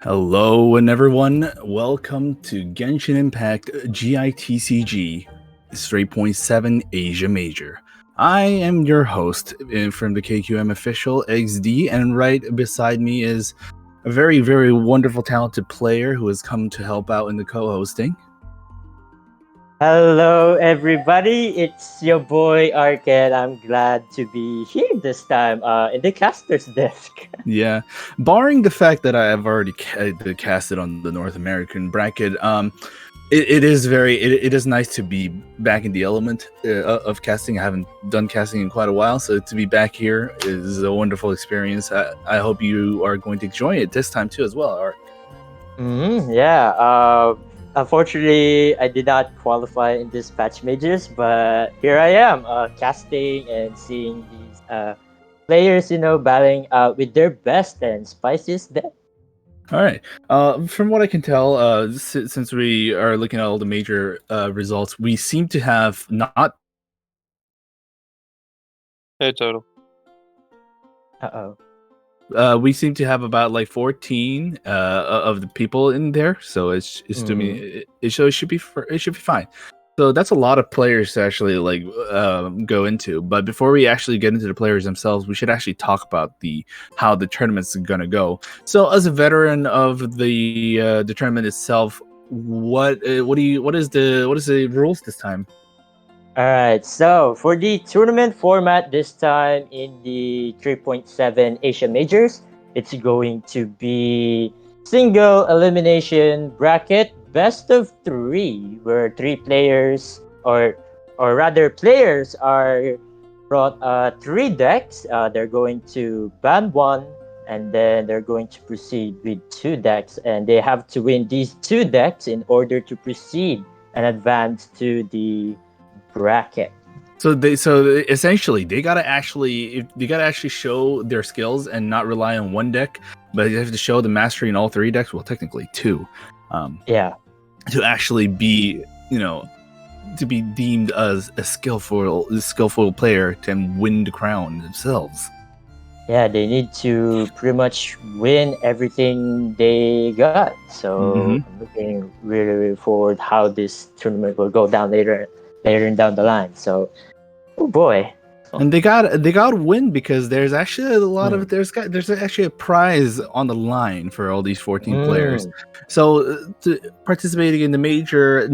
Hello and everyone, welcome to Genshin Impact GITCG 3.7 Asia Major. I am your host from the KQM official XD, and right beside me is a very, very wonderful, talented player who has come to help out in the co-hosting. Hello, everybody. It's your boy Arcade. I'm glad to be here this time in the caster's desk. Yeah, barring the fact that I have already casted on the North American bracket, it is nice to be back in the element of casting. I haven't done casting in quite a while, so to be back here is a wonderful experience. I hope you are going to enjoy it this time too as well, Art. Yeah. Unfortunately, I did not qualify in this patch majors, but here I am, casting and seeing these players, battling out with their best and spiciest deck. All right. From what I can tell, since we are looking at all the major results, we seem to have not. Hey, total. We seem to have about like 14 of the people in there, so it's to me it should be fine. So that's a lot of players to actually go into. But before we actually get into the players themselves, we should actually talk about how the tournament's gonna go. So as a veteran of the tournament itself, what is the rules this time? All right, so for the tournament format this time in the 3.7 Asia Majors, it's going to be single elimination bracket, best of three, where three players, or rather players are brought three decks. They're going to ban one, and then they're going to proceed with two decks, and they have to win these two decks in order to proceed and advance to the bracket. So essentially they gotta actually show their skills and not rely on one deck, but they have to show the mastery in all three decks. Well, technically two. To actually be, to be deemed as a skillful player to win the crown themselves. Yeah, they need to pretty much win everything they got. So I'm looking really, really forward how this tournament will go down later down the line. So, oh boy. And they got to win because there's actually a lot of there's actually a prize on the line for all these 14 players. So participating in the major,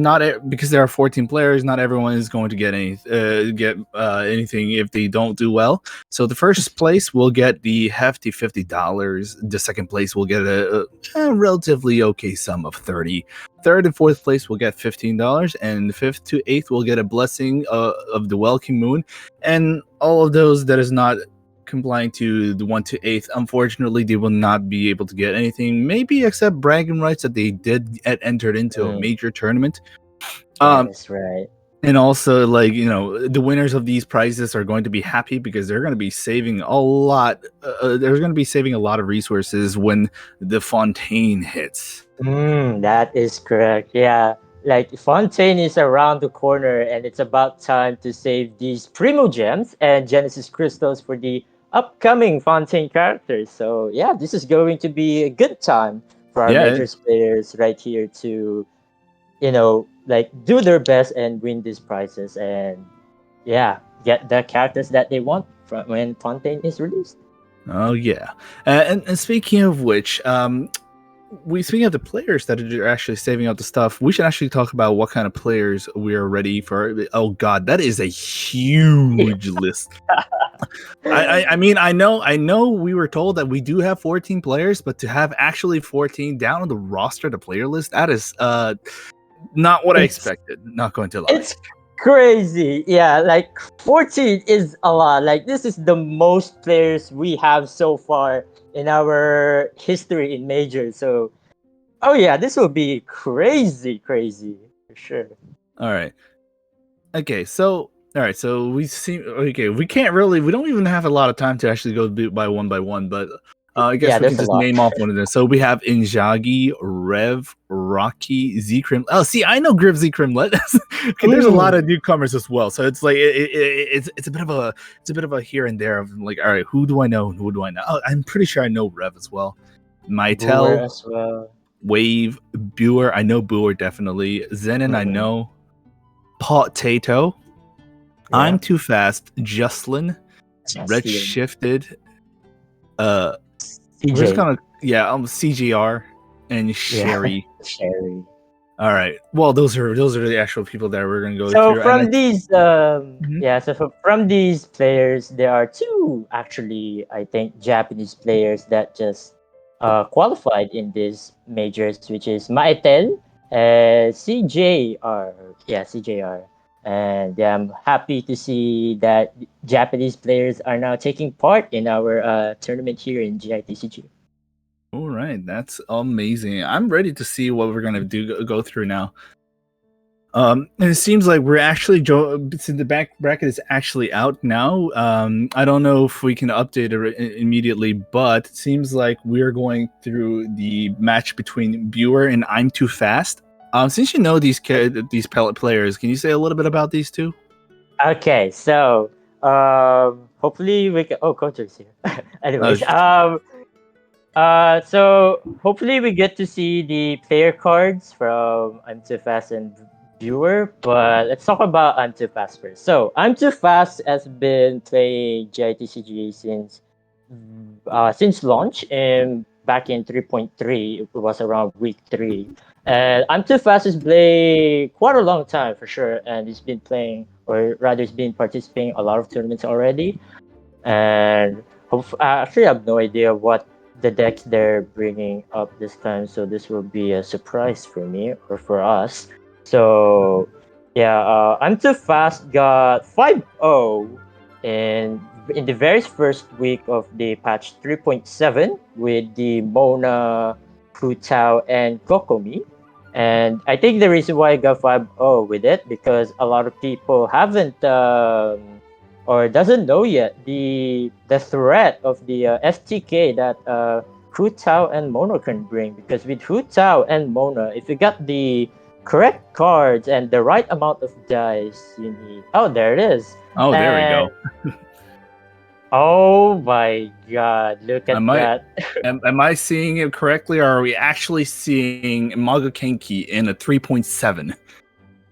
because there are 14 players, not everyone is going to get anything if they don't do well. So the first place will get the hefty $50. The second place will get a relatively okay sum of $30. Third and fourth place will get $15, and the fifth to eighth will get a blessing of the welcome moon. And all of those that is not complying to the 1 to 8th, unfortunately, they will not be able to get anything. Maybe except bragging rights that they did get entered into a major tournament. That's right. And also, the winners of these prizes are going to be happy because they're going to be saving a lot. They're going to be saving a lot of resources when the Fontaine hits. That is correct. Yeah. Like Fontaine is around the corner, and it's about time to save these primogems and Genesis crystals for the upcoming Fontaine characters. So yeah, this is going to be a good time for our majors players right here to, do their best and win these prizes, and get the characters that they want from when Fontaine is released. Oh yeah, and speaking of which, speaking of the players that are actually saving up the stuff, we should actually talk about what kind of players we are ready for. Oh god, that is a huge list. I mean, I know we were told that we do have 14 players, but to have actually 14 down on the roster, the player list, that is not what I expected. Not going to lie. It's crazy. Yeah, like 14 is a lot. Like this is the most players we have so far in our history in majors. So, oh yeah, this will be crazy for sure. All right. Okay, so we don't even have a lot of time to actually go by one, but I guess we can just name off one of them. So we have Inzaghi, Rev, Rocky, Z-Crim. Oh, see, I know Griff Z-Crimlet. Okay, there's a lot of newcomers as well. So it's like it's a bit of a here and there of like, all right, who do I know? Oh, I'm pretty sure I know Rev as well. Brewer Mytel, as well. Wave, Buer. I know Buer definitely. Zenon, I Mm-mm. know. Potato. Yeah. I'm Too Fast. Justlin. Jocelyn. Redshifted. Uh, we're just CJ. gonna CGR and Yeah. Sherry. Sherry. All right. Well, those are the actual people that we're gonna go So through, and from these, Mhm. yeah, so from these players, there are two actually, I think, Japanese players that just qualified in these majors, which is Maetel and CJR. Yeah, CJR. And yeah, I'm happy to see that Japanese players are now taking part in our tournament here in GITCG. All right, that's amazing. I'm ready to see what we're gonna go through now. And it seems like we're actually since the back bracket is actually out now. I don't know if we can update it immediately, but it seems like we're going through the match between Buer and I'm Too Fast. Since you know these pellet players, can you say a little bit about these two? Okay, so hopefully we can. Oh, coach is here. Uh, Anyways, so hopefully we get to see the player cards from I'm Too Fast and Viewer, but let's talk about I'm Too Fast first. So I'm Too Fast has been playing GITCG since launch and back in 3.3. It was around week 3. And I'm Too Fast has played quite a long time for sure, and he's been playing, or rather, he's been participating a lot of tournaments already. And actually, I have no idea what the decks they're bringing up this time, so this will be a surprise for me or for us. So yeah, I'm Too Fast got 5-0 in the very first week of the patch 3.7 with the Mona, hutao, and Kokomi. And I think the reason why I got 5-0 with it because a lot of people haven't or doesn't know yet the threat of the FTK that Hu Tao and Mono can bring. Because with Hu Tao and Mono, if you got the correct cards and the right amount of dice you need, oh, there it is. oh, there we And go. oh my god, look at Am I that. am I seeing it correctly, or are we actually seeing Mago Kenki in a 3.7?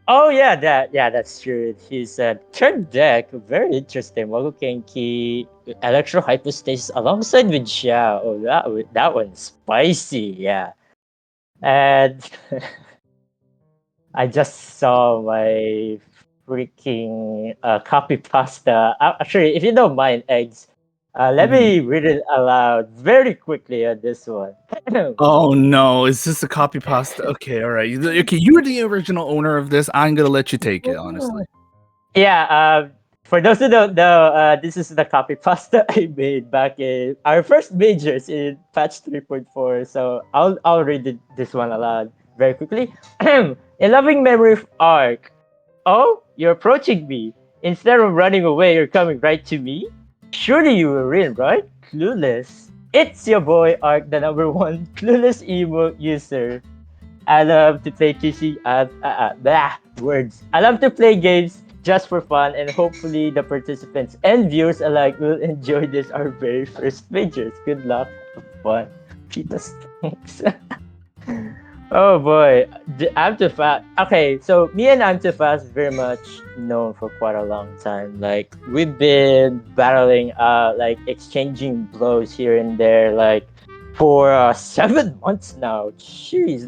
Oh yeah, that's true. His third deck, very interesting. Wago Kenki, Electro Hypostasis alongside with Xiao. Oh, that one's spicy. Yeah, and I just saw my freaking copy pasta. Actually, if you don't mind, eggs, let me read it aloud very quickly on this one. Oh no, is this a copy pasta? Okay, all right. Okay, you were the original owner of this. I'm gonna let you take it, honestly. Yeah, for those who don't know, this is the copy pasta I made back in our first majors in patch 3.4. So I'll read this one aloud very quickly. In loving memory of Ark, oh, you're approaching me. Instead of running away, you're coming right to me. Surely you were in, right? Clueless. It's your boy Ark, the number one clueless emo user. I love to play TCG. Words. I love to play games just for fun, and hopefully the participants and viewers alike will enjoy this our very first majors. Good luck, have fun. Cheetahs, thanks. Oh boy, I'm too fast. Okay, so me and I'm too fast very much known for quite a long time. Like we've been battling, like exchanging blows here and there, like for 7 months now. Jeez,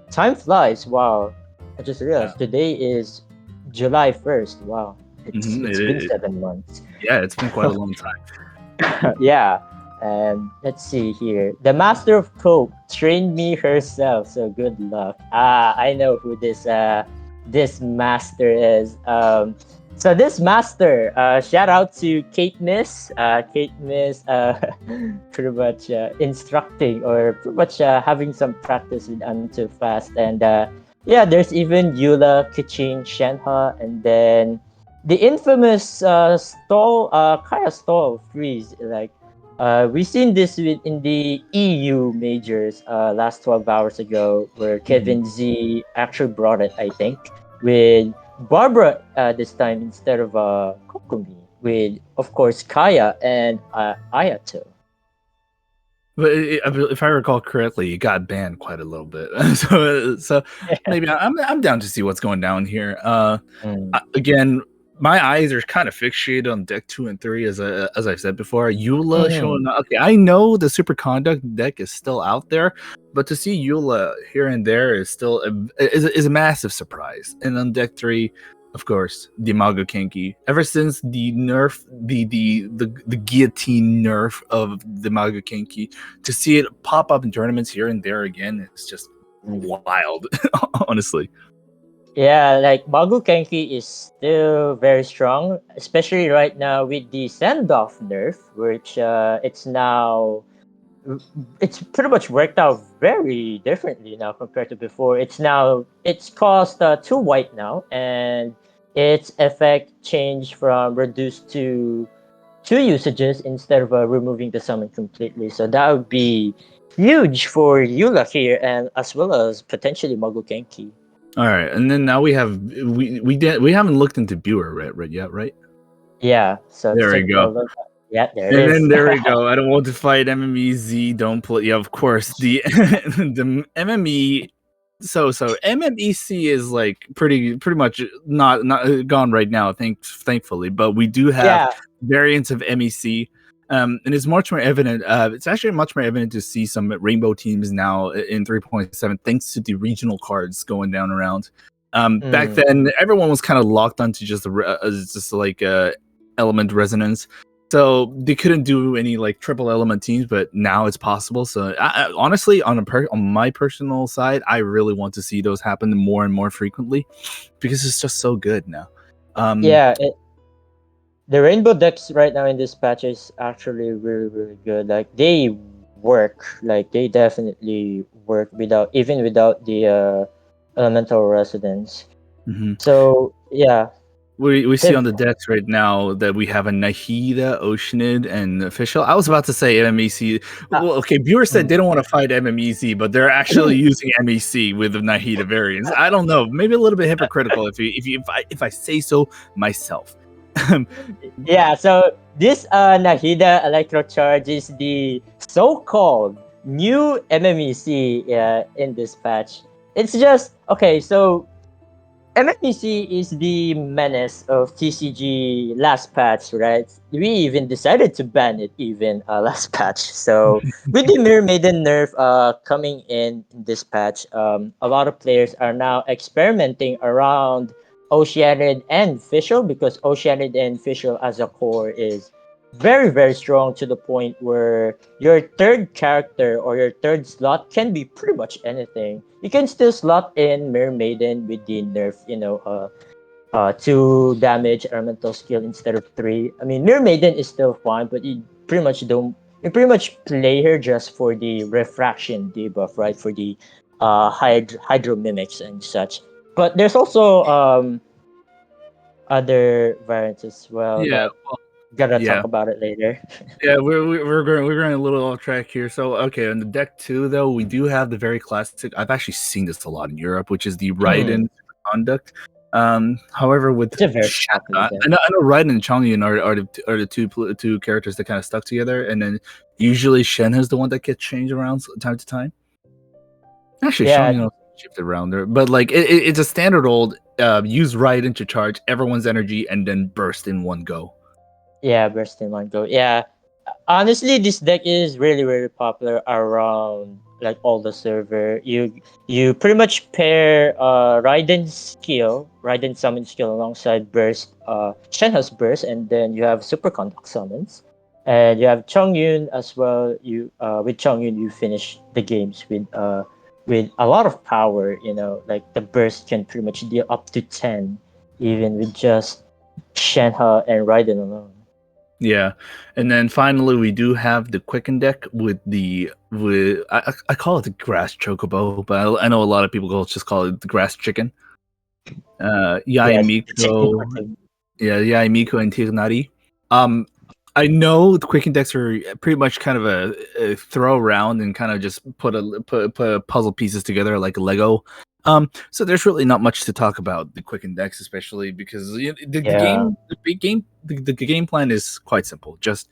time flies. Wow, I just Yeah. realized today is July 1st. Wow, it's Mhm, it's been 7 months. yeah, it's been quite a long time. Yeah. And let's see here. The master of coke trained me herself, so good luck. I know who this master is. So this master, shout out to Kate Miss. Kate Miss, pretty much instructing or pretty much having some practice with I'm Too Fast. And yeah, there's even Eula, Kichin, Shenhe, and then the infamous Kaya Stall freeze. Like we've seen this in the EU majors last 12 hours ago, where Mhm. Kevin Z actually brought it, I think, with Barbara this time instead of Kokumi, with, of course, Kaya and Ayato. But if I recall correctly, it got banned quite a little bit. So maybe I'm down to see what's going down here. Mm. Again, my eyes are kind of fixated on deck 2 and 3, as I said before. Eula Mhm. showing up. Okay, I know the Superconduct deck is still out there, but to see Eula here and there is still is a massive surprise. And on deck 3, of course, the Mago Kenki. Ever since the nerf, the guillotine nerf of the Mago Kenki, to see it pop up in tournaments here and there again, it's just wild, honestly. Yeah, like Magu Kenki is still very strong, especially right now with the send-off nerf, which it's pretty much worked out very differently now compared to before. It's cost 2 white now, and its effect changed from reduced to 2 usages instead of removing the summon completely. So that would be huge for Yula here, and as well as potentially Magu Kenki. All right, and then now we haven't looked into Buer right yet, right? Yeah, so let's There we take a go. look. Yeah, there it And then is. there we go. I don't want to fight MMEZ. Don't play. Yeah, of course. The the MME. So MMEC is like pretty much not gone right now. Thankfully, but we do have Yeah, variants of MEC. And it's much more evident. It's actually much more evident to see some rainbow teams now in 3.7, thanks to the regional cards going down around. Back mm, then, everyone was kind of locked onto just like element resonance, so they couldn't do any like triple element teams, but now it's possible. So honestly, on my personal side, I really want to see those happen more and more frequently because it's just so good now. Um, yeah. The rainbow decks right now in this patch is actually really, really good. Like they work. Like they definitely work without the elemental resonance. mhm. So yeah, We see Pip. on the decks right now that we have a Nahida, Oceanid, and Official. I was about to say MMEC. Uh, Well, okay, Buer said mm. they don't want to fight MMEC, but they're actually using MEC with the Nahida variants. I don't know, maybe a little bit hypocritical if I say so myself. Yeah, so this Nahida Electrocharge is the so-called new MMEC in this patch. It's just okay. So MMEC is the menace of TCG last patch, right? We even decided to ban it even last patch. So with the Mirror Maiden nerf coming in this patch, a lot of players are now experimenting around Oceanid and Fischl, because Oceanid and Fischl as a core is very, very strong, to the point where your third character or your third slot can be pretty much anything. You can still slot in Mirror Maiden with the nerf, 2 damage elemental skill instead of 3. I mean, Mirror Maiden is still fine, but you pretty much play her just for the refraction debuff, right? For the hydro mimics and such. But there's also other variants as well Yeah, that well, gotta yeah. talk about it later. Yeah, we're going a little off track here. So okay, on the deck 2 though, we do have the very classic. I've actually seen this a lot in Europe, which is the Raiden conduct. However, with It's a very popular I deck. know Raiden and Chongyun are the two characters that kind of stuck together, and then usually Shenhe is the one that gets changed around time to time. Actually, Yeah, Chongyun also shifted around there, but like it's a standard old use Raiden to charge everyone's energy and then burst in one go. yeah, burst in one go. Yeah, honestly, this deck is really, really popular around like all the server. You pretty much pair Raiden summon skill alongside burst, Shenhe's burst, and then you have superconduct summons, and you have Chongyun as well. You with Chongyun you finish the games with a lot of power. Like the burst can pretty much deal up to 10, even with just Shenhe and Raiden alone. Yeah, and then finally we do have the Quicken deck with I call it the grass chocobo, but I know a lot of people just call it the grass chicken. Yai Yes, the chicken Miko, button. yeah, Yai Miko and Tignari. I know the Quicken decks are pretty much kind of a throw around and kind of just put puzzle pieces together like a Lego. So there's really not much to talk about the Quicken decks, especially because the Yeah. game, the big game, the game plan is quite simple. Just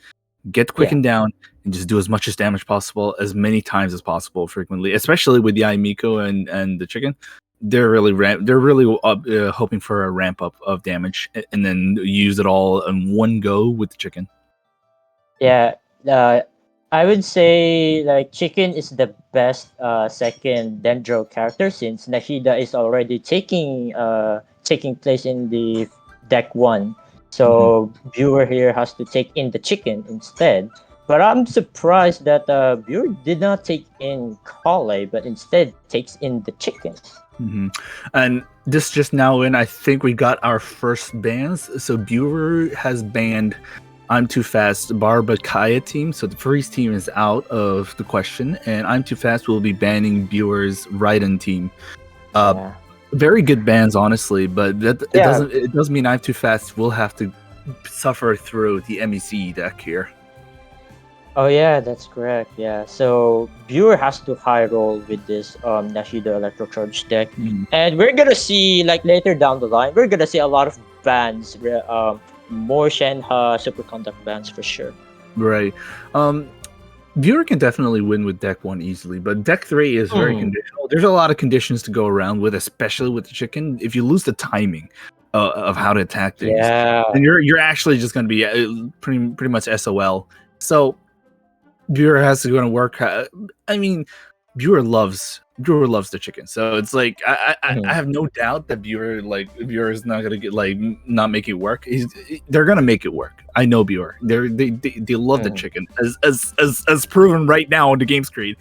get quickened down, and just do as much as damage possible, as many times as possible, frequently. Especially with the miko and the chicken, they're really hoping for a ramp up of damage, and then use it all in one go with the chicken. Yeah, I would say like chicken is the best second dendro character, since nahida is already taking place in the deck one. So viewer here has to take in the chicken instead. But I'm surprised that viewer did not take in Kale, but instead takes in the chicken. And this just now in, I think we got our first bans. So Buer has banned I'm Too Fast Barba Kaya team. So the freeze team is out of the question, and I'm Too Fast will be banning Buer's Raiden team. Very good bans, honestly, but it does mean I'm Too Fast will have to suffer through the MEC deck here. Oh yeah, that's correct. Yeah, so viewer has to high roll with this Nahida Electrocharge deck, and we're gonna see like later down the line, we're gonna see a lot of bans, more Shenhe Superconduct bans for sure. Right. Viewer can definitely win with deck 1 easily, but deck 3 is very conditional. There's a lot of conditions to go around with, especially with the chicken. If you lose the timing of how to attack things, then you're actually just going to be pretty much SOL. So Viewer has to go and work. I mean, Viewer loves the chicken, so it's like I have no doubt that Viewer is not gonna get not make it work. They're gonna make it work. I know Viewer. They love the chicken, as proven right now on the game screen.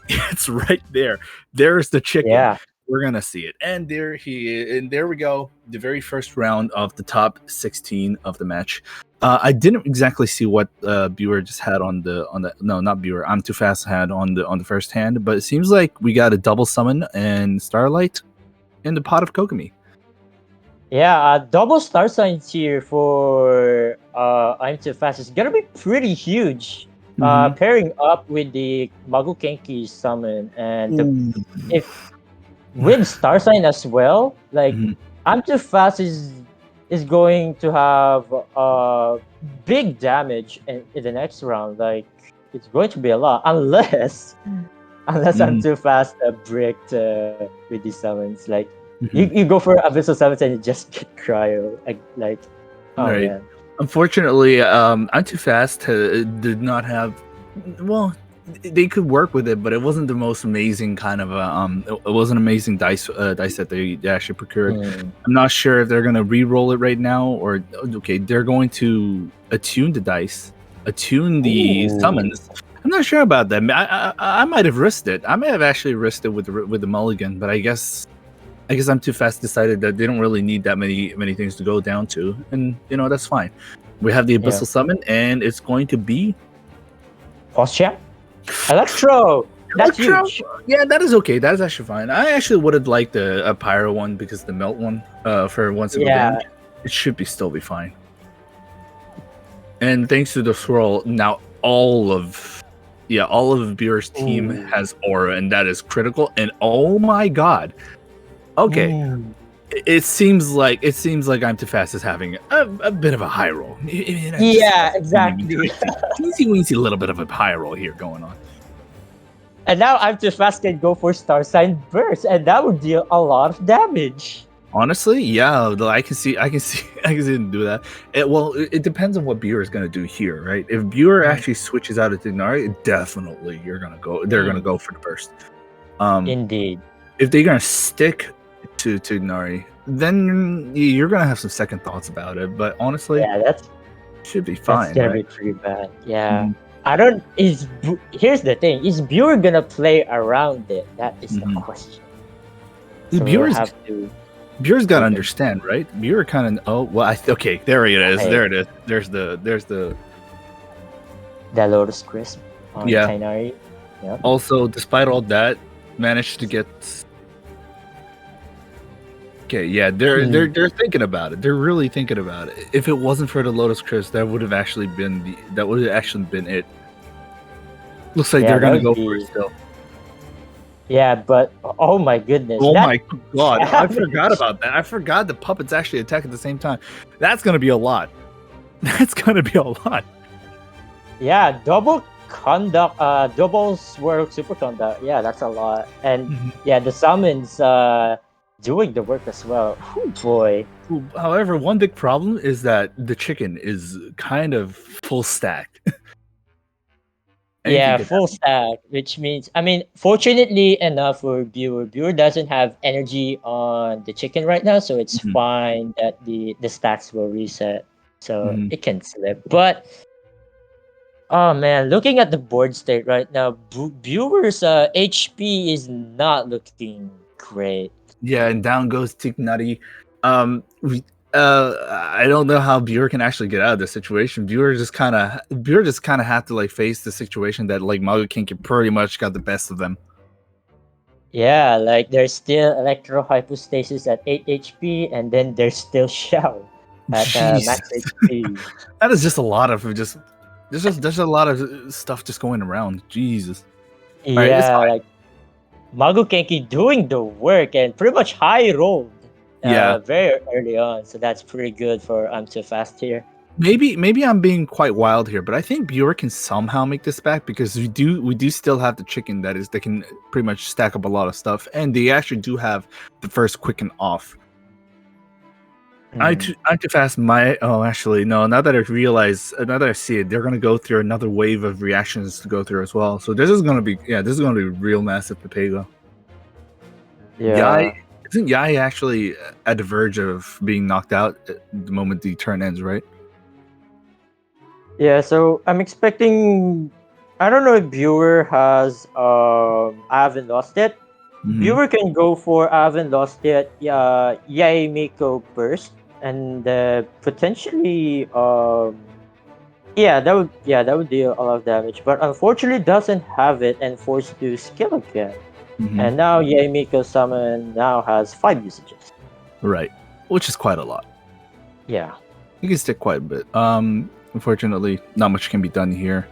It's right there. There's the chicken. Yeah. We're gonna see it, and there we go. The very first round of the top 16 of the match. I didn't exactly see what Buer just had on the no, not Buer. I'm Too Fast had on the first hand, but it seems like we got a double summon and Starlight in the pot of Kokomi. Yeah, double star signs here for I'm Too Fast is gonna be pretty huge. Pairing up with the Magukenki summon, and if with star sign as well, like I'm Too Fast is going to have big damage in the next round. Like it's going to be a lot, unless I'm Too Fast bricked with these summons. Like you go for abyssal summons and you just get cryo. Like right. Man. Unfortunately, I'm Too Fast did not have. Well, they could work with it, but it wasn't the most amazing kind of it wasn't amazing dice that they actually procured. I'm not sure if they're gonna re-roll it right now, or they're going to attune the dice, attune the summons. I'm not sure about that. I might have risked it. I may have actually risked it with the mulligan, but I guess I'm Too Fast decided that they don't really need that many things to go down to, and that's fine. We have the abyssal summon, and it's going to be Post-champ? Electro! That's huge. Yeah, that is okay. That is actually fine. I actually would have liked a pyro one, because the melt one for once again, it should still be fine. And thanks to the swirl, now all of Buer's team has aura, and that is critical. And oh my god, it seems like I'm Too Fast is having a bit of a high roll. Exactly. Easy little bit of a high roll here going on. And now I'm Too Fast can go for Star Sign Burst, and that would deal a lot of damage. Honestly, yeah, I can see him do that. It depends on what Buer is gonna do here, right? If Buer actually switches out of Tignari, definitely they're gonna go for the burst. Indeed. If they're gonna stick to Tignari, then you're gonna have some second thoughts about it. But honestly, that should be fine. That's gonna be pretty bad. Yeah. Here's the thing: is Buer gonna play around it? That is the question. So Buer's got to understand, right? Buer kind of. There it is. There it is. There's the Lotus Crisp on Tignari. Yeah. Also, despite all that, managed to get. Okay, yeah, they're thinking about it. They're really thinking about it. If it wasn't for the Lotus Crisp, that would have actually been it. Looks like they're gonna go for it still. Yeah, but oh my goodness! Oh my god! I forgot about that. I forgot the puppets actually attack at the same time. That's gonna be a lot. Yeah, double swirl superconduct. Yeah, that's a lot. And Mhm. yeah, the summons doing the work as well. Oh boy. However, one big problem is that the chicken is kind of full stack. Anything Yeah, could full stack, which means I mean, fortunately enough for Viewer doesn't have energy on the chicken right now, so it's happen. fine that the stacks will reset. So Mhm. it can slip. But oh man, looking at the board state right now, Viewer's HP is not looking great. Yeah, and down goes Tignari. We I don't know how Buer can actually get out of this situation. Buer just kind of have to like face the situation that like Mago King pretty much got the best of them. Yeah, like there's still Electro Hypostasis at 8 HP, and then there's still Xiao at Jesus, max HP. that is just a lot of just there's a lot of stuff just going around. Jesus. All right, it's Yeah, fine. like Mago Kenki doing the work and pretty much high rolled Yeah, very early on, so that's pretty good for I'm Too Fast here. maybe I'm being quite wild here, but I think Buer can somehow make this back because we do still have the chicken that can pretty much stack up a lot of stuff, and they actually do have the first quicken off. Hmm. I too fast my actually no, now that I realize now that I see it, they're gonna go through another wave of reactions to go through as well. So this is gonna be real massive Pepego. Yai Yeah. isn't Yai actually at the verge of being knocked out at the moment the turn ends, right? Yeah, so I'm expecting. I don't know if Viewer has. I haven't lost it. Mm-hmm. Viewer can go for I haven't lost yet. Yeah, Yay Miko burst and potentially. Yeah, that would deal a lot of damage, but unfortunately doesn't have it and forced to skill again. Mm-hmm. And now Yay Miko summon now has 5 usages. Right, which is quite a lot. Yeah. You can stick quite a bit. Unfortunately, not much can be done here.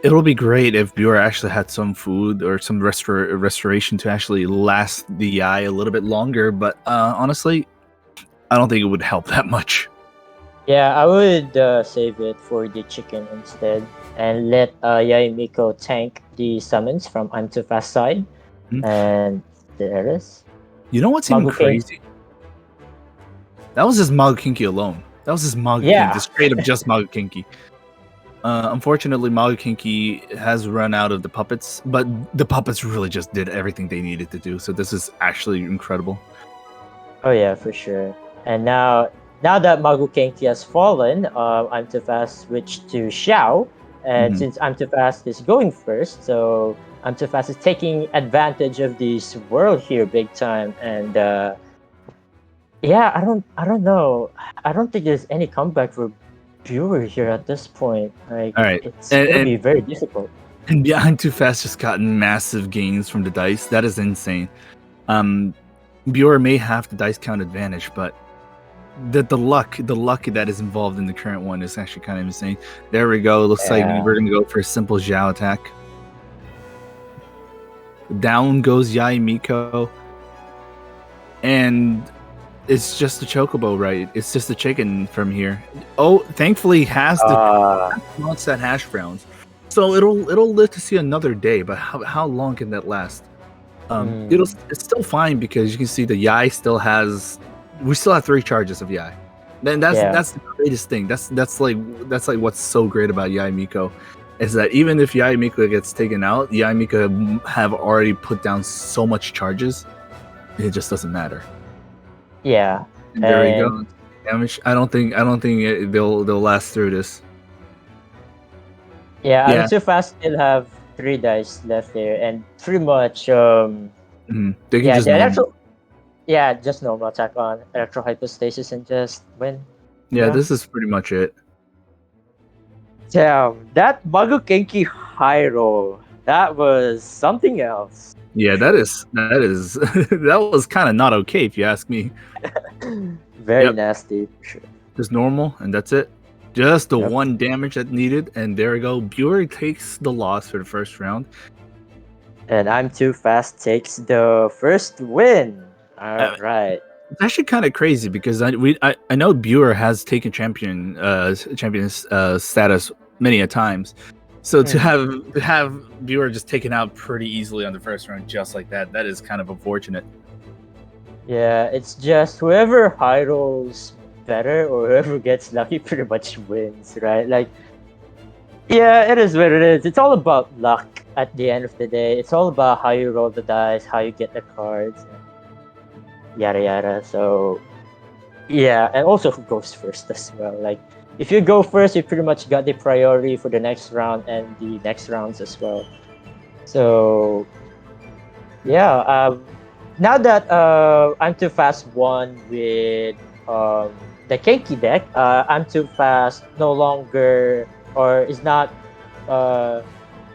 It'll be great if Buer actually had some food or some restoration to actually last the eye a little bit longer. But honestly, I don't think it would help that much. Yeah, I would save it for the chicken instead and let Yay Miko tank the summons from I'm Too Fast side. Mhm. And there it is. You know what's even Maguking. crazy? That was just Magukinki alone. That was just Magukinki, Yeah. just straight up just Magukinki. Unfortunately, Magukinki has run out of the puppets, but the puppets really just did everything they needed to do. So this is actually incredible. Oh yeah, for sure. And now that Magu Kenki has fallen, I'm Too Fast switched to Xiao. And Mhm. since I'm Too Fast is going first, so I'm Too Fast is taking advantage of this world here big time. And yeah, I don't know. I don't think there's any comeback for Brewer here at this point. Like All right, it's and, gonna and be very difficult. And Behind Too Fast just gotten massive gains from the dice. That is insane. Buer may have the dice count advantage, but the luck that is involved in the current one is actually kind of insane. There we go. Looks like Yeah. we're gonna go for a simple Xiao attack. Down goes Yai Miko, and it's just a chocobo, right? It's just a chicken from here. Oh, thankfully has the wants that hash browns, so it'll live to see another day. But how long can that last? Mm, It's still fine because you can see the Yai still has. We still have 3 charges of Yai. Then yeah. that's the greatest thing. That's like what's so great about Yai Miko, is that even if Yai Miko gets taken out, Yai Miko have already put down so much charges, it just doesn't matter. Yeah. And there we And go. Damage. They'll last through this. yeah, I'm Yeah. Too Fast still have 3 dice left there, and pretty much They can yeah, just the normal. just normal attack on electro hypostasis and just win. Yeah, Yeah. this is pretty much it. Damn, that Magukenki high roll, that was something else. Yeah, that is that was kind of not okay if you ask me. Very Yep, nasty for sure. just normal, and that's it. Just the Yep. one damage that needed, and there we go. Buer takes the loss for the first round. And I'm Too Fast takes the first win. All Uh, right. it's actually kind of crazy because I know Buer has taken champion status many a times. So to Mm. have viewer just taken out pretty easily on the first round, just like that is kind of unfortunate. Yeah, it's just whoever high rolls better or whoever gets lucky pretty much wins, right? Like, yeah, it is what it is. It's all about luck at the end of the day. It's all about how you roll the dice, how you get the cards, yada yada. So, yeah, and also who goes first as well. Like, if you go first, you pretty much got the priority for the next round and the next rounds as well. So, yeah, now that I'm Too Fast won with um, the Keiki deck, I'm Too Fast no longer or is not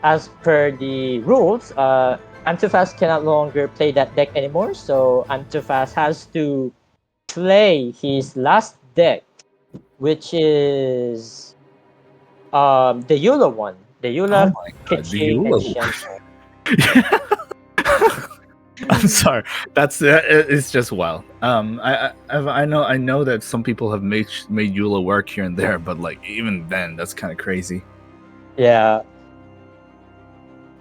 as per the rules. I'm Too Fast cannot longer play that deck anymore, so I'm Too Fast has to play his last deck, which is the Eula one, the Oh Eula, my god, the Keqing, and Eula. Shenhe. I'm sorry. That's it's just wild. I know that some people have made Eula work here and there, but like even then, that's kind of crazy. Yeah,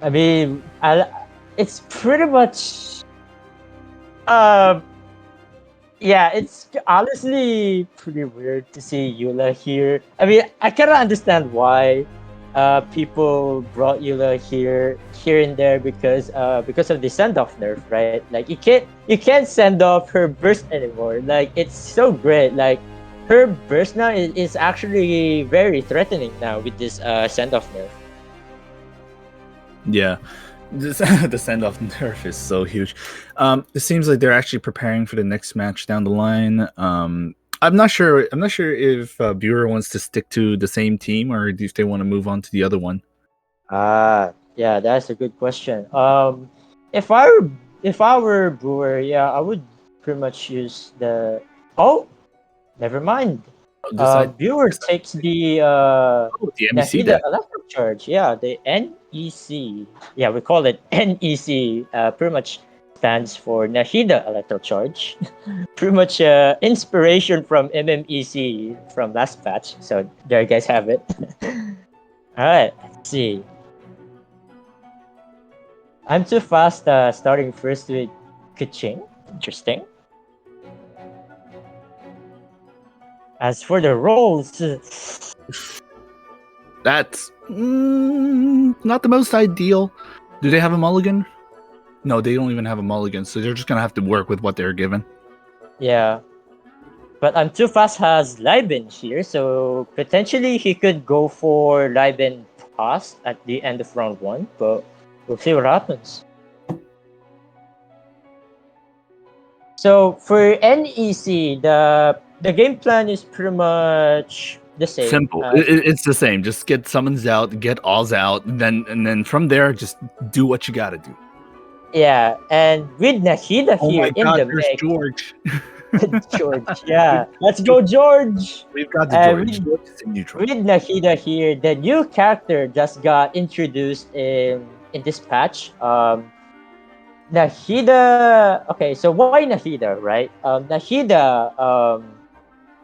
I mean, it's pretty much um yeah, it's honestly pretty weird to see Eula here. I mean, I kind of understand why people brought Eula here and there because of the send off nerf, right? Like you can't send off her burst anymore. Like it's so great. Like her burst now is actually very threatening now with this send off nerf. Yeah, the send off nerf is so huge. It seems like they're actually preparing for the next match down the line. I'm not sure. I'm not sure if Bureau wants to stick to the same team or if they want to move on to the other one. Yeah, that's a good question. If I were if I were Brewer, yeah, I would pretty much use the. Oh, never mind. Decide. Brewer takes the Oh, the MEC Nahida deck. electric charge. Yeah, the NEC. Yeah, we call it NEC. Pretty much stands for Nahida electric charge. Pretty much inspiration from MMEC from last patch. So there you guys have it. All right, let's see. I'm too fast starting first with Kuching. Interesting. As for the rolls, That's not the most ideal. Do they have a mulligan? No, they don't even have a mulligan, so they're just gonna have to work with what they're given. yeah. But I'm too fast has Liben here, so potentially he could go for Liben pass at the end of round one, but we'll see what happens. So for NEC, the game plan is pretty much the same. Simple. It's the same. Just get summons out, get Oz out, and then from there, just do what you gotta do. Yeah, and with Nahida Oh my here in God, the there's mix, George. George, yeah, let's go, George. We've got the And George. George is in neutral. with Nahida here, the new character just got introduced in this patch. Nahida. Okay, so why Nahida, right? Nahida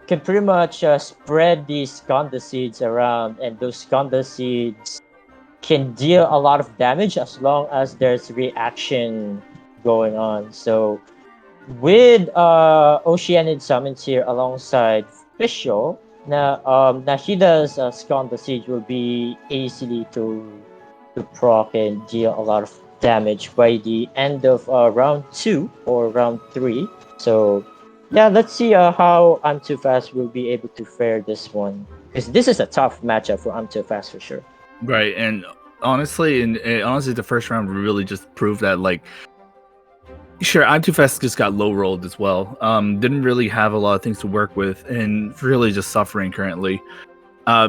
can pretty much spread these Skanda seeds around, and those Skanda seeds can deal a lot of damage as long as there's reaction going on. So with Oceanid summons here alongside Fischl, Nahida's Scon the Siege will be easily to proc and deal a lot of damage by the end of round 2 or round 3. So yeah, let's see how I'm Too Fast will be able to fare this one. Because this is a tough matchup for I'm Too Fast for sure. Right, and honestly, the first round really just proved that like. Sure, I'm Too Fast just got low rolled as well. Didn't really have a lot of things to work with, and really just suffering currently.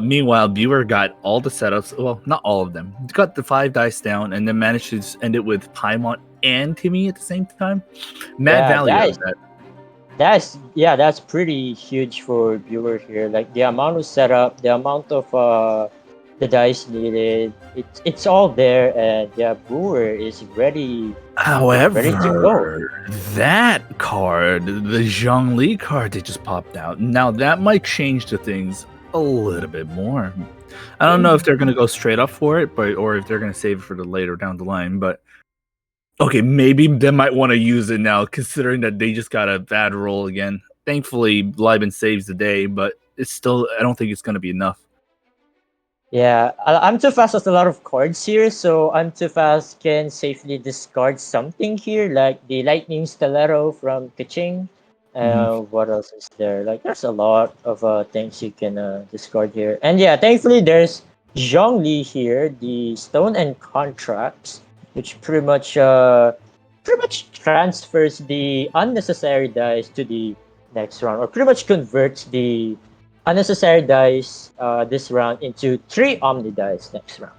Meanwhile, Buer got all the setups. Well, not all of them. Got the 5 dice down, and then managed to end it with Paimon and Timmy at the same time. Mad Yeah, value out of that. that's pretty huge for viewer here. Like the amount of setup, the amount of the dice needed, it's all there, and yeah, Brewer is ready. Ready to go. However, that card, the Zhongli card, they just popped out. Now that might change the things a little bit more. I don't know if they're gonna go straight up for it, or if they're gonna save it for the later down the line. But okay, maybe they might want to use it now, considering that they just got a bad roll again. Thankfully, Liben saves the day, but it's still. I don't think it's gonna be enough. Yeah, I'm too fast has a lot of cards here, so I'm too fast can safely discard something here, like the lightning stiletto from Kaching. What else is there? Like, there's a lot of things you can discard here, and yeah, thankfully there's zhongli here, the stone and contracts, which pretty much transfers the unnecessary dice to the next round, or pretty much converts the unnecessary dice this round into 3 Omni dice next round.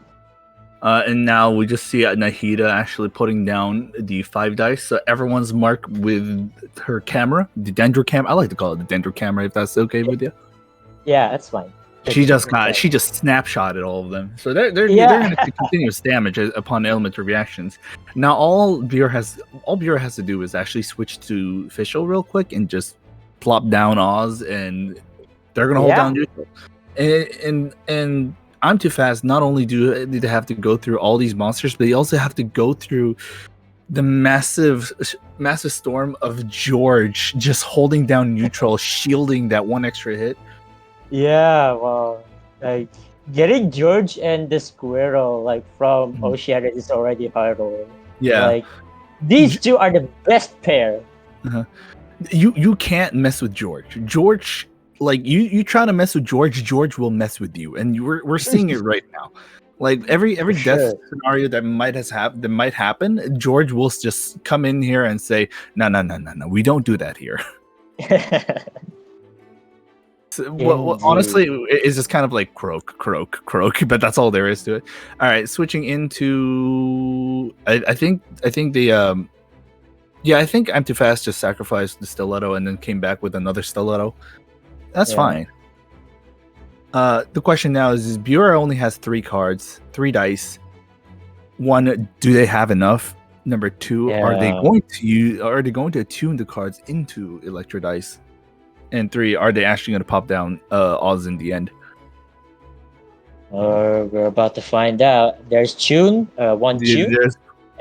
And now we just see Nahida actually putting down the 5 dice. So everyone's marked with her camera, the dendro camera. I like to call it the dendro camera, if that's okay with you. Yeah, that's fine. She just snapshotted all of them. So they're going to continuous damage upon elemental reactions. Now all Bureau has to do is actually switch to official real quick and just plop down Oz, and they're gonna hold down neutral. And I'm too fast. Not only do they have to go through all these monsters, but they also have to go through the massive storm of George just holding down neutral, shielding that one extra hit. Yeah, well, like getting George and the squirrel like from Oceania is already hard roll. Yeah, like these two are the best pair. You can't mess with George. George, like you try to mess with George, George will mess with you, and we're seeing it right now. Like every death scenario that might happen, George will just come in here and say, no, we don't do that here. So, well, honestly, it's just kind of like croak, but that's all there is to it. All right, switching into, I think the I think I'm Too Fast just sacrificed the stiletto and then came back with another stiletto. That's fine. The question now is Bureau only has 3 cards, 3 dice. 1, do they have enough? Number 2, are they going to attune the cards into Electro dice? And 3, are they actually going to pop down Oz in the end? We're about to find out. There's Tune, 1 Tune,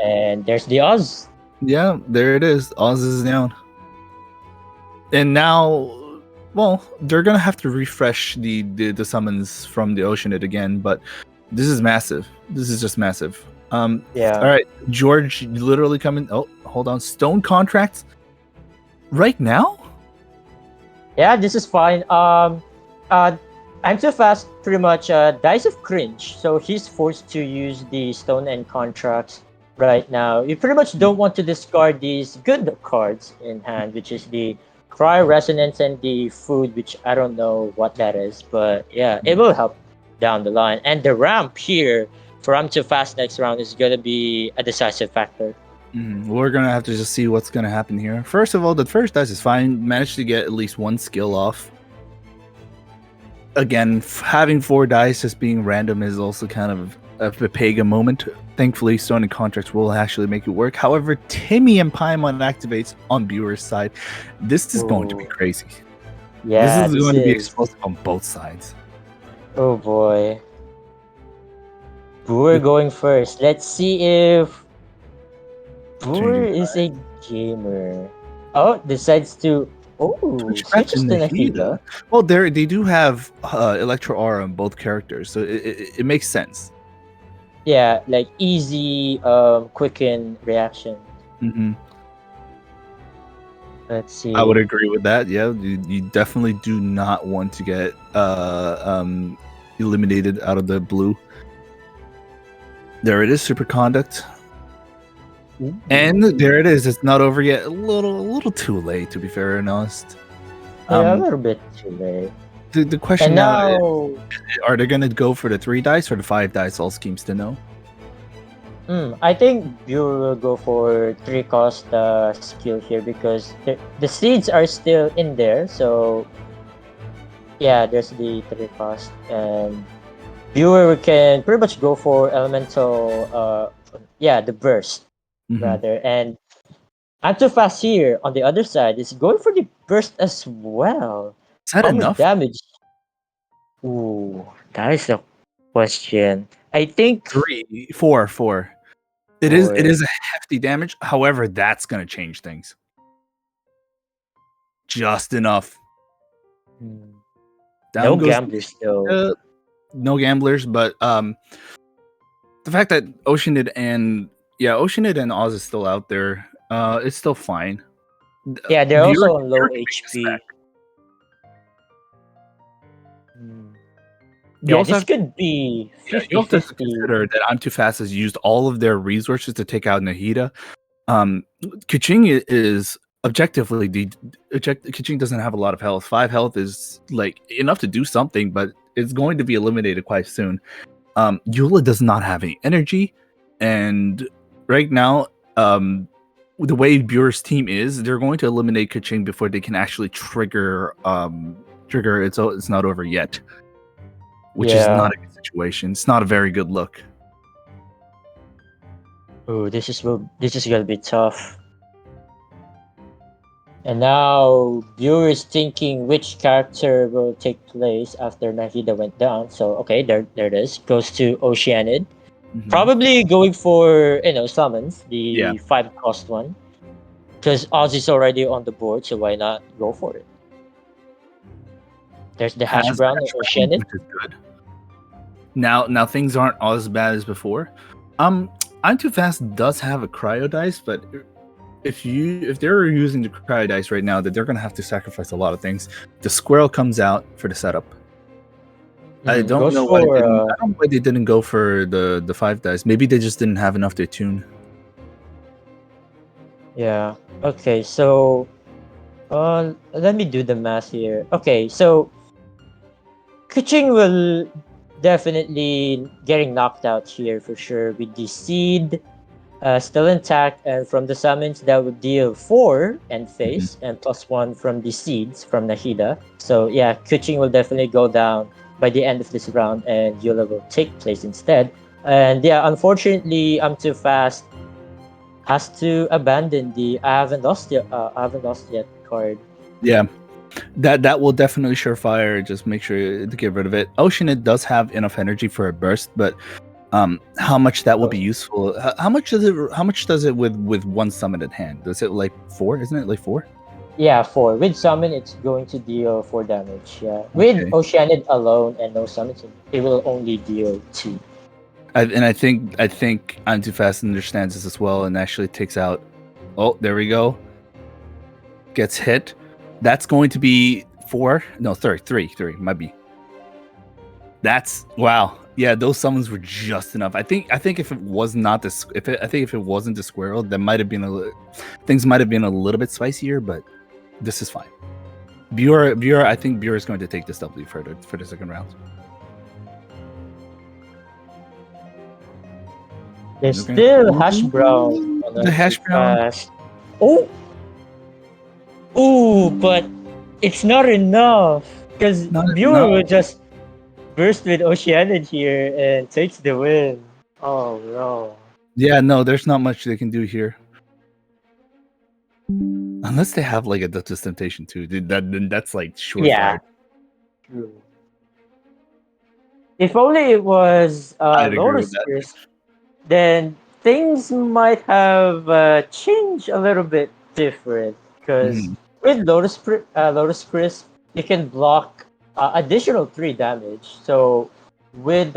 and there's the Oz. Yeah, there it is. Oz is down. And now, well, they're going to have to refresh the summons from the Oceanid again, but this is massive. This is just massive. All right, George literally coming. Oh, hold on. Stone contracts right now? Yeah, this is fine. I'm Too Fast pretty much dies of cringe, so he's forced to use the stone and contracts right now. You pretty much don't want to discard these good cards in hand, which is the Cry Resonance and the Food, which I don't know what that is, but yeah, it will help down the line. And the ramp here for I'm Too Fast next round is gonna be a decisive factor. We're gonna have to just see what's gonna happen here. First of all, the first dice is fine. Managed to get at least 1 skill off. Again, having 4 dice just being random is also kind of a Vipega moment. Thankfully, Stone and Contracts will actually make it work. However, Timmy and Paimon activates on Bureau's side. This is going to be crazy. Yeah, this is going to be explosive on both sides. Oh boy. Buer going first. Let's see if Buer is a gamer. Oh, decides to switches to Nahida. Well, they do have Electro Aura on both characters, so it makes sense. Yeah, like easy, quicken reaction. Let's see. I would agree with that. Yeah, you definitely do not want to get eliminated out of the blue. There it is, Superconduct. And there it is. It's not over yet. A little too late, to be fair and honest. Yeah, a little bit too late. The question now is, are they going to go for the 3 dice or the 5 dice? All schemes to know. I think Bureau will go for 3 cost skill here because the seeds are still in there. So yeah, there's the 3 cost, and Bureau can pretty much go for elemental. The burst rather, and I'm Too Fast here on the other side is going for the burst as well. Is that enough damage? Ooh, that is a Question. I think 4. It is for a hefty damage. However, that's gonna change things just enough. hmm, Down no goes gamblers though. no gamblers, but the fact that Oceanid and Oz is still out there, it's still fine. Yeah, they're Bureau also on low can make a HP. stack. Hmm. You Yeah, also this have could be you also have to 50-50. consider that I'm Too Fast has used all of their resources to take out Nahida. Kuching is objectively Kuching doesn't have a lot of health. 5 health is like enough to do something, but it's going to be eliminated quite soon. Eula does not have any energy, and right now, the way Bureau's team is, they're going to eliminate Kuching before they can actually trigger it's not over yet, which is Yeah. not a good situation. It's not a very good look. Oh, this is gonna be tough. And now viewers thinking which character will take place after Nahida went down. So okay, there it is. Goes to Oceanid. Mhm. Probably going for summons, Yeah. the 5 cost one. Because Oz is already on the board, so why not go for it? There's the hash Has brown Hash of Brown, Oceanid. which is good. Now things aren't as bad as before. I'm Too Fast does have a cryo dice, but if they're using the cryo dice right now, that they're gonna have to sacrifice a lot of things. The squirrel comes out for the setup. I don't Goes know why for I don't know why they didn't go for the 5 dice. Maybe they just didn't have enough to tune. yeah. Okay, so let me do the math here. Okay, so Kuching will definitely getting knocked out here for sure with the seed still intact, and from the summons that would deal 4 end phase and +1 from the seeds from Nahida. So yeah, Kuching will definitely go down by the end of this round, and Yula will take place instead. And yeah, unfortunately, I'm Too Fast has to abandon the I haven't lost yet card. Yeah. That will definitely surefire. Just make sure to get rid of it. Oceanid does have enough energy for a burst, but how much that will be useful? How much does it? How much does it with one summon at hand? Does it like 4? Isn't it like 4? Yeah, 4. With summon, it's going to deal 4 damage. Yeah. With Okay. Oceanid alone and no summons, it will only deal 2. I think I'm Too Fast understands this as well, and actually takes out. Oh, there we go. Gets hit. That's going to be 4. No, 3. Might be. That's wow. Yeah, those summons were just enough. I think if it was not this, if it wasn't the squirrel, that might have been things might have been a little bit spicier, but this is fine. Bureau, I think Bureau is going to take this W for the second round. There's still hash brown on The hash brown. Fast. Oh, but it's not enough because Bureau will just burst with Oceanid here and takes the win. Oh no. Yeah, no, there's not much they can do here. Unless they have like a Duchess Temptation too. Dude, that's like surefire. Yeah. True. If only it was Lotus Pierce, then things might have changed a little bit different. Because with Lotus Crisp, you can block additional 3 damage. So with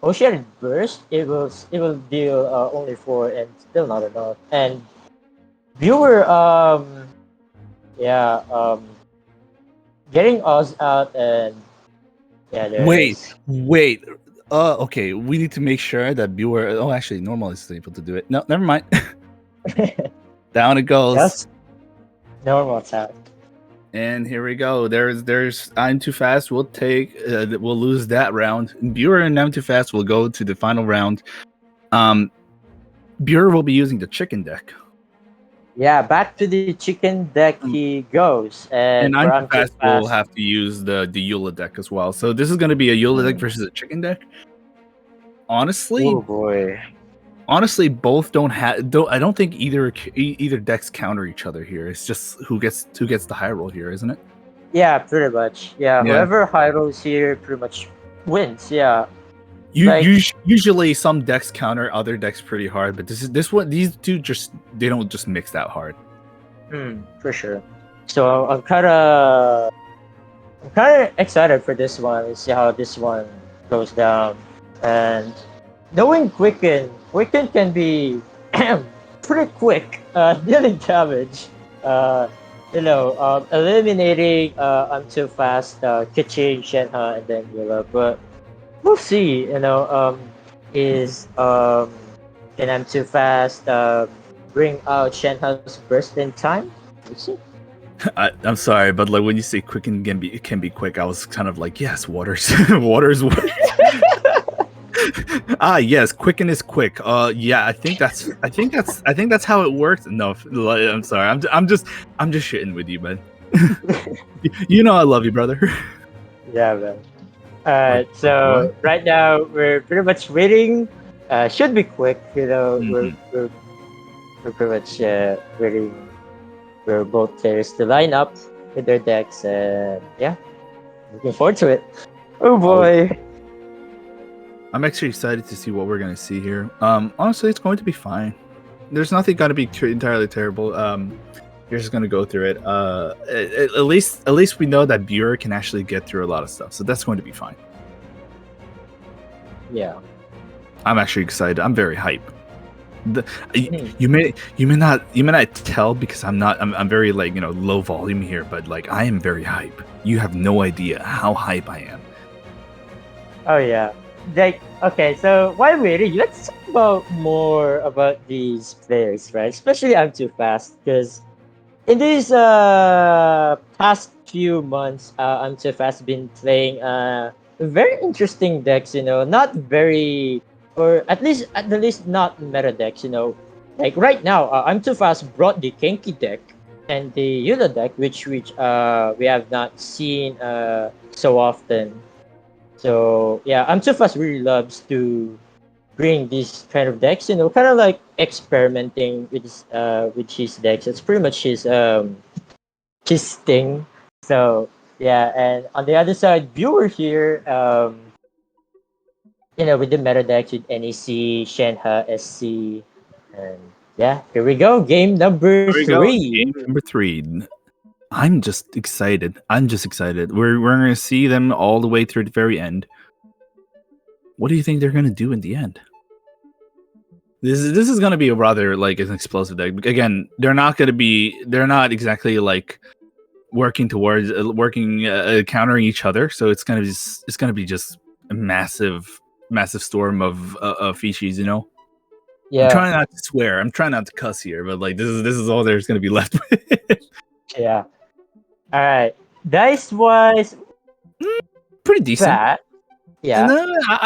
Ocean Burst, it will deal only 4 and still not enough. And viewer yeah getting Oz out, and yeah, there it is. Wait. Okay. We need to make sure that viewer. Oh, actually, normal is able to do it. No, never mind. Down it goes. That's normal attack. And here we go. There's I'm Too Fast. We'll lose that round. Bureau and I'm Too Fast will go to the final round. Bureau will be using the chicken deck. Yeah, back to the chicken deck he goes, and I'm Too Fast will have to use the Eula deck as well. So this is going to be a Eula deck versus a chicken deck. Honestly, oh boy. Honestly, both don't have. I don't think either decks counter each other here. It's just who gets the high roll here, isn't it? Yeah, pretty much. Yeah, whoever high rolls here pretty much wins. Yeah, Usually some decks counter other decks pretty hard, but this one these two they don't just mix that hard. For sure. So I'm kind of excited for this one and see how this one goes down. And knowing Quicken can be pretty quick, dealing damage. Uh, eliminating I'm too fast, Kitching, Shenhe, and then Yula. But we'll see. Is can I'm too fast bring out Shenhe's burst in time? We'll see. I'm sorry, but like when you say quicken can be quick, I was kind of like, yes, waters, waters. Yes, quicken is quick. Yeah, I think that's how it works. No, I'm sorry. I'm just shitting with you, man. You know I love you, brother. Yeah, man. So right now we're pretty much waiting. Should be quick, we're pretty much waiting for both players to line up with their decks, and yeah, looking forward to it. Oh boy. I'm actually excited to see what we're gonna see here. Honestly, it's going to be fine. There's nothing gonna be entirely terrible. You're just gonna go through it. At least we know that Buer can actually get through a lot of stuff, so that's going to be fine. Yeah. I'm actually excited. I'm very hype. You may not tell because I'm very like low volume here, but like I am very hype. You have no idea how hype I am. Oh yeah. Okay, so while waiting, let's talk more about these players, right? Especially I'm too fast because in these past few months, I'm too fast been playing very interesting decks. Not very, or at the least not meta decks. Like right now, I'm too fast brought the Genki deck and the Yula deck, which we have not seen so often. So yeah, I'm too fast really loves to bring these kind of decks, kind of like experimenting with his decks. It's pretty much his thing. So yeah, and on the other side, viewer here, with the meta decks with NEC, Shenhe, SC, and yeah, here we go, game number Here we go. 3. Game number 3. I'm just excited. We're gonna see them all the way through the very end. What do you think they're gonna do in the end? This is gonna be a rather like an explosive deck. Again, they're not exactly like working towards countering each other. So it's gonna be just a massive storm of feces. Yeah. I'm trying not to swear. I'm trying not to cuss here, but like this is all there's gonna be left with. Yeah. All right. Dice wise, pretty decent. That, yeah.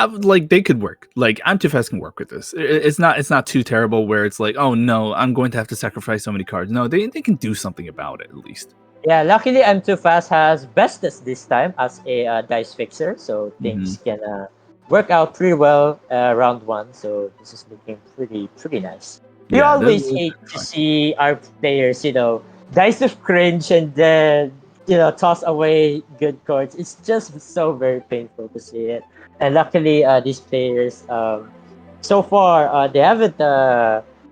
Like they could work. Like I'm too fast can work with this. It's not too terrible where it's like, oh no, I'm going to have to sacrifice so many cards. No, they can do something about it at least. Yeah, luckily I'm too fast has Bestus this time as a dice fixer, so things can work out pretty well round 1. So this is looking pretty nice. We always hate to see our players, dice of cringe and then toss away good cards. It's just so very painful to see it. And luckily, these players, so far, they haven't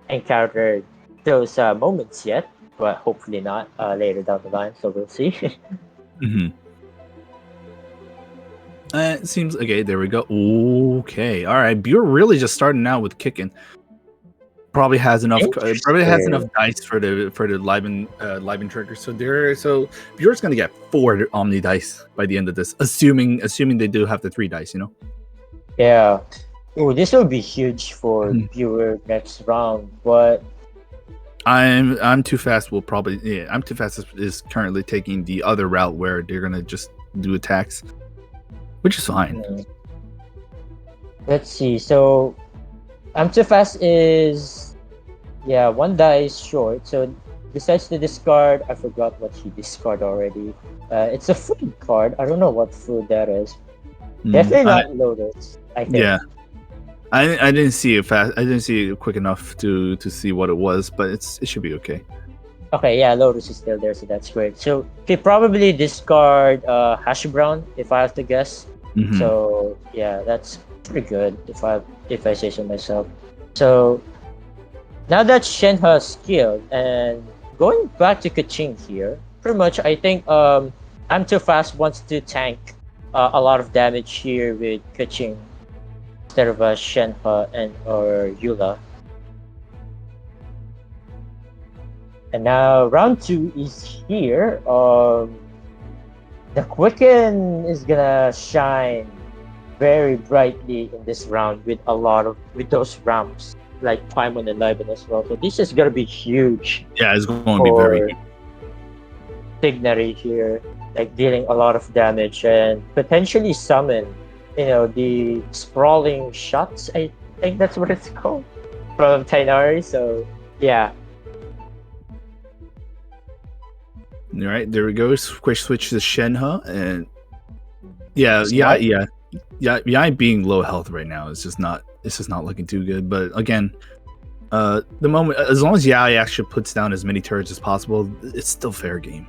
encountered those moments yet. But hopefully not later down the line. So we'll see. It seems okay. There we go. Okay, all right. Buer really just starting out with kicking. Probably has enough. Has enough dice for the Liben trigger. So Buer's gonna get 4 Omni dice by the end of this, assuming they do have the 3 dice. Yeah. Oh, this will be huge for Buer next round. But I'm too fast. I'm too fast is currently taking the other route where they're gonna just do attacks, which is fine. Let's see. So I'm too fast is 1 dice short. So decides to discard. I forgot what he discarded already. It's a food card. I don't know what food that is. Definitely not Lotus, I think. Yeah. I didn't see it fast. I didn't see it quick enough to see what it was, but it should be okay. Okay, yeah, Lotus is still there, so that's great. So he probably discard Hash Brown, if I have to guess. Mhm. So yeah, that's pretty good if I say so myself. So now that Shenhe's skilled and going back to Kaching here, pretty much I think I'm too fast wants to tank a lot of damage here with Kaching instead of Shenhe and or Yula. And now round two is here. The Quicken is gonna shine very brightly in this round with a lot of with those ramps like Paimon and Liven as well. So this is gonna be huge Yeah, it's going to be very. for Dignary here, like dealing a lot of damage and potentially summon, the sprawling shots. I think that's what it's called from Tainari. So yeah, All right, there we go. Quick switch to Shenhe, and yeah, smart. being low health right now is just not. It's just not looking too good. But again, the moment as long as Yai actually puts down as many turrets as possible, it's still fair game.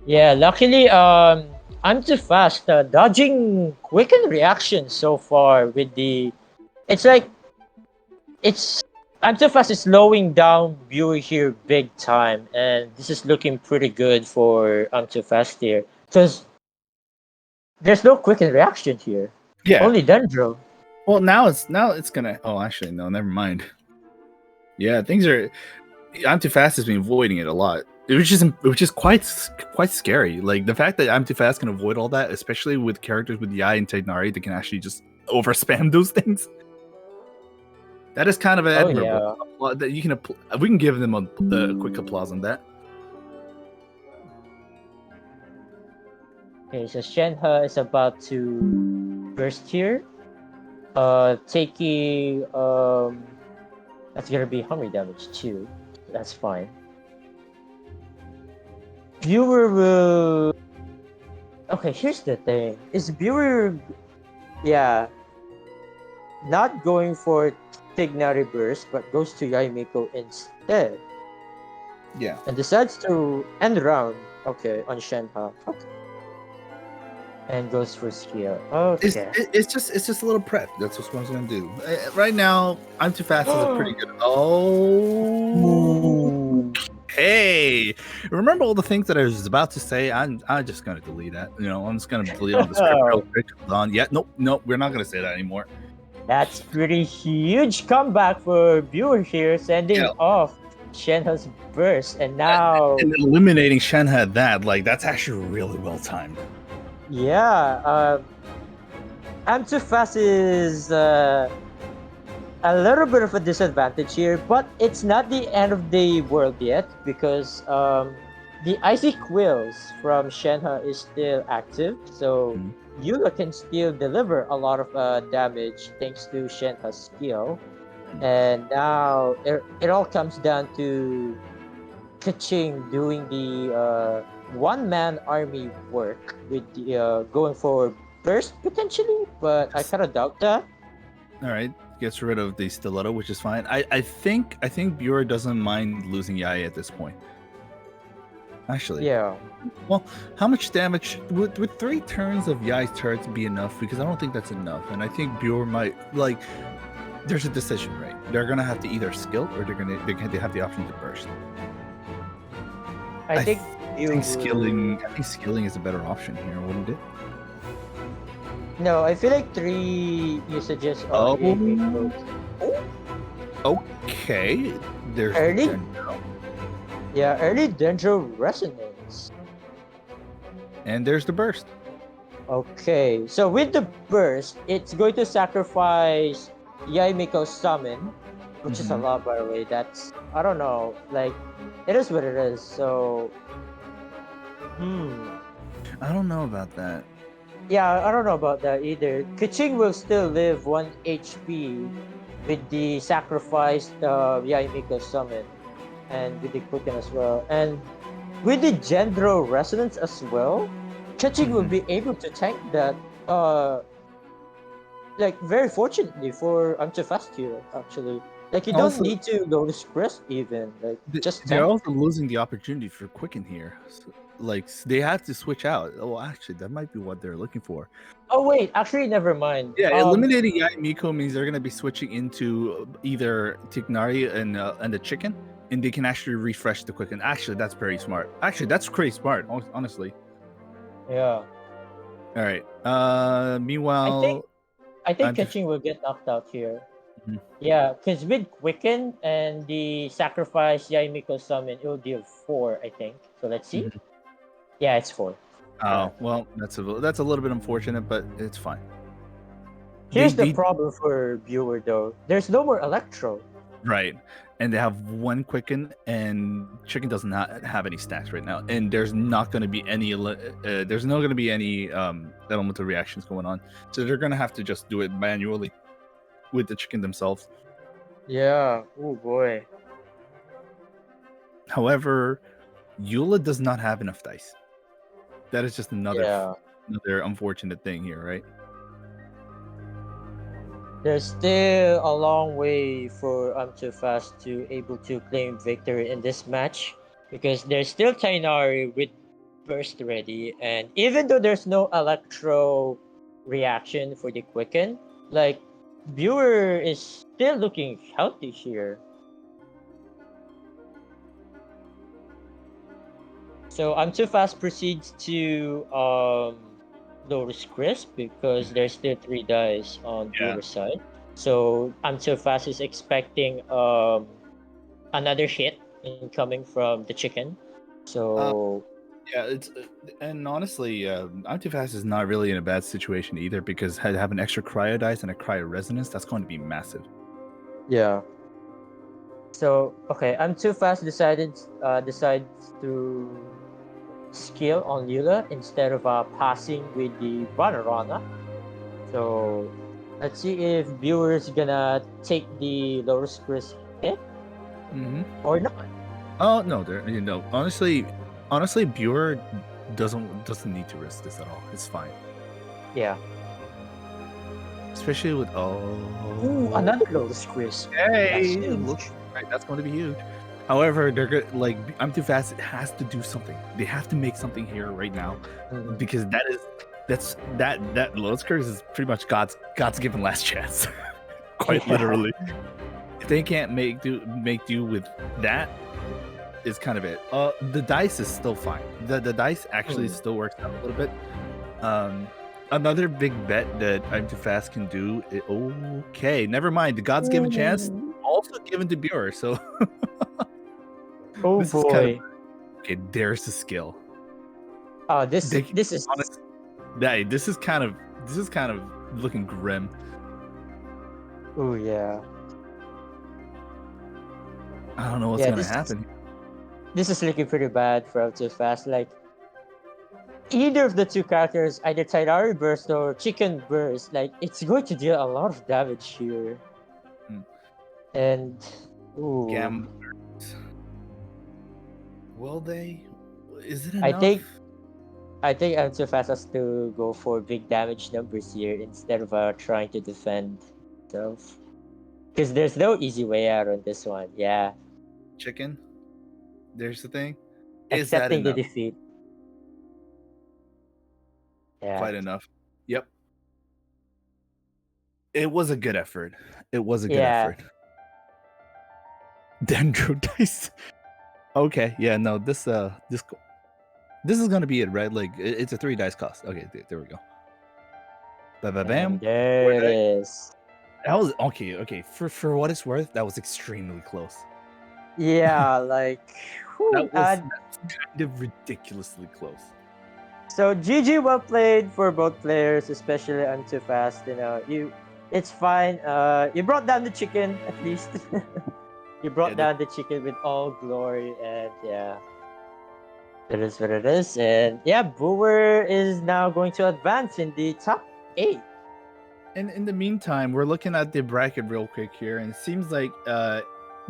Yeah, luckily, I'm too fast. Dodging quicken reaction so far with the, it's like it's I'm too fast is slowing down viewer here big time, and this is looking pretty good for I'm too fast here because there's no quicken reaction here. Yeah. Only Dendro. Well, now it's gonna. Oh, actually, no, never mind. Yeah, things are. I'm Too Fast has been avoiding it a lot, which is quite scary. Like the fact that I'm Too Fast can avoid all that, especially with characters with Yai and Tainari that can actually just overspam those things. That is kind of Oh admirable. yeah. That you can we can give them a quick applause on that. Okay, so Shenhe is about to burst here. Taking that's gonna be how many damage too. That's fine. Viewer will. Okay, here's the thing: is viewer, yeah, not going for Tignari burst, but goes to Yaimiko instead, Yeah. and decides to end round. Okay, on Shenhe. Okay, and goes for skill. Okay. It's just a little prep. That's what I was gonna do. Right now, I'm Too Fast is a pretty good. Oh. Hey, remember all the things that I was about to say? I'm just gonna delete that. I'm just gonna delete all the script real quick. Hold on. Yeah, nope, we're not gonna say that anymore. That's pretty huge comeback for viewer here, sending off Shenhe's burst, and now and eliminating Shenhe at that, like that's actually really well timed. yeah, I'm Too Fast is a little bit of a disadvantage here, but it's not the end of the world yet because the icy quills from Shenhe is still active, so Yula can still deliver a lot of damage thanks to Shenhe's skill. And now it all comes down to Kaching doing the one-man army work with the going for burst potentially, but I kind of doubt that. All right, gets rid of the stiletto, which is fine. I think Buer doesn't mind losing Yai at this point. Actually, yeah. Well, how much damage would 3 turns of Yai's turrets be enough? Because I don't think that's enough, and I think Buer might like. There's a decision, right? They're gonna have to either skill or they have the option to burst. I think skilling. I think skilling is a better option here, wouldn't it? No, I feel like 3 usages of Okay. There's early. Yeah, early Dendro resonance. And there's the burst. Okay, so with the burst, it's going to sacrifice Yaimiko's summon, which is a lot, by the way. That's, I don't know, like, it is what it is, so... I don't know about that. Yeah, I don't know about that either. Kaching will still live 1 HP with the sacrificed Yaimiko summon, and with the Quicken as well. And with the Gendro resonance as well, Kaching will be able to tank that like very fortunately for I'm too fast here actually. Like you don't Also, need to go to Crest even. Like just they're tank. also losing the opportunity for Quicken here. So, like they have to switch out. Oh, actually, that might be what they're looking for. Oh wait, actually never mind. Yeah, eliminating Yai Miko means they're going to be switching into either Tignari and the chicken, and they can actually refresh the Quicken. Actually, that's very smart. Actually, that's pretty smart, honestly. Yeah. All right. I think Meanwhile, I think I'm just. catching will get knocked out here. Mhm, Yeah, because with Quicken and the sacrifice Yaimiko summon, it will deal 4, I think. So let's see. mhm. Yeah, it's 4. Oh Alright. well, that's a little bit unfortunate, but it's fine. Here's the They problem for viewer though. There's no more Electro. right, and they have one Quicken, and Chicken does not have any stacks right now, and there's not going to be any there's not going to be any elemental reactions going on, so they're going to have to just do it manually with the Chicken themselves. Yeah. Oh boy. However, Eula does not have enough dice. That is just Yeah. another unfortunate thing here, right? There's still a long way for Too Fast to able to claim victory in this match because there's still Tainari with burst ready, and even though there's no Electro reaction for the Quicken, like viewer is still looking healthy here. So Too Fast proceeds to Lotus Crisp because there's still 3 dice on Yeah. viewer side. So Too Fast is expecting another hit incoming from the chicken. Uh, So yeah, it's and honestly, I'm Too Fast is not really in a bad situation either because had have an extra cryo dice and a cryo resonance, that's going to be massive. yeah. So okay, Too Fast decides to skill on Lila instead of passing with the Banarana. So let's see if viewers gonna take the Lotus Crisp hit Mm-hmm. or not. Oh no, there honestly, Buer doesn't need to risk this at all. It's fine, Yeah. especially with Ooh, another Lotus Crisp. That's hey, look, huge. right, that's going to be huge. However, they're good. Like I'm Too Fast. It has to do something. They have to make something here right now Mhm. because that Lotus Curse is pretty much God's given last chance, quite Yeah. literally. If they can't make do with that, is kind of it. The dice is still fine. The dice actually Mm. still works out a little bit. Another big bet that I'm Too Fast can do. Okay, never mind. The God's given chance also given to Buer. So Oh this is kind of boy. okay. There's the skill. Oh, They, this is honest, this is kind of looking grim. oh yeah. I don't know what's Yeah, gonna happen. this is looking pretty bad for Too Fast. Like either of the two characters, either Tyrari Burst or Chicken Burst, like it's going to deal a lot of damage here. Hmm. And ooh, Gamblers. Will they? Is it I enough? think I think Too Fast has to go for big damage numbers here instead of trying to defend himself. Because there's no easy way out on this one. Yeah, Chicken. There's the thing. Is that accepting the enough? defeat. Yeah, Quite enough. Yep. It was a good effort. It was a good yeah, effort. Dendro dice. Okay. Yeah. No. This is gonna be it, right? Like it's a 3 dice cost. Okay. There we go. and Bam. there Four it dice. is. That was okay. Okay. For what it's worth, that was extremely close. Yeah, like, whew, That's kind of ridiculously close. so GG, well played for both players, especially I'm Too Fast. You know, it's fine. You brought down the chicken at least. You Yeah. brought down the chicken with all glory, and yeah, it is what it is. And yeah, Brewer is now going to advance in the top 8. And in the meantime, we're looking at the bracket real quick here, and it seems like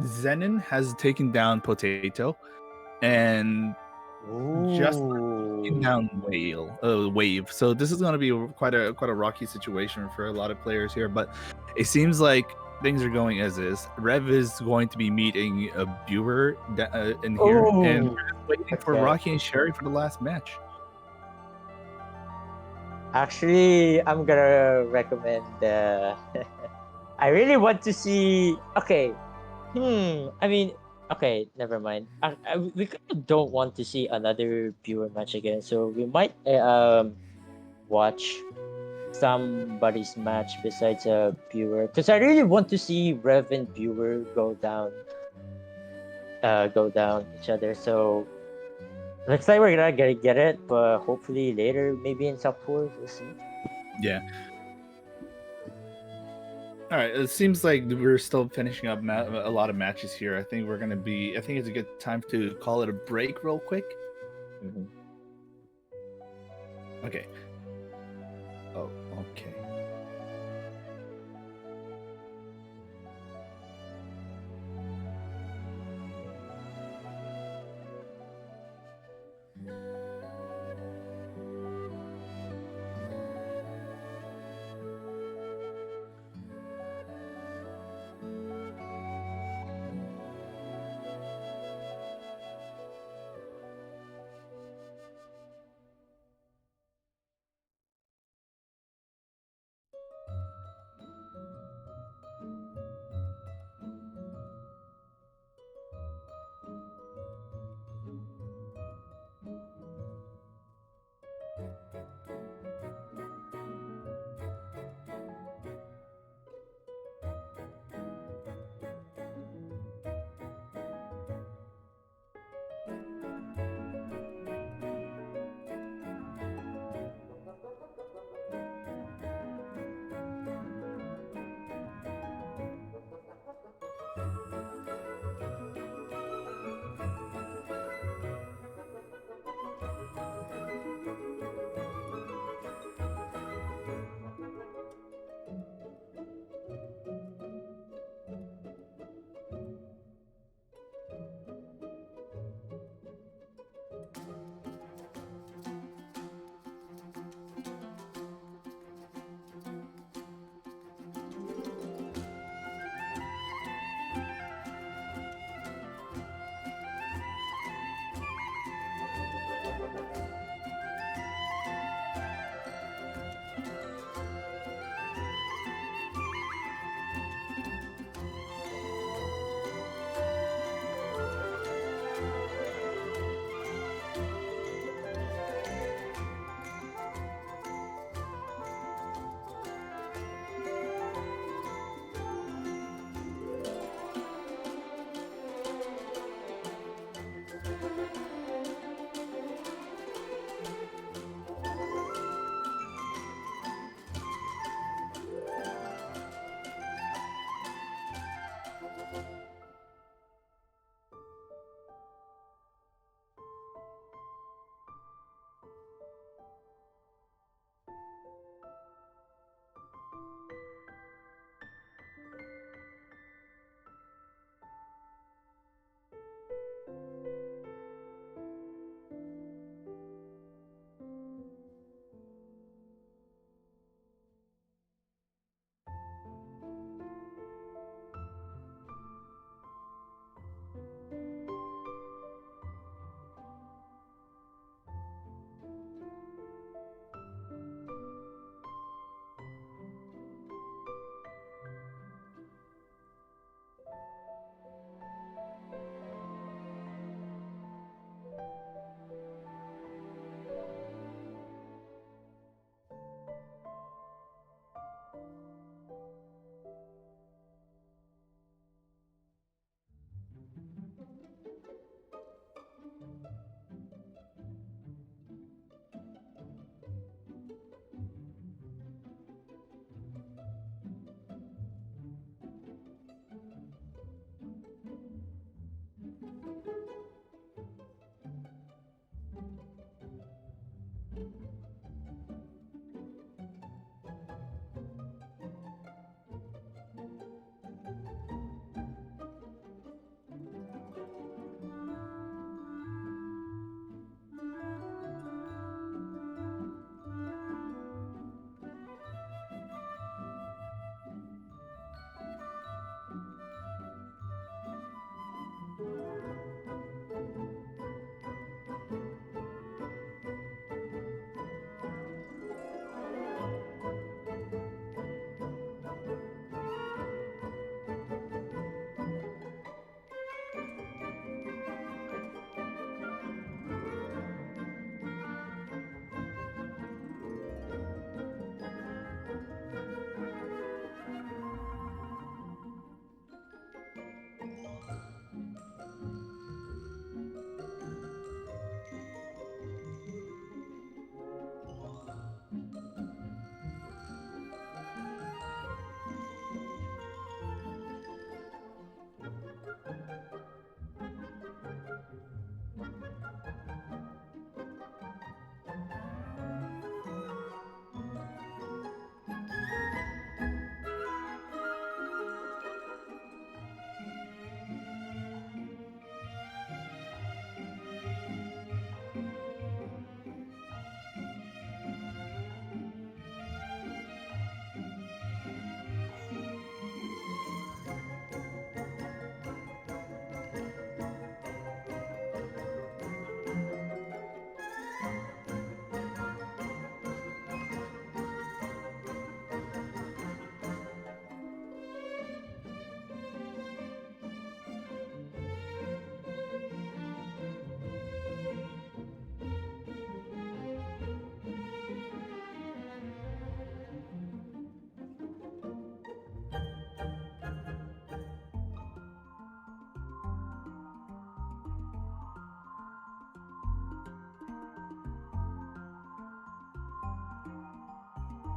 Zenon has taken down Potato, and just Ooh. down wave. So this is going to be quite a rocky situation for a lot of players here. But it seems like things are going as is. Rev is going to be meeting a viewer in here, and Oh. we're just waiting for Okay. Rocky and Sherry for the last match. Actually, I'm gonna recommend. I really want to see. Okay. I mean, okay. Never mind. We kind of don't want to see another viewer match again, so we might watch somebody's match besides a viewer, because I really want to see Rev and viewer go down each other. So looks like we're gonna get it, but hopefully later, maybe in sub four, we'll see. Yeah. All right. It seems like we're still finishing up a lot of matches here. I think we're gonna be. I think it's a good time to call it a break real quick. Mm-hmm. Okay. Oh, okay.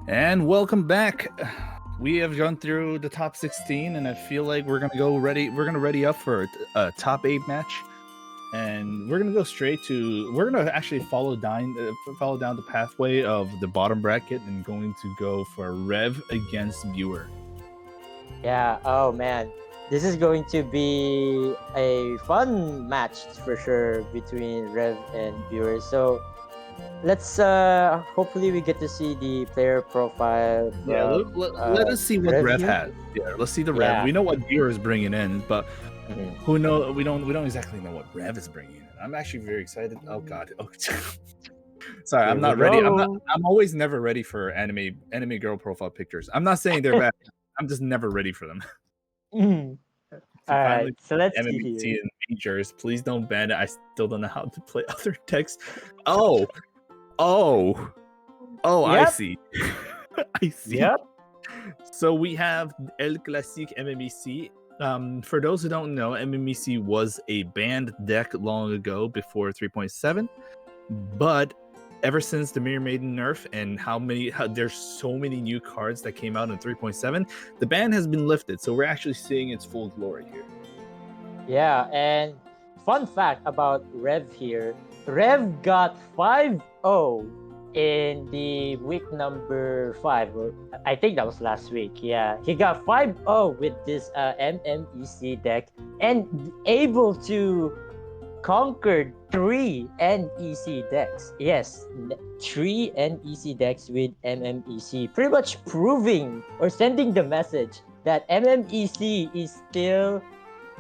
And welcome back. We have gone through the top 16, and I feel like we're gonna go ready. We're gonna ready up for a top 8 match, and we're gonna go straight to. We're gonna actually follow down the pathway of the bottom bracket, and going to go for Rev against Viewer. Yeah. Oh man, this is going to be a fun match for sure between Rev and Viewers. So let's hopefully we get to see the player profile Yeah, from let us see what Rev Rev here. has. Yeah, let's see the Rev. Yeah. We know what Viewer is bringing in, but Mhm. who know? We don't exactly know what Rev is bringing in. I'm actually very excited. Oh God. Oh. Sorry, Here I'm we not ready. I'm go. always never ready for anime girl profile pictures. I'm not saying they're bad. I'm just never ready for them. Mhm. So All finally, right. So let's see MMC here. and majors. Please don't ban it. I still don't know how to play other decks. Oh, oh, oh! I Yep. see. I see. Yep. So we have El Clasique MMEC. For those who don't know, MMEC was a banned deck long ago before 3.7, but ever since the Mirror Maiden nerf and how there's so many new cards that came out in 3.7, the ban has been lifted. So we're actually seeing its full glory here. Yeah, and fun fact about Rev here. Rev got 5-0 in the week number 5, or I think that was last week. Yeah, he got 5-0 with this MMEC deck and able to conquer 3 NEC decks. Yes, 3 NEC decks with MMEC, pretty much proving or sending the message that MMEC is still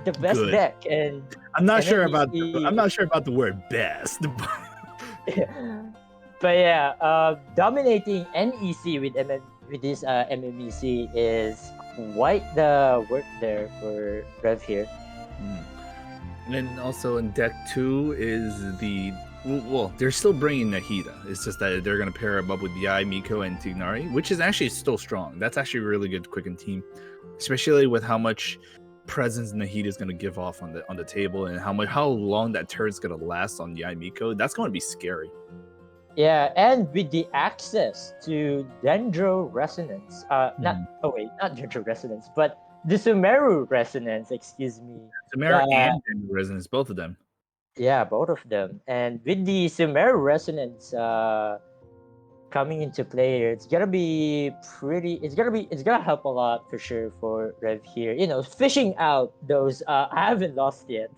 the best Good. deck, and I'm not sure about MMEC the word best. but yeah, dominating NEC with with this MMEC is quite the work there for Rev here. And also in deck 2 is they're still bringing Nahida. It's just that they're going to pair him up with Yai, Miko, and Tignari, which is actually still strong. That's actually a really good quicken team, especially with how much presence Nahida is going to give off on the table, and how long that turn's going to last on Yai Miko. That's going to be scary. Yeah, and with the access to Dendro Resonance, not Dendro Resonance, but the Sumeru Resonance, excuse me. Sumeru and Resonance, both of them. Yeah, both of them. And with the Sumeru Resonance coming into play here, it's gonna help a lot for sure for Rev here. You know, fishing out those I haven't lost yet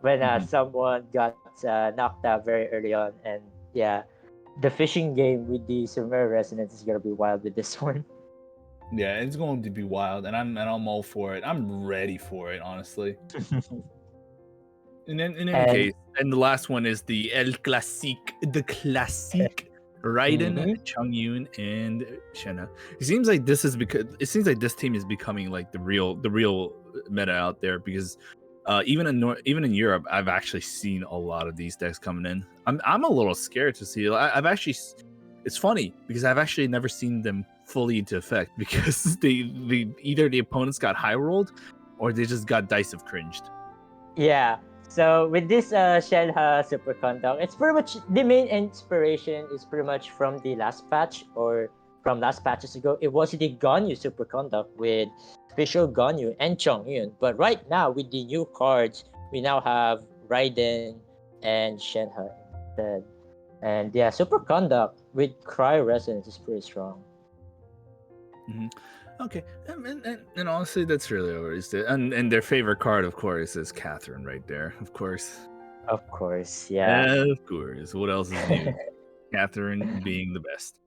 when someone got knocked out very early on, and yeah, the fishing game with the Sumeru Resonance is gonna be wild with this one. Yeah, it's going to be wild, and I'm all for it. I'm ready for it, honestly. In any case, and the last one is the El Clasique, Raiden, Chongyun, and Shenhe. It seems like this team is becoming like the real meta out there, because even in Europe, I've actually seen a lot of these decks coming in. I'm a little scared to see. It's funny because I've actually never seen them fully into effect, because either the opponents got high rolled or they just got dice of cringed. Yeah. So with this Shenhe Superconduct, it's pretty much the main inspiration is pretty much from the last patch, or from last patches ago. It was the Ganyu Superconduct with Special Ganyu and Chongyun. But right now with the new cards, we now have Raiden and Shenhe instead. And yeah, Superconduct with Cryo Resonance is pretty strong. Okay, and honestly, that's really always it. And their favorite card, of course, is Catherine right there. Of course. Of course, yeah. Of course. What else is new? Catherine being the best.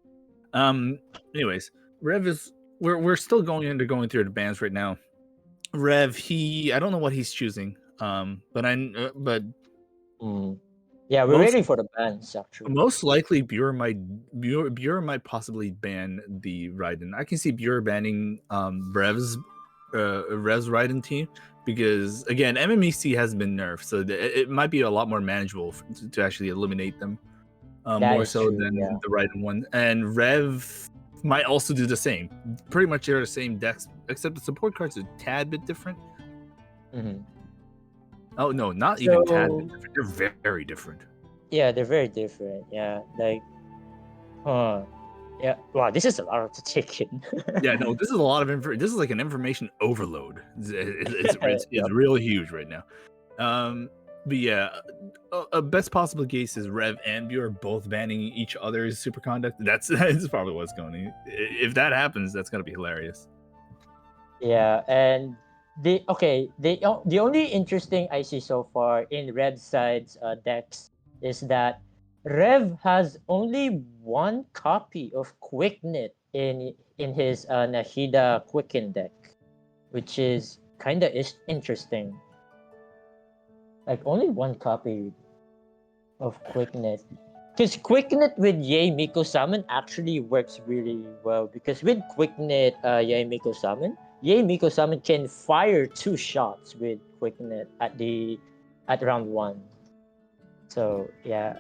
Anyways, Rev is we're still going through the bans right now. Rev, I don't know what he's choosing. But yeah, we're waiting for the bans actually. Most likely, Buer might possibly ban the Raiden. I can see Buer banning Rev's Raiden team, because again, MMEC has been nerfed, so it might be a lot more manageable to actually eliminate them, more so than the Raiden one. And Rev might also do the same. Pretty much they're the same decks, except the support cards are a tad bit different. Oh no, not even tad bit different. They're very different. Yeah, they're very different. Yeah, like, Yeah. Wow, this is a lot to take in. Yeah, no, this is a lot of info. This is like an information overload. It's Yep. really huge right now. But yeah, a best possible case is Rev and Bu are both banning each other's superconduct. That's probably what's going. If that happens, that's gonna be hilarious. Yeah, and the only interesting I see so far in Rev's side's decks is that Rev has only one copy of Quicknit in his Nahida Quicken deck, which is kind of is interesting. Like only one copy of Quicknit. Because Quicknit with Yay Miko Summon actually works really well. Because with Quicknit Yay Miko Summon, Yay Miko Summon can fire 2 shots with Quicknit at round 1. So yeah,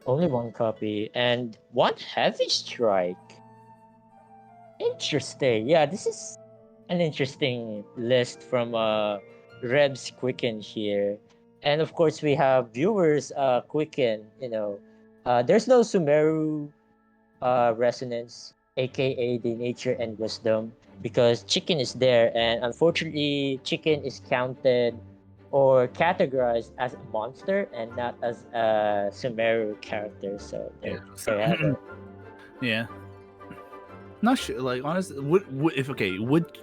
only one copy and one heavy strike. Interesting. Yeah, this is an interesting list from Reb's Quicken here. And of course, we have viewers Quicken. There's no Sumeru resonance, aka the nature and wisdom, because chicken is there, and unfortunately, chicken is counted or categorized as a monster and not as a Sumeru character. So Yeah. there you have it. Yeah. Not sure. Like honestly, would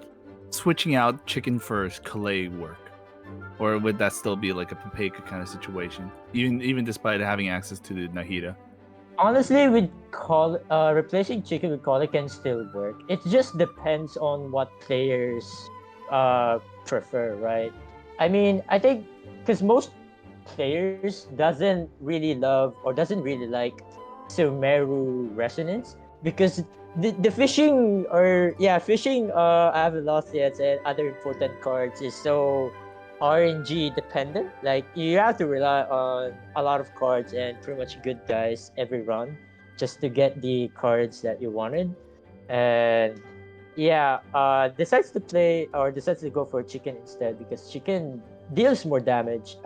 switching out chicken first Calais work, or would that still be like a Papeka kind of situation, even despite having access to the Nahida? Honestly, with replacing chicken with Kale can still work. It just depends on what players prefer, right? I mean, I think because most players doesn't really love or doesn't really like Sumeru Resonance because the fishing or yeah fishing Avalothians and other important cards is so RNG dependent. Like you have to rely on a lot of cards and pretty much good guys every run just to get the cards that you wanted. And yeah, decides to play or decides to go for chicken instead because chicken deals more damage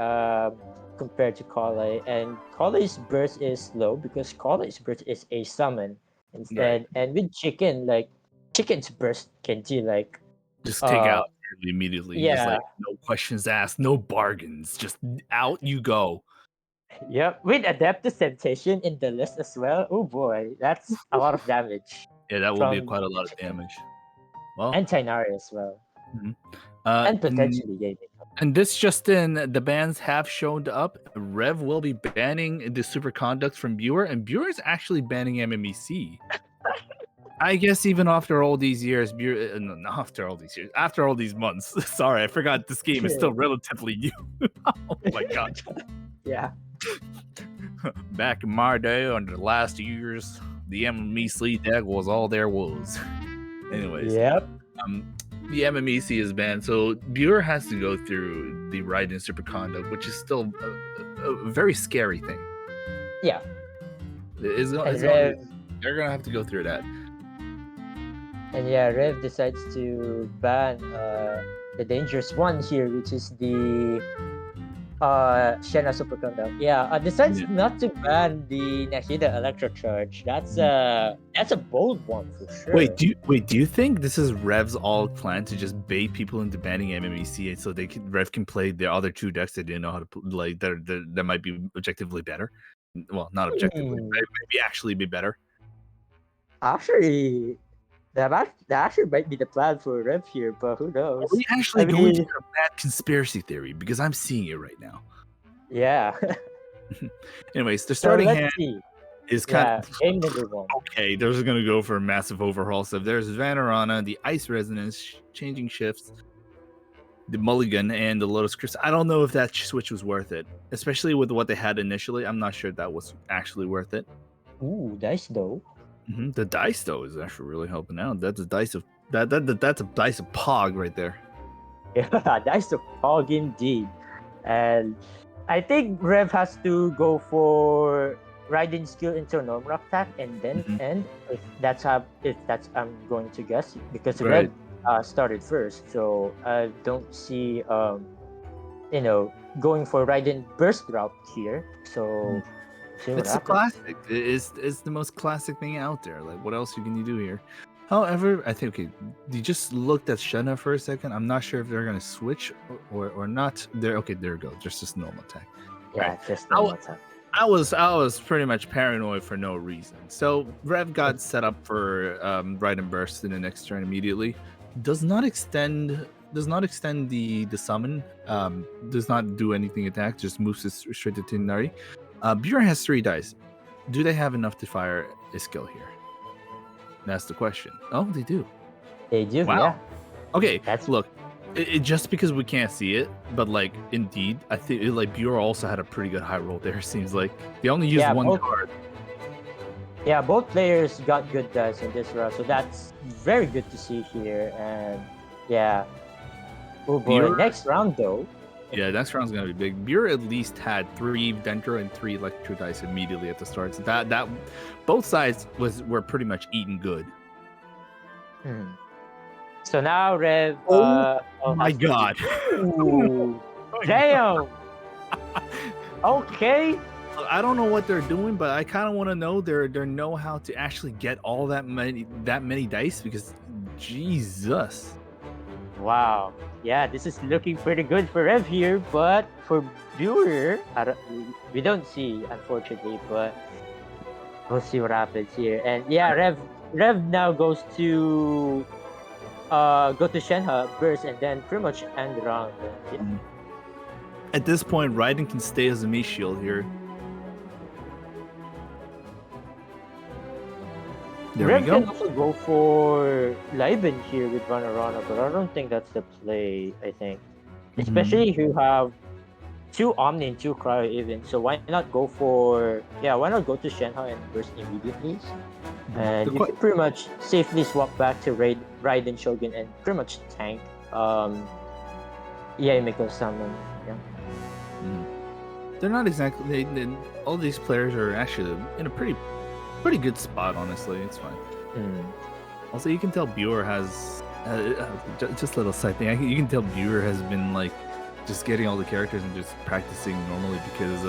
compared to Kale, and Kale's burst is low because Kale's burst is a summon Right. instead. And with chicken, like chicken's burst can do like Just take uh out immediately. Just yeah. like no questions asked, no bargains. Just out you go. Yep, with Adeptus Temptation in the list as well. Oh boy, that's a lot of damage Yeah, that will be from quite a lot of chicken damage. Well, and Tainari as well, mhm. and And potentially gaming. this just in, the bans have shown up. Rev will be banning the superconduct from Viewer, and Viewer is actually banning MMEC. I guess even after all these years, after all these years, after all these months. Sorry, I forgot this game is still relatively new. Oh my god! Yeah. Back in my day, under the last years, the MMEC deck was all there was. Anyways, Yep. the MMEC is banned, so Viewer has to go through the Raiden Superconduct, which is still a very scary thing. Yeah. They're gonna have to go through that. And yeah, Rev decides to ban the dangerous one here, which is the Shenhe Superconduct. Yeah, decides Yeah. not to ban the Nahida Electrocharge. That's a bold one for sure. Wait, do you think this is Rev's all plan to just bait people into banning MMEC so Rev can play the other two decks they didn't know how to play that might be objectively better? Well, not objectively, but maybe actually be better. Actually, that actually might be the plan for Rev here, but who knows? Are we actually going to a bad conspiracy theory? Because I'm seeing it right now. Yeah. Anyways, the starting hand see. is kind of game number 1. okay. They're just gonna go for a massive overhaul. So there's Vanarana, the Ice Resonance, changing shifts, the Mulligan, and the Lotus Crystal. I don't know if that switch was worth it, especially with what they had initially. I'm not sure that was actually worth it. Ooh, dice though. The dice though is actually really helping out. That's a dice of that's a dice of Pog right there. Yeah, dice of Pog indeed. And I think Rev has to go for Raiden skill into normal attack and then end. If that's I'm going to guess because Right. Rev started first, so I don't see going for Raiden burst route here. So See what It's a happens. classic. It's the most classic thing out there. Like, what else can you do here? However, I think you just looked at Shenhe for a second. I'm not sure if they're gonna switch or not. There we go. Just normal attack. Yeah, Right. just I, normal w- attack. I was pretty much paranoid for no reason. So Rev got set up for Ride and Burst in the next turn immediately. Does not extend the summon. Does not do anything attack. Just moves it straight to Tinari. Bjorn has 3 dice. Do they have enough to fire a skill here? That's the question. Oh, they do. They do, Wow. yeah. Okay, That's look. Just because we can't see it, but like indeed, I think like Bjorn also had a pretty good high roll there. Seems like they only used one both, card. Yeah, both players got good dice in this round, so that's very good to see here. And yeah, oh boy, Bjorn- next round though. Yeah, next round's gonna be big. Bjorn at least had 3 Dendro and 3 Electro dice immediately at the start. So that both sides were pretty much eaten good. Hmm. So now Rev. Oh my has to- god! Ooh, damn. Okay. I don't know what they're doing, but I kind of want to know their know how to actually get all that many dice because Jesus. Wow. Yeah, this is looking pretty good for Rev here, but for Buer, we don't see, unfortunately, but we'll see what happens here. And yeah, Rev now goes to go to Shenhe burst and then pretty much end the round. Yeah. At this point, Raiden can stay as a Mii shield here. There Rev we go. can also go for Leiben here with Vanarana, but I don't think that's the play, I think. Especially if you have 2 Omni and 2 Cryo even. So why not go for... Yeah, why not go to Shenhe and burst immediately? And you can pretty much safely swap back to Raiden Shogun and pretty much tank Miko summon. Yeah. They're not exactly... all these players are actually in a pretty good spot, honestly. It's fine. Also, you can tell Buer has just a little side thing. You can tell Buer has been like just getting all the characters and just practicing normally because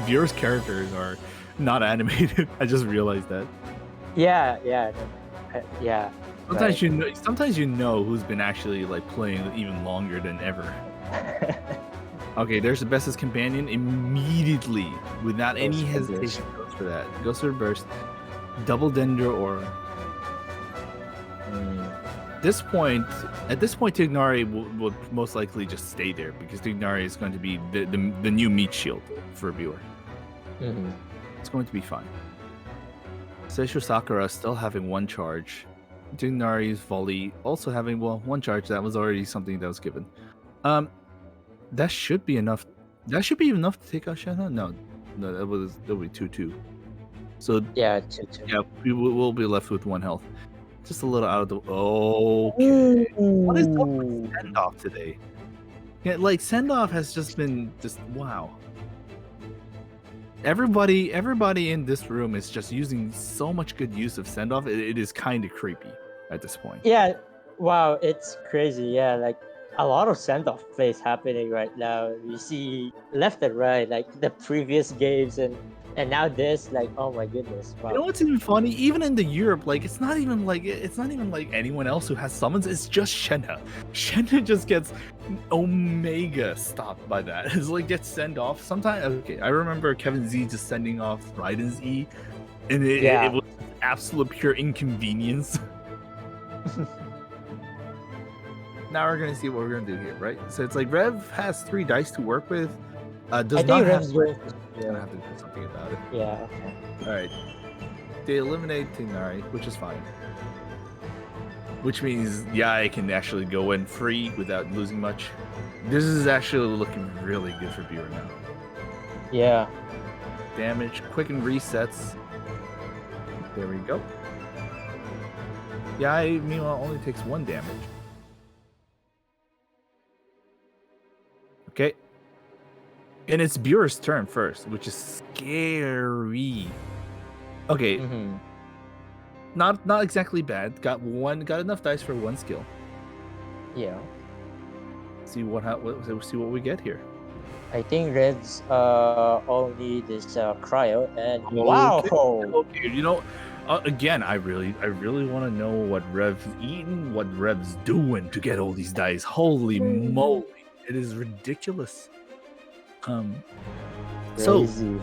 Buer's characters are not animated. I just realized that. Yeah. Sometimes right. sometimes you know who's been actually like playing even longer than ever. Okay, there's the bestest companion immediately, without any hesitation. Goes for that. Goes for burst, double Dendro or. At this point, Tignari will most likely just stay there because Tignari is going to be the new meat shield for a viewer. It's going to be fine. Seisho Sakura still having 1 charge. Tignari's volley also having 1 charge. That was already something that was given. That should be enough. That should be enough to take out Shenhe. No, that would be 2-2. So yeah, 2-2. Yeah, we'll be left with 1 health. Just a little out of the. Okay. What is up with Sendoff today? Yeah, like Sendoff has just been wow. Everybody in this room is just using so much good use of Sendoff. It is kind of creepy at this point. Yeah, wow, it's crazy. Yeah, like a lot of send-off plays happening right now. You see left and right, like the previous games and now this, like, oh my goodness. Wow. You know what's even funny? Even in the Europe, like it's not even like anyone else who has summons. It's just Shenhe. Shenhe just gets Omega stopped by that. It's like gets sent off. Sometimes okay, I remember Kevin Z just sending off Raiden's E, and it was absolute pure inconvenience. Now we're gonna see what we're gonna do here, right? So it's like Rev has 3 dice to work with. Does not have. Gonna have to do something about it. Yeah. Okay. All right. They eliminate Tignari, which is fine. Which means Yai can actually go in free without losing much. This is actually looking really good for Buer now. Yeah. Damage, quicken resets. There we go. Yai, meanwhile, only takes 1 damage. Okay. And it's Buer's turn first, which is scary. Okay. Not exactly bad. Got enough dice for 1 skill. Yeah. See what we get here. I think Revs only this cryo and Okay, wow. okay. Again, I really want to know what Rev's eating, what Rev's doing to get all these dice. Holy moly, it is ridiculous. So Crazy.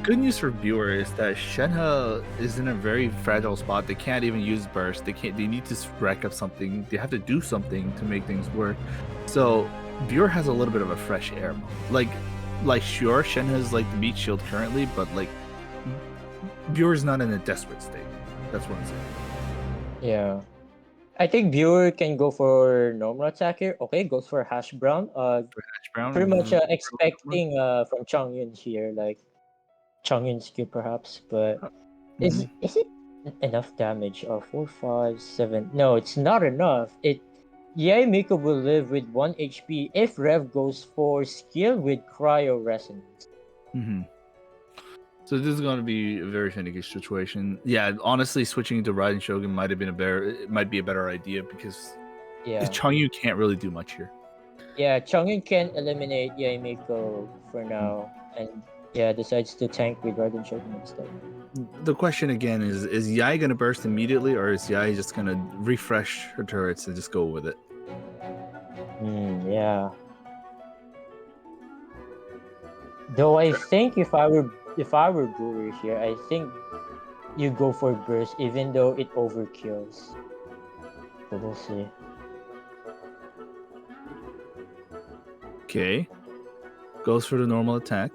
good news for viewers is that Shenhe is in a very fragile spot. They can't even use burst. They can't. They need to rack up something. They have to do something to make things work. So Viewer has a little bit of a fresh air mode. Like sure, Shenhe is like the meat shield currently, but like Viewer's not in a desperate state. That's what I'm saying. Yeah. I think viewer can go for normal attack here. Okay, goes for hash brown. For Hash Brown, Pretty much expecting from Changyun here, like Changyun skill perhaps, but is it enough damage? 4, 5, 7. No, it's not enough. Yay Miko will live with 1 HP if Rev goes for skill with cryo resonance. So this is going to be a very finicky situation. Yeah, honestly, switching to Raiden Shogun might be a better idea because Changyu can't really do much here. Yeah, Changyun can eliminate Yay Miko for now, and decides to tank with Raiden Shogun instead. The question again is Yai going to burst immediately, or is Yai just going to refresh her turrets and just go with it? Yeah. Though I think if I were Guru here, I think you go for burst even though it overkills. But we'll see. Okay. Goes for the normal attack.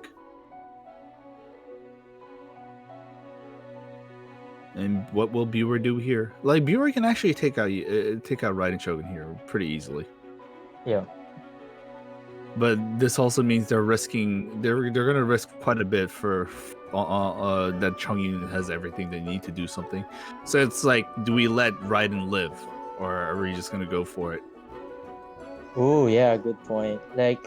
And what will Buer do here? Like Buer can actually take out Raiden Shogun here pretty easily. Yeah. But this also means they're gonna risk quite a bit for that Chongyun has everything they need to do something. So it's like, do we let Raiden live, or are we just gonna go for it? Oh yeah, good point. Like,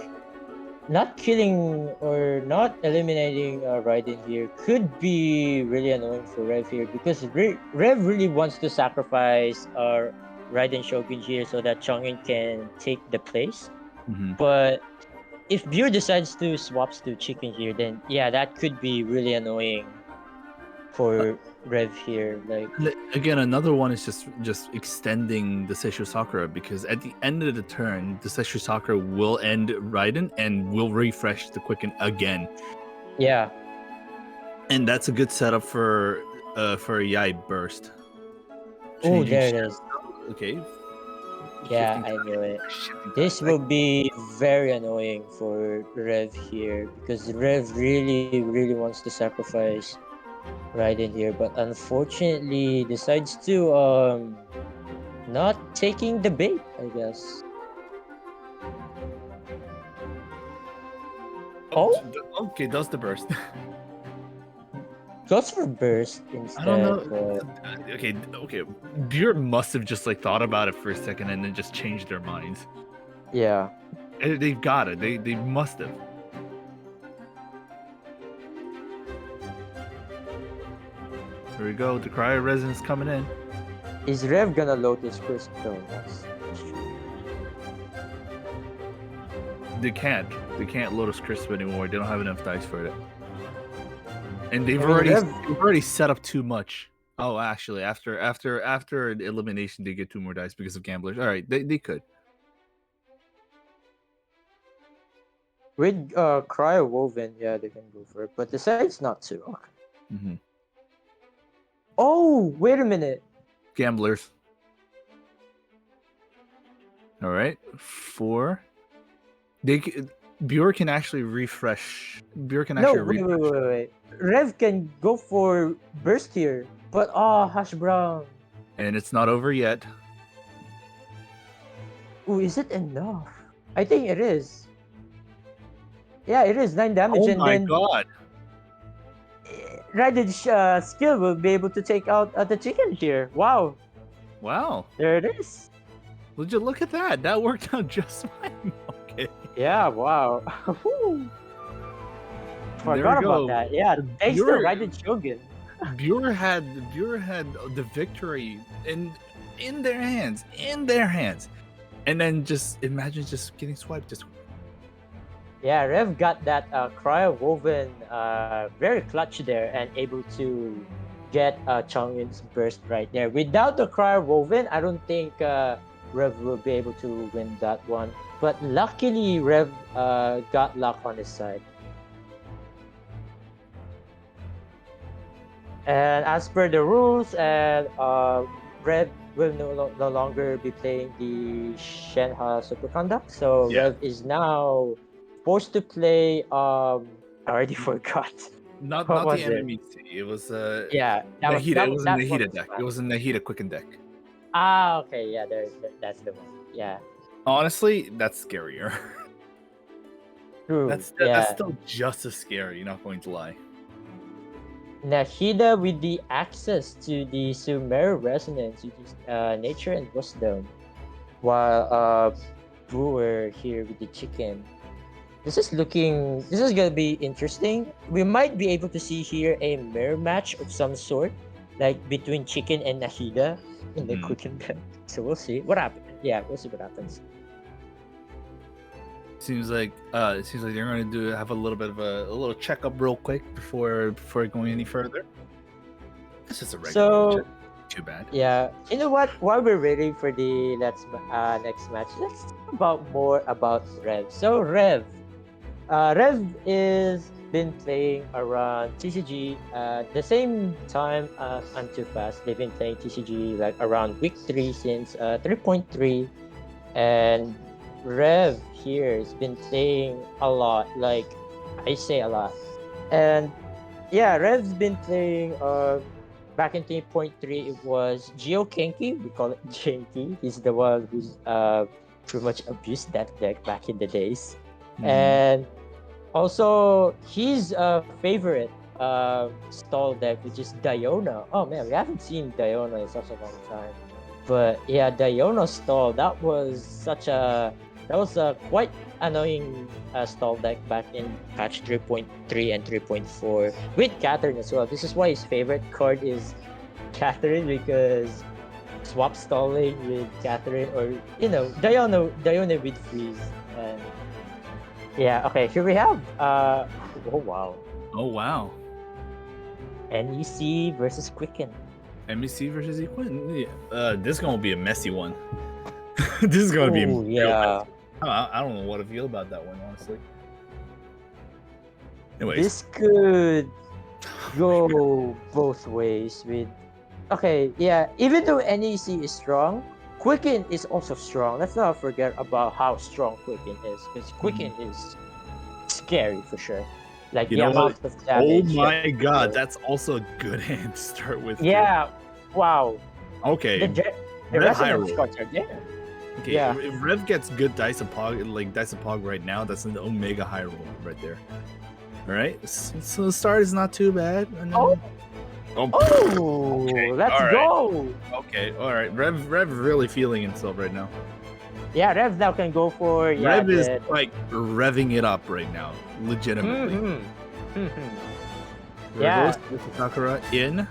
not killing or not eliminating Raiden here could be really annoying for Rev here because Rev really wants to sacrifice Raiden Shogun here so that Chongyun can take the place. But if Buer decides to swaps to chicken here, then yeah, that could be really annoying for Rev here. Like again, another one is just extending the Seisho Sakura, because at the end of the turn, the Seisho Sakura will end Raiden and will refresh the Quicken again. Yeah, and that's a good setup for a Yai burst. oh, there it is. Okay. Yeah, I knew it. This will be very annoying for Rev here because Rev really wants to sacrifice Raiden here, but unfortunately decides to not taking the bait, I guess. Okay, does the burst. Goes for burst instead. I don't know. Okay. Buer must have just like thought about it for a second and then just changed their minds. Yeah. They've got it. They must have. Here we go. The cryo resonance coming in. Is Rev gonna Lotus first? No, that's true. They can't. They can't Lotus Crisp anymore. They don't have enough dice for it. And they've already set up too much. Oh, actually, after elimination, they get 2 more dice because of gamblers. All right, they could. With Cryo Woven, yeah, they can go for it. But decides not to. Okay. Oh, wait a minute. Gamblers. All right, 4. Buer can actually refresh. Buer can actually refresh. Wait. Rev can go for burst here, but Hash Brown. And it's not over yet. Ooh, is it enough? I think it is. Yeah, it is 9 damage. Oh my god! Raiden's skill will be able to take out the chicken here. Wow. There it is. Would you look at that? That worked out just fine. Okay. Yeah, wow. Forgot about that. Yeah, thanks to Raiden Shogun. Buer had the victory in their hands. And then just imagine just getting swiped. Yeah, Rev got that cryo woven very clutch there and able to get Chongyun's burst right there. Without the cryo woven, I don't think Rev will be able to win that one. But luckily, Rev got luck on his side. And as per the rules, and Rev will no longer be playing the Shenhe Superconduct. So Yeah. Rev is now forced to play. I already forgot. Not What the was it? MMEC. It was Yeah, Nahida. It was a that one Nahida was deck. It fun. was a Nahida Quicken deck. Ah, okay, yeah, that's the one. Yeah, Honestly, that's scarier. true. That's Yeah, still just as scary. Not going to lie. Nahida with the access to the Sumer resonance, which is nature and wisdom, while Brewer here with the chicken. This is gonna be interesting. We might be able to see here a mirror match of some sort, like between chicken and Nahida in the Mhm. quicken deck. So we'll see what happens. Yeah, we'll see what happens. Seems like they're going to have a little bit of a little checkup real quick before going any further. It's just a regular So matchup. Too bad. yeah, you know what? While we're waiting for the next match, let's talk about more about Rev. So Rev is been playing around TCG the same time as I'm Too Fast. They've been playing TCG like around week 3 since 3.3, and Rev here has been playing a lot. Like I say a lot, and yeah, Rev's been playing. Back in 3.3, it was Geo Kenki. We call it Genki. He's the one who's pretty much abused that deck back in the days, Mhm. and also, his favorite stall deck, which is Diona. Oh man, we haven't seen Diona in such a long time. But yeah, Diona stall, that was a quite annoying stall deck back in patch 3.3 and 3.4 with Catherine as well. This is why his favorite card is Catherine, because swap stalling with Catherine, or Diona with freeze. And yeah, okay, here we have oh wow. Oh wow. NEC versus Quicken. MEC versus Equin. Yeah. This is gonna be a messy one. This is gonna be Oh real yeah. messy. I don't know what to feel about that one, honestly. Anyways, This could go both ways with okay, yeah. Even though NEC is strong, Quicken is also strong. Let's not forget about how strong Quicken is, because Quicken is scary for sure. Like you the know what? amount of Oh damage that my it god, deals. that's also a good hand to start with too. Yeah. Wow. The Okay, ge- the Rev high resonance roll. cards are there. Okay, Yeah. if Rev gets good Dice of Pog, like Dice of Pog right now, that's an Omega high roll right there. All right, so the start is not too bad. And then, Oh, oh, oh, okay, let's all right, go. okay, all right. Rev really feeling himself right now. Yeah, Rev now can go for Rev is like revving it up right now, legitimately. Yeah. There goes Sakura in.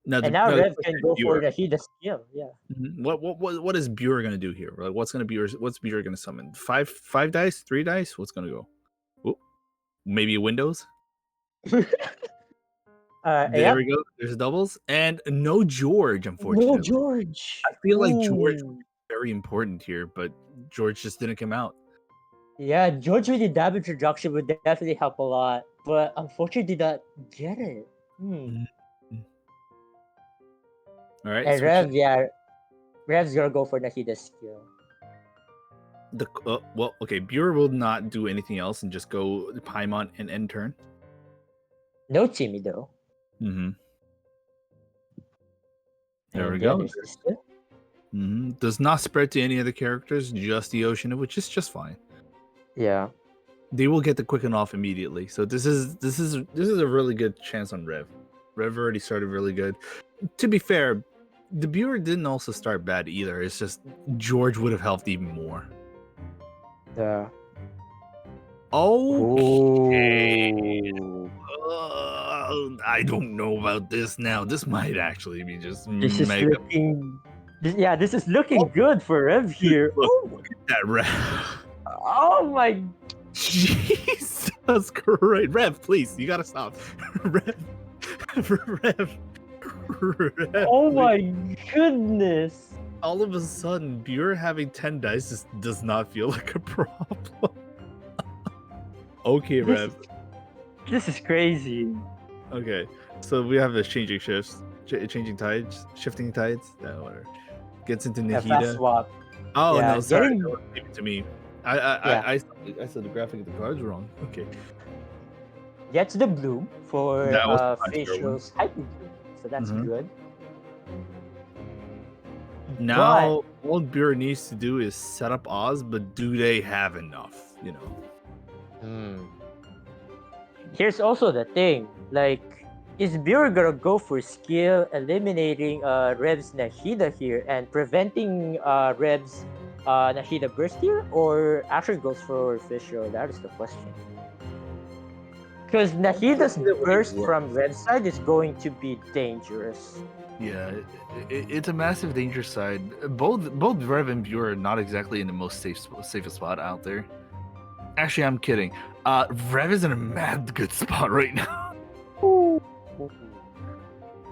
Now, And now the Rev question can is go for Buer. the Hida skill. Yeah. What is Buer gonna do here? Like, what's Buer gonna summon? Five dice, 3 dice? What's gonna go? Oop, maybe Windows. There Yep. we go. There's doubles and no George, No unfortunately. George. I feel like George would Ooh. be very important here, but George just didn't come out. Yeah, George with the damage reduction would definitely help a lot, but unfortunately did not get it. Mhm. All right, And switch it. Rev, yeah, Rev's gonna go for the Hida skill. Well, okay. Buer will not do anything else and just go Paimon and end turn. No Timmy though. Mm-hmm. There we And yeah, go. there's the skill. Mm-hmm. Does not spread to any other characters, just the ocean, which is just fine. Yeah. They will get the quicken off immediately. So this is a really good chance on Rev. Rev already started really good. To be fair, the Buer didn't also start bad either. It's just George would have helped even more. Yeah. Okay. Ooh. I don't know about this now. This might actually be just This is mega. looking. This is looking good for Rev here. Look Oh. at that Rev. Oh my Jesus Christ. Rev, please, you gotta stop. Rev. Rev. Oh my please. goodness. All of a sudden, Buer having 10 dice just does not feel like a problem. Okay, Rev. This is crazy. Okay, so we have this changing shifts, changing tides, shifting tides. Whatever. Gets into A fast Nahida. swap. Oh Yeah, no, sorry, getting- don't leave it to me. Yeah. I said the graphic of the cards wrong. Okay, Gets the bloom for that was the 5-star one. facial's hyper bloom. So that's Mhm. good. Now, all Buer needs to do is set up Oz, but do they have enough? You know. Here's also the thing. Like, is Buer gonna go for skill, eliminating Rev's Nahida here and preventing Rev's Nahida burst here, or actually goes for official? That is the question. Because Nahida's burst from Rev's side is going to be dangerous. Yeah, it's a massive danger side. Both Rev and Buer are not exactly in the most safest spot out there. Actually, I'm kidding. Rev is in a mad good spot right now.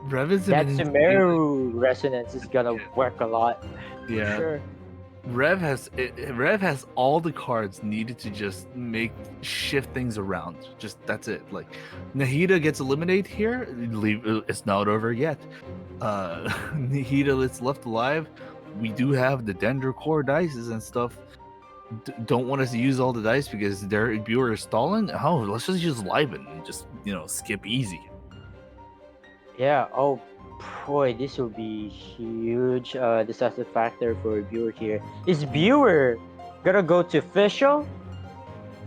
Rev is That in Sumeru resonance is gonna work a lot. Yeah. Sure. Rev has all the cards needed to just shift things around. Just that's it. Like Nahida gets eliminated here. It's not over yet. Nahida is left alive. We do have the Dendro core dices and stuff. Don't want us to use all the dice because their Buer is stalling. Oh, let's just use Liben and just skip easy. Yeah. Oh boy, this will be huge decisive factor for Buer here. Is Buer gonna go to official,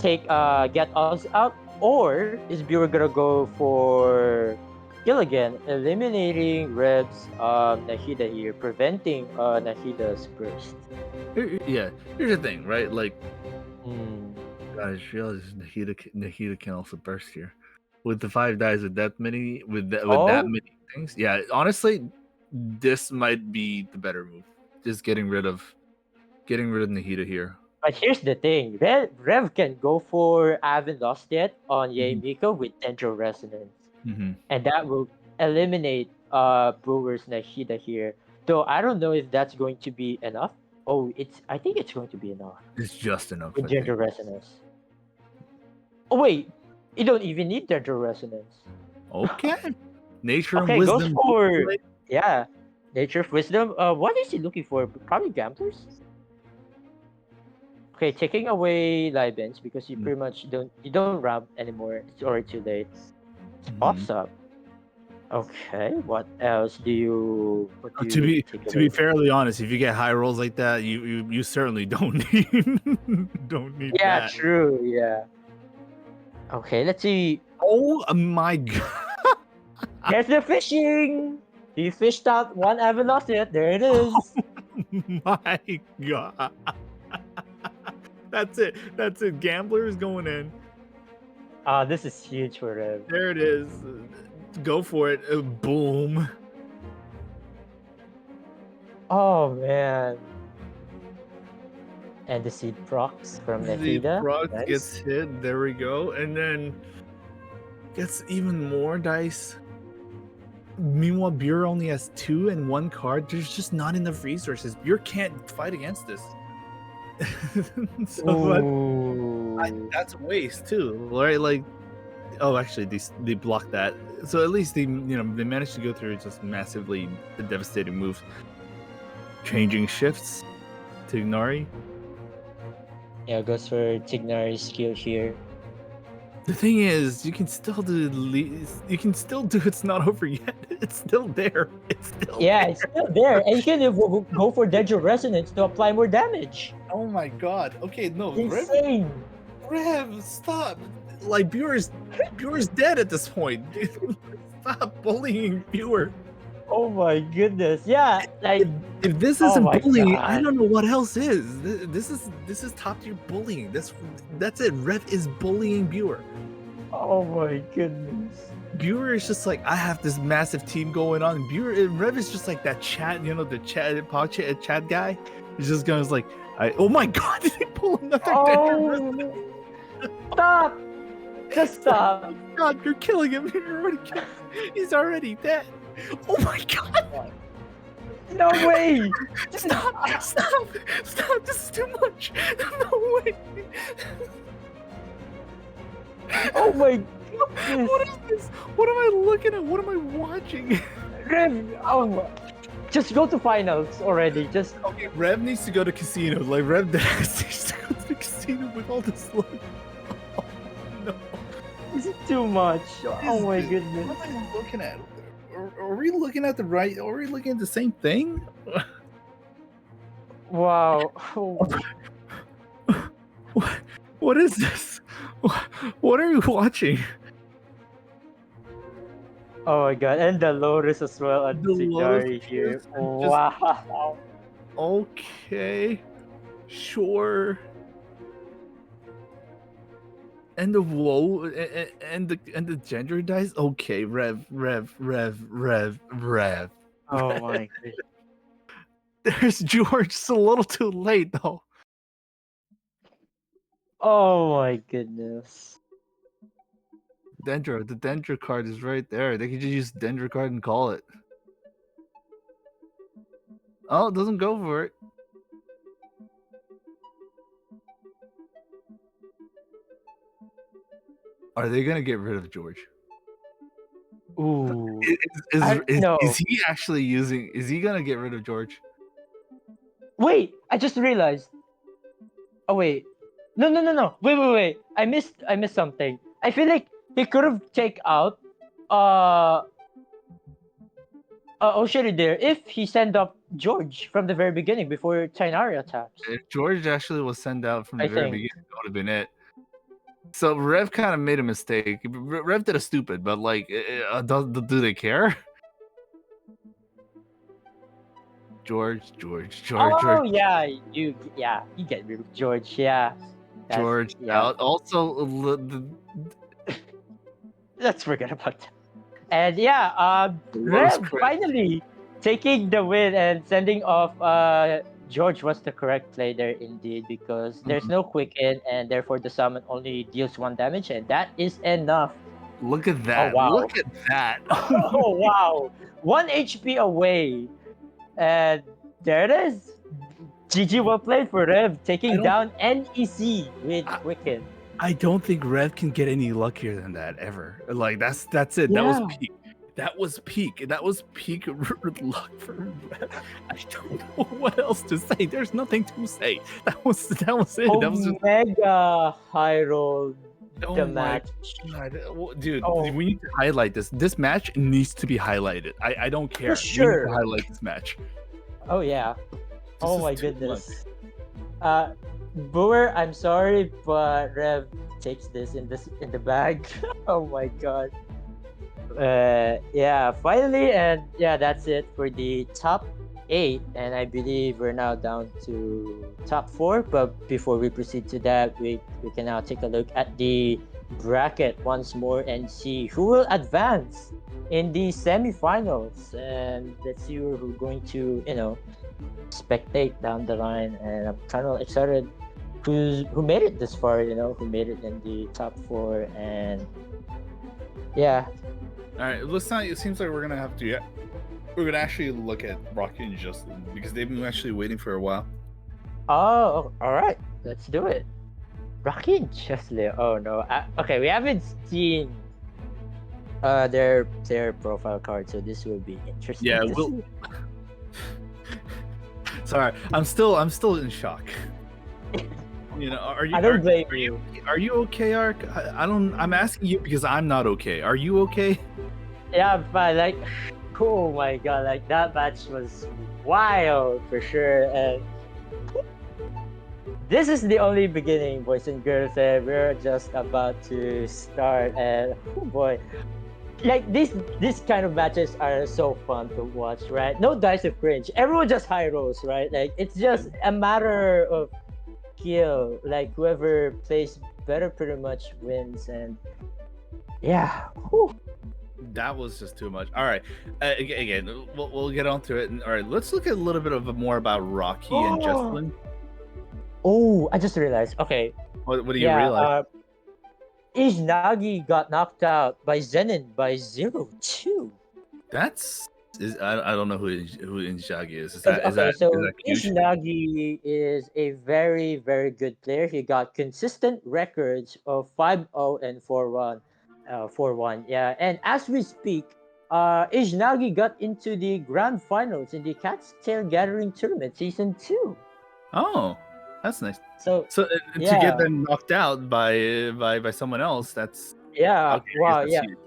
get us out, or is Buer gonna go for kill again, eliminating Rev's Nahida here, preventing Nahida's burst? Yeah, here's the thing, right? Like, God, I just realized Nahida can also burst here. With the 5 dies with that many that many things. Yeah, honestly, this might be the better move. Just getting rid of Nahida here. But here's the thing, Rev can go for I haven't lost yet on Miko with Dendro Resonance. And that will eliminate Brewer's Nahida here. Though I don't know if that's going to be enough. Oh, I think it's going to be enough. It's just enough. With Dendro Resonance. Oh wait, you don't even need Dendro Resonance. Okay. Nature Okay, and wisdom. goes for Nature of Wisdom. What is he looking for? Probably gamblers. Okay, taking away Libens because you pretty much don't ramp anymore. It's already too late. Pops up. Okay, what else do you? To be fairly honest, if you get high rolls like that, you certainly don't need Yeah, that. true. Yeah. Okay, let's see. Oh my god! There's the fishing. You fished out one. I haven't lost it. There it is. Oh my god! That's it. That's it. Gambler is going in. This is huge for him. There it is. Go for it. Boom. Oh man. And the seed procs from Nahida. The proc gets hit. There we go. And then gets even more dice. Meanwhile, Buer only has 2 and 1 card. There's just not enough resources. Buer can't fight against this. That's a waste too, right? Like, oh, actually, they blocked that. So at least they managed to go through just massively devastating moves. Changing shifts. Tignari. Yeah, goes for Tignari's skill here. The thing is, you can still do. It's not over yet. It's still there. It's still there, and you can go for Dendro Resonance to apply more damage. Oh my god! Okay, no, insane. Rev, stop! Like Buer's dead at this point. Stop bullying Buer. Oh my goodness! Yeah, like if this isn't bullying, I don't know what else is. This is top tier bullying. That's it. Rev is bullying Buer. Oh my goodness. Buer is just like, I have this massive team going on. Rev is just like that chat, the chat guy. He's just going like, oh my god, did he pull pull another Oh, stop! Just stop! God, you're killing him. You're already killing him. He's already dead. Oh my God! No way! Stop! Stop! Stop! This is too much. No way. Oh my goodness! What is this? What am I looking at? What am I watching? Rev, oh, just go to finals already. Just Okay, Rev needs to go to casino. Like Rev needs to go to the casino with all this luck. Oh, no. this is too much. Oh my goodness! What am I looking at? Are we looking at the right? Are we looking at the same thing? Wow. Oh. What is this? What are you watching? Oh my god, and the Lotus as well on The Signari Lotus here. just- Wow. Okay, sure. And the woe and the gender dice. Okay, Rev. Oh my god. There's George. It's a little too late though. Oh my goodness. Dendro, the Dendro card is right there. They could just use Dendro card and call it. Oh, it doesn't go for it. Are they gonna get rid of George? Ooh. Is he actually using? Is he gonna get rid of George? Wait, I just realized. Oh wait. No. Wait. I missed something. I feel like he could have take out Oshiri there if he sent up George from the very beginning before Tainari attacks. If George actually was sent out from the I very think. beginning, that would have been it. So Rev kind of made a mistake. Rev did a stupid, but like, do they care? George. Oh yeah, you get rid of George. Yeah. George out. Also, Let's forget about that. And yeah, Rose Rev Chris. finally taking the win and sending off George was the correct play there indeed, because there's no quicken and therefore the summon only deals 1 damage, and that is enough. Look at that! Oh, wow. Look at that! Oh wow, 1 HP away, and there it is. GG, well played for Rev, taking down NEC with quicken. I don't think Rev can get any luckier than that ever. Like that's it. Yeah. That was peak. That was peak luck for Rev. I don't know what else to say. There's nothing to say. That was it. That was just Mega high roll the match. God. Dude, Oh. we need to highlight this. This match needs to be highlighted. I don't care. For sure. We need to highlight this match. Oh yeah. This Oh is my too goodness. Booer, I'm sorry, but Rev takes this in the bag. Oh my god. Yeah, finally, and yeah, that's it for the top 8, and I believe we're now down to top 4. But before we proceed to that, we can now take a look at the bracket once more and see who will advance in the semifinals, and let's see who's going to spectate down the line. And I'm kind of excited who made it this far, who made it in the top 4. And yeah. All right, it seems like we're gonna have to. Yeah, we're gonna actually look at Rocky and Justin because they've been actually waiting for a while. Oh, all right, let's do it. Rocky and Justin. Oh no. Okay, we haven't seen their profile card, so this will be interesting. Yeah, we'll. Sorry, I'm still in shock. Are you? I don't blame you. Are you okay, Ark? I don't. I'm asking you because I'm not okay. Are you okay? Yeah, but like, oh my god, like that match was wild for sure. And this is the only beginning, boys and girls, and we're just about to start. And oh boy, like these kind of matches are so fun to watch, right? No dice of cringe. Everyone just high rolls, right? Like it's just a matter of skill. Like whoever plays better pretty much wins. And yeah. Whew. That was just too much. All right, again, we'll get onto it. And all right, let's look at a little bit more about Rocky and Justin. Oh, I just realized. Okay, What do you yeah. realize? Izanagi got knocked out by Zenin by 0-2. That's I don't know who Inzaghi is. Is Because that is okay, that is so that huge? Izanagi is a very very good player. He got consistent records of 5-0 and 4-1, 4-1. Yeah, and as we speak, Izanagi got into the grand finals in the Cat's Tail Gathering Tournament Season 2. Oh, that's nice. So So to get yeah, them knocked out by someone else, that's yeah, okay. I guess wow, that's yeah, huge.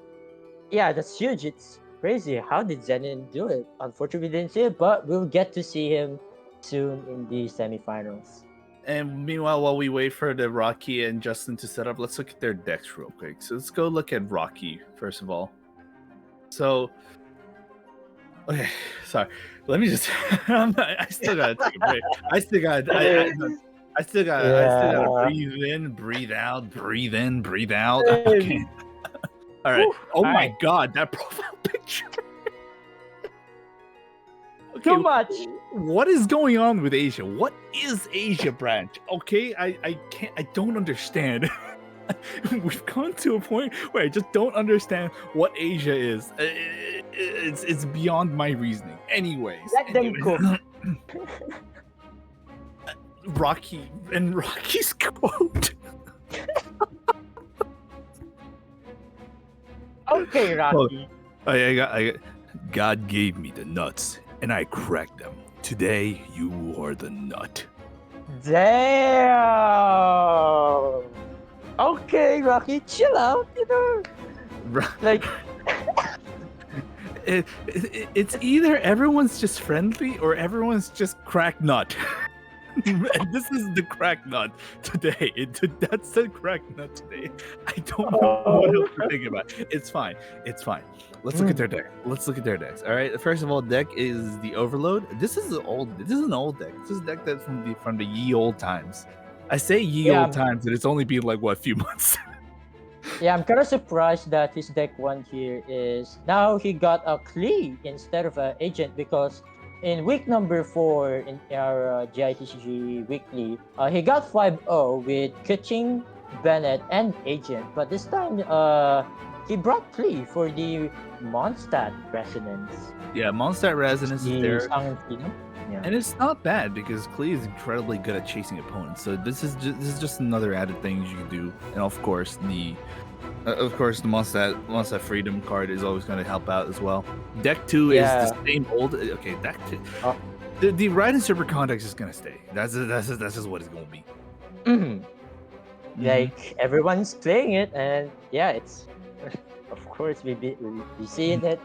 yeah, that's huge. It's crazy. How did Zenin do it? Unfortunately, we didn't see it, but we'll get to see him soon in the semifinals. And meanwhile, while we wait for the Rocky and Justin to set up, let's look at their decks real quick. So let's go look at Rocky first of all. So, okay, sorry. Let me just. I still gotta take a break. I still got. No, I still gotta Yeah. breathe in, breathe out, breathe in, breathe out. Okay. Same. All right. Whew. Oh All my right. God, that profile picture. Okay, Too much. what is going on with Asia? What is Asia branch? Okay, I can't. I don't understand. We've gone to a point where I just don't understand what Asia is. It's beyond my reasoning. Let them cook. Rocky and Rocky's quote. Okay, Well, Rocky. I got. God gave me the nuts, and I cracked them. Today, you are the nut. Damn. Okay, Rocky, chill out. You know, like It's either everyone's just friendly or everyone's just crack nut. And this is the crack nut today. That's the crack nut today. I don't know what else to think about. It's fine. It's fine. Let's look at their deck. Let's look at their decks. All right. First of all, deck is the Overload. This is an old. This is an old deck. This is a deck that's from the ye old times. I say ye yeah, old times, and it's only been like what, a few months. yeah. I'm kind of surprised that his deck one here is now he got a Klee instead of an agent because in week number 4 in our GITCG weekly, he got 5-0 with Kitching, Bennett, and agent. But this time, he brought Klee for the Mondstadt resonance. Yeah, Mondstadt Resonance is The there. Song Freedom. Yeah. And it's not bad because Klee is incredibly good at chasing opponents. So this is just another added thing you can do. And of course the Mondstadt Freedom card is always going to help out as well. Deck 2 is the same old. Okay, deck 2. Oh. The Ride and Super context is going to stay. That's just what it's going to be. Like everyone's playing it, and yeah, it's of course we seeing it.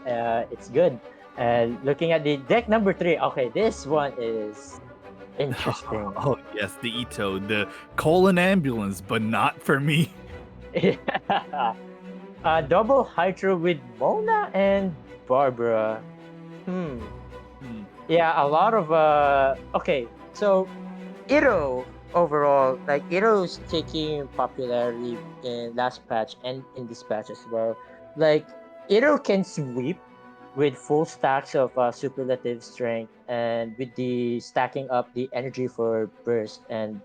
It's good. And looking at the deck number 3, okay, this one is interesting. Oh yes, the Ito, the colon ambulance, but not for me. Yeah. Double Hydro with Mona and Barbara. Yeah, a lot of okay, so Ito overall, like Ito's taking popularity in last patch and in this patch as well. Like Ito can sweep with full stacks of superlative strength and with the stacking up the energy for burst, and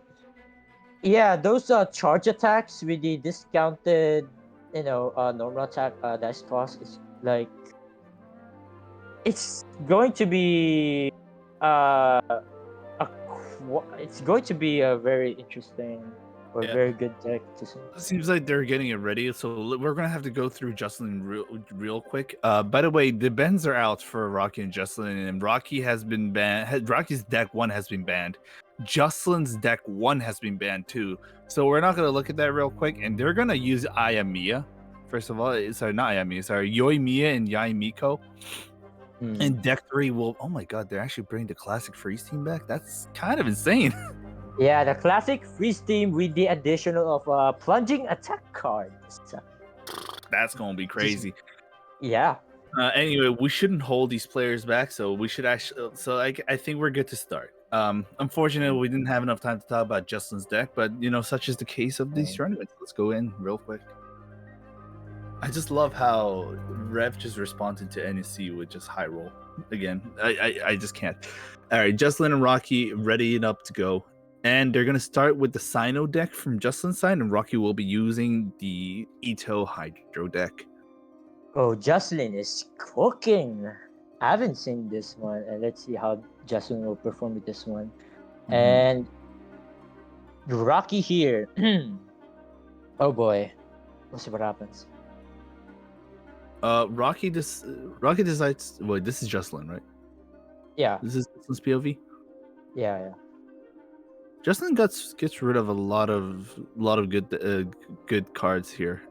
yeah, those charge attacks with the discounted, normal attack dice cost is like it's going to be uh it's going to be a very interesting or Yeah. very good deck to see. Seems like they're getting it ready, so we're gonna have to go through Jocelyn real quick. By the way, the bans are out for Rocky and Jocelyn, and Rocky has been banned. Rocky's deck 1 has been banned. Jocelyn's deck 1 has been banned too. So we're not gonna look at that real quick, and they're gonna use Ayamiya. First of all, sorry, not Ayamiya, sorry, Yoimiya and Yai Miko. And deck 3 will. Oh my god, they're actually bringing the classic freeze team back. That's kind of insane. Yeah, the classic freeze team with the addition of plunging attack card. That's gonna be crazy. Yeah. Anyway, we shouldn't hold these players back, so we should actually. So I think we're good to start. Unfortunately, we didn't have enough time to talk about Justin's deck, but such is the case of these tournaments. Let's go in real quick. I just love how Rev just responded to NSC with just high roll again. I just can't. All right, Justin and Rocky ready and up to go. And they're gonna start with the Sino deck from Justin's side, and Rocky will be using the Ito Hydro deck. Oh, Jocelyn is cooking. I haven't seen this one, and let's see how Jocelyn will perform with this one. And Rocky here. Oh boy, we'll see what happens. Rocky decides. Wait, this is Jocelyn, right? Yeah, This is Justin's POV. yeah. Justin gets rid of a lot of good cards here.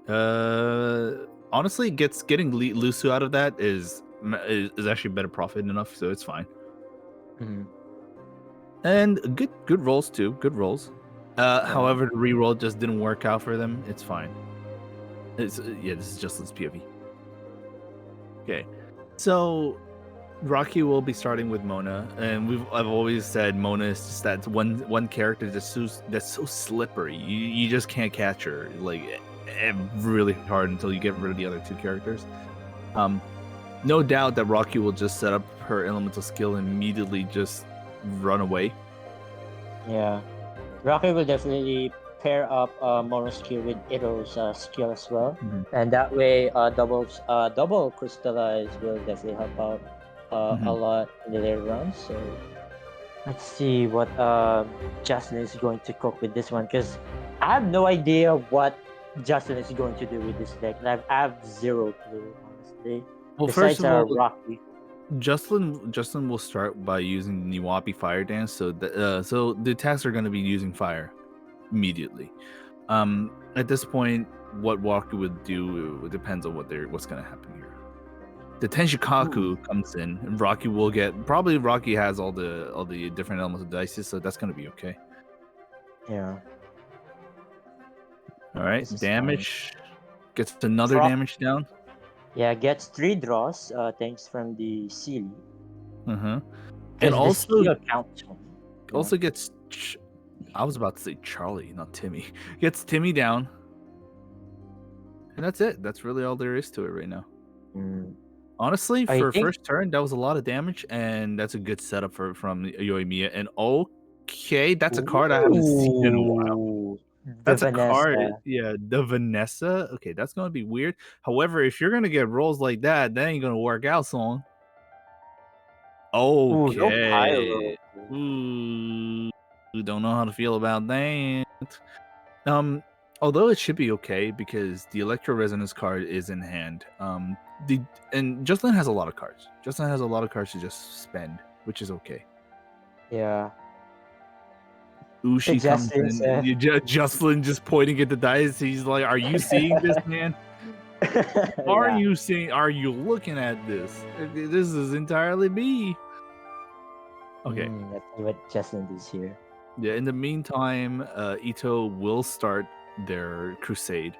Honestly, getting Lusu out of that is actually better profit enough, so it's fine. Mm-hmm. And good rolls too. Good rolls. However, the reroll just didn't work out for them. It's fine. This is Justin's POV. Okay, so Rocky will be starting with Mona, and I've always said Mona is just that one character that's so slippery. You just can't catch her like really hard until you get rid of the other two characters. No doubt that Rocky will just set up her elemental skill and immediately just run away. Yeah, Rocky will definitely pair up Mono's skill with Ito's skill as well, and that way double crystallize will definitely help out a lot in the later rounds. So let's see what Justin is going to cook with this one, because I have no idea what Justin is going to do with this deck. And I have zero clue, honestly. Well, Besides first of all, Rocky. Justin will start by using Niwapi Fire Dance, so the attacks are going to be using fire immediately. At this point, what Rocky would do depends on what's going to happen here. The Tenshikaku comes in, and Rocky will get Rocky has all the different elements of dice, so that's going to be okay. Yeah. All right, damage gets another damage down. Yeah, gets 3 draws. Thanks from the Sealy. And also gets. I was about to say Charlie, not Timmy. Gets Timmy down, and that's it. That's really all there is to it right now. Honestly, for first turn, that was a lot of damage, and that's a good setup from Yoimiya. And okay, that's a card I haven't seen in a while. That's a card. Yeah, the Vanessa. Okay, that's going to be weird. However, if you're going to get rolls like that ain't going to work out, son. Okay. Ooh, don't know how to feel about that. Although it should be okay because the Electro Resonance card is in hand. And Justin has a lot of cards. Justin has a lot of cards to just spend, which is okay. Yeah. Ushi comes in. Justin just pointing at the dice. He's like, "Are you seeing this, man? Are you seeing? Are you looking at this? This is entirely me." Okay. Let's see what Justin does here. Yeah. In the meantime, Ito will start their crusade.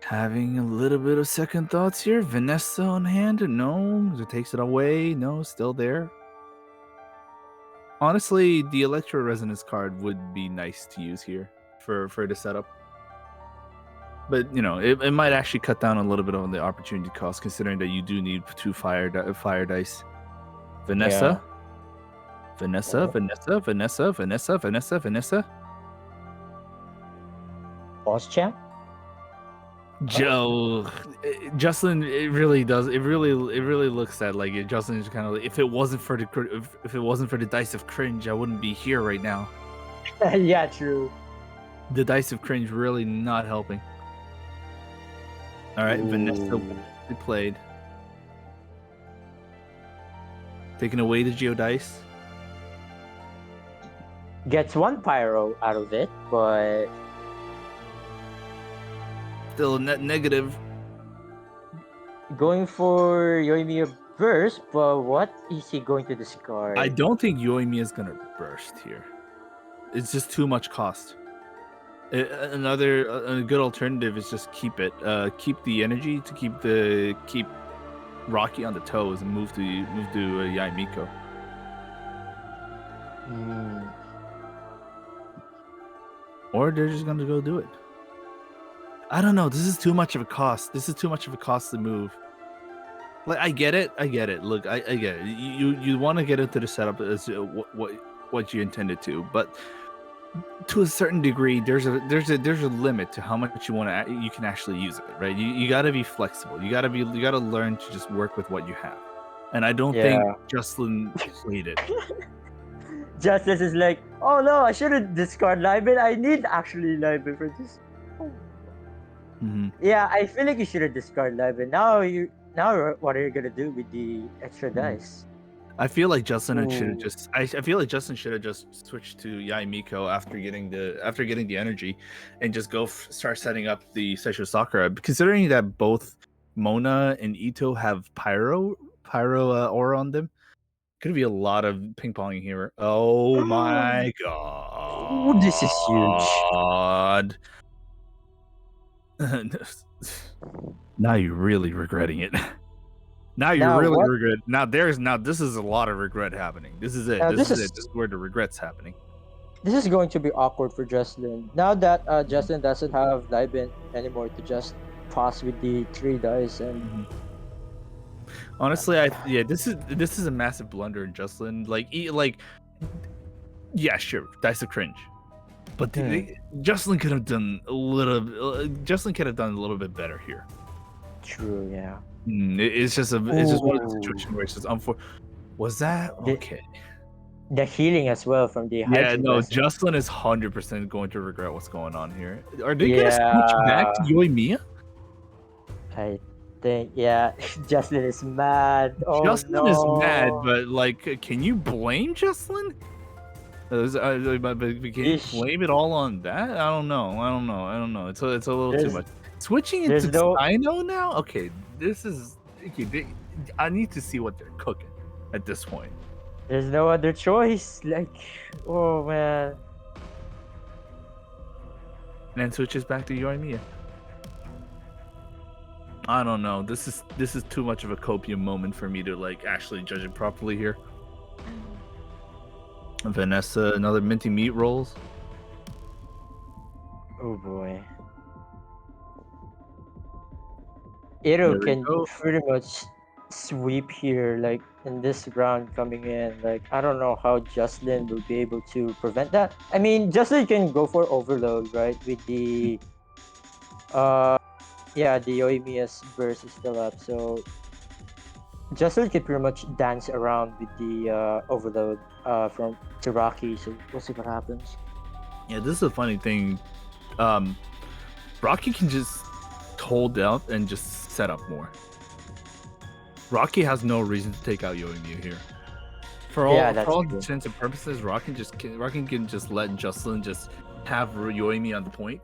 Having a little bit of second thoughts here. Vanessa on hand. No, it takes it away. No, still there. Honestly, the Electro Resonance card would be nice to use here for the setup. But, it might actually cut down a little bit on the opportunity cost, considering that you do need 2 fire dice. Vanessa. Vanessa. Boss champ? Joe, Justin, it really does. It really looks at like Justin is kind of like, if it wasn't for the dice of cringe, I wouldn't be here right now. Yeah, true. The dice of cringe really not helping. All right, Vanessa played, taking away the Geo dice. Gets 1 pyro out of it, but still a net negative. Going for Yoimiya burst, but what is he going to discard? I don't think Yoimiya is gonna burst here. It's just too much cost. A good alternative is just keep it. Keep the energy to keep Rocky on the toes and move to Yai Miko. Or they're just gonna go do it. I don't know. This is too much of a cost. This is too much of a costly move. Like I get it. Look, I get it. You want to get into the setup as what what you intended to, but to a certain degree, there's a limit to how much you can actually use it, right? You got to be flexible. You got to learn to just work with what you have, and I don't think Jocelyn played it. Justice is like, oh no, I shouldn't discard Libel. I need actually Libel for this. Mm-hmm. Yeah, I feel like you shouldn't discard Libel. Now what are you gonna do with the extra dice? I feel like Justin should have just. I feel like Justin should have just switched to Yai Miko after getting the energy, and just start setting up the Seisho Sakura. Considering that both Mona and Ito have pyro aura on them, could be a lot of ping ponging here. Oh my god! Ooh, this is huge. Now you're really regretting it. Now you're really regret. Now this is a lot of regret happening. This is it. This is it. This is where the regret's happening. This is going to be awkward for Jocelyn. Now that Jocelyn doesn't have Libin anymore to just toss with the 3 dice and. Honestly, this is a massive blunder in Jocelyn. Yeah, sure, dice of cringe, but Jocelyn could have done a little bit better here. True, yeah. It's just one of the situations where it's just was that okay? The healing as well from the Jocelyn is 100% going to regret what's going on here. Are they gonna switch back to Yoimiya? I think Jocelyn is mad. Jocelyn is mad, but can you blame Jocelyn? Can you blame it all on that? I don't know. It's a little too much. Switching into Sino now? Okay, this is. I need to see what they're cooking at this point. There's no other choice. Oh man. And then switches back to Yoimiya. I don't know. This is too much of a copium moment for me to actually judge it properly here. Vanessa, another minty meat rolls. Oh boy. Iro can pretty much sweep here, in this round coming in. I don't know how Jocelyn will be able to prevent that. I mean, Jocelyn can go for overload, right? With the the Yoimiya's burst is still up, so Jocelyn can pretty much dance around with the overload from Rocky, so we'll see what happens. Yeah, this is a funny thing. Rocky can just hold out and just set up more. Rocky has no reason to take out Yoimiya here. For all intents and purposes, Rocky can just let Jocelyn just have Yoimiya on the point.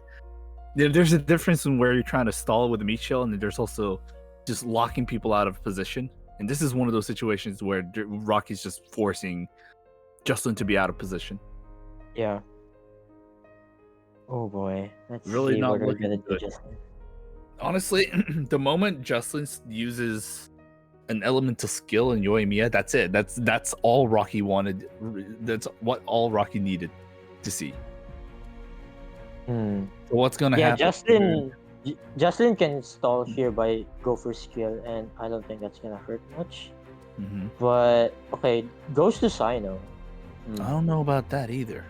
There's a difference in where you're trying to stall with a meat shell, and then there's also just locking people out of position. And this is one of those situations where Rocky's just forcing Jocelyn to be out of position. Yeah. Oh boy. Let's really see not what we're looking gonna good. do, Jocelyn. Honestly, the moment Jocelyn uses an elemental skill in Yoimiya, that's it. That's all Rocky wanted. That's what all Rocky needed to see. So what's gonna happen? Jocelyn can stall here by go for skill, and I don't think that's gonna hurt much. But okay, goes to Sino. I don't know about that either.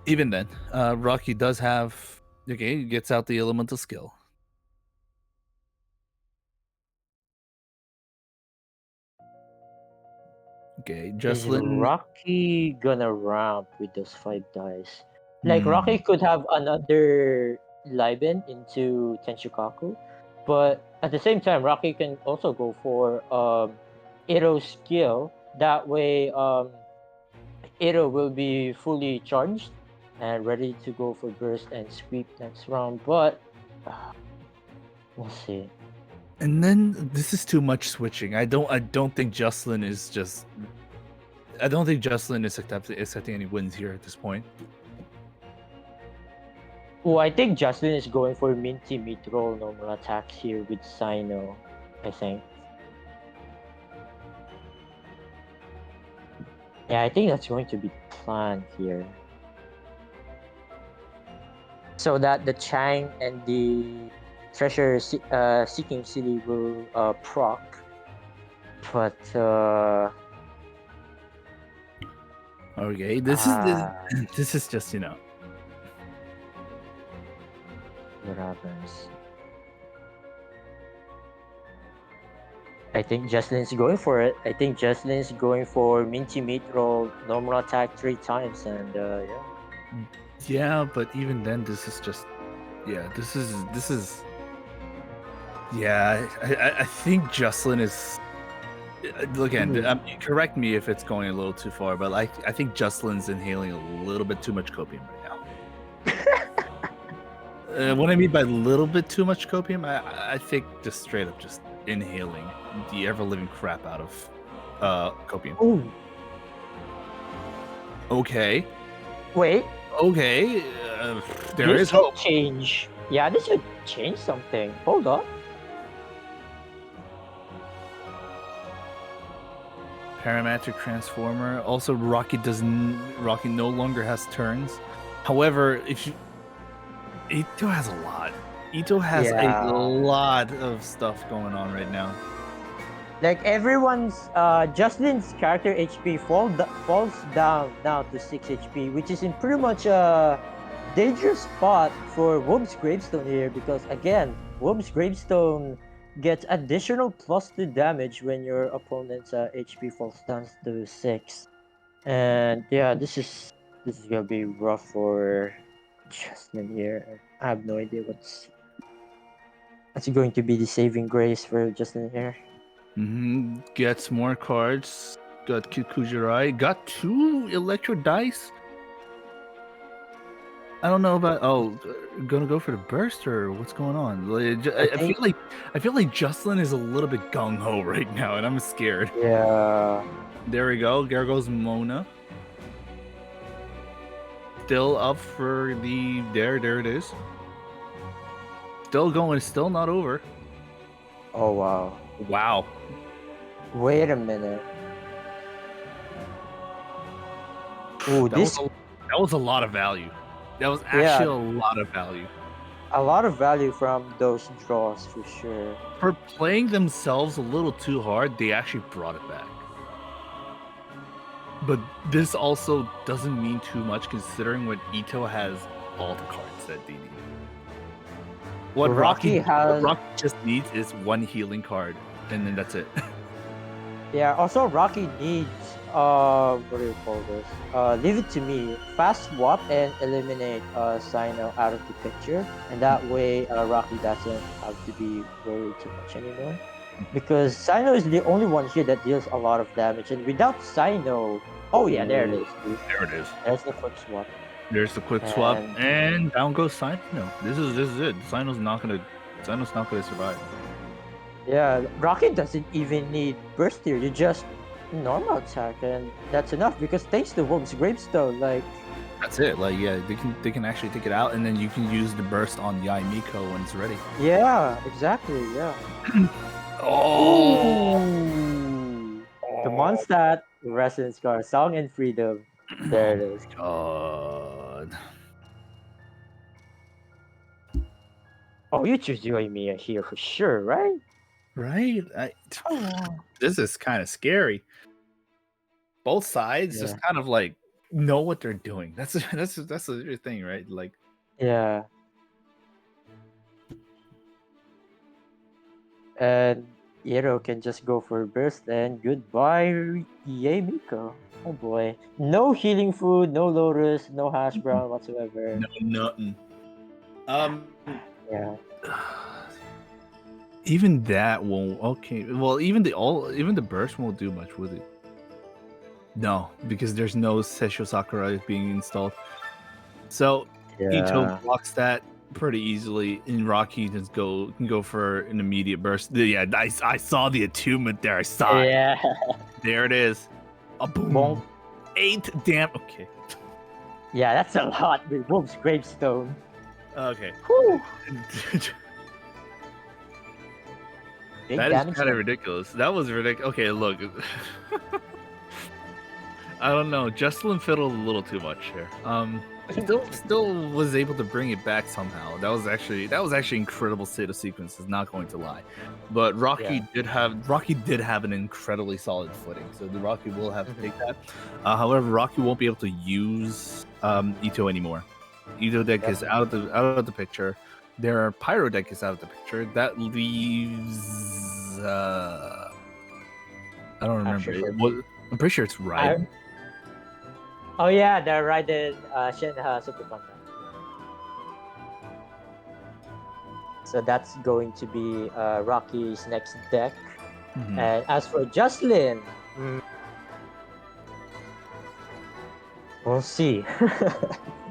Even then, Rocky does have he gets out the elemental skill. Okay, Jocelyn. Is Rocky gonna ramp with those 5 dice? Rocky could have another Liben into Tenshukaku, but at the same time, Rocky can also go for Iro's skill. That way, Iro will be fully charged and ready to go for burst and sweep next round. But we'll see. And then this is too much switching. I don't think Jocelyn is accepting any wins here at this point. Oh, I think Jocelyn is going for minty meat roll normal attacks here with Sino, I think. Yeah, I think that's going to be the plan here. So that the Chang and the Treasure Seeking City will proc. But Okay, this is this is just what happens? I think Jocelyn's going for it. I think Jocelyn's going for minty meat roll, normal attack 3 times, and yeah. yeah, but even then, this is just this is I think Jocelyn is again. Correct me if it's going a little too far, but I think Jocelyn's inhaling a little bit too much copium right now. What I mean by a little bit too much copium, I think just straight up just inhaling the ever living crap out of copium. Ooh. Okay. Wait. Okay. There this is should hope. change. Yeah, this should change something. Hold on. Parametric transformer. Also, Rocky no longer has turns. However, Ito has a lot. Ito has a lot of stuff going on right now. Like everyone's Jocelyn's character HP falls down now to 6 HP, which is in pretty much a dangerous spot for Womb's Gravestone here, because again, Womb's Gravestone gets additional +2 damage when your opponent's HP falls down to 6. And yeah, this is gonna be rough for Jocelyn here. I have no idea what's going to be the saving grace for Jocelyn here. Gets more cards. Got Kujirai. Got 2 Electro Dice. I don't know about. Gonna go for the burst or what's going on? I feel like Jocelyn is a little bit gung ho right now, and I'm scared. Yeah. There we go. There goes Mona. Still up for the there it is. Still going. Still not over. Oh wow. Wow. Wait a minute. Ooh, that was a lot of value. That was actually a lot of value. A lot of value from those draws for sure. For playing themselves a little too hard, they actually brought it back. But this also doesn't mean too much considering what Ito has all the cards that they need. What Rocky just needs is 1 healing card, and then that's it. Yeah, also Rocky needs what do you call this? Leave it to me. Fast swap and eliminate Sino out of the picture, and that way Rocky doesn't have to be worried too much anymore. Because Sino is the only one here that deals a lot of damage, and without Sino, oh yeah, there it is. Dude. There it is. There's the quick swap. There's the quick swap, and down goes Sino. This is it. Sino's not gonna survive. Yeah, Rocket doesn't even need burst here. You just normal attack, and that's enough. Because thanks to Womb's Gravestone, like that's it. Like they can actually take it out, and then you can use the burst on Yai Miko when it's ready. Yeah, exactly. Yeah. The Mondstadt, Resident Scar, Song and Freedom. There it is. God. Oh, you choose Yoimiya here for sure, right? Right? This is kind of scary. Both sides just kind of like know what they're doing. That's the thing, right? Like, yeah. And Hero can just go for burst and goodbye, Yay Miko. Oh boy. No healing food, no lotus, no hash brown whatsoever. No nothing. Yeah. Even that won't. Okay. Well, even the burst won't do much with it. No, because there's no Seisho Sakurai being installed. So Ito blocks that pretty easily, and Rocky can go for an immediate burst. Yeah, I saw the attunement there. I saw it. There it is. A boom. Bonk. 8 damn. Okay. Yeah, that's a lot with Wolf's Gravestone. Okay. Whew. That is kind of ridiculous. That was ridiculous. Okay, look. I don't know. Jocelyn fiddled a little too much here. still was able to bring it back somehow. That was actually incredible state of sequences, not going to lie. But Rocky did have an incredibly solid footing, so the Rocky will have to take that. However, Rocky won't be able to use Ito anymore. Ito deck is out of the picture. Their Pyro deck is out of the picture. That leaves I don't remember. I'm pretty sure it's Raiden. Oh yeah, the Raiden Shenhe Super Contact. So that's going to be Rocky's next deck. And as for Jocelyn, we'll see.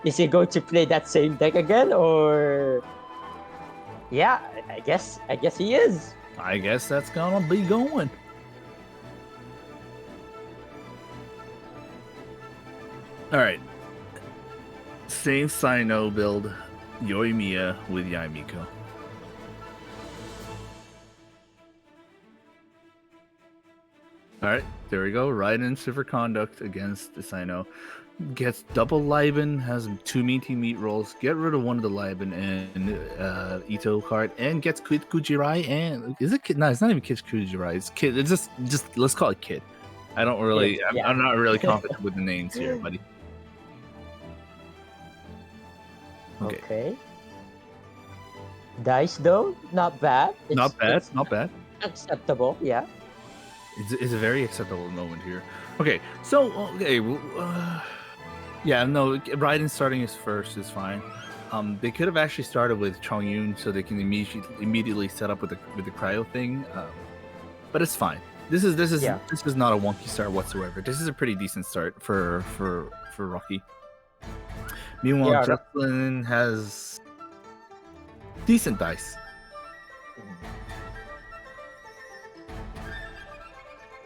Is he going to play that same deck again, or? Yeah, I guess he is. I guess that's gonna be going. All right. Same Sino build, Yoimiya with Yaimiko. All right, there we go. Raiden Super Conduct against the Sino. Gets double Liben, has 2 meat rolls, get rid of one of the Liben and Ito card, and gets Kid Kujirai. And is it Kid? No, it's not even Kid Kujirai. It's Kid. It's just let's call it Kid. I don't really. I'm not really confident with the names here, buddy. Okay. Dice though, not bad. Not bad. Acceptable, yeah. It's a very acceptable moment here. Okay, so yeah, no, Raiden starting his first is fine. They could have actually started with Chongyun so they can immediately set up with the cryo thing, but it's fine. This is not a wonky start whatsoever. This is a pretty decent start for Rocky. Meanwhile, Jocelyn has decent dice.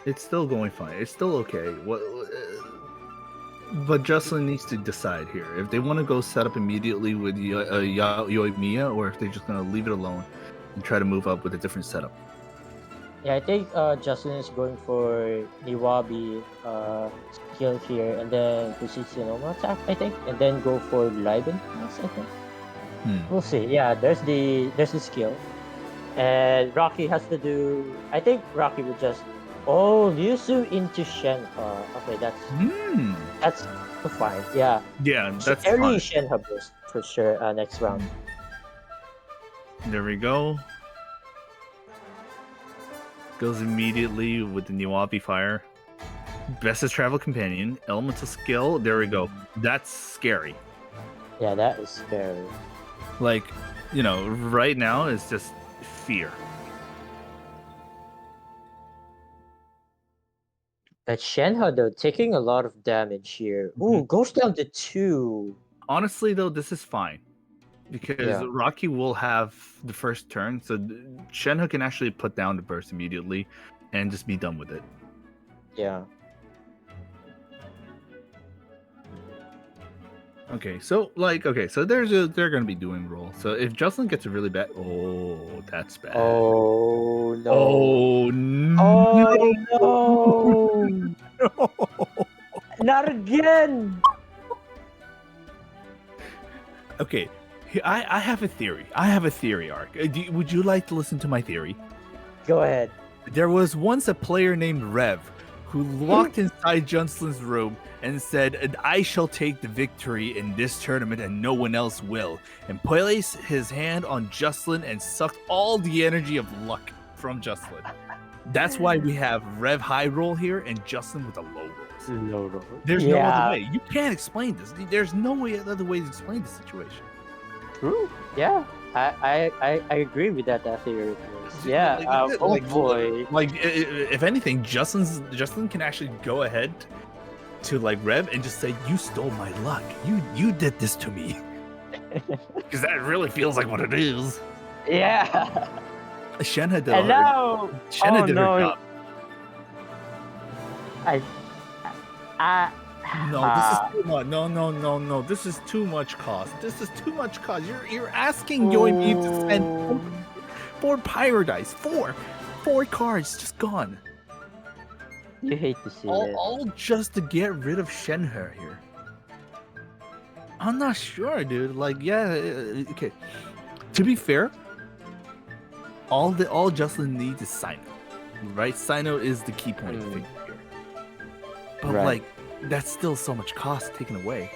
It's still going fine. It's still okay. But Jocelyn needs to decide here if they want to go set up immediately with Yoimiya, or if they're just going to leave it alone and try to move up with a different setup. Yeah, I think Jocelyn is going for Niwabi skill here, and then Kusitsunoma attack, I think, and then go for Liben, I think. We'll see. Yeah, there's the skill, and Rocky has to do. I think Rocky will just. Oh, Liusu into Shenhe. Okay, that's fine. Yeah. Yeah, that's early fine. Shenhe burst for sure. Next round. There we go. Goes immediately with the Niwabi fire. Bestest travel companion, elemental skill. There we go. That's scary. Yeah, that is scary. Like, right now it's just fear. But Shenhe though, taking a lot of damage here. Ooh, goes down to 2. Honestly though, this is fine. Because Rocky will have the first turn, so Shenhe can actually put down the burst immediately and just be done with it. Yeah. Okay, so they're gonna be doing roll. So if Jocelyn gets a really bad, that's bad. Oh no! Oh no! Oh no! No! Not again! Okay, I have a theory. Ark. Would you like to listen to my theory? Go ahead. There was once a player named Rev who walked inside Jocelyn's room and said, "I shall take the victory in this tournament and no one else will," and placed his hand on Jocelyn and sucked all the energy of luck from Jocelyn. That's why we have Rev high roll here and Jocelyn with a low roll. Low roll. There's no other way. You can't explain this. There's no other way to explain the situation. True. Yeah. I agree with that theory. Yeah. Boy. Like, if anything, Jocelyn can actually go ahead to Rev and just say, "You stole my luck. You did this to me." Because that really feels like what it is. Yeah. Shenhe did. And now, Shenhe did her job. No, this is too much. No. This is too much cost. You're asking Yoimiya to spend 4 Pyro Dice. 4 cards just gone. You hate to see it. All just to get rid of Shenhe here. I'm not sure, dude. Like, yeah, okay. To be fair, all Justin needs is Sino, right? Sino is the key point thing here. But Right. like, that's still so much cost taken away.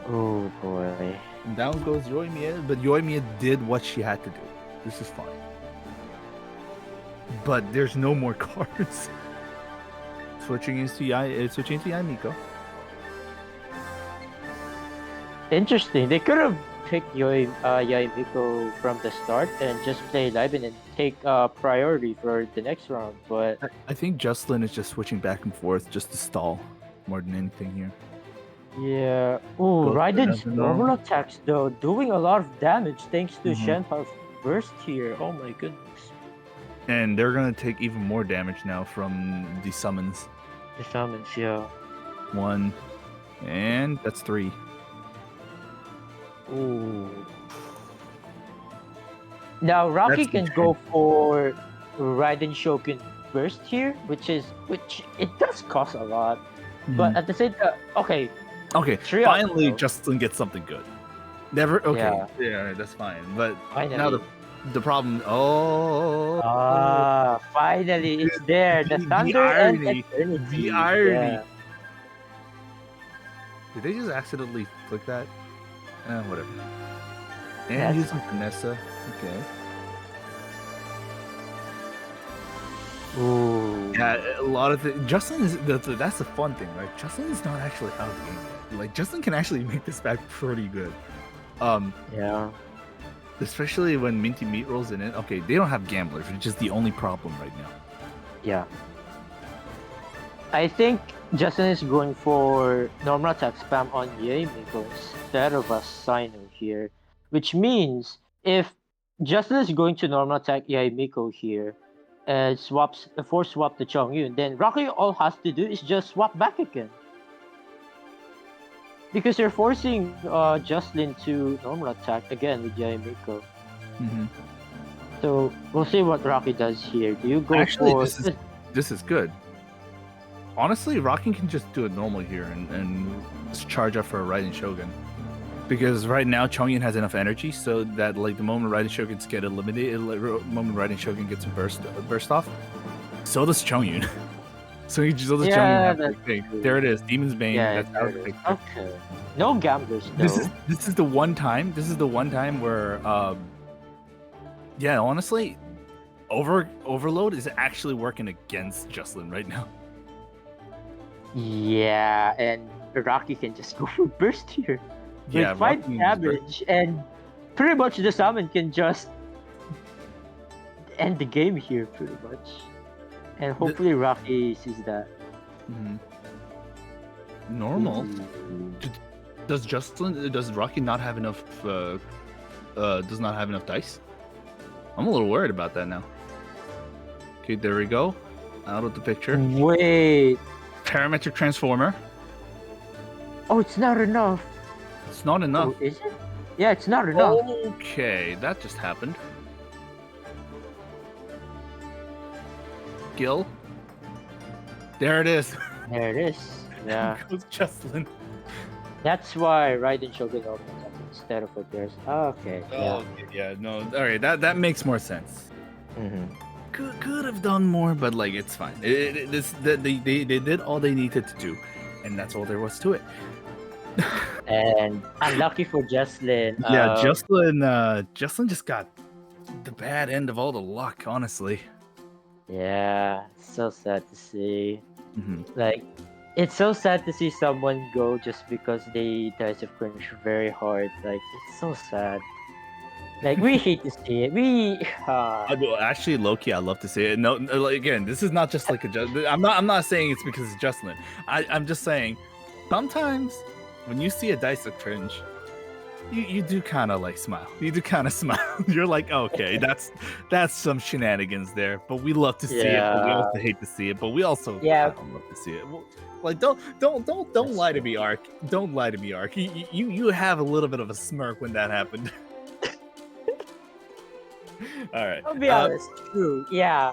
Oh boy. Down goes Yoimiya, but Yoimiya did what she had to do. This is fine. But there's no more cards. Switching into Miko. Interesting. They could have picked Miko from the start and just play live and then take priority for the next round. But I think Jocelyn is just switching back and forth just to stall more than anything here. yeah. Oh, Raiden's normal attacks though, doing a lot of damage thanks to Shenhe's burst here. Oh my goodness. And they're gonna take even more damage now from the summons. The summons, yeah. 1, and that's 3. Ooh. Now Rocky can go for Raiden Shogun burst here, which it does cost a lot. But at the same time, okay. Finally Justin gets something good. Never okay. Yeah, that's fine. But finally. now the problem finally it's there. The thunder and eternity. The irony. Yeah. Did they just accidentally click that? Whatever. And using Vanessa. Okay. Ooh. Yeah, a lot of things. Justin is that's the fun thing, right? Justin is not actually out of the game. Like Justin can actually make this back pretty good. Yeah. Especially when Minty Meat rolls in it. Okay, they don't have gamblers, which is the only problem right now. Yeah. I think Justin is going for normal attack spam on Miko instead of a Sino here. Which means if Justin is going to normal attack Miko here and force swap the Chongyun, then Rocky all has to do is just swap back again. Because you're forcing Jocelyn to normal attack again with Miko. So we'll see what Rocky does here. Do you go for this is good. Honestly, Rocky can just do it normal here and just charge up for a Raiden Shogun. Because right now Chongyun has enough energy so that like the moment Raiden Shoguns get eliminated, the moment Raiden Shogun gets a burst off, so does Chongyun. Chongyun. There it is, Demon's Bane. Yeah, that's how it okay. No gamblers though. This is the one time where honestly, Overload is actually working against Jocelyn right now. Yeah, and Rocky can just go for burst here. Yeah, with 5 damage, and pretty much the summon can just end the game here, pretty much. And hopefully Rocky sees that. Normal. Does Rocky not have enough? Does not have enough dice? I'm a little worried about that now. Okay, there we go. Out of the picture. Wait. Parametric transformer. Oh, it's not enough. It's not enough. Oh, is it? Yeah, it's not enough. Okay, that just happened. Gil. There it is. There it is. Yeah. Goes Jocelyn. That's why Raiden Shogun instead of a burst. Oh, okay. No. All right, that makes more sense. Could have done more, but like it's fine. They did all they needed to do, and that's all there was to it. And unlucky for Jocelyn. Jocelyn just got the bad end of all the luck, honestly. Yeah, so sad to see. Like, it's so sad to see someone go just because they died of cringe very hard. Like, it's so sad. Like, we hate to see it. Actually, low-key, I love to see it. No, like, again, this is not just like a. I'm not saying it's because it's Jocelyn. I'm just saying, sometimes when you see a dice of cringe, you do kind of like smile. You do kind of smile. You're like, okay, that's some shenanigans there. But we love to see it. But we also hate to see it. But we also love to see it. Like, don't lie to me, Ark. Don't lie to me, Ark. You have a little bit of a smirk when that happened. All right. I'll be honest. True. Yeah.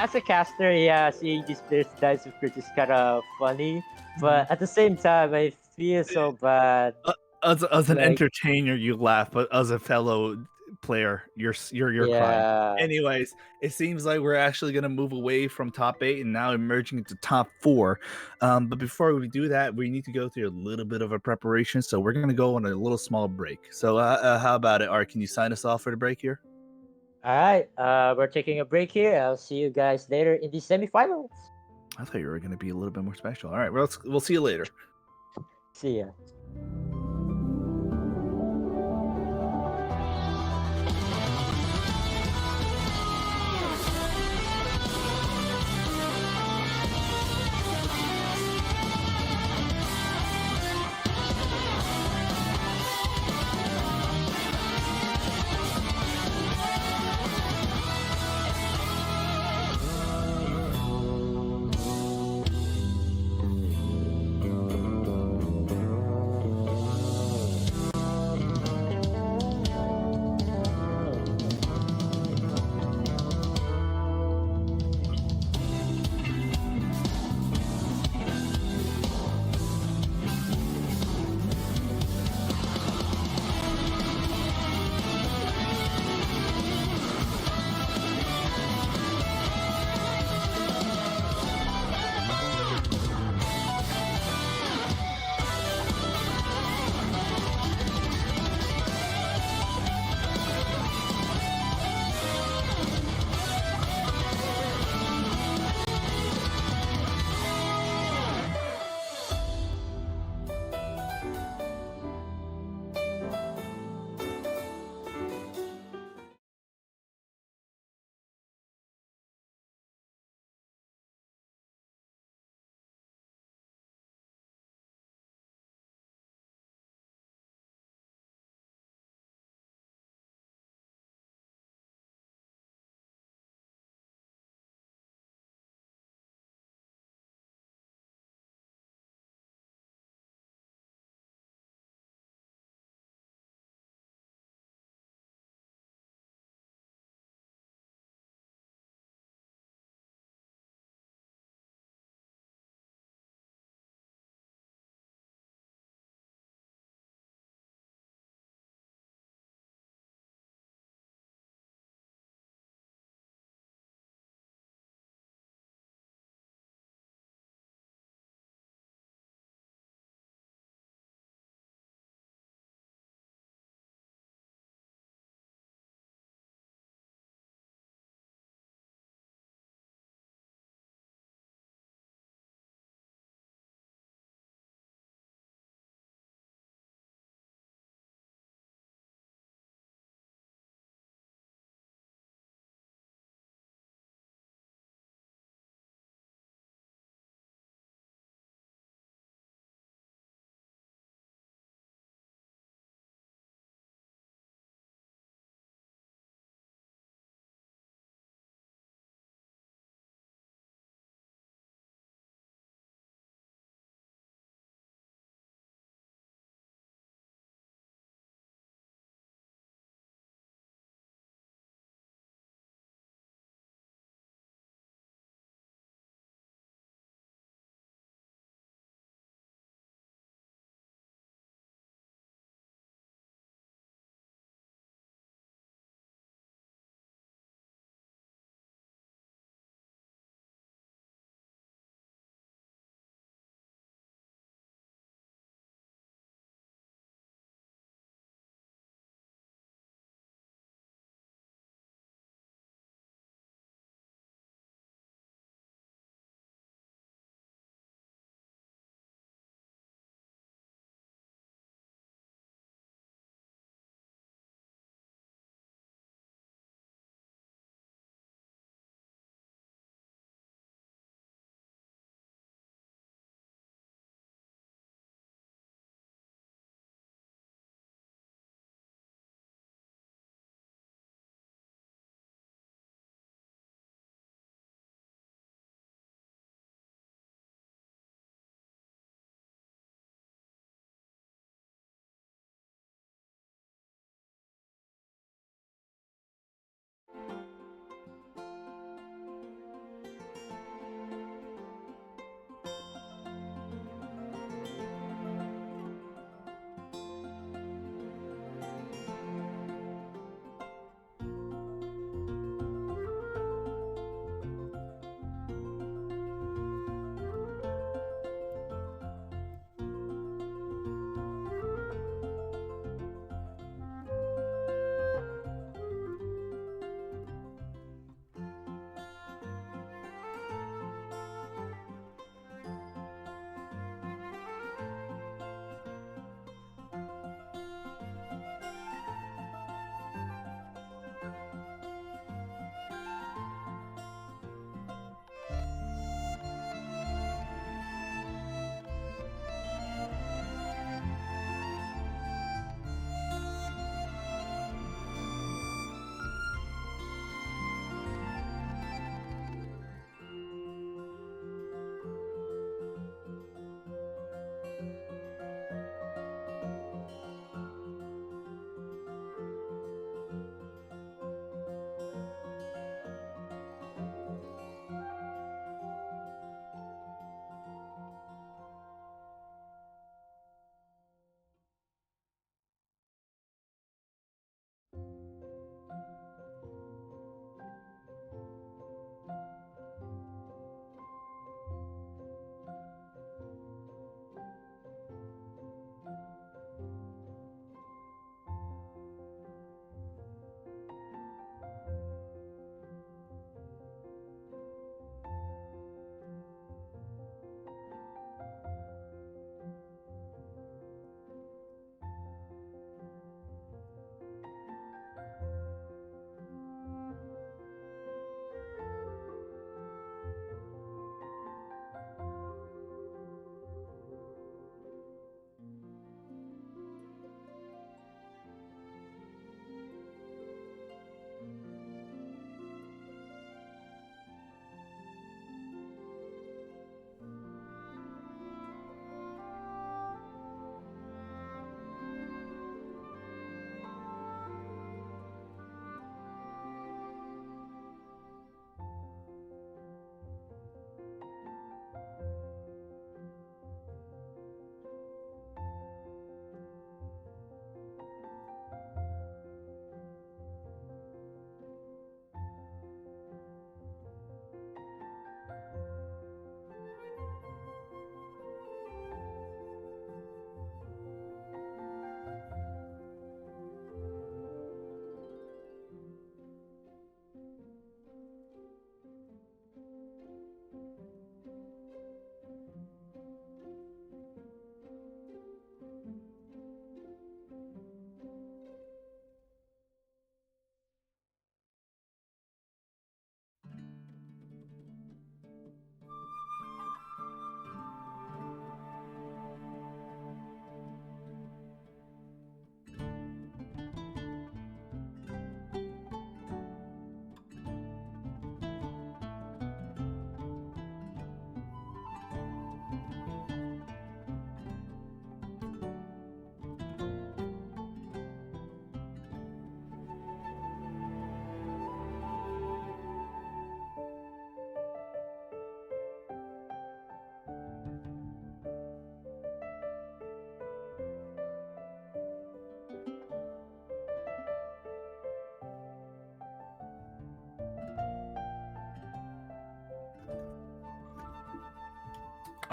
as a caster, yeah, seeing these players dice of course is kind of funny, Mhm. but at the same time, I feel so bad. Uh, as an Like, entertainer, you laugh, but as a fellow player, you're crying. yeah, Anyways, it seems like we're actually gonna move away from top eight and now emerging into top four. But before we do that, we need to go through a little bit of a preparation. So we're gonna go on a little small break. So how about it, Art? Can you sign us off for the break here? all right, we're taking a break here. I'll see you guys later in the semifinals. I thought you were gonna be a little bit more special. All right, well, we'll see you later. See ya.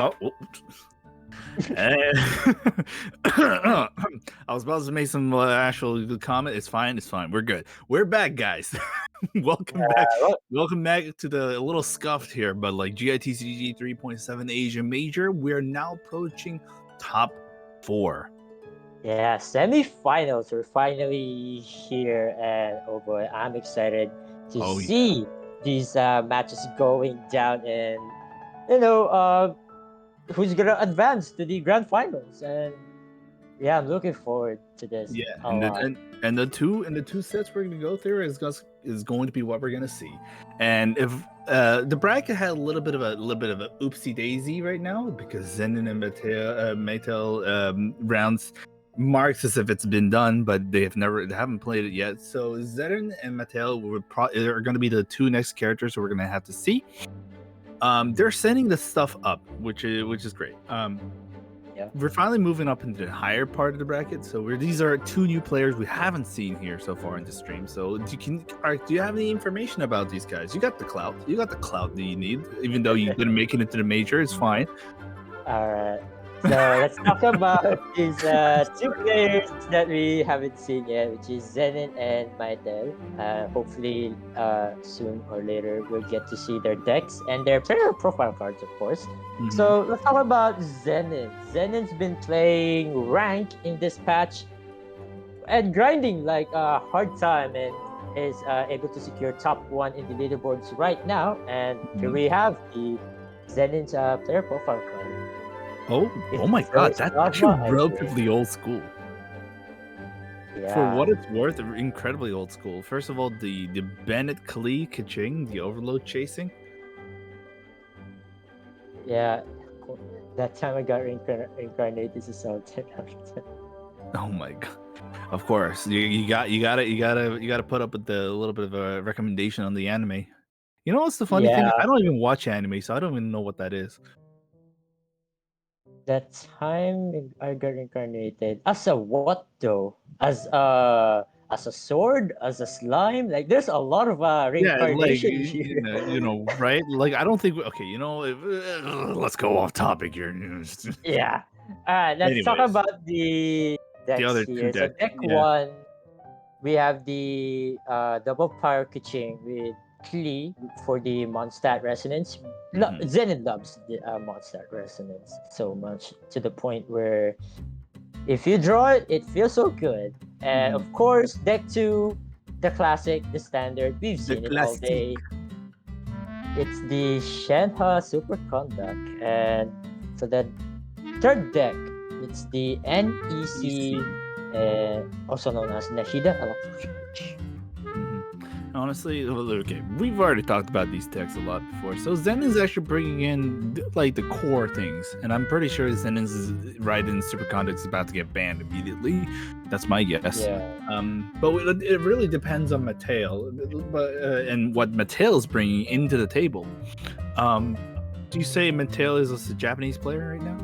Oh, I was about to make some actual comment. It's fine. It's fine. We're good. We're back, guys. Welcome back. Well, Welcome back to the a little scuffed here, but like GITCG 3.7 Asia Major, we're now approaching top 4. yeah, semifinals. We're finally here, and oh boy, I'm excited to Oh see these matches going down, and who's gonna advance to the grand finals. And yeah, I'm looking forward to this yeah, a lot. and the two sets we're gonna go through is going to be what we're gonna see. And if the bracket had a little bit of a oopsie daisy right now because Zenin and Mattel rounds marks as if it's been done, but they haven't played it yet. So Zenin and Mattel are going to be the two next characters that we're going to have to see. They're setting the stuff up, which is great. Yeah. We're finally moving up into the higher part of the bracket. So these are two new players we haven't seen here so far in the stream. So do you have any information about these guys? You got the clout. You got the clout that you need, even though you didn't make it into the major. It's fine. All right. So let's talk about these two players that we haven't seen yet, which is Zenin and Maitel. Hopefully, soon or later, we'll get to see their decks and their player profile cards, of course. Mm-hmm. So let's talk about Zenin. Zenin's been playing rank in this patch and grinding like a hard time, and is able to secure top 1 in the leaderboards right now. And here we have the Zenin's player profile card. Oh my god, that's actually relatively old school. Yeah. For what it's worth, incredibly old school. First of all, the Bennett Kali Kaching, the overload chasing. Yeah, that time I got reincarnated as a Sultan. Oh my god! Of course, you gotta put up with the little bit of a recommendation on the anime. You know what's the funny thing? I don't even watch anime, so I don't even know what that is. That time I got reincarnated as a what though? As a sword, as a slime. Like there's a lot of reincarnation here. You know, right? Like I don't think. Okay, let's go off topic here. Yeah. All right. Let's talk about the decks other here. two So decks. deck 1, we have the double power Kaching with Klee for the Mondstadt Resonance. Zenin loves the Mondstadt Resonance so much to the point where if you draw it, it feels so good. And of course, deck 2, the classic, the standard. We've seen it all day. It's the Shenhe Superconduct. And for the third deck, it's the NEC, also known as Nahida Electrocharge. Honestly, okay, we've already talked about these decks a lot before. So Zen is actually bringing in like the core things, and I'm pretty sure Zen's Raiden Superconduct is about to get banned immediately. That's my guess. Yeah. But it really depends on Mattel, and what Mattel is bringing into the table. Do you say Mattel is a Japanese player right now?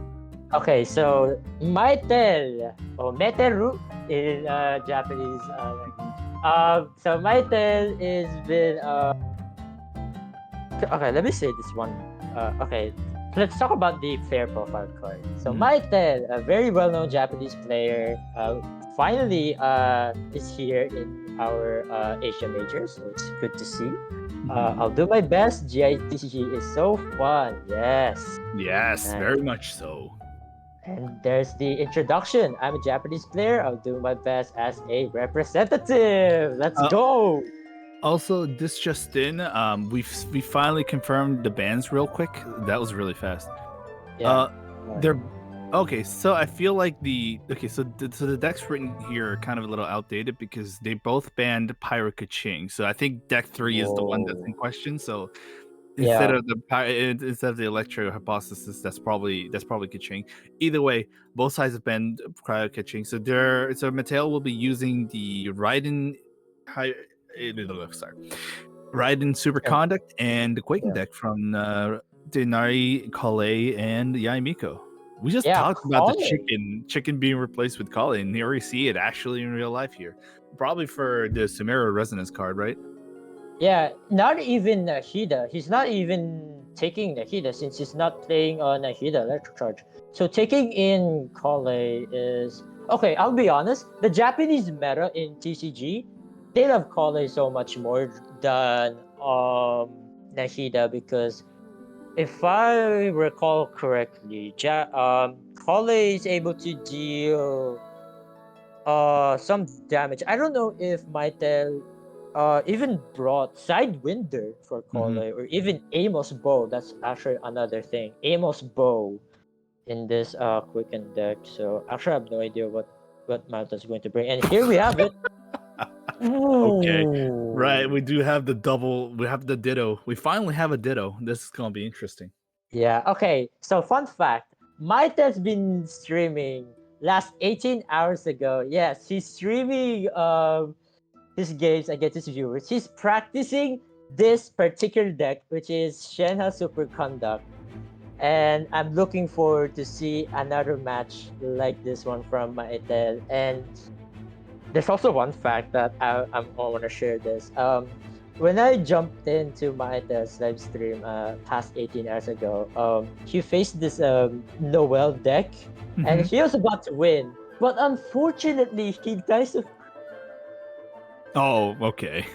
Okay, so Maitel or Meteru in Japanese. So Maitel is been. Okay, let me say this one. Okay, let's talk about the player profile card. So Maitel, a very well-known Japanese player, finally is here in our Asia Major, so it's good to see. I'll do my best. GITCG is so fun. Yes. Yes, very much so. And there's the introduction. I'm a Japanese player. I'll do my best as a representative. Let's go. Also, this just in, we finally confirmed the bans real quick. That was really fast. Yeah. They're okay. So I feel like the decks written here are kind of a little outdated because they both banned Pyro Kaching. So I think deck 3 is the one that's in question. So instead of the Electro Hypostasis, that's probably Kaching. Either way, both sides have banned Cryo Kaching. So Mattel will be using the Raiden Superconduct and the Quaking deck from Denari, Kale, and Yaimiko. We just talked about the chicken being replaced with Kale, and you already see it actually in real life here. Probably for the Sumeru Resonance card, right? Yeah, not even Nahida. He's not even taking Nahida since he's not playing Nahida Electric Charge. So taking in Kale is okay. I'll be honest. The Japanese meta in TCG, they love Kale so much more than Nahida because if I recall correctly, Kale is able to deal some damage. I don't know if Mytel even brought Sidewinder for Kale or even Amos Bow. That's actually another thing. Amos Bow in this quicken deck. So actually I have no idea what Mytel's going to bring. And here we have it. Okay. Ooh. Right, we do have the double. We have the Ditto. We finally have a Ditto. This is gonna be interesting. Yeah, okay. So fun fact, Mytel's been streaming last 18 hours ago. Yes, he's streaming his games against his viewers. He's practicing this particular deck, which is Shenhe Superconduct. And I'm looking forward to see another match like this one from Mytel. And there's also one fact that I want to share this. When I jumped into Mytel's live stream past 18 hours ago, he faced this Noel deck, and he was about to win. But unfortunately, he dies Oh, okay.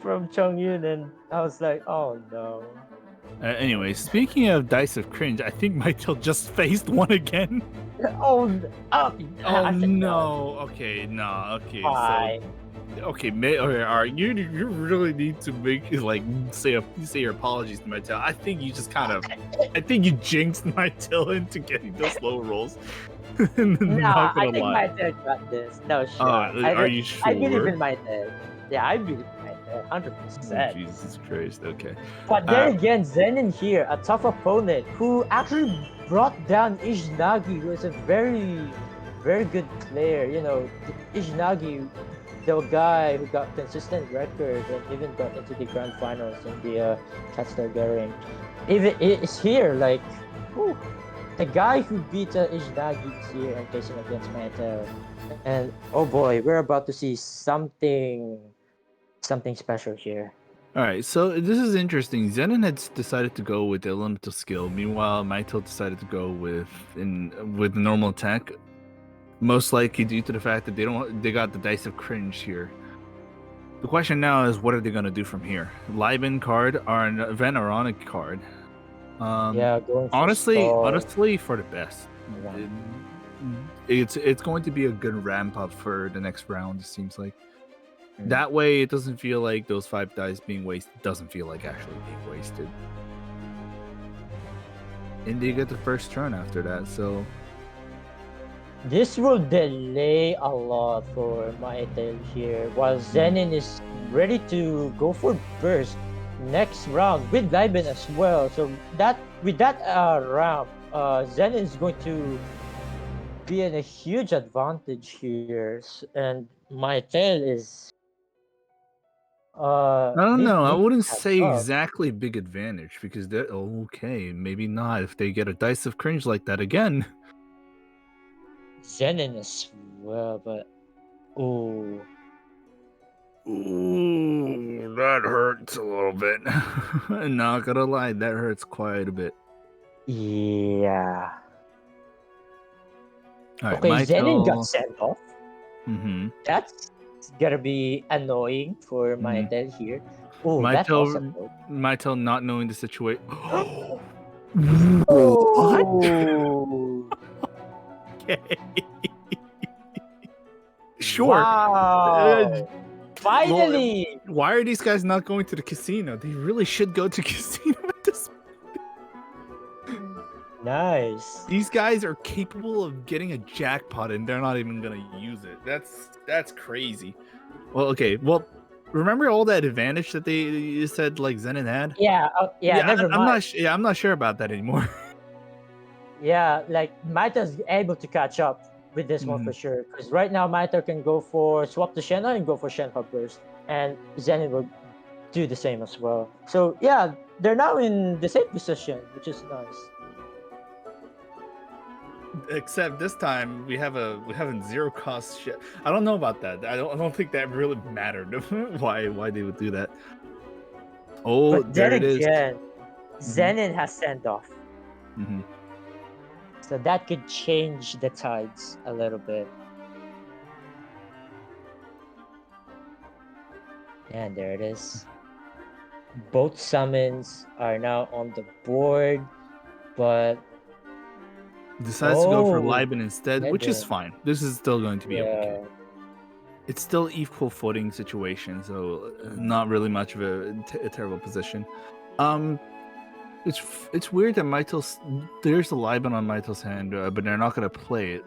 from Chongyun, and I was like, oh no. Anyway, speaking of Dice of Cringe, I think Mytel just faced one again. Oh No. Okay, nah. Okay, Fine. so okay, you really need to make like say your apologies to Mytel. I think you just kind of, I think you jinxed Mytel into getting those low rolls. Nah, I think Mytel got this. No, sure. Are you sure? I believe in Mytel. Yeah, I believe in Mytel, 100%. Jesus Christ. Okay. But then again, Zenin here, a tough opponent who actually brought down Izanagi, who is a very, very good player. You know, Izanagi, the guy who got consistent record and even got into the grand finals in the Catstar Bearing. Even is here, like, whew, the guy who beat Izanagi is here and facing against Mytel. And oh boy, we're about to see something special here. All right, so this is interesting. Zenon had decided to go with the elemental skill. Meanwhile, Mytel decided to go with normal attack. Most likely due to the fact that they got the Dice of Cringe here. The question now is, what are they gonna do from here? Liban card or an event Ironic card? Yeah, going for honestly, for the best. Yeah. It's going to be a good ramp up for the next round. It seems like. That way, it doesn't feel like those 5 dice being wasted. Doesn't feel like actually being wasted. And they get the first turn after that, so... This will delay a lot for Mytel here, while Zenin is ready to go for burst next round with Liban as well. So with that ramp, Zenin is going to be in a huge advantage here, and Mytel is... I don't know. I wouldn't say exactly big advantage because they're okay. Maybe not if they get a Dice of Cringe like that again. Zenin as well, but ooh, that hurts a little bit. Not gonna lie, that hurts quite a bit. Yeah. All right, okay, Zenin got sent off. That's gonna be annoying for Mytel here. Oh, that's awesome. Mytel not knowing the situation. What? Okay. Sure. Wow. Finally. Well, why are these guys not going to the casino? They really should go to casino at this point. Nice. These guys are capable of getting a jackpot and they're not even gonna use it. That's crazy. Well, okay. Well, remember all that advantage that they said like Zenin had? Yeah. Never mind. I'm not sure about that anymore. Yeah, like Mytel's able to catch up with this one for sure. Because right now Mytel can go for swap to Shenhe and go for Shenhe burst, and Zenin will do the same as well. So yeah, they're now in the same position, which is nice. Except this time we have a zero cost shit. I don't know about that. I don't think that really mattered. why they would do that. Oh, But there it is. Zenin has send off. Mm-hmm. So that could change the tides a little bit. And there it is. Both summons are now on the board, but Decides to go for oh, Liben instead, which is Liben. fine. This is still going to be okay. Yeah. It's still equal footing situation, so not really much of a terrible position. It's weird that there's a Liben on Maito's hand, but they're not gonna play it.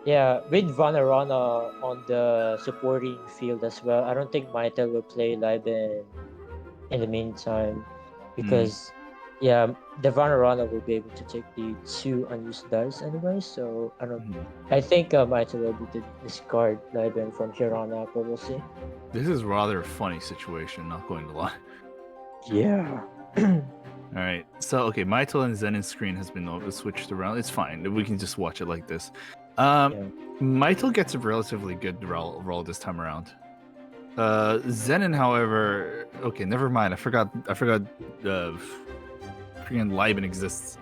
Yeah, with Vanarana on the supporting field as well, I don't think Maitel will play Liben in the meantime because yeah, the Vanarana will be able to take the 2 unused dice anyway, so I think Maitel will be able to discard Liben from here on out, but we'll see. This is rather a funny situation, not going to lie. Yeah. All right, so okay, Maito and Zenin's screen has been switched around. It's fine. We can just watch it like this. Maito gets a relatively good roll this time around. Zenin, however, okay, never mind. I forgot. Freaking Liben exists.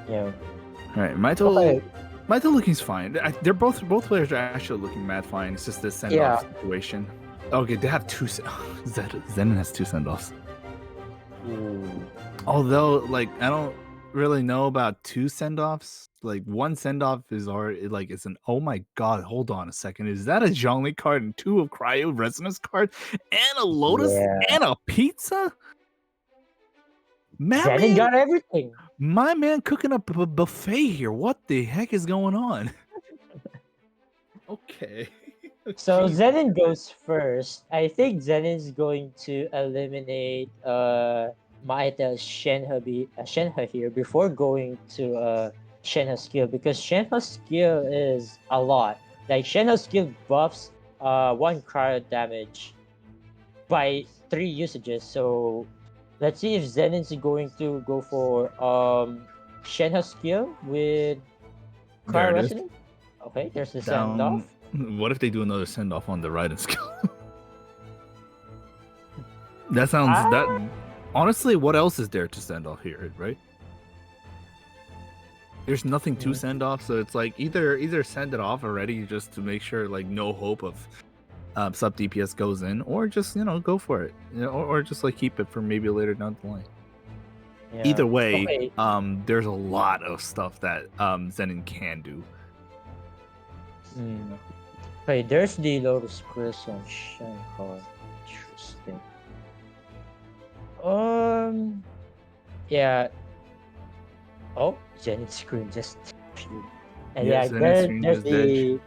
Yeah. All right, Maito looking fine. They're both players are actually looking mad fine. It's just this send off situation. Okay, they have 2. Zenin has 2 send offs. Although, like, I don't really know about 2 send offs. Like, 1 send off is already like it's an oh my god. Hold on a second. Is that a zhongli card and 2 of cryo resonance card and a lotus and a pizza? Zenin got everything. My man cooking up a buffet here. What the heck is going on? Okay. So Zenin goes first. I think Zenin's going to eliminate Maitel's Shenhe here before going to Shenhe's skill, because Shenhe's skill is a lot. Like Shenhe's skill buffs 1 cryo damage by 3 usages. So let's see if Zenin's going to go for Shenhe's skill with cryo resonance. Okay, there's the send off. What if they do another send off on the Raiden skill? That sounds that. Honestly, what else is there to send off here, right? There's nothing to send off, so it's like either send it off already just to make sure like no hope of sub DPS goes in, or just go for it, or just like keep it for maybe later down the line. Yeah. Either way, there's a lot of stuff that Zenin can do. Okay, there's the Lotus Crest on Shanghai. Interesting. Yeah. Oh, Zenin's screen just appeared. And there's the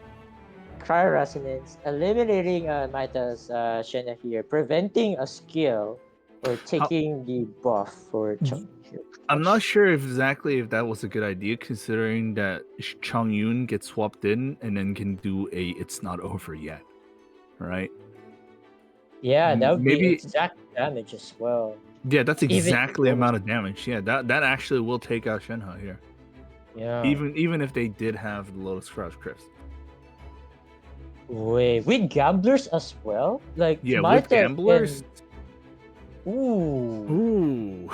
cryo resonance eliminating Maita's Shenhe here, preventing a skill or taking the buff for Chung. I'm not sure exactly if that was a good idea, considering that Chung Yun gets swapped in and then can do a "it's not over yet," right? Yeah, that would be exact damage as well. Yeah, that's exactly the amount of damage. Yeah, that actually will take out Shenhe here. Yeah. Even if they did have the Lotus Crisp. Wait, with gamblers as well? Like with gamblers. Ooh.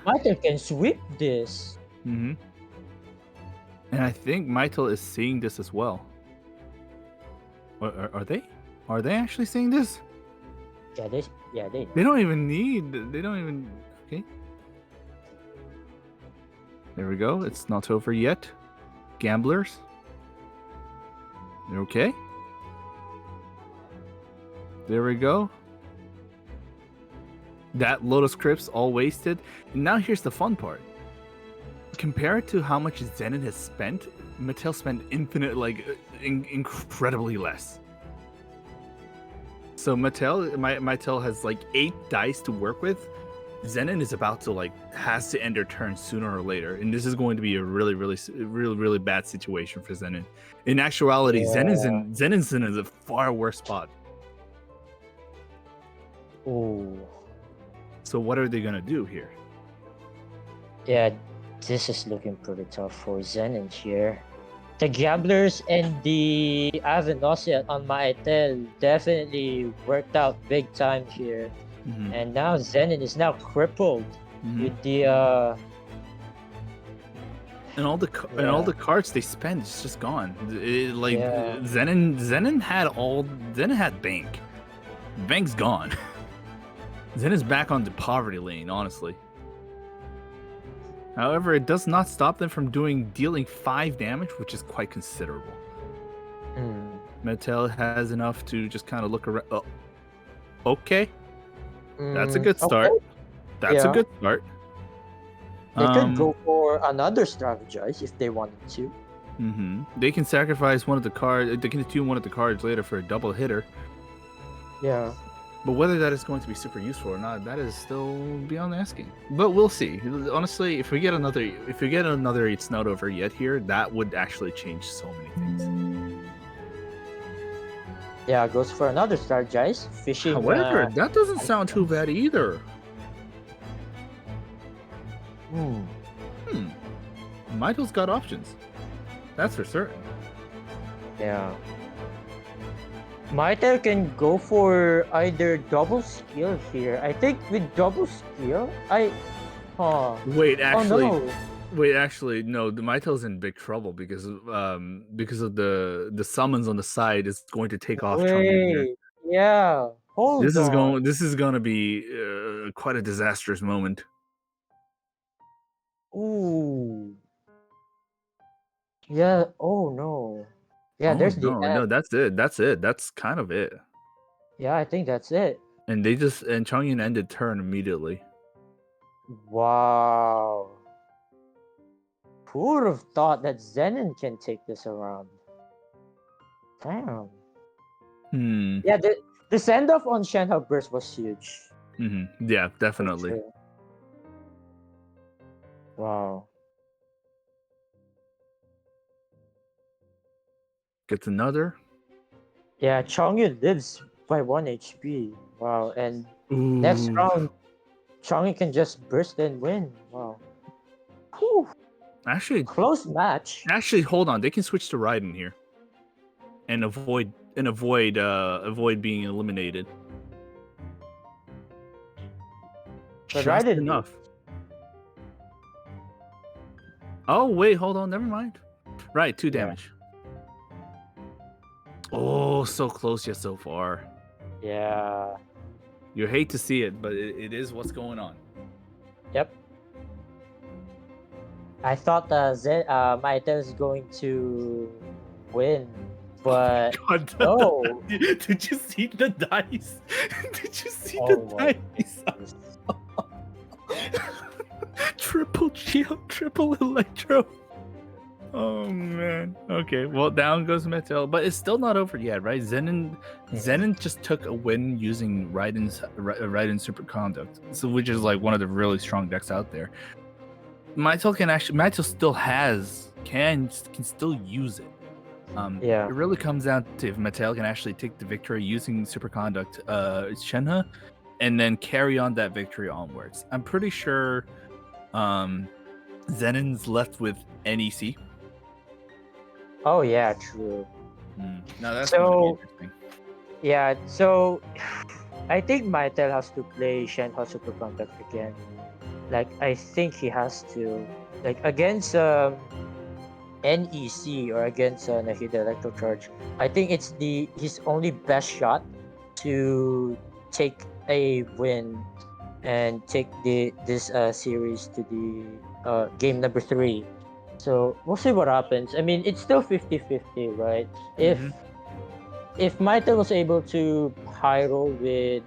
Maito can sweep this. Mm-hmm. And I think Maito is seeing this as well. Are they? Are they actually seeing this? Yeah, they. They don't even. Okay. There we go. It's not over yet. Gamblers. Okay. There we go. That Lotus Crypt's all wasted. And now here's the fun part. Compared to how much Zenin has spent, Mattel spent incredibly less. So Mattel has like 8 dice to work with. Zenin is about to has to end their turn sooner or later, and this is going to be a really bad situation for Zenin. In actuality, Zenin's in a far worse spot. Oh. So what are they gonna do here? Yeah, this is looking pretty tough for Zenin here. The gamblers and the Avenosia on Maetel definitely worked out big time here. Mm-hmm. And now Zenin is now crippled. with the and all the cards they spend, it's just gone. Yeah. Zenin had Bank. Bank's gone. Zen is back on the poverty lane, honestly. However, it does not stop them from dealing 5 damage, which is quite considerable. Mattel has enough to just kind of look around. Oh, okay. That's a good start. Okay. That's a good start. They could go for another strategize if they wanted to. They can sacrifice one of the cards. They can tune one of the cards later for a double hitter. Yeah. But whether that is going to be super useful or not, that is still beyond asking. But we'll see. Honestly, if we get another It's Not Over Yet here, that would actually change so many things. Yeah, goes for another strategize. Fishing. However, that doesn't sound too bad either. Maito's got options. That's for certain. Yeah. Maito can go for either double skill here. I think with double skill, Wait, actually, no. The Maito's in big trouble because of the summons on the side is going to take off. Wait, yeah. Hold on. This is going to be quite a disastrous moment. Ooh. Yeah. Oh no. Yeah. There's the end. No, that's it. That's kind of it. Yeah, I think that's it. And Chongyun ended turn immediately. Wow. Who would have thought that Zenin can take this around? Damn. Yeah, the send off on Shenhe Burst was huge. Yeah, definitely. Wow. Gets another. Yeah, Chongyun lives by 1 HP. Wow, and next round, Chongyun can just burst and win. Wow. Whew. Actually, close match. Actually, hold on. They can switch to Raiden here, and avoid being eliminated. But Just Raiden enough. Oh wait, hold on. Never mind. Right, 2 damage. Oh, so close yet so far. Yeah. You hate to see it, but it is what's going on. Yep. I thought Maito is going to win, but God, no. Did you see the dice? Did you see the dice? Triple Geo, triple Electro. Oh man. Okay. Well, down goes Mattel, but it's still not over yet, right? Zenin just took a win using Raiden's Superconduct, so which is like one of the really strong decks out there. Mattel can still use it. It really comes down to if Mattel can actually take the victory using Superconduct, Shenhe, and then carry on that victory onwards. I'm pretty sure Zenin's left with NEC. Oh yeah, true. Now that's so interesting. Yeah, so I think Maito has to play Shenhe Superconduct again. Like I think he has to, like against NEC or against Nahida Electrocharge. I think it's his only best shot to take a win and take this series to the game number 3. So we'll see what happens. I mean, it's still 50-50, right? If Maito was able to high roll with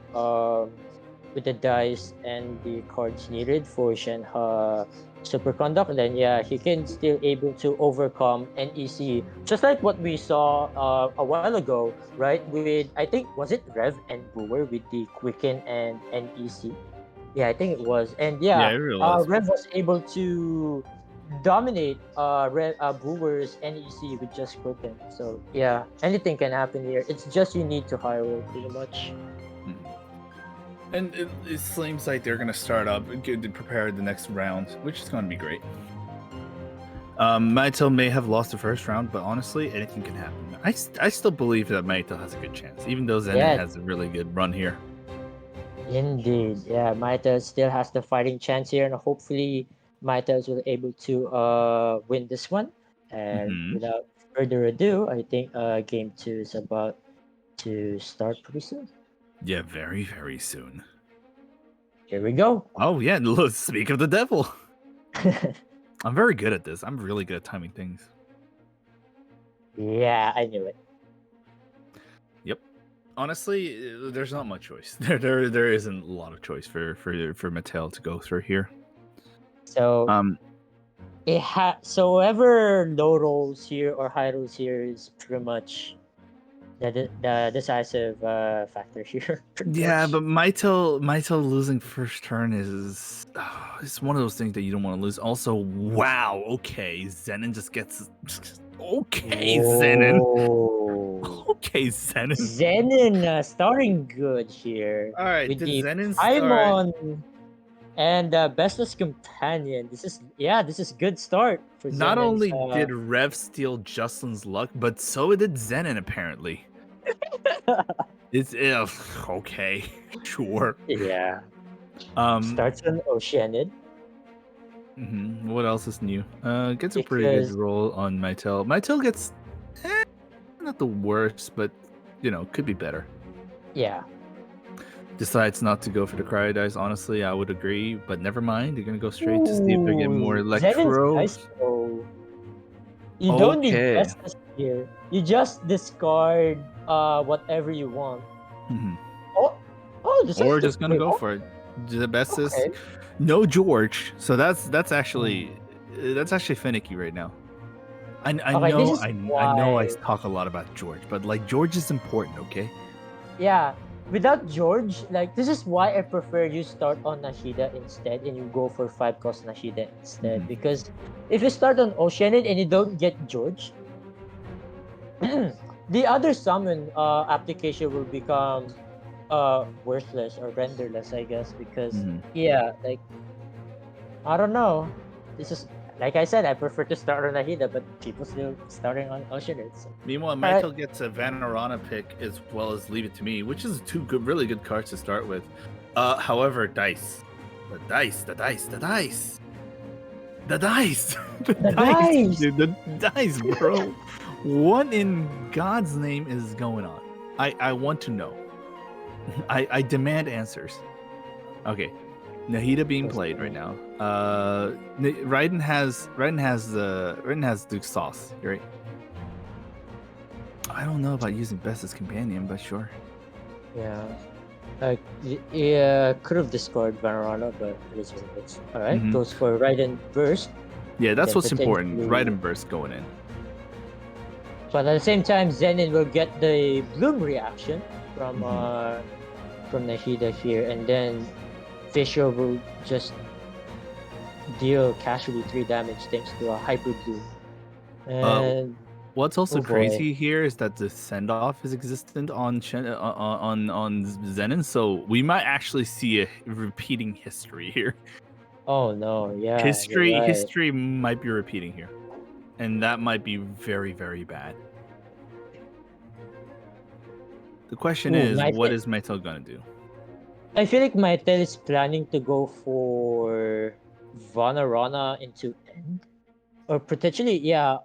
the dice and the cards needed for Shenhe Superconduct, then yeah, he can still able to overcome NEC, just like what we saw a while ago, right? With I think was it Rev and Brewer with the Quicken and NEC. Yeah, I think it was, and it really was. Rev was able to dominate Brewer's NEC with just Quicken. So yeah, anything can happen here. It's just you need to high roll pretty much. And it seems like they're going to start up and prepare the next round, which is going to be great. Maito may have lost the first round, but honestly, anything can happen. I still believe that Maito has a good chance, even though Zenin has a really good run here. Indeed, yeah. Mitas still has the fighting chance here, and hopefully Mitas will able to win this one. And Hmm. without further ado, I think game two is about to start pretty soon. Yeah, very, very soon. Here we go. Oh yeah, speak of the devil. I'm very good at this. I'm really good at timing things. Yeah, I knew it. Yep. Honestly, there's not much choice. There isn't a lot of choice for Mattel to go through here. So Um, so whoever low rolls here or high rolls here is pretty much the decisive factor here. Pretty yeah, much. but Maito losing first turn is it's one of those things that you don't want to lose. Also, wow, okay, Zenon just gets okay, Zenon. Whoa. Okay, Zenon. Zenin starting good here All right, with did the Zenon start? Paimon and Bestless Companion. This is good start for Not Zenin's. only did Rev steal Justin's luck, but so did Zenon apparently. It's okay, sure. Yeah, Um, starts on Oceanid What else is new? Gets a pretty good because roll on Mytel. Mytel gets not the worst, but could be better. yeah. Decides not to go for the cryo dice. Honestly, I would agree, but never mind. They're gonna go straight to see if they get more Ooh, Zenin's electro. nice though. You don't need Okay. Bestless here. You just discard whatever you want. Mhm. This Or is just gonna wait, go oh, for it. The best is okay. no George, so that's Hmm. actually finicky right now. I Okay, this know is I know I why. talk a lot about George, but like George is important, okay? Yeah, without George, like this is why I prefer you start on Nashida instead and you go for 5 cost Nashida instead. Mhm. Because if you start on Oceanid and you don't get George, the other summon application will become worthless or renderless, I guess. Because Mhm. yeah, like I don't know. This is like I said, I prefer to start on Nahida, but people still starting on Oceanid. So. Meanwhile, All right. Michael gets a Vanarana pick as well as Leave It to Me, which is two really good cards to start with. However, dice, the dice, the dice, the dice, the dice, the The dice, dice. dude, the dice, bro. What in God's name is going on? I want to know. I demand answers. Okay, Nahida being played right now. Raiden has Duke Sauce, right? I don't know about using Best as companion, but sure. Yeah. Yeah, could have discarded Vanarana, but it is what it is. Alright, Mhm. goes for Raiden Burst. Yeah, that's Then what's important. potentially. Raiden Burst going in. But at the same time, Zenin will get the Bloom reaction Mhm. from Nahida here, and then Fisher will just deal casually 3 damage thanks to a Hyper Bloom. Uh, And what's also oh boy. crazy here is that the send off is existent on on Zenin, so we might actually see a repeating history here. Oh no, yeah, you're right. History might be repeating here, and that might be very, very bad. The question Ooh, is, my what is Metal gonna do? I feel like Mytel is planning to go for Vanarana into end. Or potentially, yeah,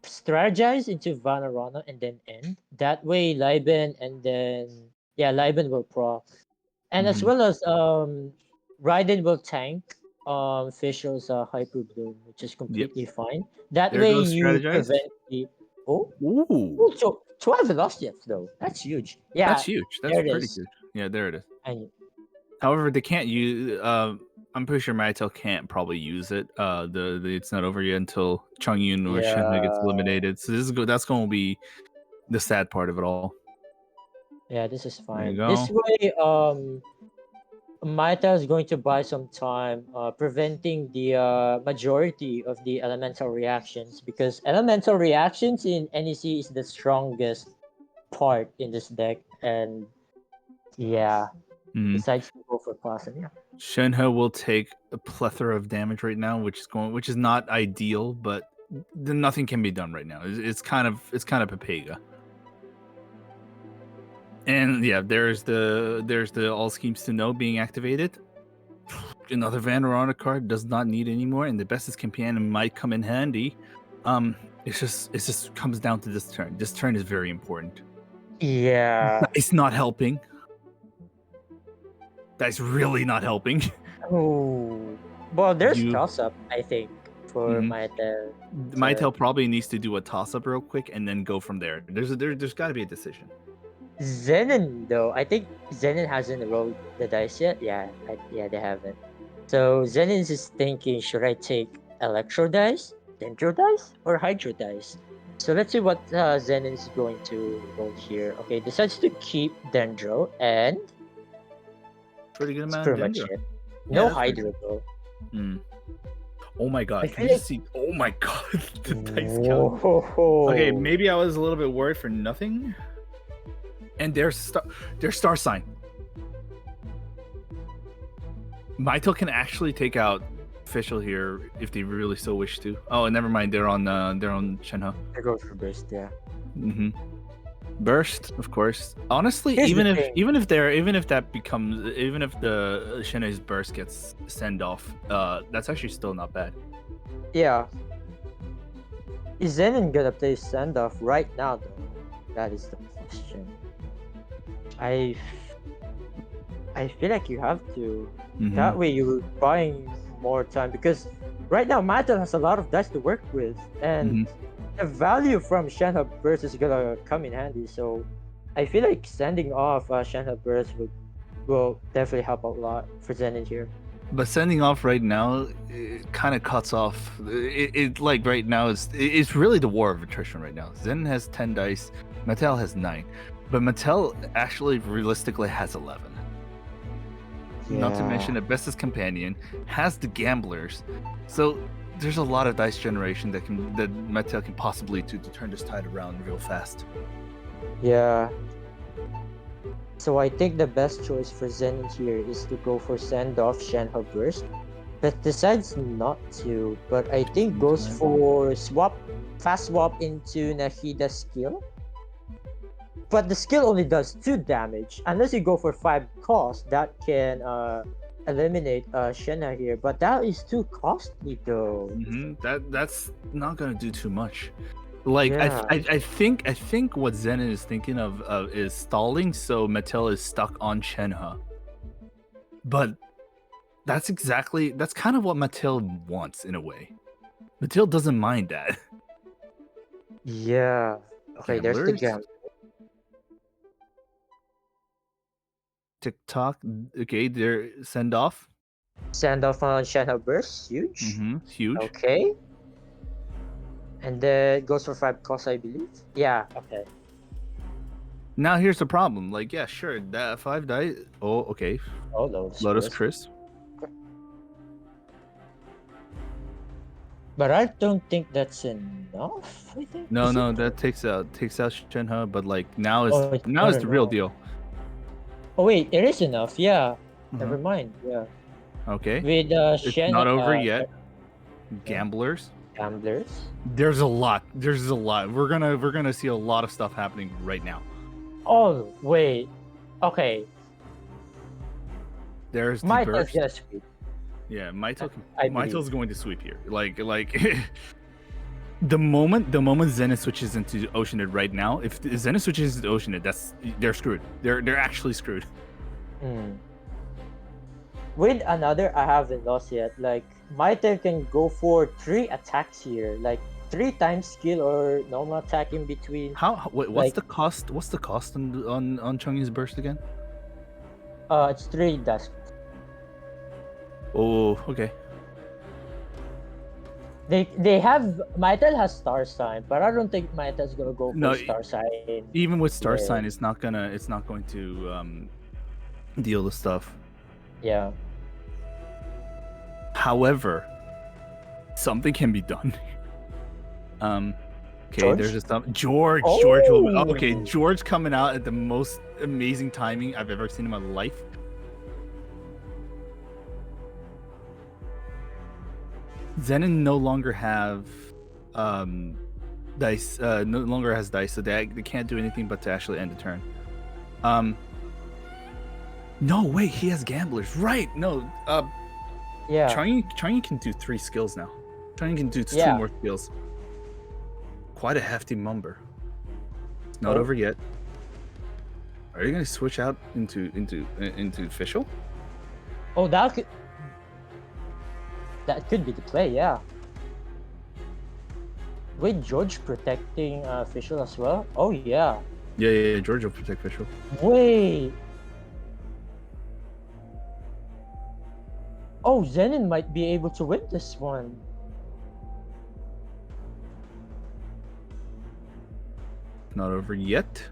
strategize into Vanarana and then end. That way Liben and then yeah, Liben will proc. And as Mhm. well as Raiden will tank Fishel's Hyper Bloom, which is Yep. completely fine. That There way goes you strategize. prevent the oh, Ooh, so 12 velocities though. That's huge. that's Yeah, huge. That's there it pretty is. huge. Yeah, there it is. And However, they can't use. I'm pretty sure Maritel can't probably use it. The it's not over yet until Changyun or Shenhe gets yeah. eliminated. So that's going to be the sad part of it all. Yeah, this is There you fine. This go. way, Maita is going to buy some time, preventing the majority of the elemental reactions because elemental reactions in NEC is the strongest part in this deck, and yeah, Mm. decides to go for class, and yeah, Shenhe will take a plethora of damage right now, which is not ideal, but nothing can be done right now. It's kind of Pepega. And yeah, there's the all schemes to know being activated. Another Vanderona card does not need anymore, and the bestest companion might come in handy. It just comes down to this turn. This turn is very important. Yeah. It's not helping. That's really not helping. Oh. Well, there's You toss up, I think, for Mhm. Mytel. Mytel probably needs to do a toss up real quick and then go from there. There's got to be a decision. Zenin, though, I think Zenin hasn't rolled the dice yet. Yeah, yeah, they haven't. So Zenin is thinking, should I take Electro dice, Dendro dice, or Hydro dice? So let's see what Zenin is going to roll here. Okay, decides to keep Dendro, and Pretty good that's amount of pretty much Dendro. it. Yeah, No that's pretty Hydro though. good. Oh my I god! Can feel you like just see? Oh my god! The dice count. whoa. Okay, maybe I was a little bit worried for nothing. And their star sign. Mytel can actually take out official here if they really so wish to. Oh, never mind. They're on Shenhe. I go for burst, yeah. Mm-hmm. Burst, of course. Honestly, Here's even the if thing. even if the Shenhe's burst gets send off, that's actually still not bad. Yeah. Is Zenin gonna play Sandoff right now though? That is the question. I feel like you have to. Mhm. That way you're buying more time because right now Matel has a lot of dice to work with, and the value from Shenhe Burst is gonna come in handy. So I feel like sending off Shenhe Burst will definitely help a lot for Zenin here. But sending off right now, it kind of cuts off. It like right now it's really the war of attrition right now. Zen has 10 dice, Mattel has 9, but Mattel actually realistically has 11. Not to mention the bestest companion has the gamblers, so there's a lot of dice generation that Mattel can possibly to turn this tide around real fast. Yeah. So I think the best choice for Zenin here is to go for send off Shenhe Burst, but decides not to. But I think goes for fast swap into Nahida skill. But the skill only does 2 damage unless you go for 5 cost. That can eliminate Shenhe here, but that is too costly though. That's not gonna do too much. Like Yeah. I think what Zenin is thinking of is stalling, so Mattel is stuck on Shenhe. But that's kind of what Mattel wants in a way. Mattel doesn't mind that. Yeah. Okay, there's the Gamblers? gem. TikTok. Okay, they're send off. Send off on Shenhe Burst, huge. Huge. Okay. And then goes for 5 cost, I believe. Yeah, okay. Now here's the problem. Like, yeah, sure, that 5 dice. Oh, okay. Oh, Lotus Chris. But I don't think that's enough. I think. No, that takes out Shenhe, but like now it's the real deal. Oh wait, it is enough. Yeah. Never mind. Yeah. Okay. With It's Shenhe, not over yet. Gamblers. There's a lot. We're gonna see a lot of stuff happening right now. Oh wait. Okay. There's the Mytel's burst. gonna sweep. Yeah, Mytel's going to sweep here. Like the moment Zenith switches into Oceanid right now, if Zenith switches into Oceanid, they're screwed. They're actually screwed. With another, I haven't lost yet. Like Mytel can go for 3 attacks here, like 3 times skill or normal attack in between. What's the cost? What's the cost on Chungy's burst again? It's 3 dust. Oh, okay. They have Mytel has star sign, but I don't think Mytel's gonna go for star sign. Even with star sign, it's not going to deal with stuff. Yeah. However, something can be done. Okay, George? there's just George. Okay, George coming out at the most amazing timing I've ever seen in my life. Zenin no longer have dice. No longer has dice, so they can't do anything but to actually end the turn. No, wait, he has gamblers. Right. No, Yeah. Changyu can do 3 skills now. Changyu can do 2 more skills. Quite a hefty number. It's not over yet. Are you gonna switch out into official? Oh, that could be the play, yeah. Wait, George protecting official as well? Oh yeah. Yeah, George will protect official. Wait. Oh, Zenin might be able to win this one. Not over yet.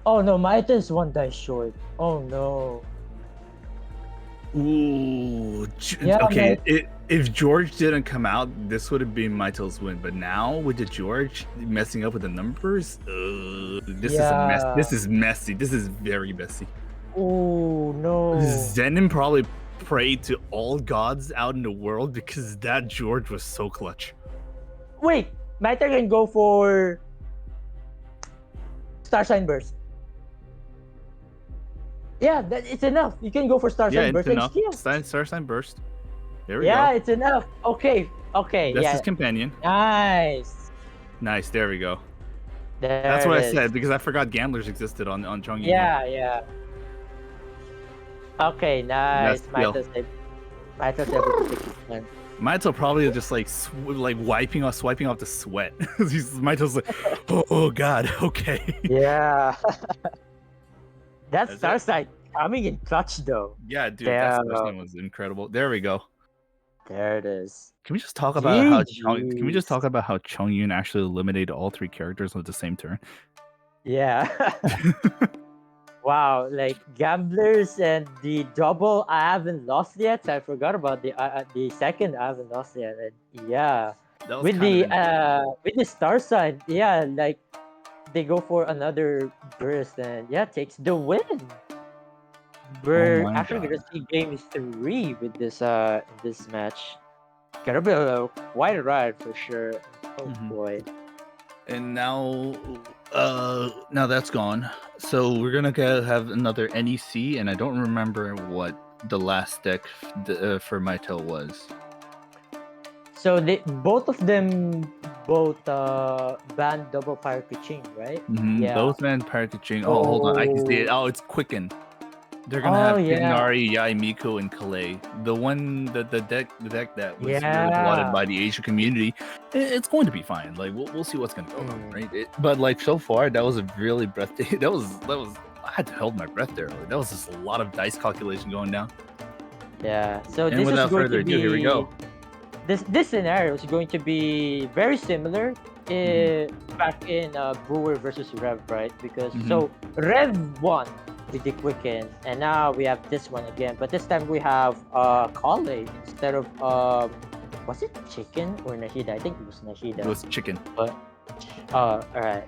Oh no, Maita is 1 dice short. Oh no. Ooh. Yeah, okay. If George didn't come out, this would have been Maito's win. But now with the George messing up with the numbers, this is a mess. This is messy. This is very messy. Oh no. Zenin probably prayed to all gods out in the world because that George was so clutch. Wait, Maita can go for Star Sign Burst. Yeah, it's enough. You can go for Star Sign Burst and steal. Star Sign Burst. There we go. Yeah, it's enough. Okay. That's his companion. Nice. Nice. There we go. That's what I said because I forgot gamblers existed on Chongyu. Yeah. Okay, nice. Maito's able to take his turn. Maito probably just like swiping off the sweat. Maito's like, oh god, okay. Yeah. That Star Sign coming in clutch though. Yeah, dude, that Star Sign was incredible. There we go. There it is. Can we just talk about how Chongyun actually eliminated all 3 characters with the same turn? Yeah. Wow, like gamblers and the double I haven't lost yet. I forgot about the second I haven't lost yet. And yeah, with the Star Sign, yeah, like they go for another burst and yeah, takes the win. We're actually gonna see game 3 with this this match. Gonna be quite a ride for sure. Oh boy. And now that's gone. So we're gonna have another NEC, and I don't remember what the last deck for Maito was. So both of them ban double fire pitching, right? Yeah. Both ban fire pitching. Oh, hold on, I can see it. Oh, it's Quicken. They're gonna have Ignari, Yai, Miko, and Kalei. The deck that was really lauded by the Asian community. It's going to be fine. Like we'll see what's gonna go on, right? But like so far, that was a really breathtaking. That was. I had to hold my breath there. Like, that was just a lot of dice calculation going down. Yeah. So and without further ado, here we go. This scenario is going to be very similar back in Brewer versus Rev, right? Because so Rev won with the Quicken, and now we have this one again. But this time we have Kale instead of was it chicken or Nahida? I think it was Nahida. It was chicken. But all right.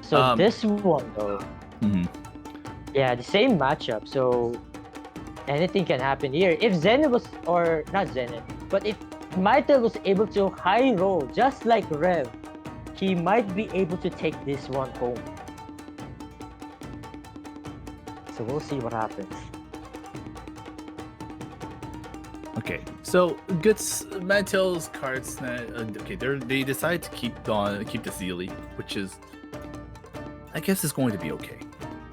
So this one though, yeah, the same matchup. So anything can happen here. If Zenith was, or not Zenith, but if Maito was able to high roll just like Rev, he might be able to take this one home. So we'll see what happens. Okay, so Maito's cards. Okay, they decide to keep the Zealy, which is, I guess, is going to be okay.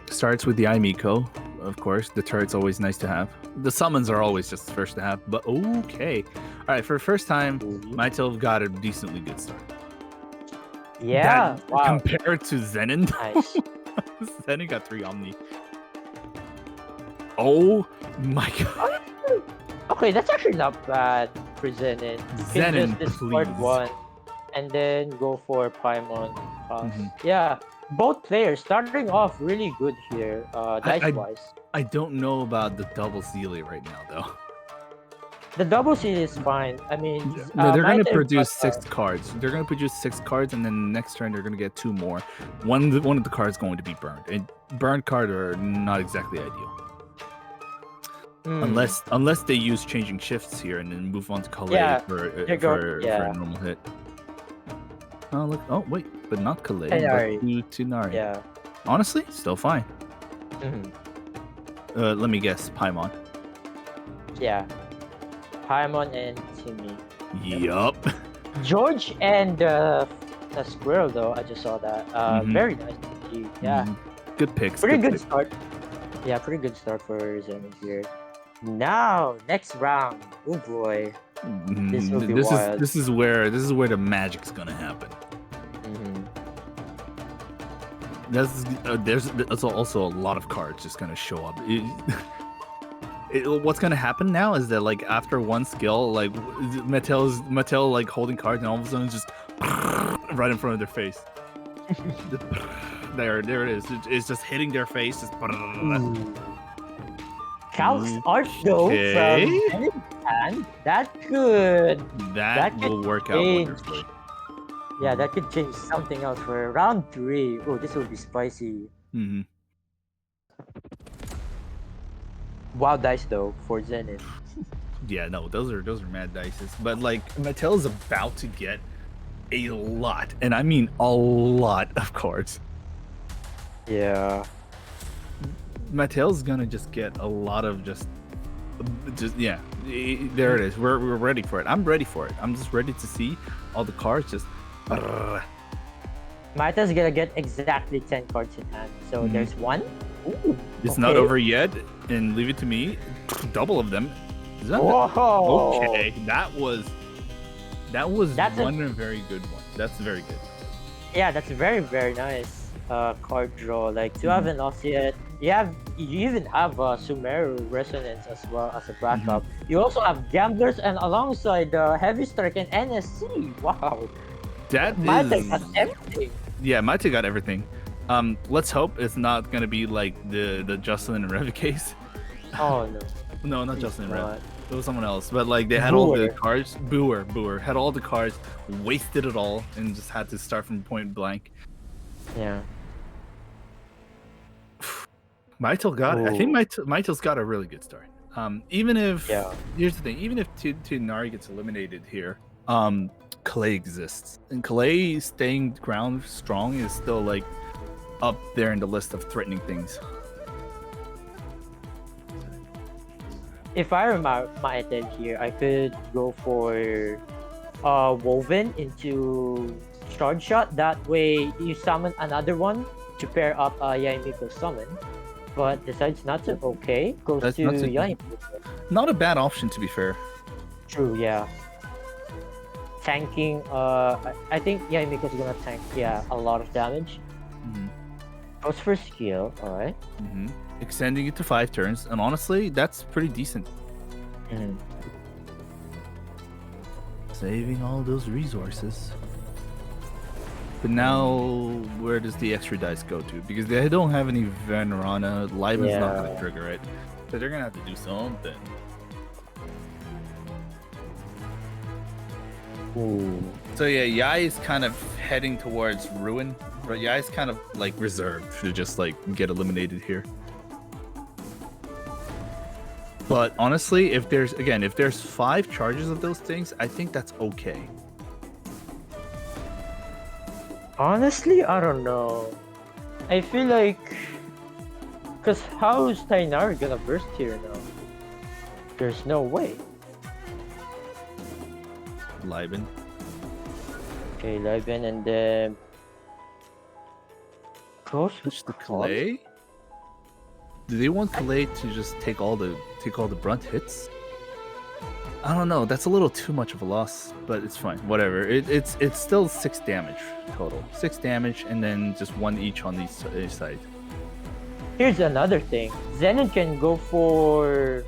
Starts with the Miko, of course. The turret's always nice to have. The summons are always just the first to have, but okay. All right, for the first time, Maito got a decently good start. Yeah, wow. Compared to Zenin, nice. Zenin got 3 Omni. Oh my god. Okay, that's actually not bad for Zenin. You can just discard one and then go for Paimon. Yeah, both players starting off really good here, dice-wise. I don't know about the double Zealy right now, though. The double Zealy is fine. I mean, no, they're going to produce 6 cards. They're going to produce 6 cards, and then next turn they're going to get 2 more. One of the cards going to be burned. And burned cards are not exactly ideal. Unless they use changing shifts here and then move on to Kalei for a normal hit. Oh look! Oh wait, but not Kalei. Nari. To Nari. Yeah. Honestly, still fine. Mhm. Let me guess, Paimon. Yeah. Paimon and Timmy. Yup. George and the squirrel though, I just saw that. Mhm. Very nice. Yeah. Good picks. Pretty Good good picks. start. Yeah, pretty good start for Zenith here. Now, next round. Oh boy. This will be wild. This is where the magic's gonna happen. Mhm. There's also a lot of cards just gonna show up. What's gonna happen now is that like after one skill, like Mattel like holding cards and all of a sudden just right in front of their face. there it is. It's just hitting their face. Just Calc's art though Okay. from Zenith hand. That could That could will work out change. wonderfully. Yeah, that could change something else for round 3. Oh, this will be spicy. Mm-hmm. Wild dice though for Zenith. Yeah, no, those are mad dices. But like Mattel is about to get a lot, and I mean a lot of cards. Yeah. Mattel's gonna just get a lot of just yeah. There it is. We're ready for it. I'm ready for it. I'm just ready to see all the cards just. Marta's gonna get exactly 10 cards in hand. So there's one. Ooh, It's not over yet, and leave it to me. Double of them. Is that Whoa! okay? That was That's one very good one. That's very good. Yeah, that's very very nice. Card draw. Like you haven't lost yet. You even have Sumeru Resonance as well as a backup. You also have Gamblers and alongside Heavy Strike and NSC. Wow. That Marta is got everything. yeah. Mate got everything. Let's hope it's not gonna be like the Justin and Rev case. Oh no. No, not Justin and Rev. Not. It was someone else. But like they had all the cards. Booer had all the cards, wasted it all, and just had to start from point blank. Yeah. Mytel got it. I think Mytel's got a really good start. Even if here's the thing, even if Nari gets eliminated here, Calais exists. And Calais staying ground strong is still like up there in the list of threatening things. If I were Mytel here, I could go for Woven into Shard Shot. That way you summon another one to pair up Yaimiko's summon. But decides not to. Okay, goes to Yaimiko. Not a bad option, to be fair. True, yeah. Tanking, I think Yaimiko's gonna tank, a lot of damage. Goes for skill, alright. Extending it to 5 turns, and honestly, that's pretty decent. Saving all those resources. But now, where does the extra dice go to? Because they don't have any Venerana. Lyman's not going to trigger it. So they're going to have to do something. Ooh. So yeah, Yai is kind of heading towards ruin. But Yai is kind of like reserved to just like get eliminated here. But honestly, if there's 5 charges of those things, I think that's okay. Honestly, I don't know. I feel like... Because how is Tainari gonna burst here now? There's no way. Liben. Okay, Liben and then... Push the Calais? Do they want Calais to just take all the brunt hits? I don't know. That's a little too much of a loss, but it's fine. Whatever. It's still 6 damage total. 6 damage, and then just 1 each on each side. Here's another thing. Zenon can go for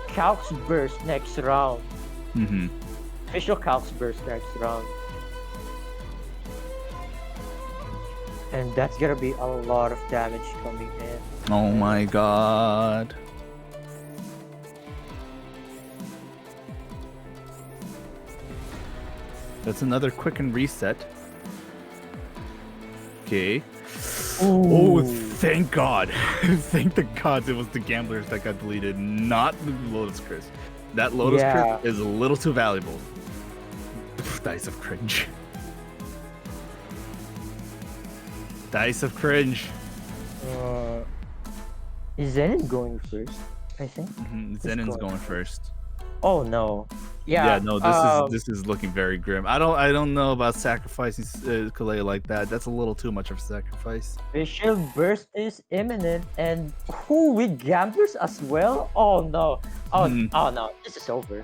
Calc's Burst next round. Official Calc's Burst next round. And that's gonna be a lot of damage coming in. Oh my god. That's another quicken reset. Okay. Oh, thank God. Thank the gods it was the Gamblers that got deleted, not the Lotus Crisp. That Lotus Crisp is a little too valuable. Dice of cringe. Dice of cringe. Is Zenith going first? I think. Zenin's going first. Oh no. Yeah, Yeah. no, this is looking very grim. I don't know about sacrificing Kalei like that. That's a little too much of a sacrifice. Visual burst is imminent, and who with gamblers as well? Oh no. Oh no. This is over.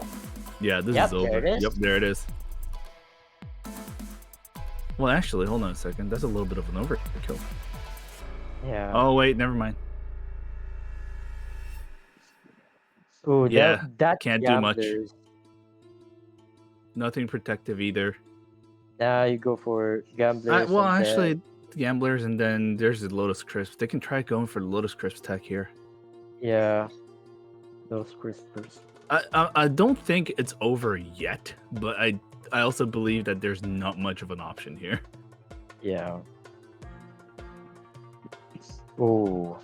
Yeah, this is over. There it is. Yep, there it is. Well, actually, hold on a second. That's a little bit of an overkill. Yeah. Oh wait, never mind. Ooh, Yeah, that can't gamblers. do much. Nothing protective either. Now you go for gamblers. Well, actually, gamblers, and then there's the Lotus Crisp. They can try going for the Lotus Crisp tech here. Yeah, those crispers. I don't think it's over yet, but I also believe that there's not much of an option here. Yeah. Oh.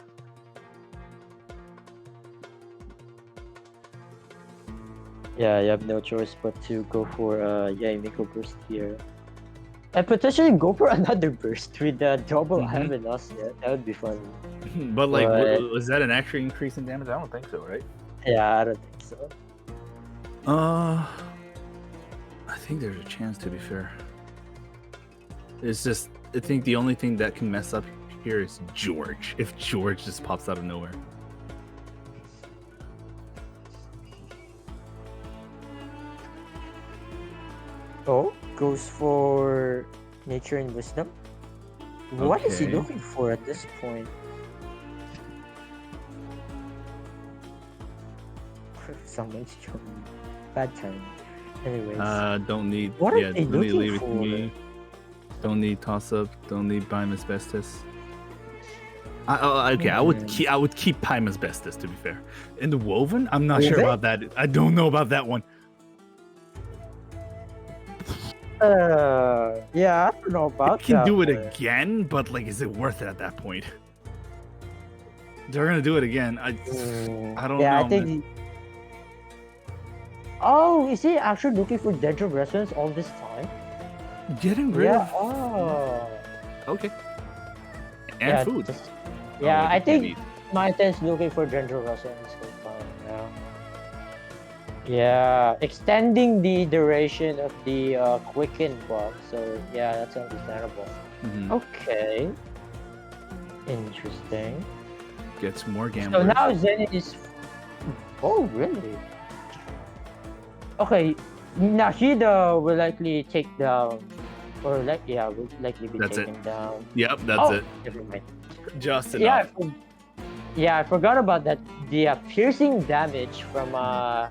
Yeah, you have no choice but to go for miko burst here. And potentially go for another burst with the double Avenos. Yeah, that would be fun. But like, was that an actual increase in damage? I don't think so, right? Yeah, I don't think so. I think there's a chance, to be fair. It's just, I think the only thing that can mess up here is George. If George just pops out of nowhere. Oh, goes for nature and wisdom. What is he looking for at this point? Someone's joking. Bad time. Anyways. Don't need. What are they looking for? Me. Don't need toss up. Don't need Prime Asbestos. Okay, I would keep Prime Asbestos, to be fair. In the Woven, I'm not sure about that. I don't know about that one. Yeah, I don't know about that. Can do it again, but like, is it worth it at that point? They're gonna do it again. I don't know. Yeah, I think. Oh, is he actually looking for dental resonance all this time? Getting rid of. Oh. Okay. And food. I think Maiten's looking for dental resonance so far. Yeah, extending the duration of the quicken buff. So yeah, that's understandable. Okay. Interesting. Gets more gamblers. So now Zenith is. Oh really? Okay, Nahida will likely take down, or will likely be taken down. Yep, that's it. Never mind. Just enough. I forgot about that. The piercing damage from the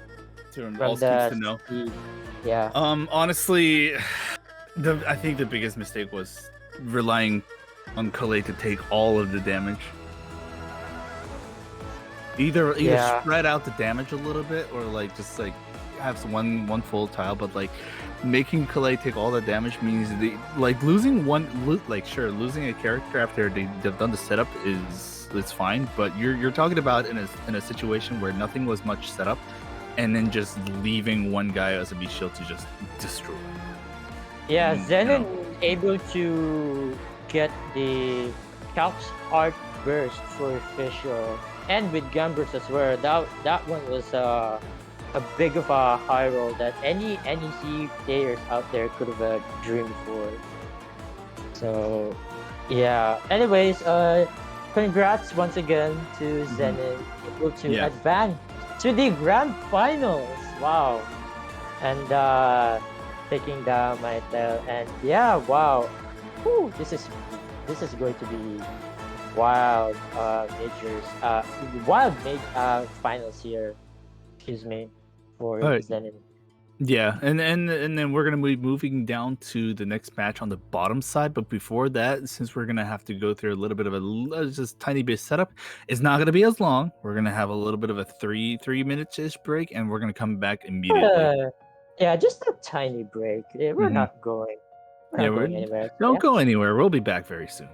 Yeah. Honestly, I think the biggest mistake was relying on Kalei to take all of the damage. Either spread out the damage a little bit, or like just like have one full tile, but like making Kalei take all the damage means losing losing a character after they've done the setup is fine, but you're talking about in a situation where nothing was much set up, and then just leaving one guy as a beast shield to just destroy. Yeah, Zenon able to get the Calc's Art Burst for official, and with Gambers as well. That one was a big of a high roll that any NEC players out there could have dreamed for. So yeah. Anyways, congrats once again to Zenith, able to advance to the grand finals. Wow. And taking down my tail, and wow. Whew, this is going to be wild finals here. Excuse me, for Zenith. Yeah, and then we're gonna be moving down to the next match on the bottom side. But before that, since we're gonna have to go through a little bit of a just tiny bit setup, it's not gonna be as long. We're gonna have a little bit of a three minutes ish break, and we're gonna come back immediately. Just a tiny break. We're not going. We're not going anywhere. Don't go anywhere. We'll be back very soon.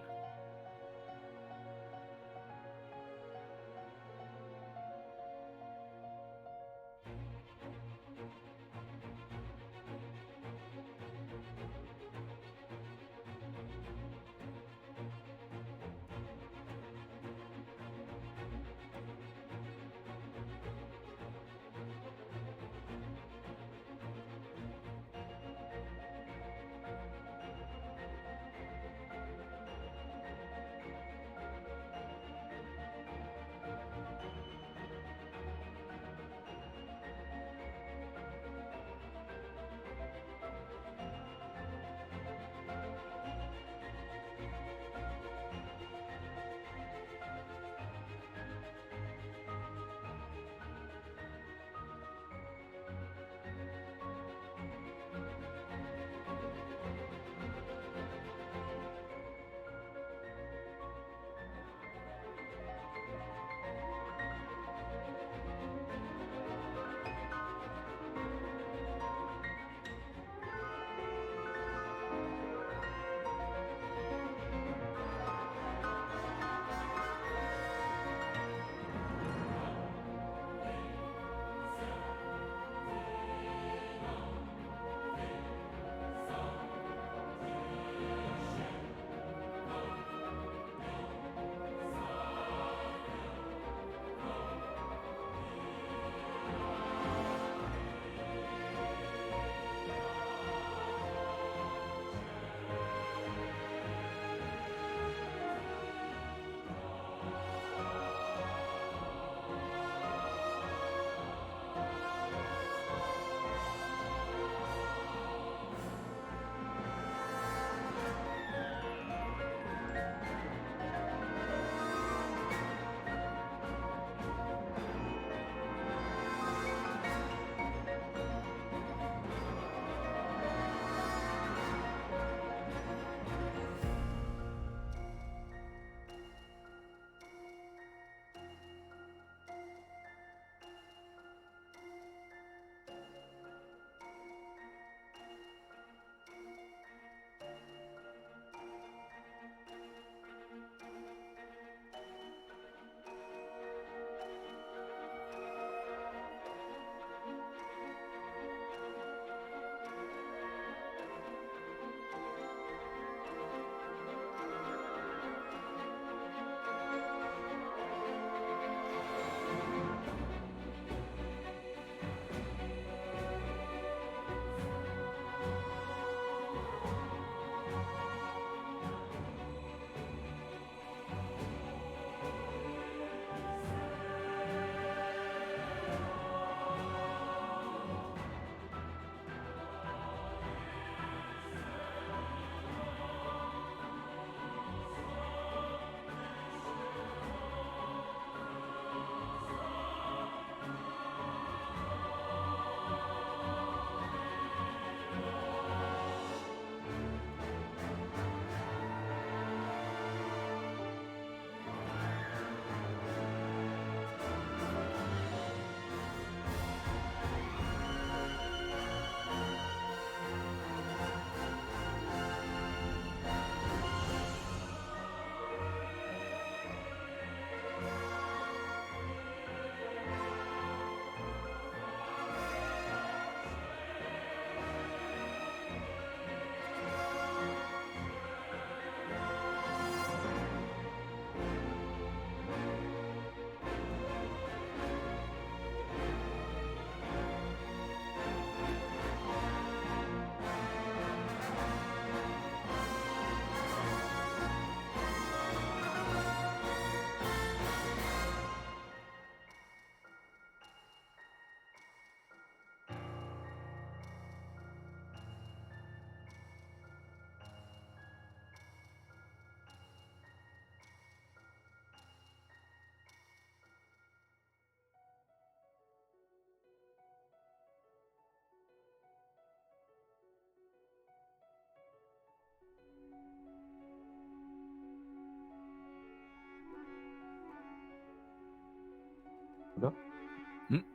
Go.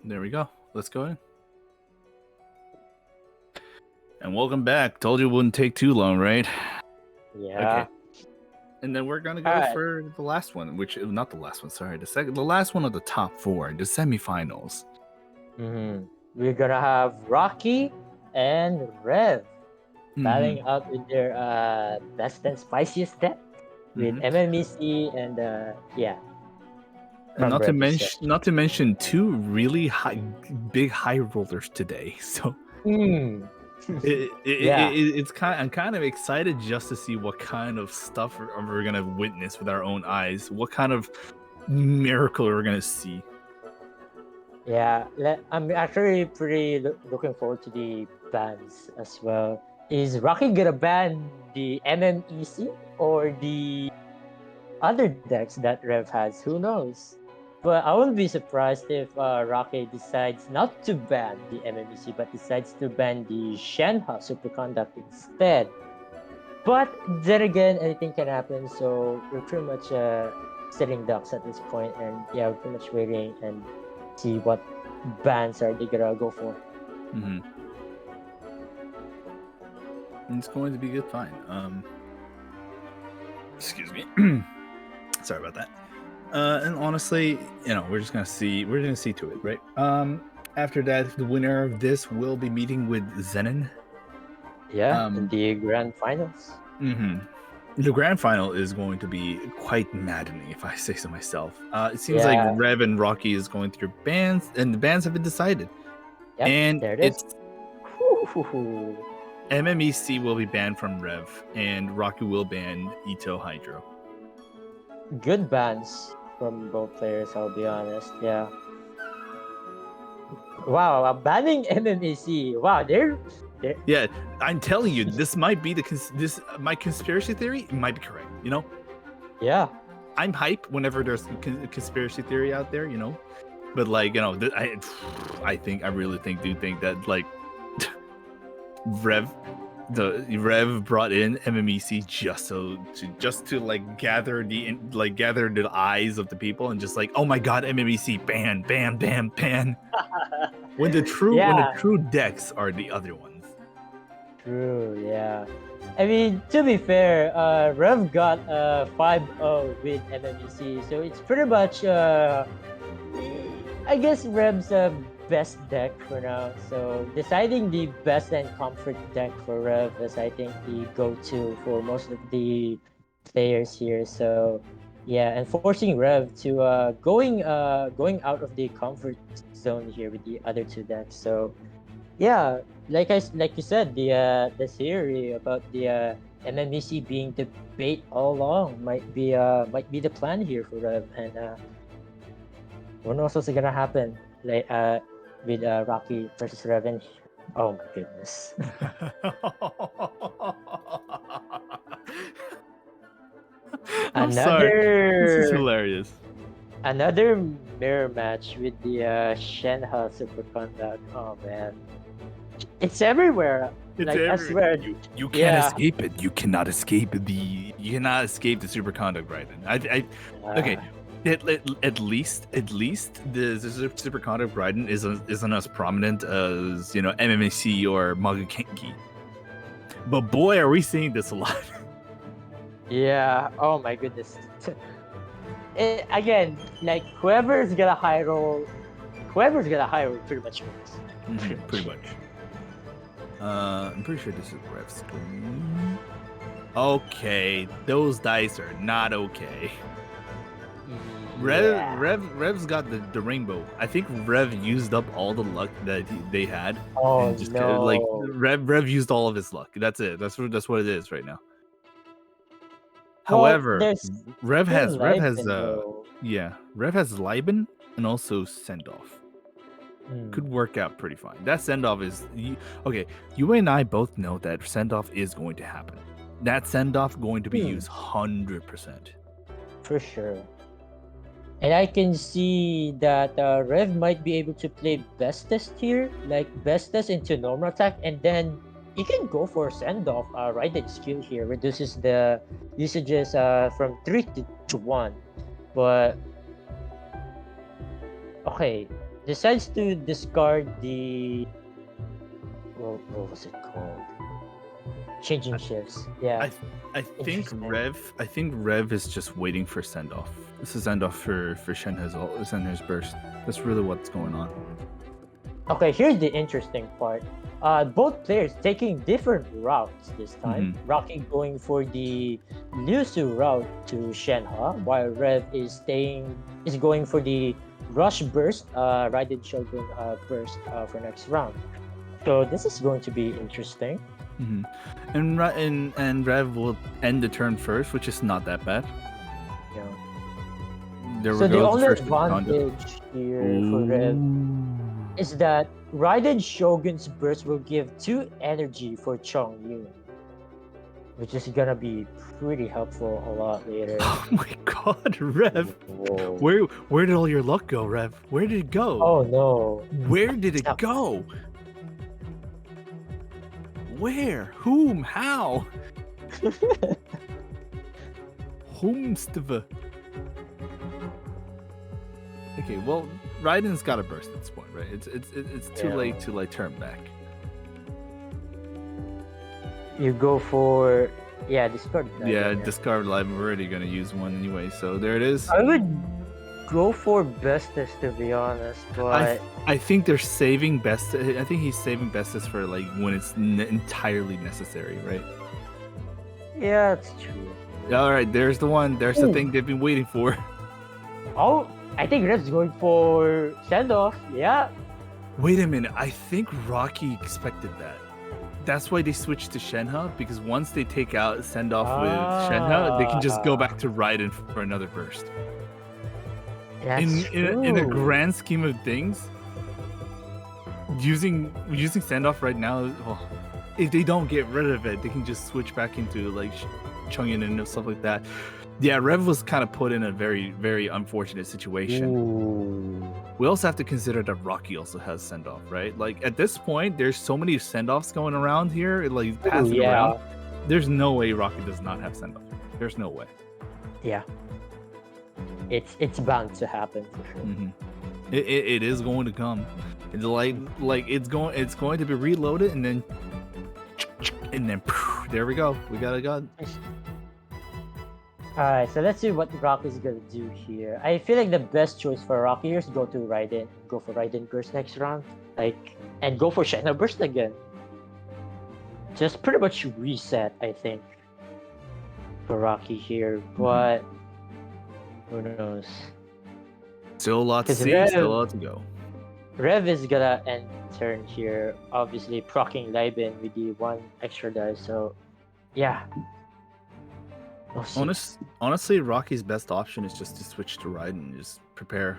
There we go. Let's go in. And welcome back. Told you it wouldn't take too long, right? Yeah. Okay. And then we're gonna go Alright. for the last one, which not the last one. Sorry, the last one of the top four, the semifinals. We're gonna have Rocky and Rev battling out with their best and spiciest deck with MMEC and yeah. And From Rev itself. not to mention two really big high rollers today. So I'm kind of excited just to see what kind of stuff we're gonna witness with our own eyes. What kind of miracle we're gonna see. Yeah, I'm actually pretty looking forward to the bans as well. Is Rocky gonna ban the MMEC or the other decks that Rev has? Who knows? But I wouldn't be surprised if Rocky decides not to ban the MMEC but decides to ban the Shenhe Superconduct instead. But then again, anything can happen, so we're pretty much sitting ducks at this point, and yeah, we're pretty much waiting and see what bans are they gonna go for. It's going to be good fine. Excuse me. Sorry about that. And honestly, we're just gonna see. We're gonna see to it, right? After that, the winner of this will be meeting with Zenon. Yeah, in the grand finals. The grand final is going to be quite maddening, if I say so myself. It seems like Rev and Rocky is going through bans, and the bans have been decided. Yep, and there it is. MMEC will be banned from Rev, and Rocky will ban Ito Hydro. Good bans from both players, I'll be honest. Yeah. Wow, banning MMEC. Wow, they're. Yeah, I'm telling you, this might be my conspiracy theory might be correct. Yeah. I'm hype whenever there's a conspiracy theory out there. But like I really think that like Rev brought in MMEC just to like gather the eyes of the people and just like, oh my god, MMEC ban. when the true decks are the other ones. True, yeah. I mean, to be fair, Rev got 5-0 with MMEC, so it's pretty much I guess Rev's best deck for now. So deciding the best and comfort deck for Rev is, I think, the go-to for most of the players here. So yeah, and forcing Rev to going out of the comfort zone here with the other two decks. So yeah, like you said, the theory about the MMEC being the bait all along might be the plan here for Rev, and who knows what's gonna happen like with Rocky versus Rev. And oh my goodness. I'm sorry. This is hilarious. Another mirror match with the Shenhe Superconduct. Oh man, it's everywhere. It's like, everywhere. I swear, you can't escape it. You cannot escape the superconduct, right? Okay. At least the superconduct Raiden isn't as prominent as MMAC or Magakenki. But boy, are we seeing this a lot. Yeah. Oh my goodness. Again, like whoever's gonna high roll pretty much wins. Pretty much. I'm pretty sure this is Rev's screen. Okay, those dice are not okay. Rev's got the rainbow. I think Rev used up all the luck that they had. Oh and just no! Like Rev used all of his luck. That's it. That's what it is right now. However, Rev has Liben and also send off. Could work out pretty fine. That send off is okay. You and I both know that send off is going to happen. That send off going to be used 100%. For sure. And I can see that Rev might be able to play best test here, like best test into normal attack, and then you can go for send off. Right, that skill here reduces the usages from 3 to 1, but Okay, decides to discard the what was it called? Changing shifts. Yeah. I think Interesting. Rev is just waiting for send off. This is send off for Shenhe's burst. That's really what's going on. Okay, here's the interesting part. Both players taking different routes this time. Rocky going for the Liusu route to Shenhe, while Rev is going for the Rush Burst, Raiden Shogun burst for next round. So this is going to be interesting. And Rev will end the turn first, which is not that bad. Yeah. So the only advantage here for Rev is that Raiden Shogun's burst will give 2 energy for Chongyun, which is gonna be pretty helpful a lot later. Oh my god, Rev! Whoa. Where did all your luck go, Rev? Where did it go? Oh no! Where did it go? Where? Whom? How? Whomstv? Okay, well, Raiden's got a burst at this point, right? It's too late to like turn back. You go for discard. Discard live. We're already gonna use one anyway, so there it is. I would go for Bestis, to be honest, but I think they're saving Best. I think he's saving Bestis for like when it's entirely necessary, right? Yeah, it's true. All right, there's the one. There's the thing they've been waiting for. Oh, I think Rev's going for send off. Yeah. Wait a minute. I think Rocky expected that. That's why they switched to Shenhe, because once they take out send off with Shenhe, they can just go back to Raiden for another burst. That's true. In a grand scheme of things, using send off right now, if they don't get rid of it, they can just switch back into like Chongyun and stuff like that. Yeah, Rev was kind of put in a very, very unfortunate situation. Ooh. We also have to consider that Rocky also has send off, right? Like at this point, there's so many send offs going around here, like passing around. There's no way Rocky does not have send off. There's no way. Yeah, it's bound to happen for sure. It is going to come. It's like it's going to be reloaded and then there we go. We got a gun. Alright, so let's see what Rocky's gonna do here. I feel like the best choice for Rocky here is go to Raiden. Go for Raiden Burst next round. And go for Shenhe Burst again. Just pretty much reset, I think, for Rocky here. But who knows? Still a lot to see, still a lot to go. Rev is gonna end turn here, obviously proccing Leibin with the 1 extra dice, so yeah. Honestly, Rocky's best option is just to switch to Raiden and just prepare.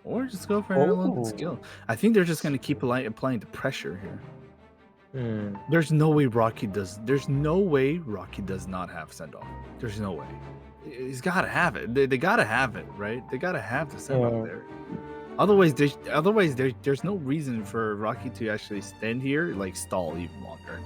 Or just go for another limited skill. I think they're just going to keep applying the pressure here. There's no way Rocky does not have send off. There's no way. He's got to have it. They got to have it, right? They got to have the send off there. Otherwise, there's no reason for Rocky to actually stand here, like stall even longer.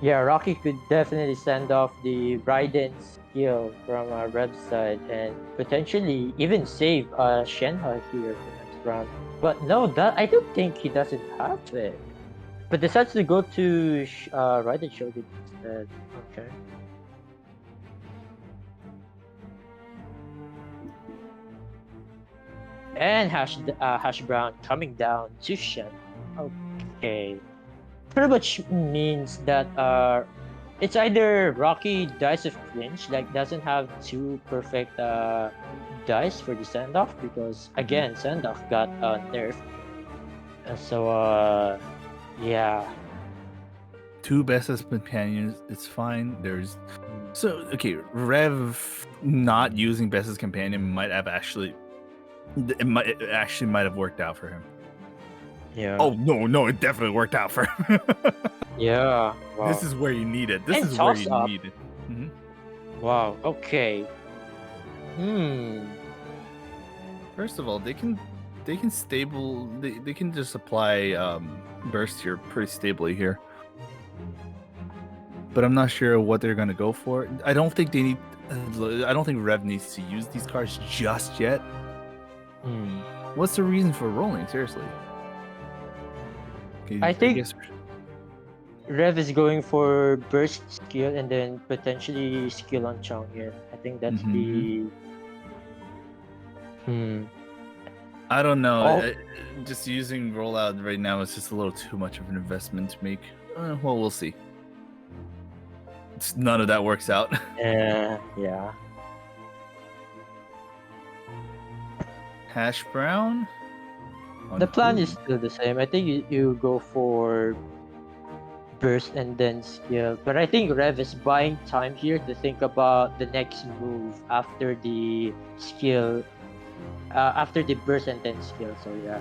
Yeah, Rocky could definitely send off the Raiden skill from our Rev's side and potentially even save Shenhe here for next round. But no, I don't think he doesn't have it. But decides to go to Raiden Shogun instead. Okay. And Hash Brown coming down to Shen. Okay. Pretty much means that it's either Rocky dies of clinch, like doesn't have 2 perfect dice for the send off, because again send off got nerfed. So yeah. 2 best as companions, it's fine. Rev not using best as companion might have actually might have worked out for him. Yeah. Oh no, it definitely worked out for him. Yeah. Wow. This is where you need it. This And is where you toss-up. need it. Wow. Okay. First of all, they can just apply burst here pretty stably here. But I'm not sure what they're gonna go for. I don't think Rev needs to use these cards just yet. Hmm. What's the reason for rolling? Seriously. Okay, I think guess Rev is going for burst skill and then potentially skill on Chongyun. I think that's Mhm. the. Hmm. I don't know. Oh, Just using rollout right now is just a little too much of an investment to make. Well, we'll see. None of that works out. yeah. Hash brown. The On plan who? is still the same. I think you go for burst and then skill. But I think Rev is buying time here to think about the next move after the skill, after the burst and then skill. So yeah,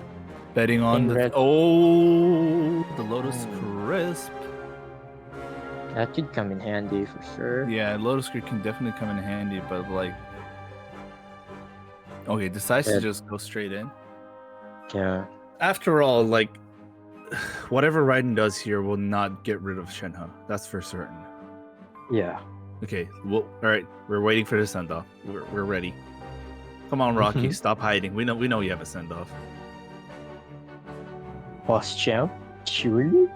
Betting I on think the Rev the Lotus hmm, Crisp. that could come in handy for sure. Yeah, Lotus Crisp can definitely come in handy, but like, okay, decides to But just go straight in. yeah, After all, like, whatever Raiden does here will not get rid of Shenhe. That's for certain. yeah. Okay, well, all right, we're waiting for the send off. We're ready. Come on, Rocky, stop hiding. We know you have a send off. Boss champ, surely,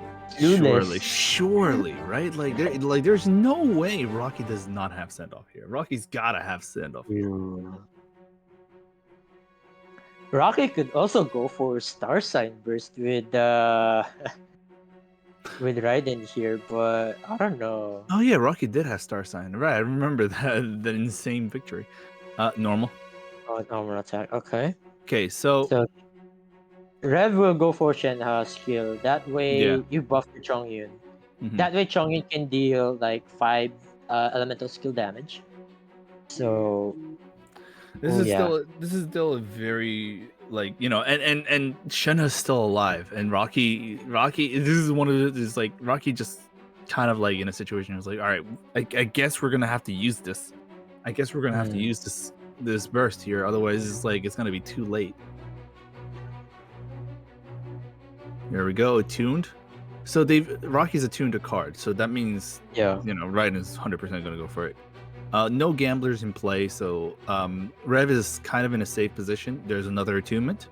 Surely, right? There's no way Rocky does not have send off here. Rocky's gotta have send off here. Rocket could also go for Star Sign Burst with with Raiden here, but I don't know. Oh yeah, Rocky did have Star Sign. Right, I remember that insane victory. Normal. Oh, normal attack. Okay. Okay, so So Rev will go for Shenhe skill. That yeah. way you buff your Chongyun. hmm That way Chongyun can deal like 5 elemental skill damage. So oh yeah. This is still a very like and Shenna's still alive and Rocky this is one of the is like Rocky just kind of like in a situation where it's like, all right, I guess we're gonna have to use this. I guess we're gonna have to Hmm. use this burst here, otherwise it's gonna be too late. There we go, attuned. So Rocky's attuned a card, so that means Yeah. Raiden is 100% gonna go for it. No gamblers in play, so Rev is kind of in a safe position. There's another attunement.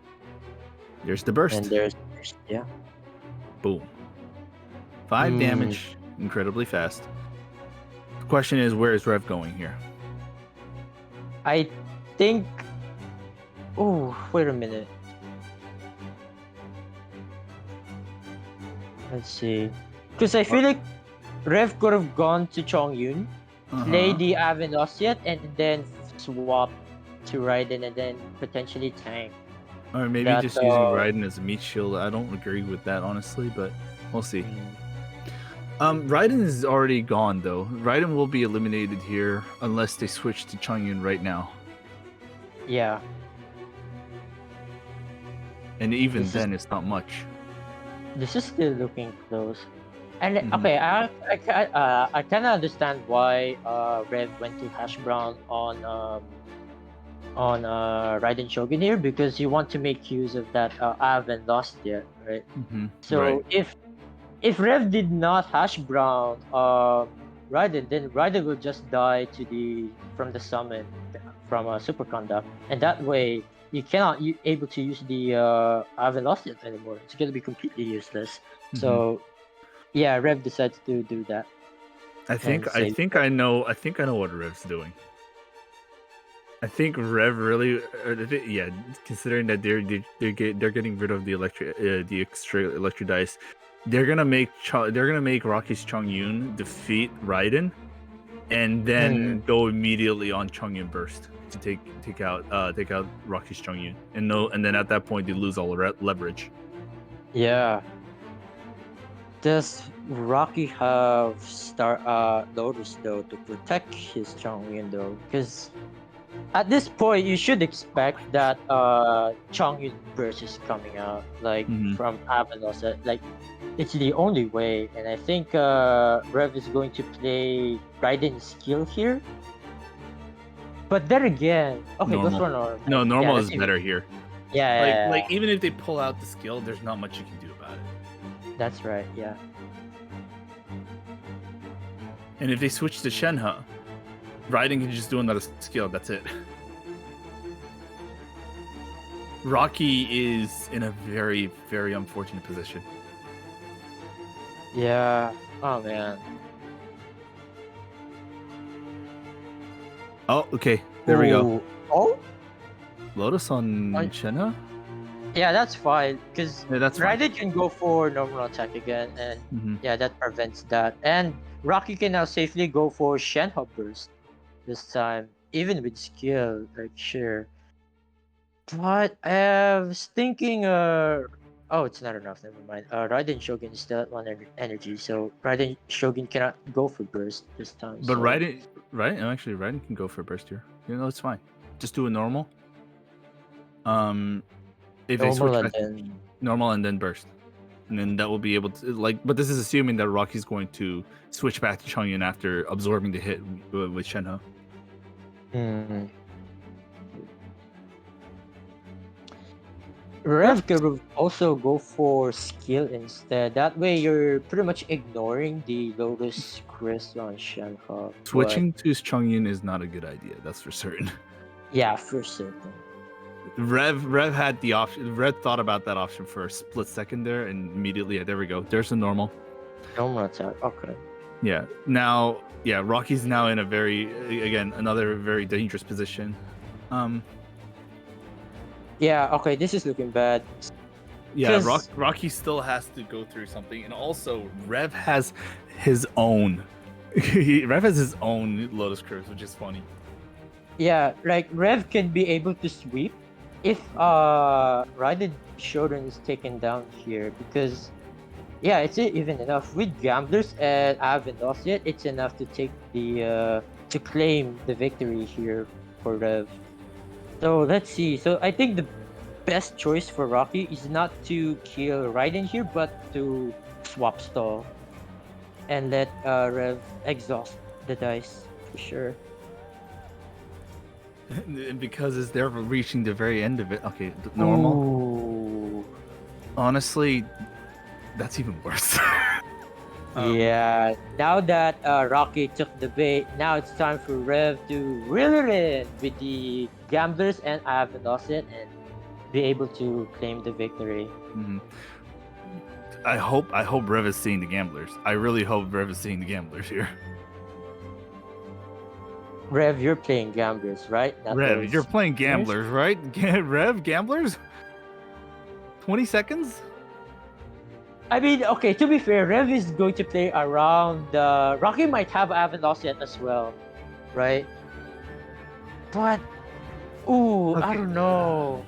There's the And burst. there's yeah. Boom. 5 Hmm. damage, incredibly fast. The question is, where is Rev going here? I think oh wait a minute. Let's see. Because I feel like Rev could have gone to Chongyun, play Uh-huh. the Avenosiet, and then swap to Raiden and then potentially tank. Or maybe That just using Raiden as a meat shield. I don't agree with that, honestly, but we'll see. Raiden is already gone, though. Raiden will be eliminated here unless they switch to Chongyun right now. yeah. And even This is then, it's not much. still looking close. And Mhm. okay, I kind of understand why Rev went to Hash Brown on Raiden Shogun here because you want to make use of that I haven't lost yet, right? Right. So if Rev did not hash brown Raiden, then Raiden will just die to the from the summon from a superconduct, and that way you cannot able to use the I haven't lost it anymore. It's gonna be completely useless. Mhm. So yeah, Rev decides to do that and I save. think I know what Rev's doing. I think Rev really, yeah. Considering that they're getting rid of the extra electric dice, they're gonna make Rocky's Chongyun defeat Raiden, and Hmm. then go immediately on Chongyun burst to take out Rocky's Chongyun, and no, and then at that point they lose all leverage. Yeah. Does Rocky have Star Lotus though to protect his Chongyun though? Because at this point, you should expect that Chongyun burst is coming out like hmm from Avalos. Like it's the only way, and I think Rev is going to play Raiden's skill here. But then again, okay, goes Normal. for normal. No, Yeah, normal that's is even. better here. Yeah, yeah, yeah, Even if they pull out the skill, there's not much you can do about it. that's right. Yeah. And if they switch to Shenhe, Raiden can just do another skill. That's it. Rocky is in a very, very unfortunate position. Yeah. Oh man. Oh, okay. There we go. Ooh. Oh. Lotus on I- Shenhe? Yeah, that's fine. Because Yeah, that's fine. Raiden can go for normal attack again, and Mm-hmm. yeah, that prevents that. And Rocky can now safely go for Shenhe burst this time, even with skill. Like sure. But I was thinking, oh, it's not enough. Never mind. Raiden Shogun is still at one energy, so Raiden Shogun cannot go for burst this time. But So Raiden can go for a burst here. You know, it's fine. Just do a normal. If they switch normal and back to then normal and then burst, and then that will be able to But this is assuming that Rocky's going to switch back to Chongyun after absorbing the hit with Shenhe. Rev could also go for skill instead. That way, you're pretty much ignoring the Lotus Crystal on Shenhe. Switching to Chongyun is not a good idea. That's for certain. Yeah, for certain. Rev had the option. Rev thought about that option for a split second there, and immediately, there we go. There's a normal. Normal attack. Okay. Yeah. Now, Rocky's now in a another very dangerous position. Yeah. Okay. This is looking bad. Yeah, Rocky still has to go through something, and also Rev has his own. Rev has his own Lotus Curse, which is funny. Yeah, like Rev can be able to sweep if Raiden Shogun is taken down here because yeah, it's even enough with gamblers and I haven't lost yet. It's enough to take the to claim the victory here for Rev. So let's see. So I think the best choice for Rocky is not to kill Raiden here, but to swap stall and let Rev exhaust the dice for sure. And because they're reaching the very end of it. Okay, normal. Ooh. Honestly, that's even worse. Yeah, now that Rocky took the bait, now it's time for Rev to reel it in with the gamblers and I haven't lost it and be able to claim the victory. Mm-hmm. I hope Rev is seeing the gamblers. I really hope Rev is seeing the gamblers here. Rev, you're playing gamblers, right? Not Rev, those you're playing gamers? gamblers, right? Rev, gamblers? 20 seconds? I mean, okay, to be fair, Rev is going to play around. Rocky might have I haven't lost yet as well, right? But, ooh, I don't know.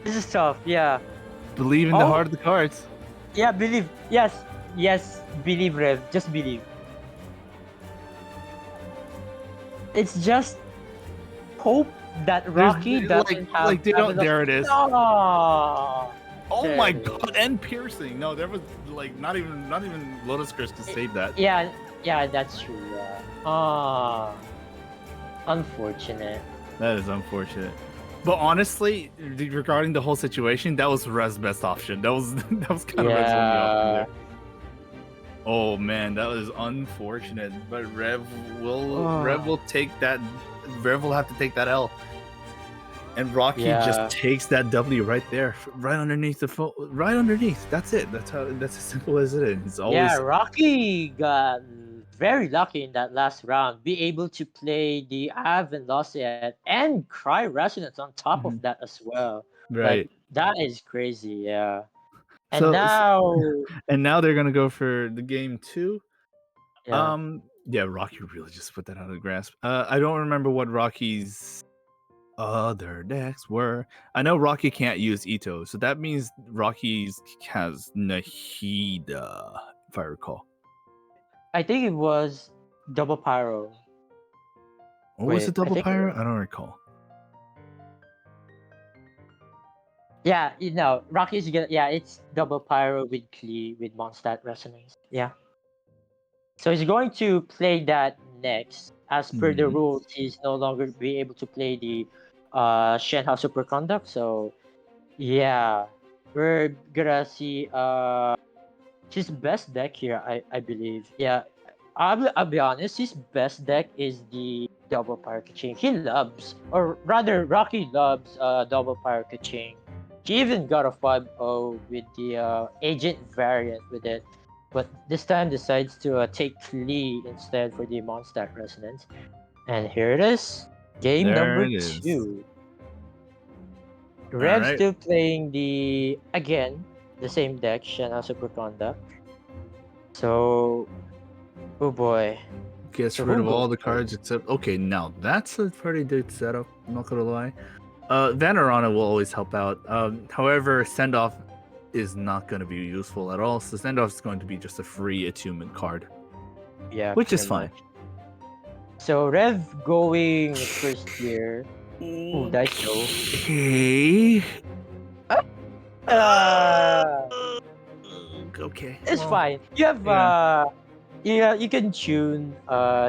This is tough, yeah. Believe in the heart of the cards. Yeah, believe. Yes, believe, Rev. Just believe. It's just hope that Rocky doesn't have. There it is. Oh, oh my god! And piercing. No, there was not even Lotus Curse to save that. Yeah, that's true. Yeah. Unfortunate. That is unfortunate. But honestly, regarding the whole situation, that was Rev's best option. That was kind of Rev's only option there. Oh man, that was unfortunate. But Rev will take that. Rev will have to take that L. And Rocky just takes that W right there, right underneath the right underneath. That's it. That's as simple as it is. It's always Rocky got very lucky in that last round. Be able to play the I haven't lost yet and Cry Resonance on top of that as well. Right. Like, that is crazy. Yeah. And now they're gonna go for the game 2. Yeah. Rocky really just put that out of the grasp. I don't remember what Rocky's other decks were. I know Rocky can't use Ito, so that means Rocky's has Nahida, if I recall. I think it was double pyro. Was it double pyro? I don't recall. Yeah, Rocky's gonna. Yeah, it's double pyro with Klee with Mondstadt Resonance. Yeah. So he's going to play that next. As per the rules, he's no longer be able to play the Shenhe Superconduct. So yeah, we're gonna see his best deck here. I believe. Yeah, I'll be honest. His best deck is the double pyro chain. He loves, or rather, Rocky loves double pyro chain. She even got a 5-0 with the agent variant with it, but this time decides to take Lee instead for the Mondstadt Resonance. And here it is, game There number it is. 2. All Rev right. still playing the same deck, Shenhe Superconduct. So, oh boy. Gets So rid who of all goes the cards first? except. Okay, now that's a pretty good setup. I'm not gonna lie. Vanarana will always help out. However, send off is not going to be useful at all. So send off is going to be just a free attunement card, Yeah, which is pretty fine. much. So Rev going first here. Ooh, dice show. Okay. Okay. It's well, fine. You have yeah. yeah, you can tune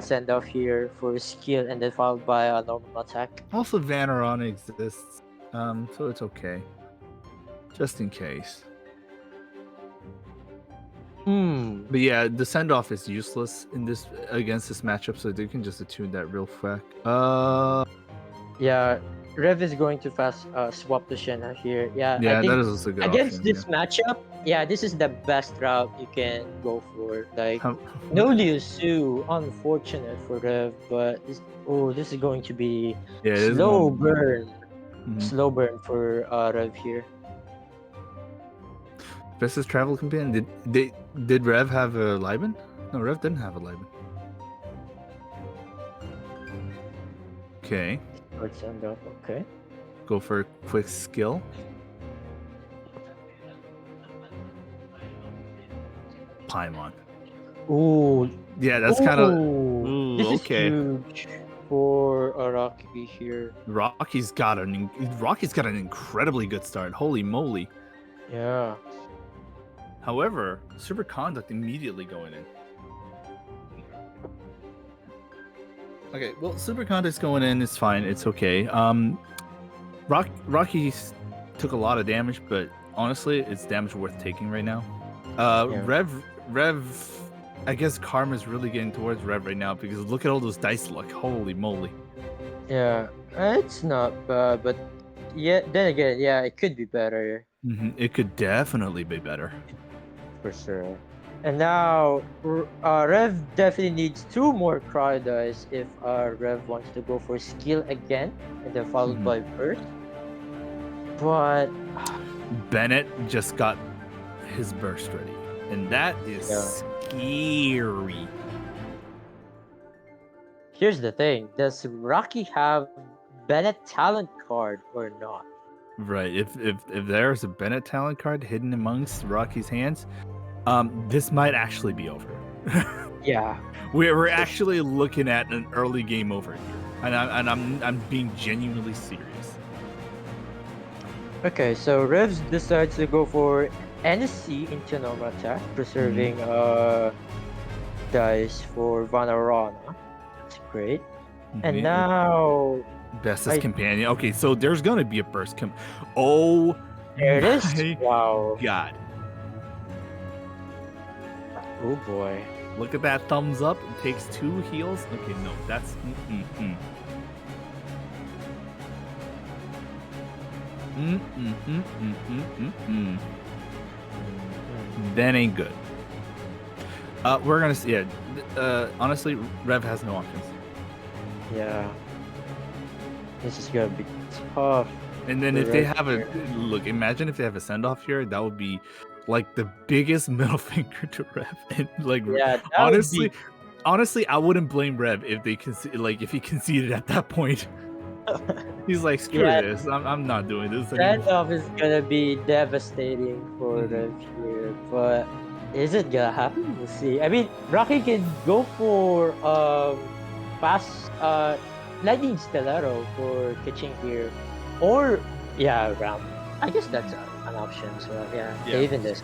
send off here for skill and then followed by a normal attack. Also, Vanarana exists, so it's okay. Just in case. But yeah, the send off is useless in this against this matchup, so they can just attune that real quick. Yeah, Rev is going to fast swap to Shenhe here. Yeah, I Yeah, that think is also a good against option. this matchup, yeah, this is the best route you can go for. Like Yeah. no Liu Su, unfortunate for Rev, but this is going to be Yeah, it is slow going. burn. Mhm. Slow burn for Rev here. Versus travel companion. Did Rev have a Liban? No, Rev didn't have a Liban. Okay. Short send off, okay. Go for a quick skill. Paimon. Ooh, Yeah, that's kind of. this is Okay. huge for Araki here. Rocky's got an incredibly good start. Holy moly! Yeah. However, super conduct immediately going in. Okay, well, super conduct's going in. It's fine. It's okay. Rocky took a lot of damage, but honestly, it's damage worth taking right now. Yeah. Rev. I guess karma's really getting towards Rev right now because look at all those dice luck. Holy moly! Yeah, it's not bad, but yeah, then again, yeah, it could be better It could definitely be better. for sure. And now, Rev definitely needs 2 more cryo if Rev wants to go for skill again, and then followed by burst. But Bennett just got his burst ready, and that is scary. here's the thing: does Rocky have Bennett talent card or not? Right. If there's a Bennett talent card hidden amongst Rocky's hands, this might actually be over. Yeah. We're actually looking at an early game over here, and I'm being genuinely serious. Okay, so Revs decides to go for NC into normal attack, preserving dice for Vanarana. That's great. And now Bestest companion. Okay, so there's gonna be a burst Oh, there it is. Wow. God. Oh boy. Look at that thumbs up. It takes 2 heals. Okay, no, that's That ain't good. We're gonna see. Yeah, honestly, Rev has no options. Yeah. This is gonna be tough. And then if they have look, imagine if they have a send off here, that would be like the biggest middle finger to Rev. And like, yeah, honestly, I wouldn't blame Rev if they if he conceded at that point. He's like, screw this. I'm not doing this anymore. Standoff is gonna be devastating for Rev here, but is it gonna happen? We'll see. I mean, Rocky can go for fast lightning stiletto for catching here, or round. I guess that's an option. So yeah, even this.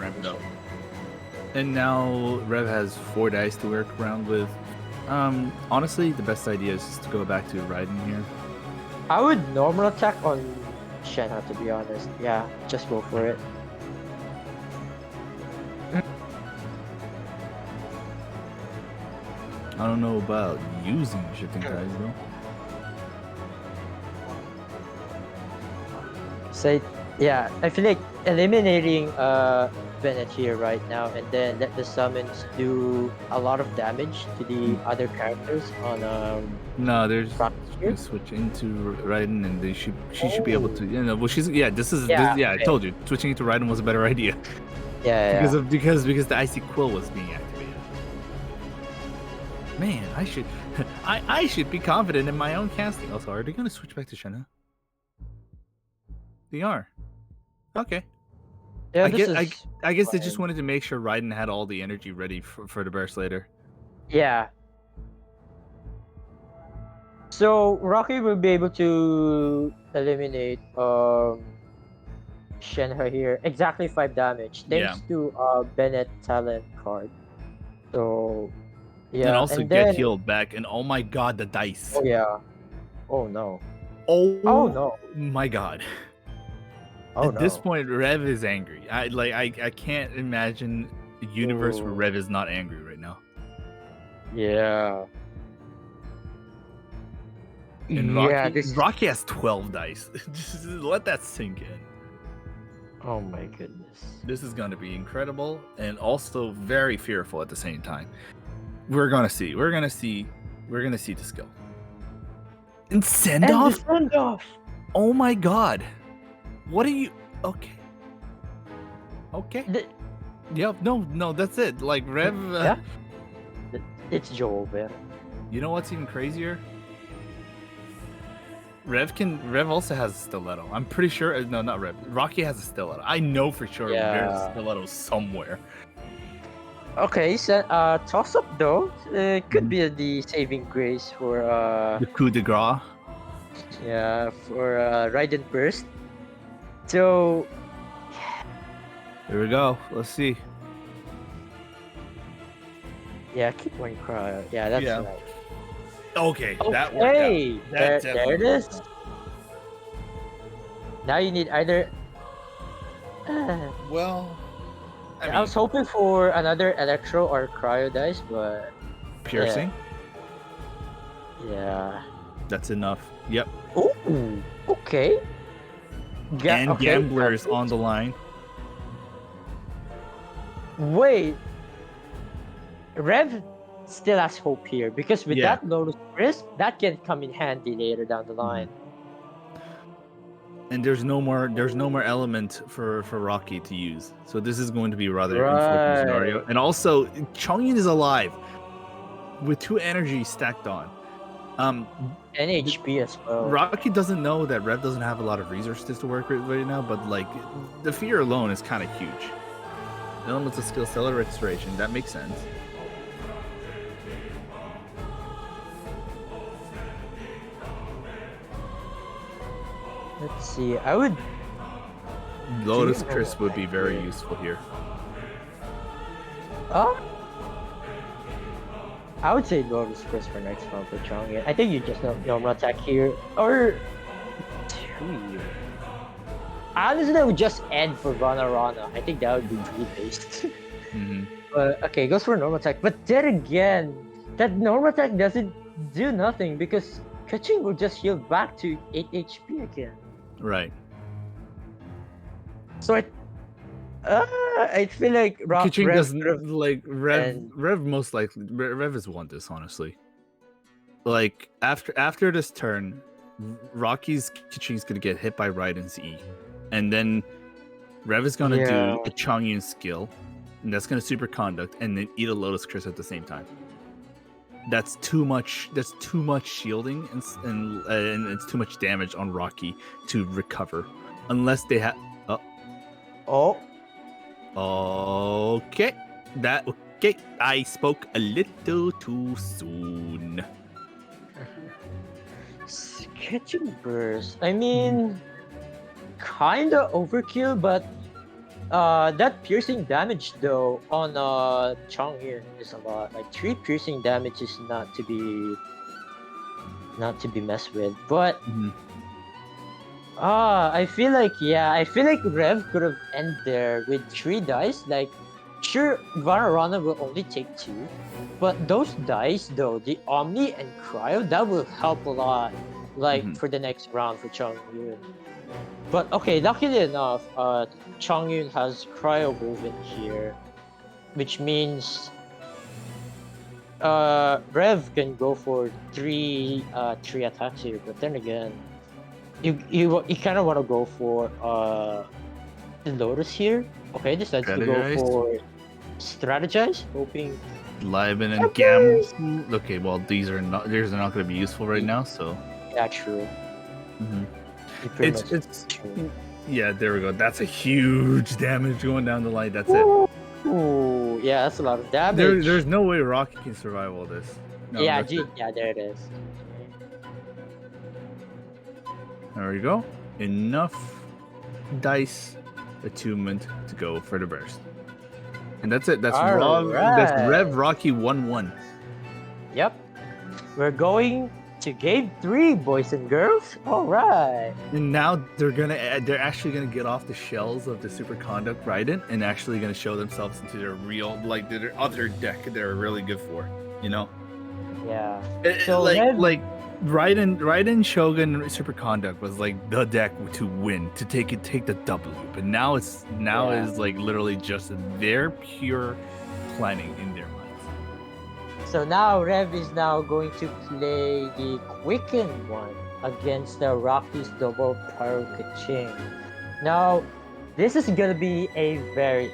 And now Rev has 4 dice to work around with. Honestly, the best idea is just to go back to riding here. I would normal attack on Shenhe, to be honest. Yeah, just go for it. I don't know about using shifting ties though. Say Yeah, I feel like eliminating Bennett here right now, and then let the summons do a lot of damage to the other characters on No, they're just Rock here. gonna switch into Raiden, and she should be able to. Oh. You know, well, she's this is Yeah, yeah. I okay. told you, switching into Raiden was a better idea Yeah, yeah. because the icy quill was being activated. Man, I should I should be confident in my own casting. Also, are they gonna switch back to Shenhe? They are. Okay. Yeah, I this get. is I guess they fine. just wanted to make sure Raiden had all the energy ready for the burst later. Yeah. So Rocky will be able to eliminate Shenhe here. Exactly 5 damage. Yeah. Thanks to Bennett talent card. So And yeah, also and get then healed back. And oh my god, the dice. oh yeah. Oh no. Oh, Oh no. my god. Oh At this no. point, Rev is angry. I can't imagine a universe where Ooh. Rev is not angry right now. Yeah. And Yeah, this Rocky has 12 dice. Just let that sink in. oh my goodness. This is going to be incredible and also very fearful at the same time. We're gonna see. We're gonna see the skill. And send And off. the send off. Oh my god. What are you? Okay. Okay. Yep. No. That's it. Like Rev. Yeah. It's Jover. You know what's even crazier? Rev also has a stiletto. I'm pretty sure. No, not Rev. Rocky has a stiletto. I know for sure there's a stiletto somewhere. Okay, so toss up though. Could be the saving grace for The coup de grace. yeah, for Raiden Burst. So Here we go. Let's see. yeah, keep one cryo. Yeah, that's Yeah. right. Okay, that worked Okay, out. That there definitely it worked is. out. Now you need either. Well, I was hoping for another electro or cryo dice, but piercing. yeah. That's enough. Yep. Ooh, okay. And okay. gamblers on the line. Wait, Rev still has hope here because with Yeah. that Lotus Crisp, that can come in handy later down the line. And there's no more element for Rocky to use. So this is going to be a rather unfortunate scenario. And also Chongyin is alive with 2 energies stacked on. And HP as well. Rocky doesn't know that Rev doesn't have a lot of resources to work with right now, but like the fear alone is kind of huge. Elements of skill, stellar restoration, that makes sense. Let's see. I would. Lotus Crisp would be very useful here. I would say Lotus Crisp for next round for Chongyan. I think you just normal attack here or 2. Honestly, I would just end for Rana. I think that would be really based. But okay, goes for normal attack. But then again, that normal attack doesn't do nothing because Kaching will just heal back to 8 HP again. Right. So I feel like Kaching doesn't like and- Rev most likely Rev has won this, honestly. Like after this turn, Rocky's Kaching's gonna get hit by Raiden's E. And then Rev is gonna do a Chongyun skill, and that's gonna super conduct and then eat a Lotus Crisp at the same time. That's too much shielding and it's too much damage on Rocky to recover. Unless they have Okay. I spoke a little too soon. Sketching Burst. I mean, kinda overkill, but that piercing damage though on Chonghyun is a lot. Like 3 piercing damage is not to be messed with. But I feel like Rev could have ended there with 3 dice. Like, sure, Vanarana will only take 2, but those dice though, the Omni and Cryo, that will help a lot. Like for the next round for Chonghyun. But okay, luckily enough, Changyun has cryo woven here, which means Rev can go for three attacks here. But then again, you kind of want to go for the Lotus here. Okay, decides to go Strategize. for strategize, hoping. Liven and Gams. Okay, well these are not going to be useful right now. So Yeah, true. mhm. You pretty much it's true. yeah. There we go. That's a huge damage going down the line. That's it. Ooh, yeah, that's a lot of damage. There's no way Rocky can survive all this. No, Yeah, that's it. yeah, there it is. There we go. Enough dice attunement to go for the burst. And that's it. That's That's Alright. Rev Rocky 1-1. Yep. We're going to game 3, boys and girls. Alright. And now they're actually gonna get off the shells of the superconduct Raiden and actually gonna show themselves into their real, like their other deck they're really good for. You know? Yeah. So Rev- like Raiden Shogun Superconduct was like the deck to win, to take the W. But now is like literally just their pure planning in their minds. So now Rev is now going to play the Quicken one against the Rockies double Pyro Kaching. Now, this is gonna be a very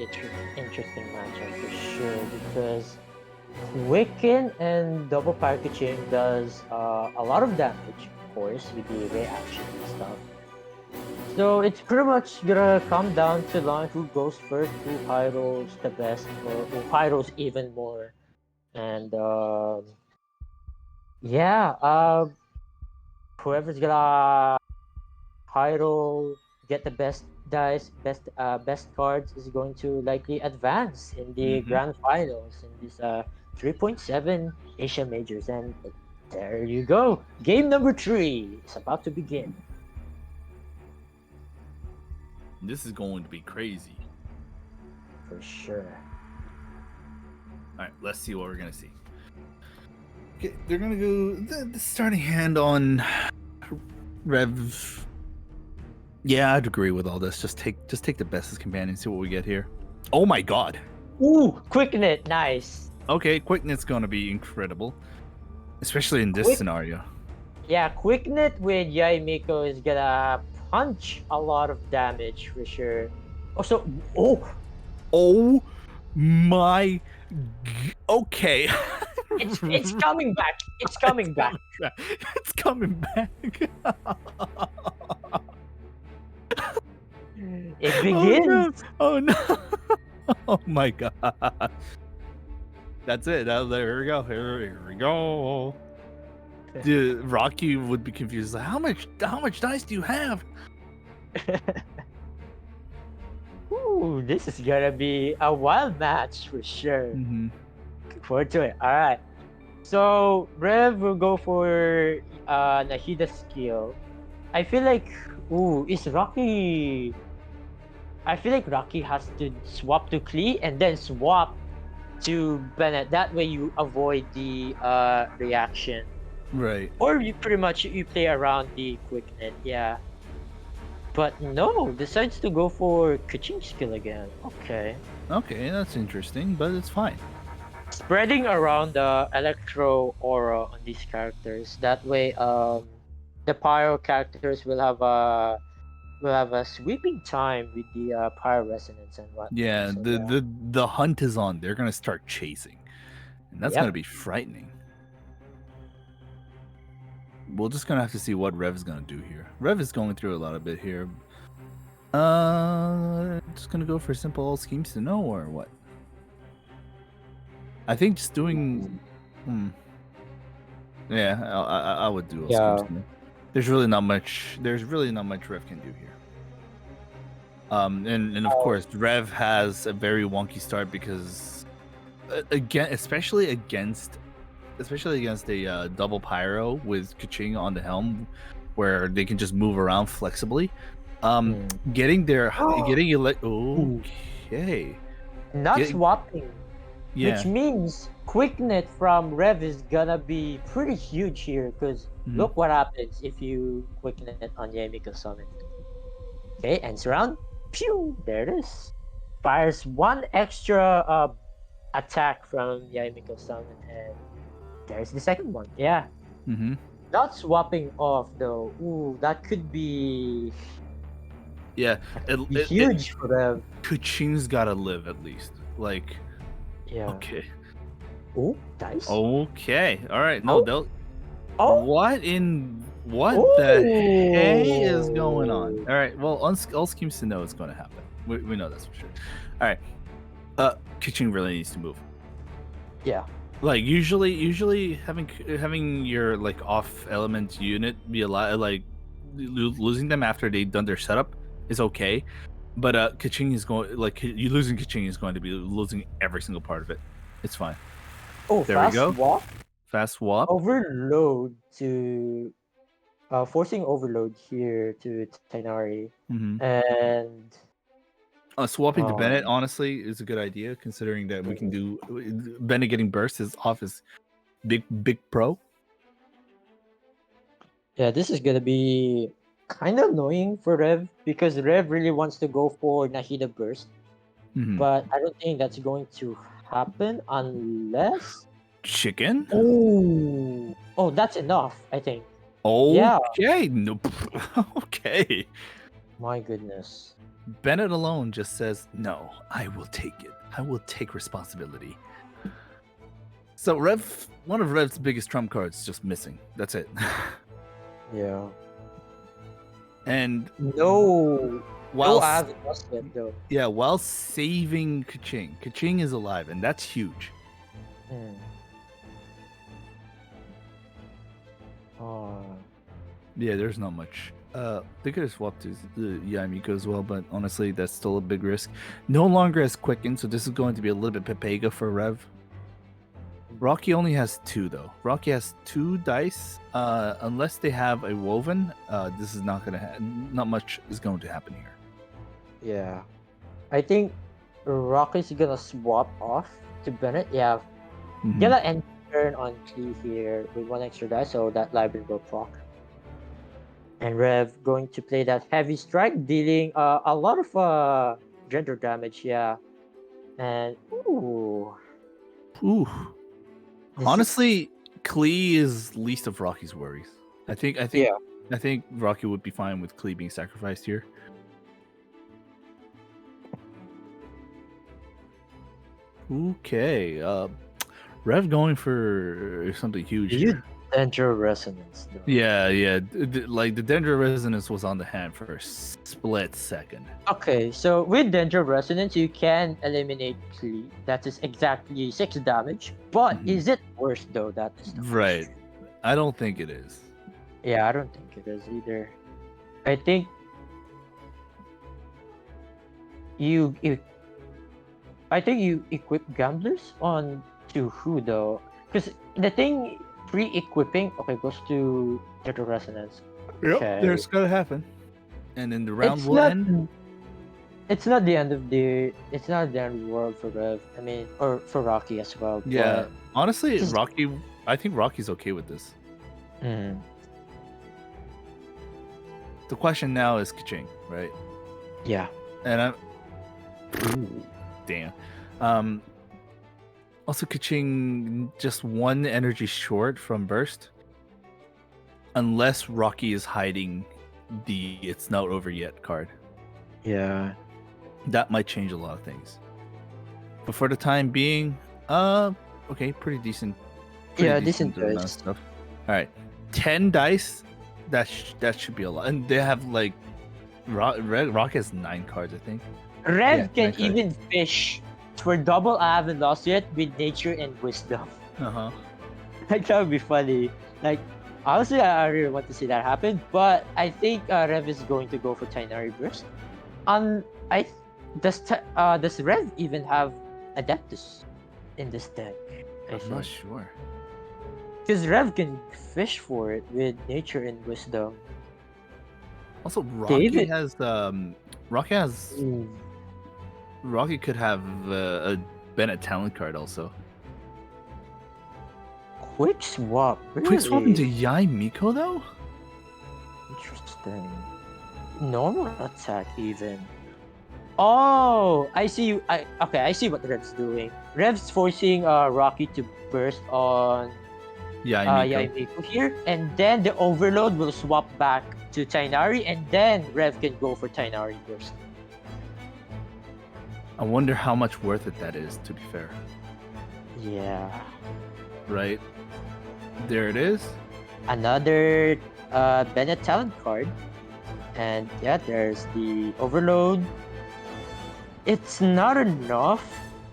interesting matchup for sure because Quicken and double Pyro Kaching does a lot of damage, of course, with the reaction and stuff. So it's pretty much gonna come down to line who goes first, who pyros the best, or who pyros even more. And yeah, whoever's gonna pyro get the best dice, best cards is going to likely advance in the grand finals in this 3.7 Asia Majors. And there you go. Game number 3 is about to begin. This is going to be crazy. For sure. Alright, let's see what we're gonna see. Okay, they're gonna go the starting hand on Rev. Yeah, I'd agree with all this. Just take the best as companion, see what we get here. Oh my god. Ooh, Quicknet, nice. Okay, Quicknet's gonna be incredible. Especially in this scenario. Yeah, Quicknet with Yai Miko is gonna punch a lot of damage for sure. Also, oh my. Okay. It's coming back. It's coming back. It's coming back. It begins. Oh no. Oh my god. That's it. Here we go. Here we go. Dude, Rocky would be confused. Like, how much dice do you have? Ooh, this is gonna be a wild match for sure. Look forward to it. All right. So Rev will go for Nahida skill. I feel like is Rocky. I feel like Rocky has to swap to Klee and then swap to Bennett. That way you avoid the reaction. Right. Or you pretty much you play around the Quicknet, yeah. But no, decides to go for Kaching skill again. Okay. Okay, that's interesting, but it's fine. Spreading around the Electro aura on these characters. That way, the Pyro characters will have a sweeping time with the Pyro resonance and whatnot. Yeah, So, the hunt is on. They're gonna start chasing, and that's gonna be frightening. We're just gonna have to see what Rev is gonna do here. Rev is going through a lot of bit here. Just gonna go for simple schemes to know or what? I think just doing. Yeah, I would do all schemes to know. There's really not much. Rev can do here. And of course, Rev has a very wonky start because, again, especially against a double pyro with Kaching on the helm, where they can just move around flexibly. Getting not swapping. Yeah. Which means Quicknet from Rev is gonna be pretty huge here because look what happens if you Quicknet on Yamiko Summon. Okay, ends round. Pew! There it is. Fires one extra attack from Yaimiko summon, and there's the second one. Yeah. Mm-hmm. Not swapping off though. Ooh, that could Yeah, be huge for them. Kuching's gotta live at least. Like, Yeah. okay, Ooh, dice. okay, all right. No, Oh. they'll. Oh. What the hey is going on? Ooh. All right. Well, all schemes to know is going to happen. We know that's for sure. All right. Kitchen really needs to move. Yeah. Like usually having your like off element unit be a lot like losing them after they've done their setup is okay, but Kaching is going like you losing Kaching is going to be losing every single part of it. It's fine. Oh, There we fast go. walk. Fast swap. Overload to forcing overload here to Tainari. Mm-hmm. And Swapping to Bennett honestly is a good idea, considering that we can do Bennett getting burst is off his big pro. yeah, this is gonna be kind of annoying for Rev because Rev really wants to go for Nahida burst, Mm-hmm. but I don't think that's going to happen unless Chicken. Oh, that's enough. I think. Okay. Yeah. No. Okay. My goodness. Bennett alone just says, "No, I will take it. I will take responsibility." So one of Rev's biggest trump cards is just missing. That's it. Yeah. And No. while I haven't lost yet though. yeah, while saving Kaching, Kaching is alive, and that's huge. Yeah, there's not much. They could have swapped to Yaimiko as well, but honestly, that's still a big risk. No longer as quicken, so this is going to be a little bit Pepega for Rev. Rocky only has 2 though. Rocky has 2 dice. Unless they have a woven, this is not gonna. Not much is going to happen here. Yeah. I think Rocky's gonna swap off to Bennett. Yeah. Mhm. Gonna end turn on Klee here with 1 extra die, so that library will proc. And Rev going to play that heavy strike, dealing a lot of gender damage. Yeah. And ooh. Honestly, Klee is least of Rocky's worries. I think Rocky would be fine with Klee being sacrificed here. Okay, Rev going for something huge here. Dendro Resonance. Though. Yeah. Like the Dendro Resonance was on the hand for a split second. Okay, so with Dendro Resonance, you can eliminate Klee. That is exactly 6 damage. But is it worse though? That is the right. I don't think it is. Yeah, I don't think it is either. I think you equip gamblers on to who though? Because the thing pre-equipping goes to Dendro Resonance. Yep, Okay. there's gonna happen, and then the round will end. It's not the end of the world for Rev. I mean, or for Rocky as well. Yeah, honestly, just... Rocky. I think Rocky's okay with this. The question now is Kaching, right? Yeah. And I'm. Ooh, damn. Also, Kaching just 1 energy short from burst, unless Rocky is hiding the "It's not over yet" card. Yeah. That might change a lot of things. But for the time being, okay, pretty decent. Decent dice. Stuff. All right, 10 dice. That should be a lot. And they have like Rock has 9 cards, I think. Rev can even fish for double. I haven't lost yet with nature and wisdom. Like that would be funny. Like honestly, I really want to see that happen. But I think Rev is going to go for Tainari Burst. Does Rev even have Adeptus in this deck? I'm not sure. Because Rev can fish for it with nature and wisdom. Also, Rocky has Rocky could have a Bennett talent card also. Quick swap. Really? Quick swap into Yaimiko though? Interesting. Normal attack even. Oh, I see. Okay, I see what Rev's doing. Rev's forcing Rocky to burst on Yeah, Miko. Miko here, and then the overload will swap back to Tainari, and then Rev can go for Tainari burst. I wonder how much worth it that is, to be fair. Yeah. Right? There it is. Another Bennett talent card. And yeah, there's the overload. It's not enough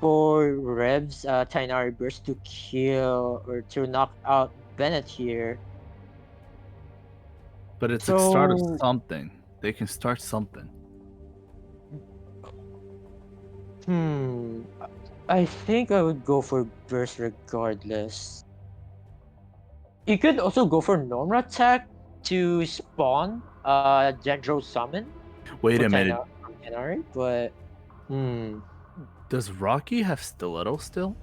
for Rev's Tainari burst to kill or to knock out Bennett here. But it's a So start of something. They can start something. I think I would go for burst regardless. You could also go for normal attack to spawn Gendro summon Wait for a minute. Tainari, but Does Rocky have stiletto still?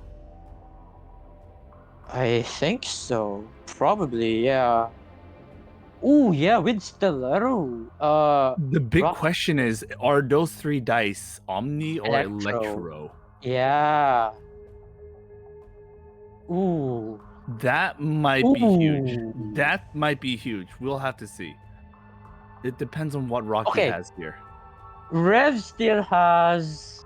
I think so. Probably, yeah. Ooh, yeah, with stiletto. The big Rock question is, are those 3 dice Omni or Electro? Yeah. Ooh. That might be huge. Ooh. That might be huge. We'll have to see. It depends on what Rocky Okay. has here. Rev still has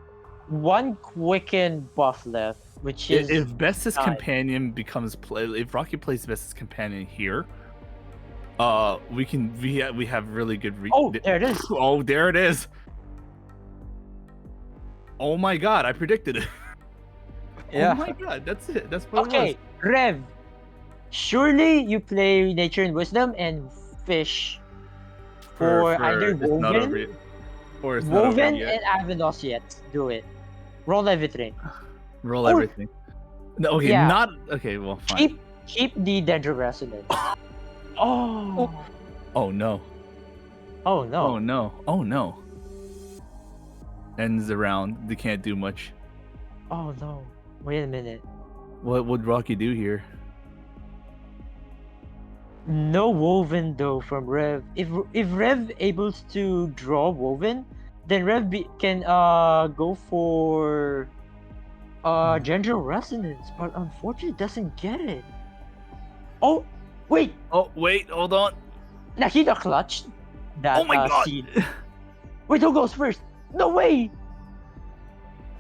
one quicken buff left, which is If Best's nine. companion becomes if Rocky plays Best's companion here, we have really good. Oh, there it is. Oh, there it is. Oh my god, I predicted it. Yeah. Oh my god, that's it. That's what Okay, it was. Rev. Surely you play Nature and Wisdom and Fish for either it's not over Woven, yet. Or it's not over Woven yet. and Avanos yet. Do it. Roll everything. Roll everything. No, okay, Yeah. not okay. Well, fine. Keep the Dendro Resonance. Oh. Oh no. Oh no. Oh no. Oh no. Ends around. They can't do much. Oh no. Wait a minute. What would Rocky do here? No Woven though from Rev. If Rev able to draw Woven, then Rev can go for Gender Resonance, but unfortunately doesn't get it. Oh wait, Oh wait, hold on. Nahida clutched that Oh my god. seed. Wait, who goes first? No way!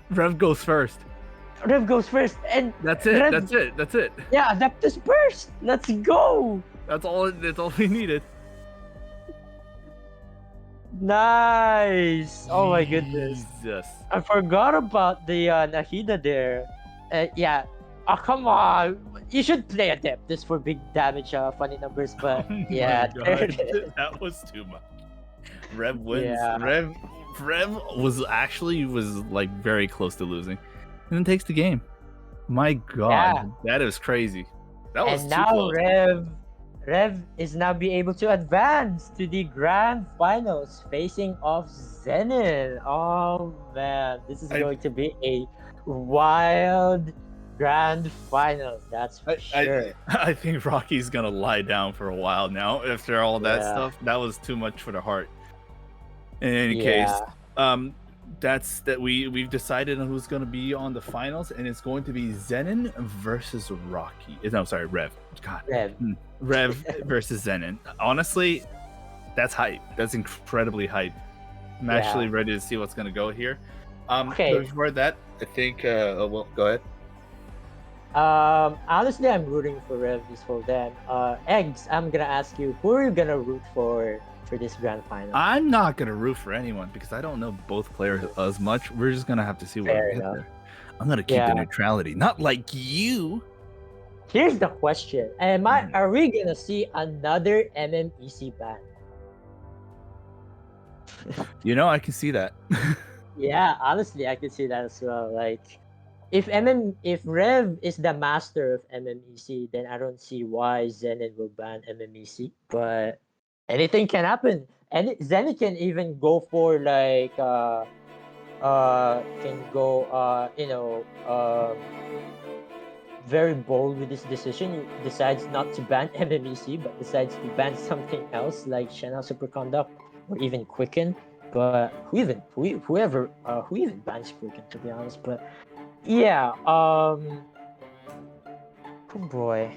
Rev goes first. Rev goes first, and That's it. Rev, That's it. yeah, Adeptus burst. Let's go. That's all we needed. Nice. Oh my goodness. Jesus. I forgot about the Nahida there. Yeah. Oh, come on. You should play Adeptus for big damage, funny numbers, but Oh yeah, my there God. it is. That was too much. Rev wins. Yeah. Rev was like very close to losing, and then takes the game. My God, that is crazy. That was And too now close. Rev is now be able to advance to the grand finals facing off Zenin. Oh man, this is going to be a wild grand finals, that's for sure. I think Rocky's gonna lie down for a while now after all that stuff. That was too much for the heart. In any case, we've decided on who's gonna be on the finals, and it's going to be Zenin versus Rocky. No, sorry, Rev. God, Rev versus Zenin. Honestly, that's hype. That's incredibly hype. I'm actually ready to see what's gonna go here. Before that, I think well, go ahead. Honestly, I'm rooting for Rev this whole time. Eggs, I'm gonna ask you, who are you gonna root for this grand final? I'm not gonna root for anyone because I don't know both players as much. We're just gonna have to see what we get there. I'm gonna keep the neutrality, not like you. Here's the question: are we gonna see another MMEC ban? You know, I can see that. Yeah, honestly, I can see that as well. Like, if Rev is the master of MMEC, then I don't see why Zenit will ban MMEC. But anything can happen. And Zenit can even go for like very bold with his decision. He decides not to ban MMEC, but decides to ban something else like Shenhe Superconduct. or even Quicken. But who even bans Quicken, to be honest? But yeah, oh boy.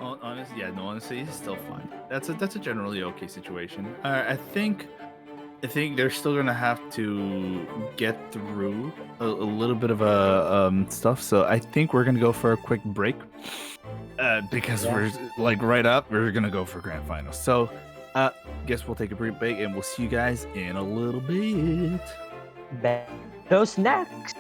Honestly, yeah, no, honestly, it's still fine. That's a generally okay situation. I think they're still gonna have to get through a little bit of stuff. So I think we're gonna go for a quick break. Because Yeah. we're like right up, we're gonna go for grand finals. So, guess we'll take a brief break and we'll see you guys in a little bit. Those next.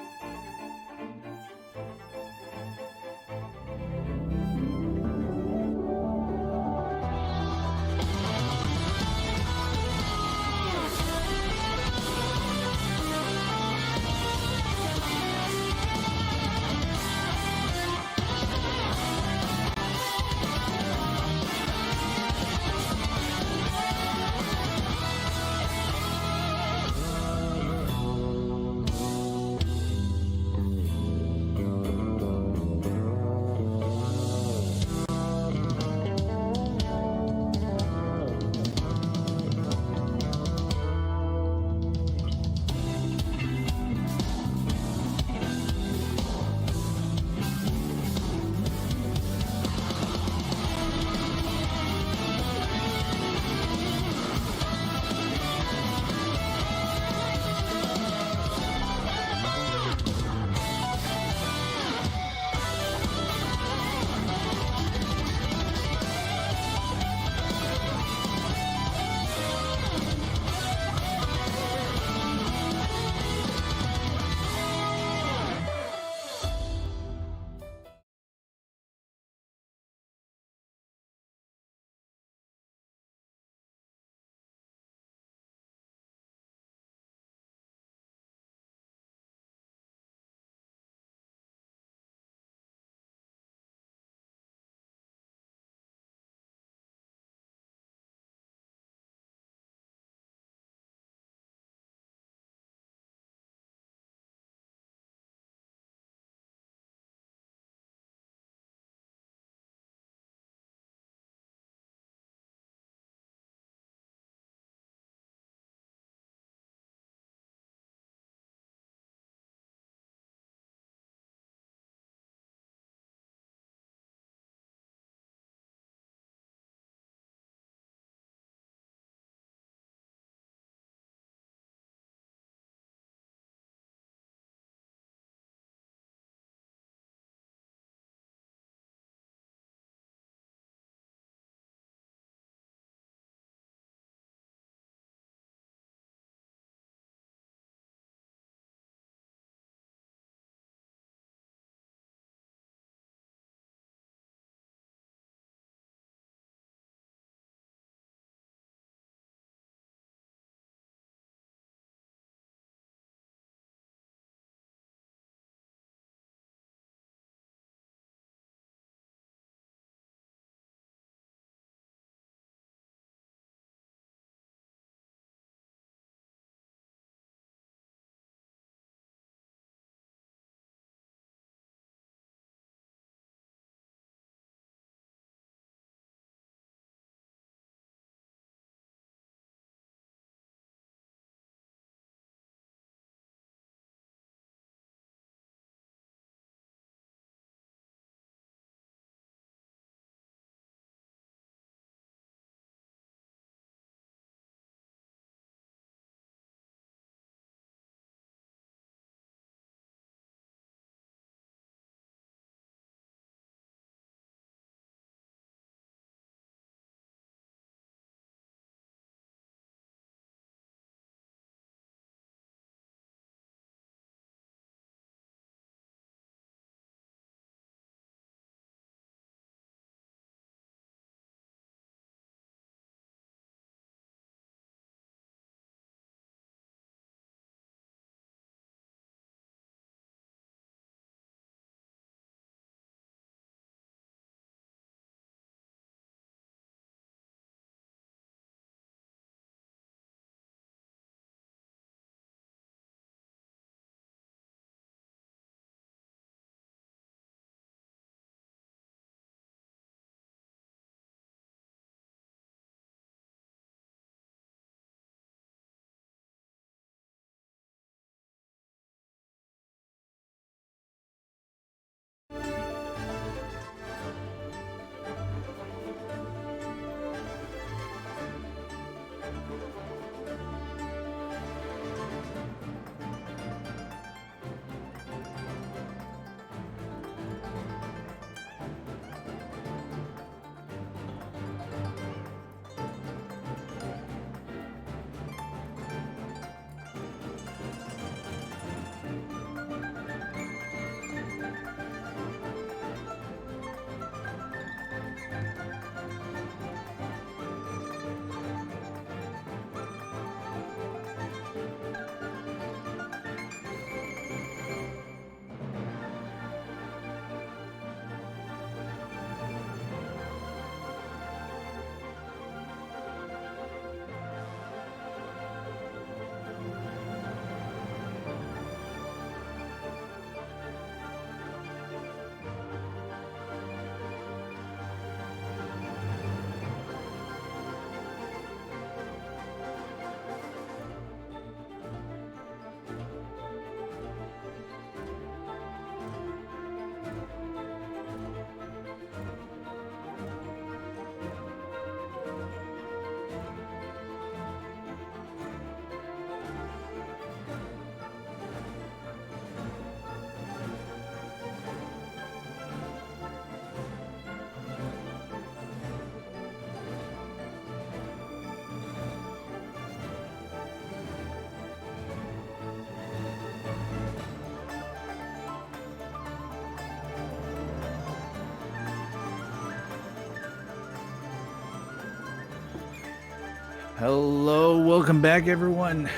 Hello, welcome back, everyone.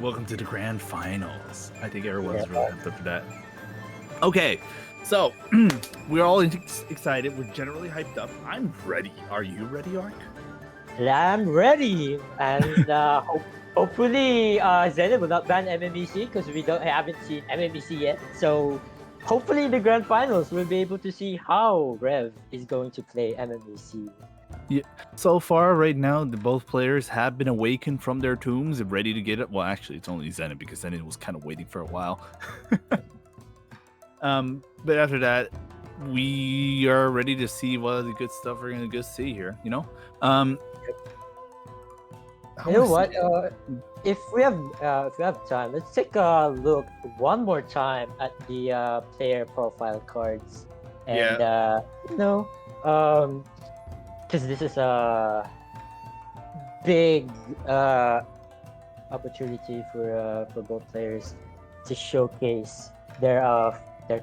Welcome to the grand finals. I think everyone's really hyped up for that. Okay, so we're all excited. We're generally hyped up. I'm ready. Are you ready, Ark? I'm ready, and hopefully, Zenit will not ban MMEC because we haven't seen MMEC yet. So hopefully, in the grand finals, we'll be able to see how Rev is going to play MMEC. Yeah. So far, right now, both players have been awakened from their tombs and ready to get it. Well, actually, it's only Zenit because Zenit was kind of waiting for a while. But after that, we are ready to see what the good stuff we're gonna go see here. You know, You know what? If we have time, let's take a look one more time at the player profile cards, and because this is a big opportunity for both players to showcase their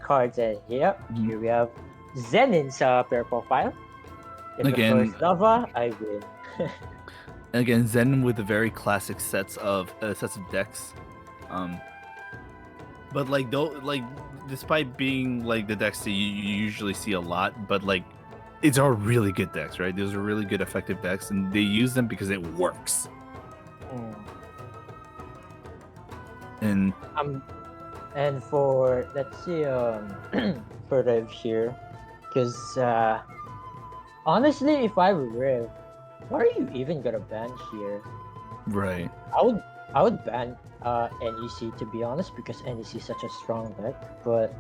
cards. And here we have Zenin's player profile. If Again, the first lava, I win. Again, Zen with the very classic sets of decks, but despite being like the decks that you usually see a lot, but like it's all really good decks, right? Those are really good effective decks, and they use them because it works. And for let's see for Rev here, because honestly, if I were Rev, why are you even gonna ban here? Right. I would ban NEC, to be honest, because NEC is such a strong deck. But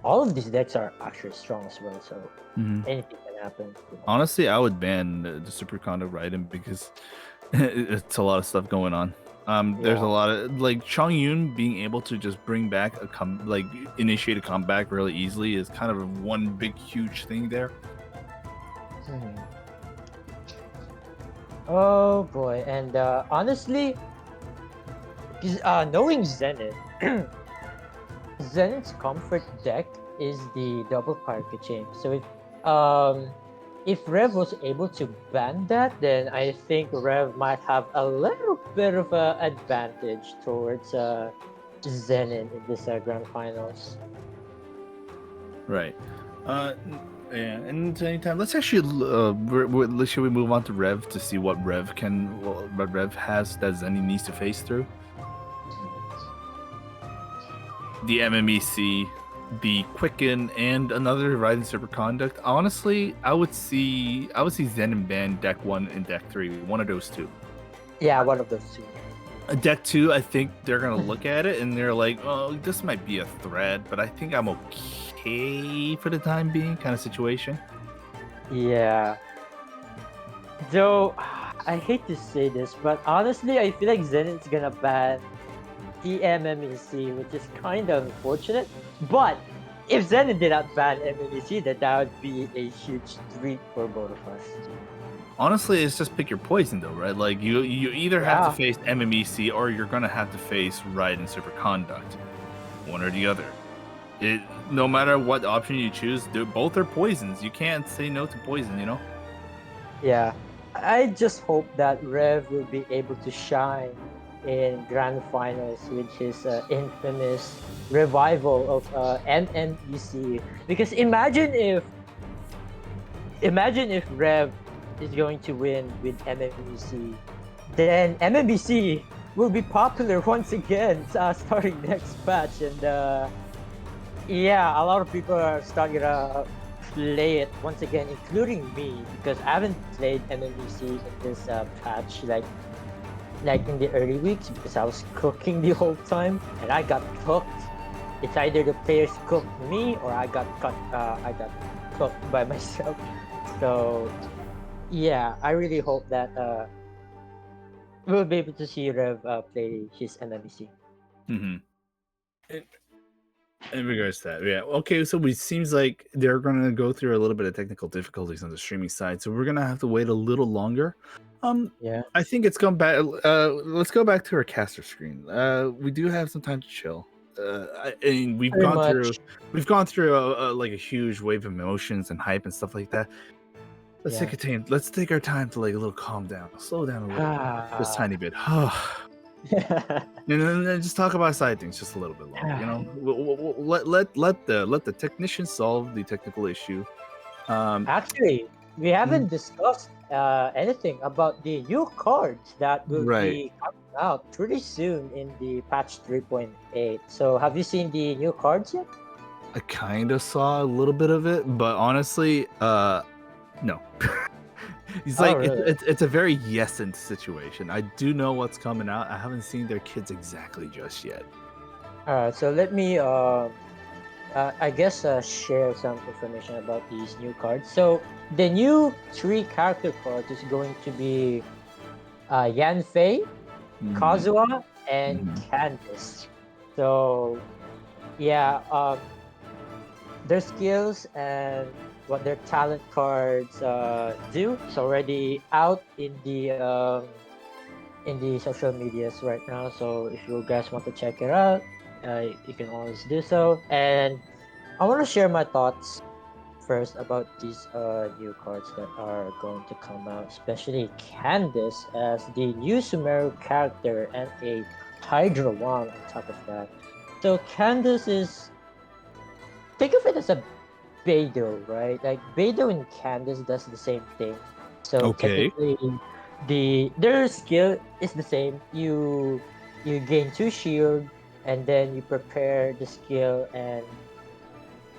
all of these decks are actually strong as well, so anything can happen. Honestly, I would ban the Super Condo Raiden because it's a lot of stuff going on. There's a lot of like Chong Yun being able to just bring back initiate a comeback really easily is kind of one big huge thing there. Oh boy, and honestly, knowing Zenith, Zenith's comfort deck is the double Karka chain. So if Rev was able to ban that, then I think Rev might have a little bit of an advantage towards Zenith in this grand finals. Right. Yeah, and anytime. Let's actually should we move on to Rev to see what Rev has that Zenny needs to face through? The MMEC, the Quicken, and another Rising Superconduct. Honestly, I would see Zen and ban deck 1 and deck 3. One of those two. Yeah, one of those two. Deck 2, I think they're gonna look at it and they're like, oh, this might be a threat, but I think I'm okay for the time being, kind of situation. Yeah. Though I hate to say this, but honestly, I feel like Zenit's gonna ban the MMEC, which is kind of unfortunate. But if Zenit did not ban MMEC, then that would be a huge treat for both of us. Honestly, it's just pick your poison, though, right? Like you either have to face MMEC or you're gonna have to face Raiden Superconduct, one or the other. No matter what option you choose, both are poisons. You can't say no to poison, you know? Yeah, I just hope that Rev will be able to shine in grand finals with his infamous revival of MMEC. Because imagine if Rev is going to win with MMEC, then MMEC will be popular once again starting next patch. And yeah, a lot of people are starting to play it once again, including me, because I haven't played MMEC in this patch like in the early weeks because I was cooking the whole time and I got cooked. It's either the players cooked me or I got cooked by myself. So yeah, I really hope that we'll be able to see Rev play his MMEC. In regards to that, yeah. Okay, so it seems like they're going to go through a little bit of technical difficulties on the streaming side, so we're going to have to wait a little longer. Yeah. I think it's gone back. Let's go back to our caster screen. We do have some time to chill. And we've gone through like a huge wave of emotions and hype and stuff like that. Let's Yeah. take a time. Let's take our time to like a little calm down, slow down a little bit, just tiny bit. And then just talk about side things just a little bit longer. You know, let the technician solve the technical issue. Actually, we haven't Mhm. discussed anything about the new cards that will Right. be coming out pretty soon in the patch 3.8. So, have you seen the new cards yet? I kind of saw a little bit of it, but honestly, no. He's Oh, like really? it's a very yesent situation. I do know what's coming out. I haven't seen their kids exactly just yet. All right. So let me, I guess, share some information about these new cards. So the new three character cards is going to be Yanfei, Hmm. Kazuha, and Hmm. Candice. So yeah, their skills and what their talent cards do is already out in the social medias right now. So if you guys want to check it out, you can always do so. And I want to share my thoughts first about these new cards that are going to come out, especially Candice as the new Sumeru character and a Hydra wand on top of that. So Candice is, think of it as a Beidou, right? Like Beidou and Candice does the same thing. So Okay. technically, their skill is the same. You gain two shield, and then you prepare the skill, and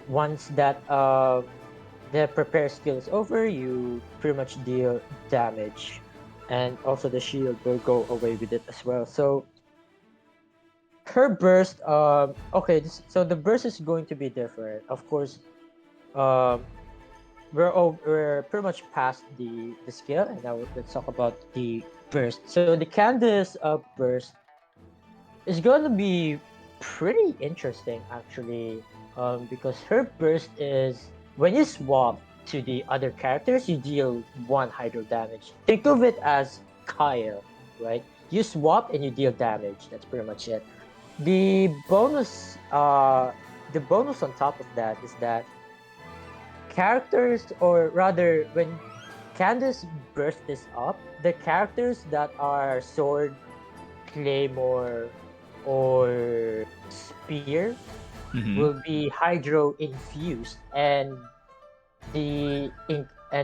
once that the prepare skill is over, you pretty much deal damage, and also the shield will go away with it as well. So her burst, okay, so the burst is going to be different. Of course, um, we're pretty much past the skill, and now let's talk about the burst. So the Candace burst is going to be pretty interesting actually, because her burst is when you swap to the other characters, you deal one hydro damage. Think of it as Kyle, right? You swap and you deal damage. That's pretty much it. The bonus on top of that is that characters, or rather, when Candace burst this up, the characters that are sword, claymore, or spear Hmm. will be hydro infused, and the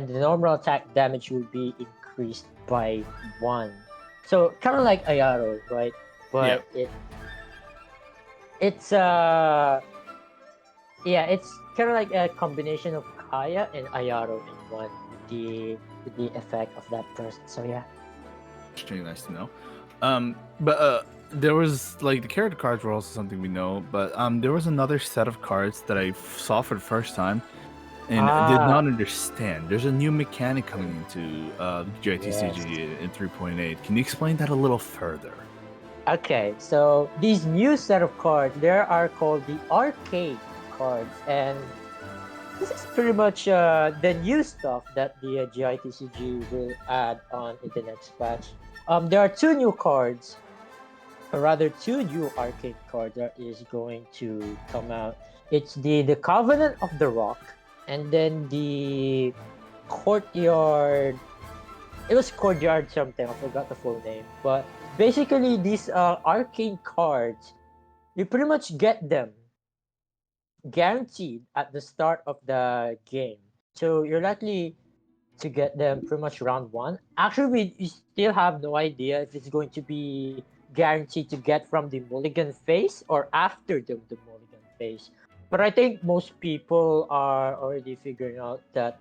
normal attack damage will be increased by one. So kind of like Ayaro, right? Yeah. But it's yeah, it's kind of like a combination of Kaya and Ayaro in one with the effect of that person. So yeah. Extremely nice to know. But there was like the character cards were also something we know, but there was another set of cards that I saw for the first time and did Ah, not understand. There's a new mechanic coming into yes. GITCG in 3.8. Can you explain that a little further? Okay, so these new set of cards, there are called the arcade cards, and this is pretty much the new stuff that the GITCG will add on in the next patch. There are two new cards, or rather two new arcade cards that is going to come out. It's the Covenant of the Rock, and then the Courtyard. It was Courtyard something. I forgot the full name, but basically these arcade cards, you pretty much get them guaranteed at the start of the game. So you're likely to get them pretty much round one. Actually, we still have no idea if it's going to be guaranteed to get from the mulligan phase or after the mulligan phase. But I think most people are already figuring out that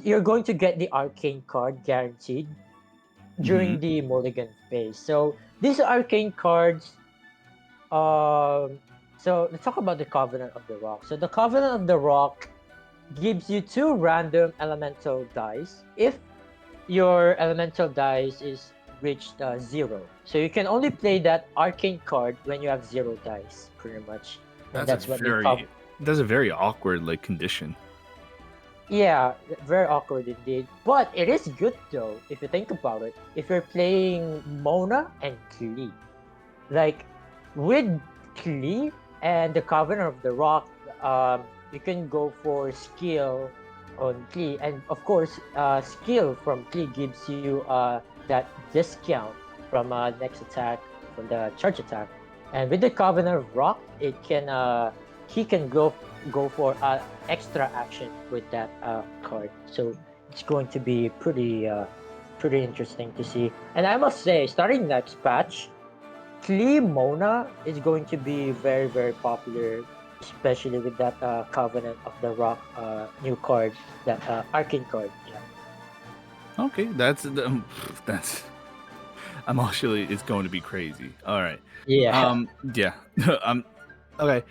you're going to get the arcane card guaranteed Hmm. during the mulligan phase. So these arcane cards, um, so let's talk about the Covenant of the Rock. So the Covenant of the Rock gives you two random elemental dice if your elemental dice is reached zero. So you can only play that arcane card when you have zero dice, pretty much, and That's a that's what they very cover. that's a very awkward like condition. Yeah, very awkward indeed. But it is good though, if you think about it. If you're playing Mona and Klee, like with Klee and the Covenant of the Rock, you can go for skill on Klee, and of course, skill from Klee gives you that discount from next attack from the charge attack, and with the Covenant of Rock, it can he can go for extra action with that card. So it's going to be pretty interesting to see. And I must say, starting next patch, Klee Mona is going to be very popular, especially with that Covenant of the Rock new card, that Arcane card. Yeah. Okay, that's. I'm actually. It's going to be crazy. All right. Yeah. Yeah. Okay.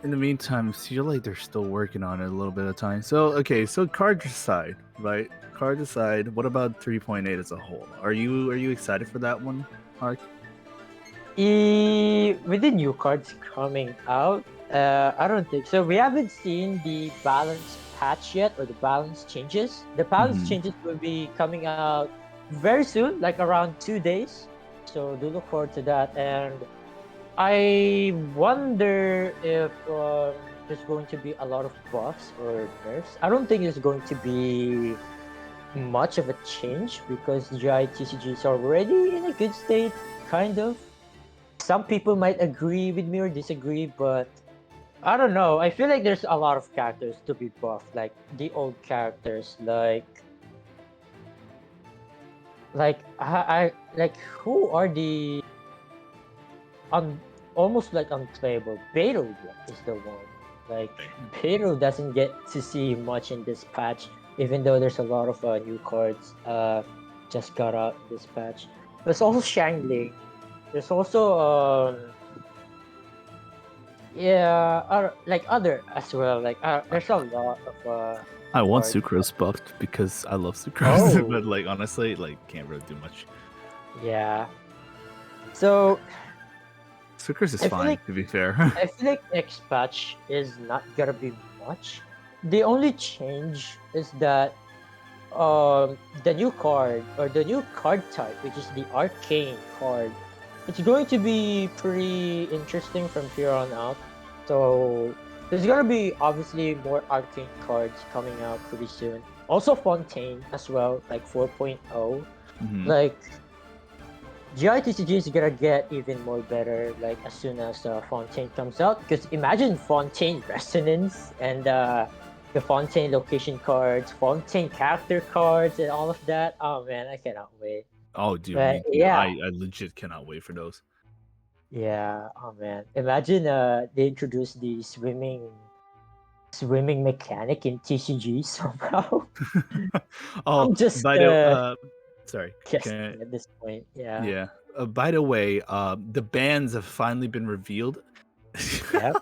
In the meantime, feel like they're still working on it a little bit of time. So okay. So cards aside, right? Cards aside. What about 3.8 as a whole? Are you excited for that one, Ark? With the new cards coming out, I don't think so. We haven't seen the balance patch yet or the balance changes. The balance Mm-hmm. changes will be coming out very soon, like around 2 days. So do look forward to that. And I wonder if there's going to be a lot of buffs or nerfs. I don't think there's going to be much of a change because GITCG is already in a good state, kind of. Some people might agree with me or disagree, but I don't know. I feel like there's a lot of characters to be buffed, like the old characters, I like who are the un almost like unplayable. Beto is the one. Like Beto doesn't get to see much in this patch, even though there's a lot of new cards just got out in this patch. There's also Shangling. There's also yeah, like other as well. Like there's a lot of I want cards. sucrose buffed because I love sucrose, Oh, but like honestly, like can't really do much. yeah. So Sucrose is I feel fine, like to be fair. I feel like next patch is not gonna be much. The only change is that the new card or the new card type, which is the arcane card, it's going to be pretty interesting from here on out. So there's gonna be obviously more arcane cards coming out pretty soon. Also Fontaine as well, like 4.0. Mhm. Like GITCG is gonna get even more better like as soon as Fontaine comes out. Because imagine Fontaine Resonance and the Fontaine location cards, Fontaine character cards, and all of that. Oh man, I cannot wait. Oh, dude, But me too. yeah, I legit cannot wait for those. yeah. Oh man, imagine they introduced the swimming mechanic in TCG somehow. Oh, I'm just by the sorry, guessing at this point. Yeah. yeah. By the way, the bands have finally been revealed. Yep.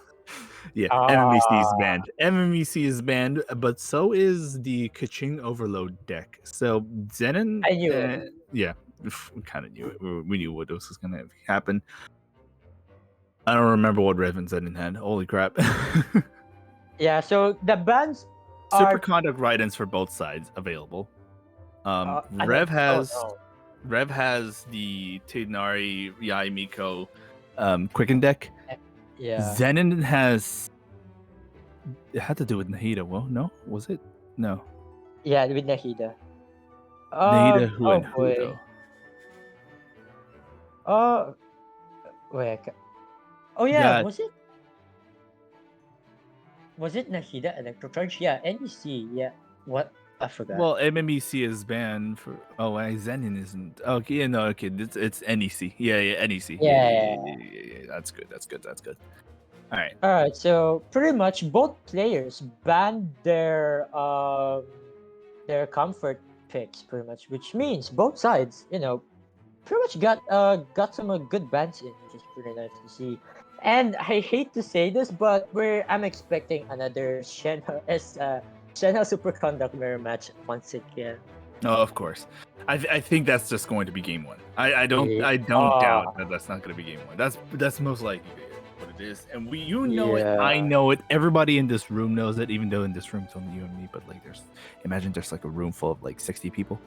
Yeah, MMEC is Ah, banned. MMEC is banned, but so is the Kaching Overload deck. So Zenon, I knew it. yeah, we kind of knew it. We knew what was going to happen. I don't remember what Revan Zenon had. Holy crap! Yeah. So the bands Super are. conduct write-ins for both sides available. And then, Rev oh has no. the Tighnari Yai Miko Quicken deck. Yeah. Zenon has it had to do with Nahida. Well, no, was it? No, Yeah, with Nahida. Nahida who Oh and who boy. though? Oh wait. Oh yeah. Yeah, Was it Nahida Electrocharge? Yeah. NEC. Yeah. What? I forgot. well, MMEC is banned for. Oh, why Zenon isn't? Okay, yeah, no, okay, it's NEC. Yeah, NEC. Yeah. Yeah. That's good. That's good. All right. All right. So pretty much both players banned their comfort picks, pretty much, which means both sides, pretty much got some good bans in, which is pretty nice to see. And I hate to say this, but I'm expecting another Shenhe Superconduct mirror match once again. Oh, of course. I think that's just going to be game one. Yeah. I don't doubt that that's not going to be game one. That's most likely what it is. And you know it. I Yeah. know it. Everybody in this room knows it. Even though in this room it's only you and me, but like imagine there's like a room full of like 60 people.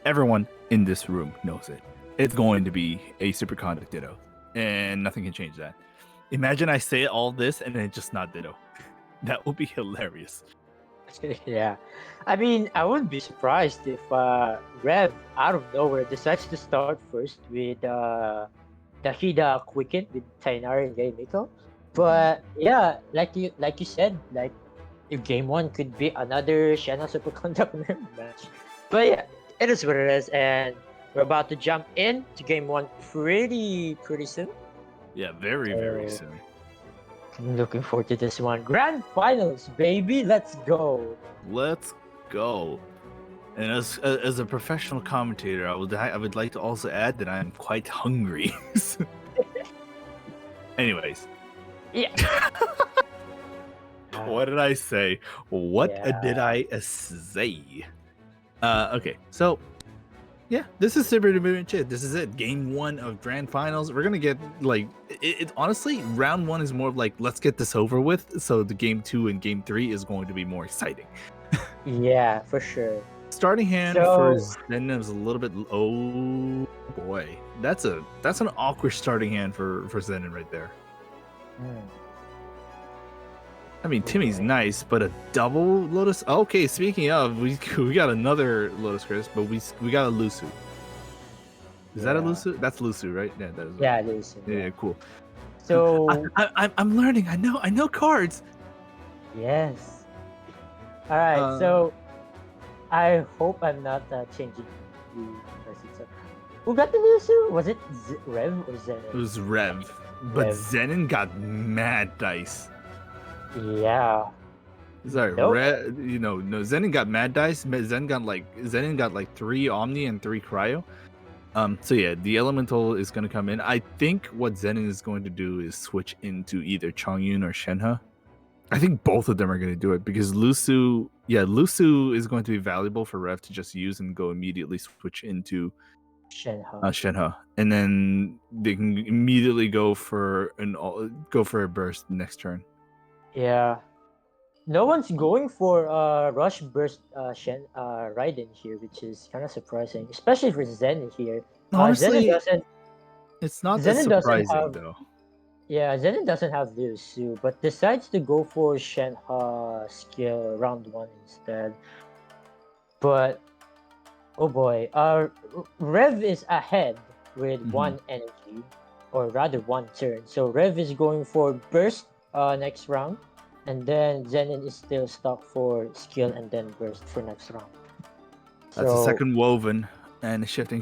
Everyone in this room knows it. It's going to be a superconduct ditto, and nothing can change that. Imagine I say all this and then it's just not ditto. That would be hilarious. Yeah. I mean, I wouldn't be surprised if Rev out of nowhere decides to start first with nahida Quicken with Tainari and Gay Miko. But yeah, like you said, like if game one could be another Shenhe Superconductor match. But yeah, it is what it is, and we're about to jump in to game one pretty soon. Yeah, very, very So soon. I'm looking forward to this one. Grand finals, baby, let's go. Let's go. And as a professional commentator, I would like to also add that I'm quite hungry. Anyways, Yeah. what did I say? What Yeah. did I say? Okay, so yeah, this is pretty much it. This is it. Game one of grand finals. We're gonna get like it honestly, round one is more of like let's get this over with. So the game two and game three is going to be more exciting. Yeah, for sure. Starting hand So- for Zen is a little bit. Oh boy, that's an awkward starting hand for Zenon right there. Hmm. I mean, Timmy's Okay. nice, but a double Lotus. Okay, speaking of, we got another Lotus Crisp, but we got a Lusu. Is that a Yeah. Lusu? That's Lusu, right? Yeah, that is. Yeah, listen. Yeah, cool. So I'm learning. I know cards. yes. All right. So I hope I'm not changing the message. Who got the Lusu? Was it Rev or Zen? It was Rev, but Rev. Zenon got mad dice. Yeah. Sorry, Nope. no. Zenon got mad dice. Zenon got like 3 Omni and 3 Cryo. So yeah, the Elemental is gonna come in. I think what Zenon is going to do is switch into either Chongyun or Shenhe. I think both of them are going to do it because Lusu is going to be valuable for Rev to just use and go immediately switch into Shenhe, and then they can immediately go for a burst next turn. Yeah. No one's going for rush burst Raiden here, which is kind of surprising, especially for Zen here. Honestly, Zenon doesn't. it's not Zenon that doesn't surprising have- though. Yeah, Zenon doesn't have Liu but decides to go for Shenhe skill round one instead. But oh boy, Rev is ahead with Mhm. 1 energy, or rather 1 turn. So Rev is going for burst next round, and then Zenon is still stuck for skill and then burst for next round. That's a second woven and shifting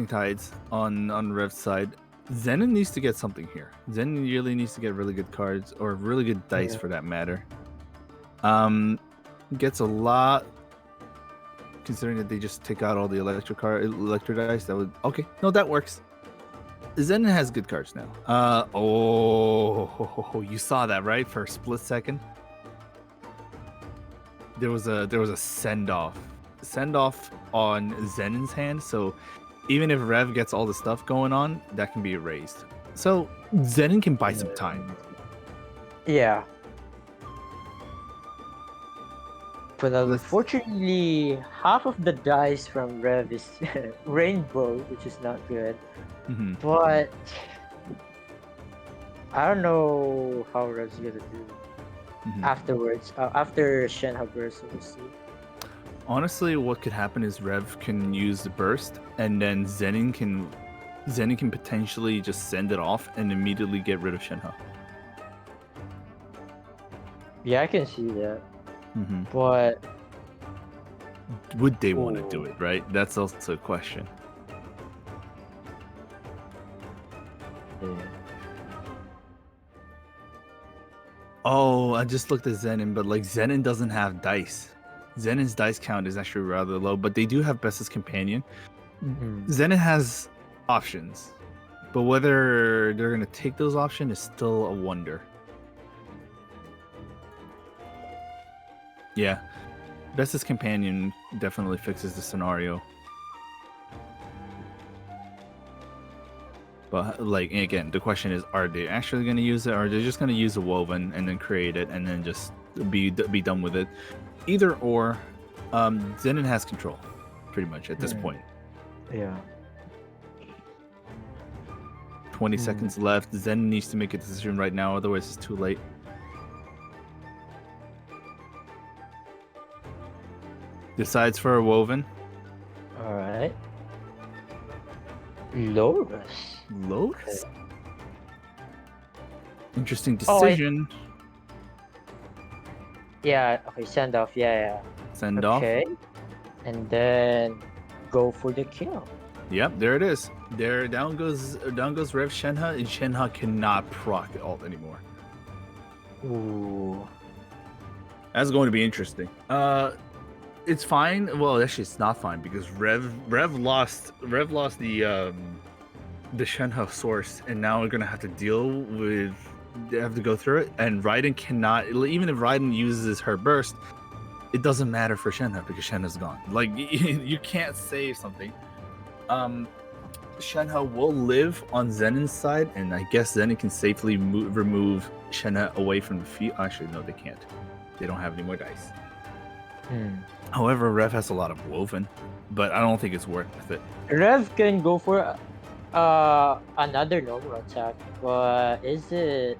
tides on Rev's side. Zenon needs to get something here. Zenon really needs to get really good cards or really good dice for that matter. Gets a lot considering that they just take out all the electro dice. That would okay. No, that works. Zenon has good cards now. You saw that right for a split second. There was a send off on Zenon's hand, so even if Rev gets all the stuff going on, that can be erased. So Zenon can buy some time. Yeah. But unfortunately, half of the dice from Rev is rainbow, which is not good. Mm-hmm. But I don't know how Rev's gonna do afterwards. After Shenhe burst, we'll see. Honestly, what could happen is Rev can use the burst, and then Zenon can potentially just send it off and immediately get rid of Shenhe. Yeah, I can see that. Mm-hmm. But would they want to do it? Right, that's also a question. Yeah. Oh, I just looked at Zenon, but like Zenon doesn't have dice. Zenon's dice count is actually rather low, but they do have Best's Companion. Zenon has options, but whether they're going to take those options is still a wonder. Yeah, Best's Companion definitely fixes the scenario. But like again, the question is: are they actually going to use it, or are they just going to use a woven and then create it and then just be done with it? Either or, Zenon has control, pretty much at this point. Yeah. 20 seconds left. Zenon needs to make a decision right now, otherwise it's too late. Decides for a woven. All right. Lotus. Lotus. Interesting Oh, decision. yeah. Okay, send off. Yeah. Send off. Okay. And then go for the kill. Yep, there it is. There, down goes Rev Shenhe, and Shenhe cannot proc alt anymore. Ooh. That's going to be interesting. It's fine. Well, actually, it's not fine because Rev lost the Shenhe source, and now we're gonna have to deal with. They have to go through it, and Raiden cannot. Even if Raiden uses her burst, it doesn't matter for Shenhe because Shenhe's gone. Like you can't save something. Shenhe will live on Zenon's side, and I guess Zenon can safely remove Shenhe away from the field. Actually, no, they can't. They don't have any more dice. However, Rev has a lot of woven, but I don't think it's worth it. Rev can go for another normal attack, but is it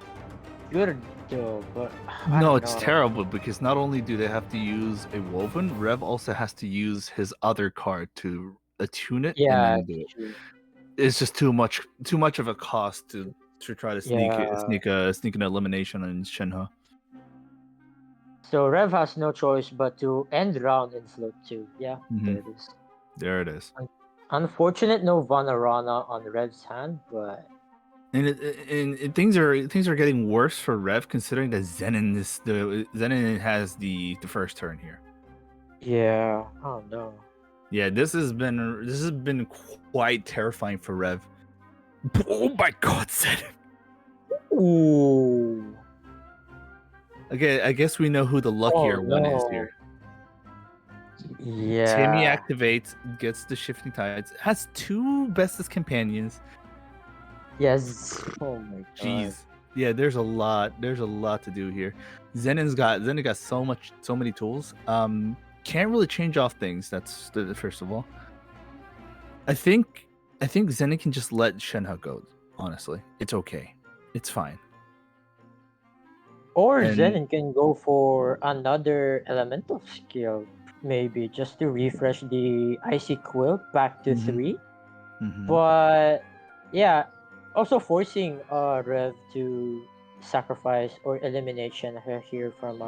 good though? But No, it's terrible because not only do they have to use a woven, Rev also has to use his other card to attune it and then do it. It's just too much of a cost to try to sneak an elimination on Shenhe. So Rev has no choice but to end round in float 2. Yeah, there it is. There it is. Unfortunate no Vanarana on Rev's hand, but and things are getting worse for Rev considering that Zenon has the first turn here. Yeah. Oh no. Yeah, this has been quite terrifying for Rev. Oh my God, Zenon. Ooh. Okay, I guess we know who the luckier one is here. Yeah. Timmy activates, gets the Shifting Tides, has 2 bestest companions. Yes. Oh my God. Jeez. Yeah, there's a lot to do here. Zenon got so many tools. Can't really change off things. That's the first of all. I think Zenon can just let Shenhe go. Honestly, it's okay. It's fine. Or Zenon can go for another elemental skill, maybe just to refresh the Icy Quilt back to 3. But yeah, also forcing Rev to sacrifice or eliminate Shenhe here from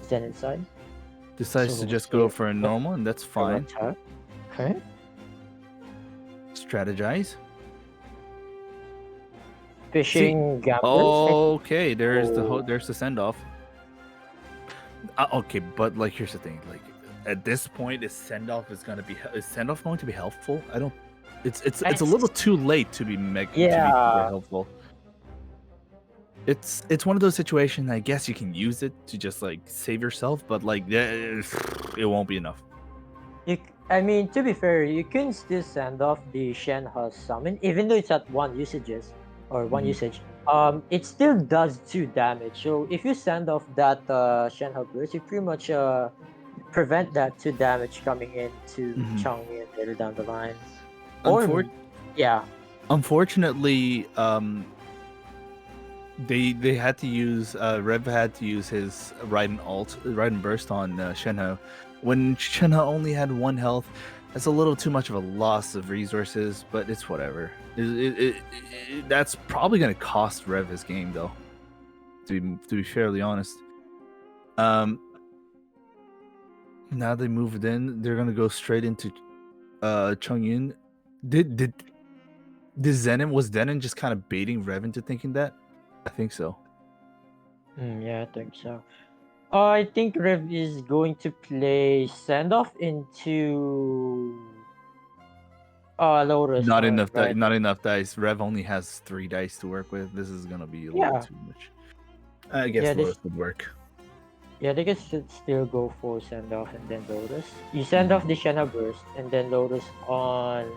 Zenon's side. Decides to just go for a normal, and that's fine. Okay. Strategize. Fishing gamblers. Oh, okay. There's the send off. Okay, but like here's the thing. Like at this point, is send off going to be helpful? I don't. It's a little too late to be super helpful. It's one of those situations. I guess you can use it to just like save yourself, but like it won't be enough. I mean, to be fair, you can still send off the Shenhe summon, even though it's at one usage. It still does 2 damage. So if you send off that Shenhe burst, you pretty much prevent that 2 damage coming into Chang'e later down the line. Unfortunately, they had to use Rev had to use his Raiden burst on Shenhe when Shenhe only had 1 health. That's a little too much of a loss of resources, but it's whatever. That's probably going to cost Rev his game, though. To be fairly honest. Now they moved in. They're going to go straight into Chongyun. Did Zenon just kind of baiting Rev into thinking that? I think so. Yeah, I think so. I think Rev is going to play send off into Lotus. Not enough dice. Rev only has 3 dice to work with. This is gonna be a little too much. I guess Lotus would work. Yeah, they can still go for send off and then Lotus. You send off the Shenhe burst and then Lotus on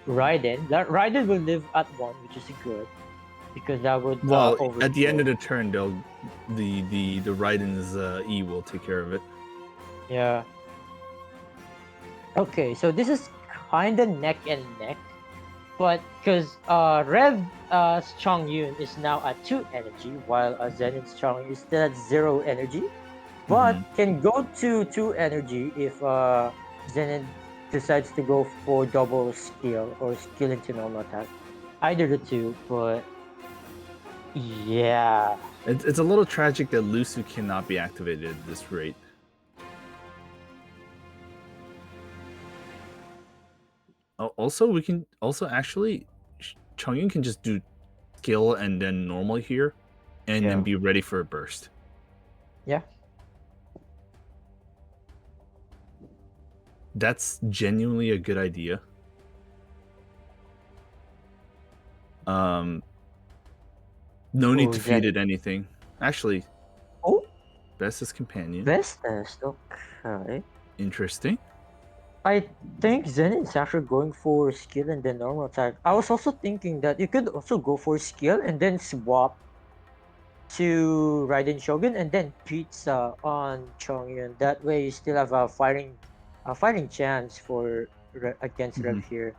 Raiden. Raiden will live at 1, which is good. Because that would at the end of the turn, the Raiden's E will take care of it. Yeah. Okay, so this is kind of neck and neck, but because Rev Chongyun is now at 2 energy, while Zenon's Chongyun is still at 0 energy. but Mhm. can go to 2 energy if Zenith decides to go for double skill or skill into normal attack. Either the two, but yeah. It's a little tragic that Lusu cannot be activated at this rate. Also, we can also actually Chongyun can just do skill and then normal here, and then be ready for a burst. Yeah. That's genuinely a good idea. No need to feed it anything. Actually, Bestest companion. Bestest, okay. Interesting. I think Zen is actually going for skill and then normal attack. I was also thinking that you could also go for skill and then swap to Raiden Shogun and then pizza on Chongyun. That way you still have a fighting chance for against Rev here.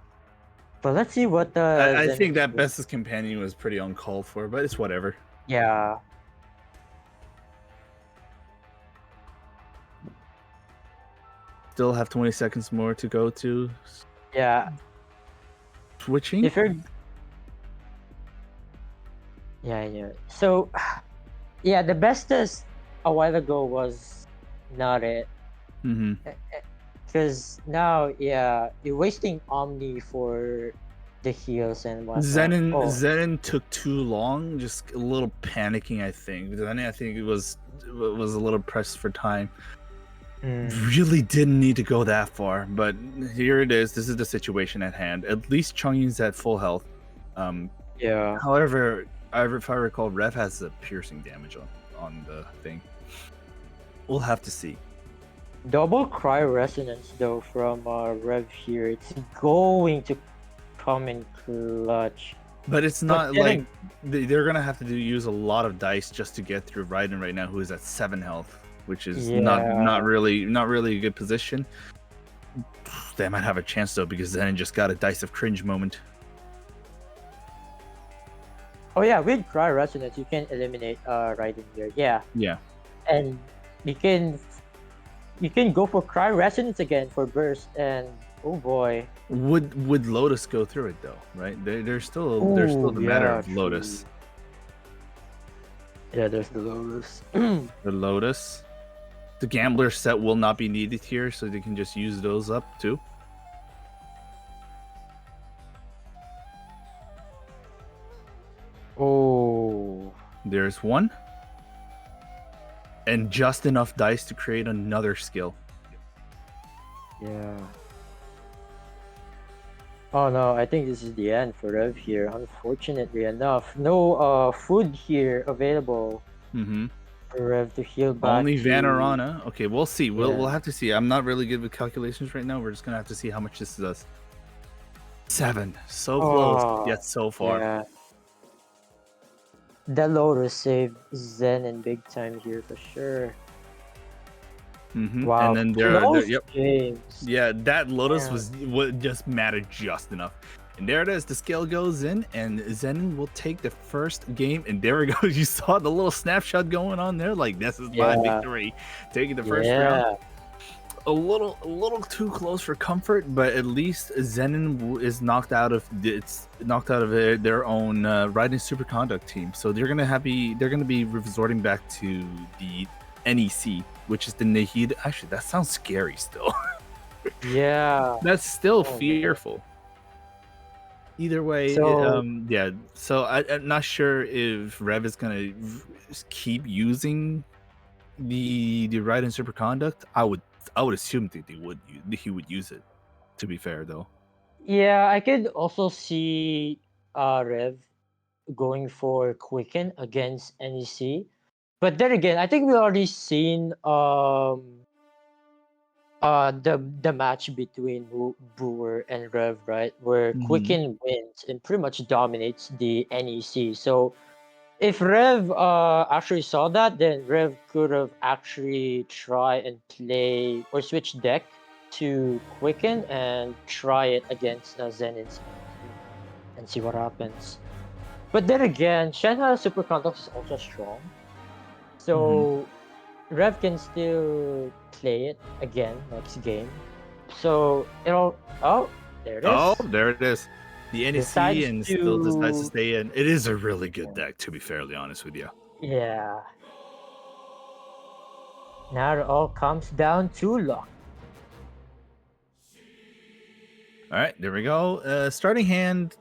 But let's see what I Zen think is that doing. Bestest companion was pretty uncalled for, but it's whatever. Yeah. Still have 20 seconds more to go to. Yeah. Switching. If you're yeah. So yeah, the bestest a while ago was not it. Mm-hmm. Because now, yeah, you're wasting Omni for the heals and whatnot. Zenin took too long, just a little panicking, I think. Zenin, I think it was a little pressed for time. Really didn't need to go that far, but here it is. This is the situation at hand. At least Chongyun's at full health. Yeah. However, if I recall, Rev has a piercing damage on the thing. We'll have to see. Double cry resonance though from Rev here. It's going to come in clutch. But it's not like they're gonna have to use a lot of dice just to get through Raiden right now, who is at 7 health, which is not really a good position. They might have a chance though, because Zen just got a dice of cringe moment. Oh yeah, with cry resonance you can eliminate Raiden here. Yeah. Yeah. And you can go for cry resonance again for burst, and oh boy. Would Lotus go through it though? Right? There's still the matter of Lotus. Yeah, there's the Lotus. The Lotus. The Gambler set will not be needed here, so they can just use those up too. Oh. There's one. And just enough dice to create another skill. Yeah. Oh no, I think this is the end for Rev here. Unfortunately enough, no food here available for Rev to heal back. Only Vanarana. Okay, we'll see. We'll have to see. I'm not really good with calculations right now. We're just gonna have to see how much this does. 7, so close yet so far. Yeah. The Lotus saved Zen in big time here for sure. Wow. And then yep. Games. Yeah, that Lotus was just mattered just enough. And there it is. The scale goes in, and Zenin will take the first game. And there we go. You saw the little snapshot going on there. Like, this is my victory. Taking the first round. A little too close for comfort, but at least Zenin is knocked out of their own Raiden Superconduct team. So they're gonna be resorting back to the NEC, which is the Nahida. Actually, that sounds scary still. Yeah. That's still fearful. Either way, So I'm not sure if Rev is gonna keep using the Raiden Superconduct. I would assume that he would use it. To be fair, though. Yeah, I could also see Rev going for Quicken against NEC. But then again, I think we already seen the match between Brewer and Rev, right? Where Quicken wins and pretty much dominates the NEC. So if Rev actually saw that, then Rev could have actually try and play or switch deck to Quicken and try it against Zenit's and see what happens. But then again, Shenhe Super Conduct is also strong. So Rev can still play it again next game. So it'll. Oh, there it Oh, is. there it is. The NEC Decides and still decides to to. stay in. It is a really good deck, to be fairly honest with you. Yeah. Now it all comes down to luck. All right, there we go. Starting hand,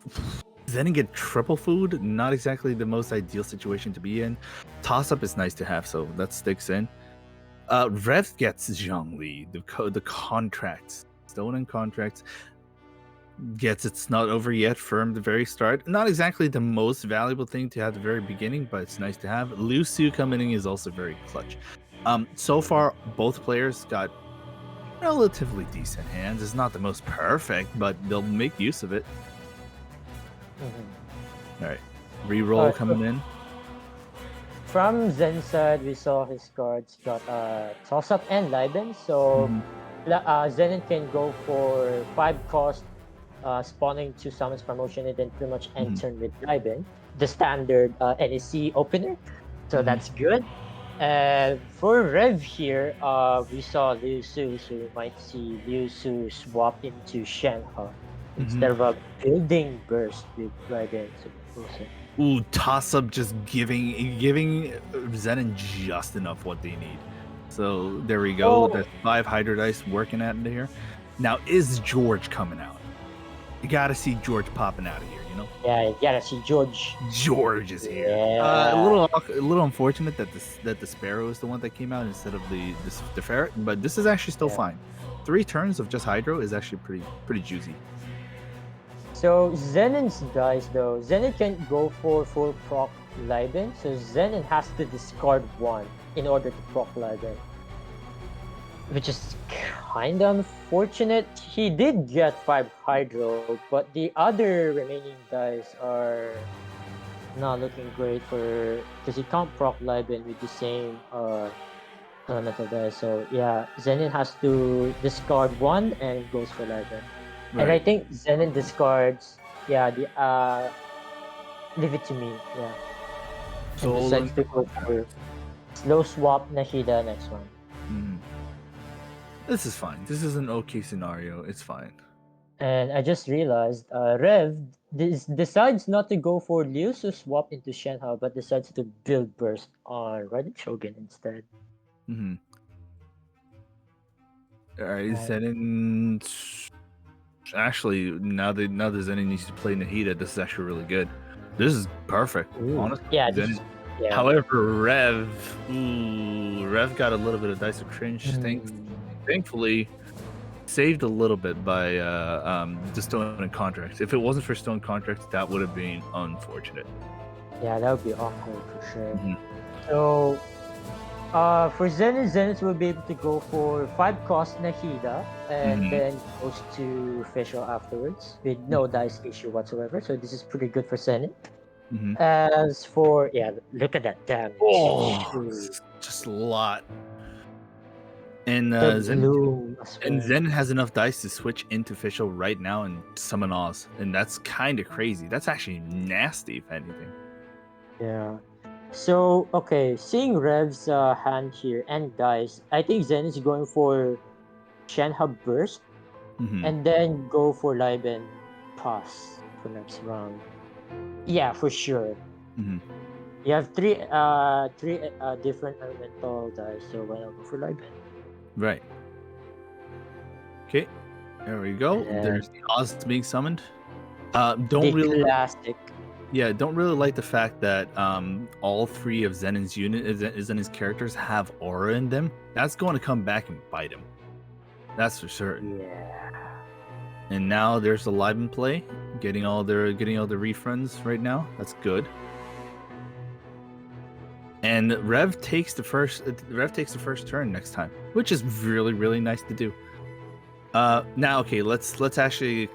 Zenin get triple food. Not exactly the most ideal situation to be in. Toss up is nice to have, so that sticks in. Rev gets zhongli, the contracts, stolen contracts. Gets it's not over yet from the very start. Not exactly the most valuable thing to have at the very beginning, but it's nice to have. Liu Su coming in is also very clutch. So far, both players got relatively decent hands. It's not the most perfect, but they'll make use of it. Mhm. All right, reroll coming in. From Zen's side, we saw his cards got toss up and Liben. So Zenin can go for 5 cost, spawning to summons promotion and then pretty much end turn with Liben, the standard NEC opener. So that's good. And for Rev here, we saw Liu Su, so we might see Liu Su swap into Shenhe instead of a building burst with Liben. So also. Ooh, toss up just giving Zenin just enough what they need. So there we go. Oh. That's 5 Hydro Dice working at it here. Now is George coming out? You gotta see George popping out of here, you know? Yeah, you gotta see George. George is here. Yeah. A little unfortunate that the Sparrow is the one that came out instead of the ferret, but this is actually still fine. 3 turns of just Hydro is actually pretty juicy. So Zenin's dice though, Zenin can go for full proc Liben, so Zenin has to discard 1 in order to proc Liben. Which is kinda unfortunate. He did get 5 Hydro, but the other remaining dice are not looking great for, because he can't proc Liben with the same elemental dice. So yeah, Zenin has to discard 1 and goes for Liben. Right. And I think Zenin discards, the leave it to me, yeah. And decides to go for slow swap Nahida next one. This is fine. This is an okay scenario. It's fine. And I just realized Rev decides not to go for Liu to swap into Shenhe, but decides to build burst on Raiden Shogun instead. Alright, Zenin. Actually, now that Zenin needs to play Nahida, this is actually really good. This is perfect, honestly. Yeah, However, Rev got a little bit of Dice of Cringe. Thankfully, saved a little bit by the Stone Contract. If it wasn't for Stone Contract, that would have been unfortunate. Yeah, that would be awkward for sure. So, for Zenith will be able to go for 5 cost Nahida and then goes to Official afterwards with no dice issue whatsoever. So this is pretty good for Zenith. As for look at that damage. Just a lot. And Zen has enough dice to switch into Official right now and summon Oz, and that's kind of crazy. That's actually nasty, if anything. Yeah. So, okay, seeing Rev's hand here and dice, I think Zen is going for Shenhe Burst and then go for Liben Pass for next round. Yeah, for sure. You have three different elemental dice, so why not go for Liben? Right. Okay, there we go. There's the Oz being summoned. Don't really like the fact that all 3 of Zenin's characters have aura in them. That's going to come back and bite him. That's for certain. Yeah. And now there's the Liben play, getting all the refunds right now. That's good. And Rev takes the first turn next time, which is really, really nice to do. Now, okay, let's actually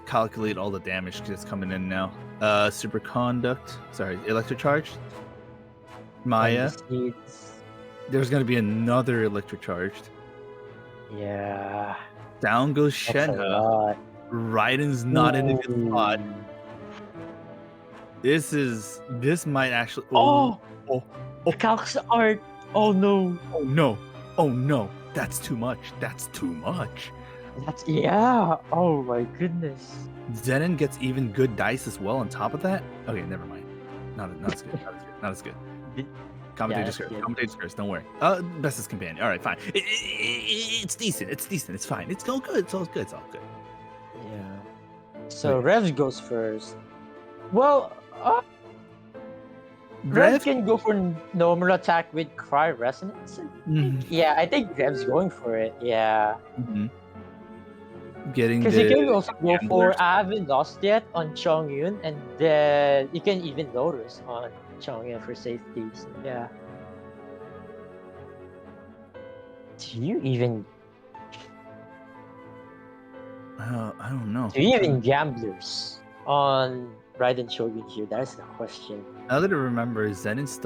calculate all the damage that's coming in now. Electrocharged. Maya. There's gonna be another electrocharged. Yeah. Down goes Shenhe. Raiden's not in a good spot. This might actually. Calc's art. Oh no. Oh no! Oh no! That's too much. That's too much. That's yeah. Oh my goodness. Zenon gets even good dice as well on top of that. Okay, never mind. Not as good. Not as good. Commentator's that's curse. good. Commentator's curse. Don't worry. Bestest companion. All right, fine. It's decent. It's decent. It's fine. It's all good. It's all good. It's all good. Yeah. So Wait. Rev goes first. Well, Rev Rev. can go for normal attack with cry resonance. Mhm. Yeah, I think Rev's going for it. Yeah. Mhm. Getting Because you can the also go gamblers. for I haven't lost yet on Chongyun, and then you can even Lotus on Chongyun for safety. So yeah. Do you even I don't know. gamblers on Raiden Shogun here? That's the question. Now that I remember, Zenon's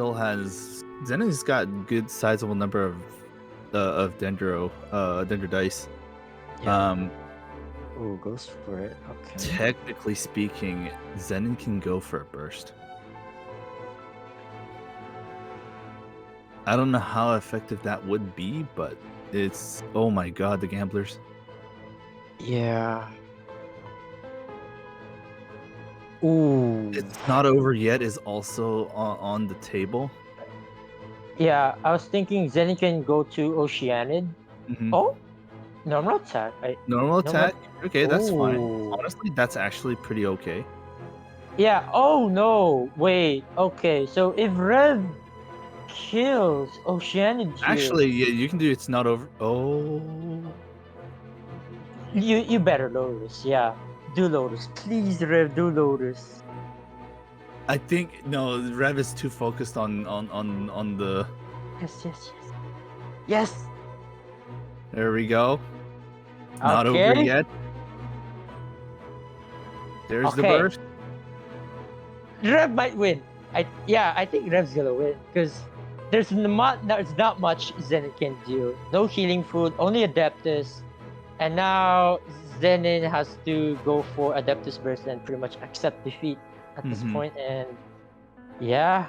got good sizable number of dendro dice. Yeah. Oh, goes for it. Okay. Technically speaking, Zenon can go for a burst. I don't know how effective that would be, but it's oh my god, the gamblers. Yeah. Ooh. It's not over yet is also on the table. Yeah, I was thinking Zen can go to Oceanid. Mhm. Oh, normal attack. Normal Normal. attack. Okay, that's fine. Oh. Honestly, that's actually pretty okay. Yeah. Oh no. Wait. Okay. So if Rev kills Oceanid here, Actually, yeah, you can do it's not over. Oh, you better Lotus. Yeah. Do Lotus, please, Rev. Do Lotus. I think no. Rev is too focused on the. Yes. Yes. Yes. Yes. There we go. Not over Okay. yet. There's the Okay. burst. Rev might win. I think Rev's gonna win because there's not much Zenin can do. No healing food, only Adeptus, and now Zenin has to go for Adeptus burst and pretty much accept defeat at this Mhm. point. And yeah,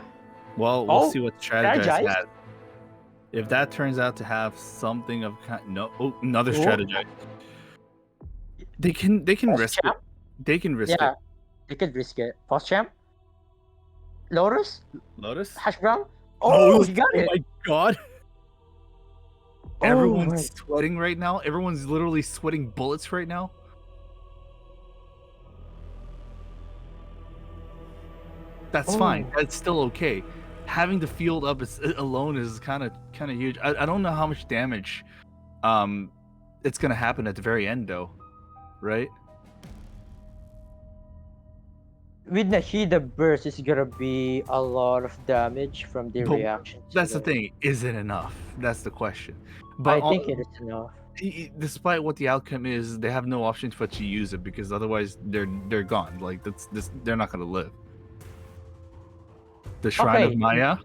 Well, we'll oh, see what strategize strategize. has. If that turns out to have something of kind, no, another Oh, strategize. They can Pulse risk it. champ. They can risk Yeah, it. they could risk it. Pulse champ, Lotus, Lotus. Hash Brown. Oh, Oh, he got oh it. my god! Oh Everyone's my. sweating right now. Everyone's literally sweating bullets right now. That's fine. Oh. That's still okay. Having the field up alone is kind of huge. I don't know how much damage it's gonna happen at the very end though, right? With Nahida burst, it's gonna be a lot of damage from the But reaction to that's the the. thing. Is it enough? That's the question. I But think it is enough. despite what the outcome is, they have no option but to use it because otherwise they're gone. Like they're not gonna live. The Shrine of Okay, Maya.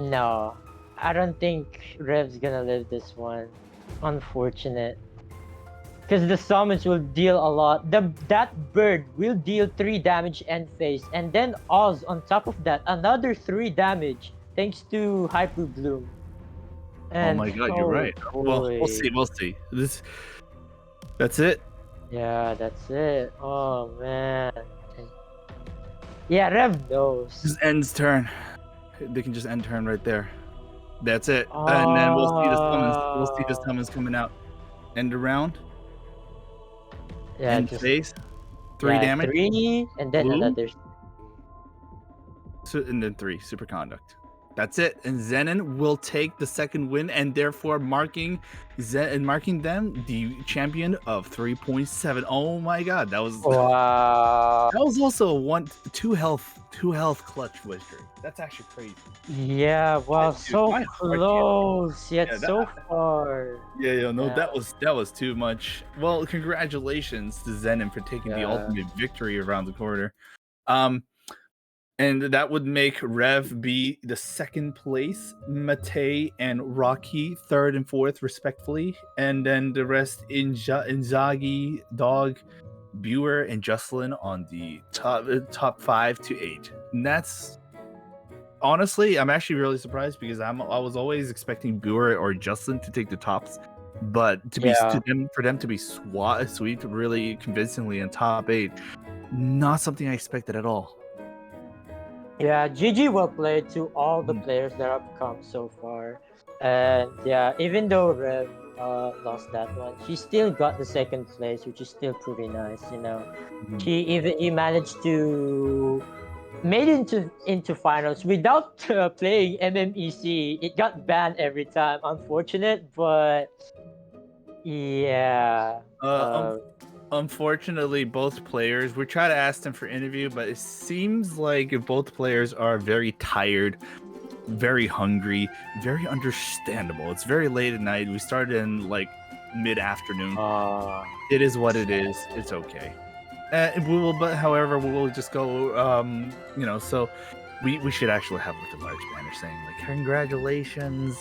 no, I don't think Rev's gonna live this one. Unfortunate. Because the summons will deal a lot. That bird will deal 3 damage end phase, and then Oz on top of that, another 3 damage thanks to Hyper Bloom. Oh And my god, you're oh right. Well, we'll boy. see. We'll see. That's it. Yeah, that's it. Oh man. Yeah, Rev knows. Just ends turn. They can just end turn right there. That's it. And then we'll see the summons. We'll see the Oh. summons coming out. End around. Yeah, End just phase. 3 yeah, damage. 3 and then Blue. another. And then 3 superconduct. That's it. And Zenon will take the second win and therefore marking them the champion of 3.7. Oh my god, that was Wow. that was also a 2 health clutch wizard. That's actually crazy. Yeah, wow, Dude, so my heart, close yet yeah, so far. yeah, no, Yeah. that was too much. Well, congratulations to Zenon for taking the Yeah. ultimate victory around the corner. And that would make Rev be the second place, Mate and Rocky third and fourth, respectfully, and then the rest Inzaghi, Dog, Buer, and Jocelyn on the top 5 to 8. And that's honestly, I'm actually really surprised because I was always expecting Brewer or Justin to take the tops, but for them to be sweet really convincingly in top 8, not something I expected at all. Yeah, GG well played to all the players that have come so far. And yeah, even though Rev lost that one, she still got the second place, which is still pretty nice, you know. He managed to made it into finals without playing MMEC. It got banned every time. Unfortunate, but yeah. Unfortunately, both players, we try to ask them for interview, but it seems like both players are very tired, very hungry, very understandable. It's very late at night. We started in like mid-afternoon. It is what it is. It's okay. However, we will just go. So we should actually have like a large banner saying like congratulations,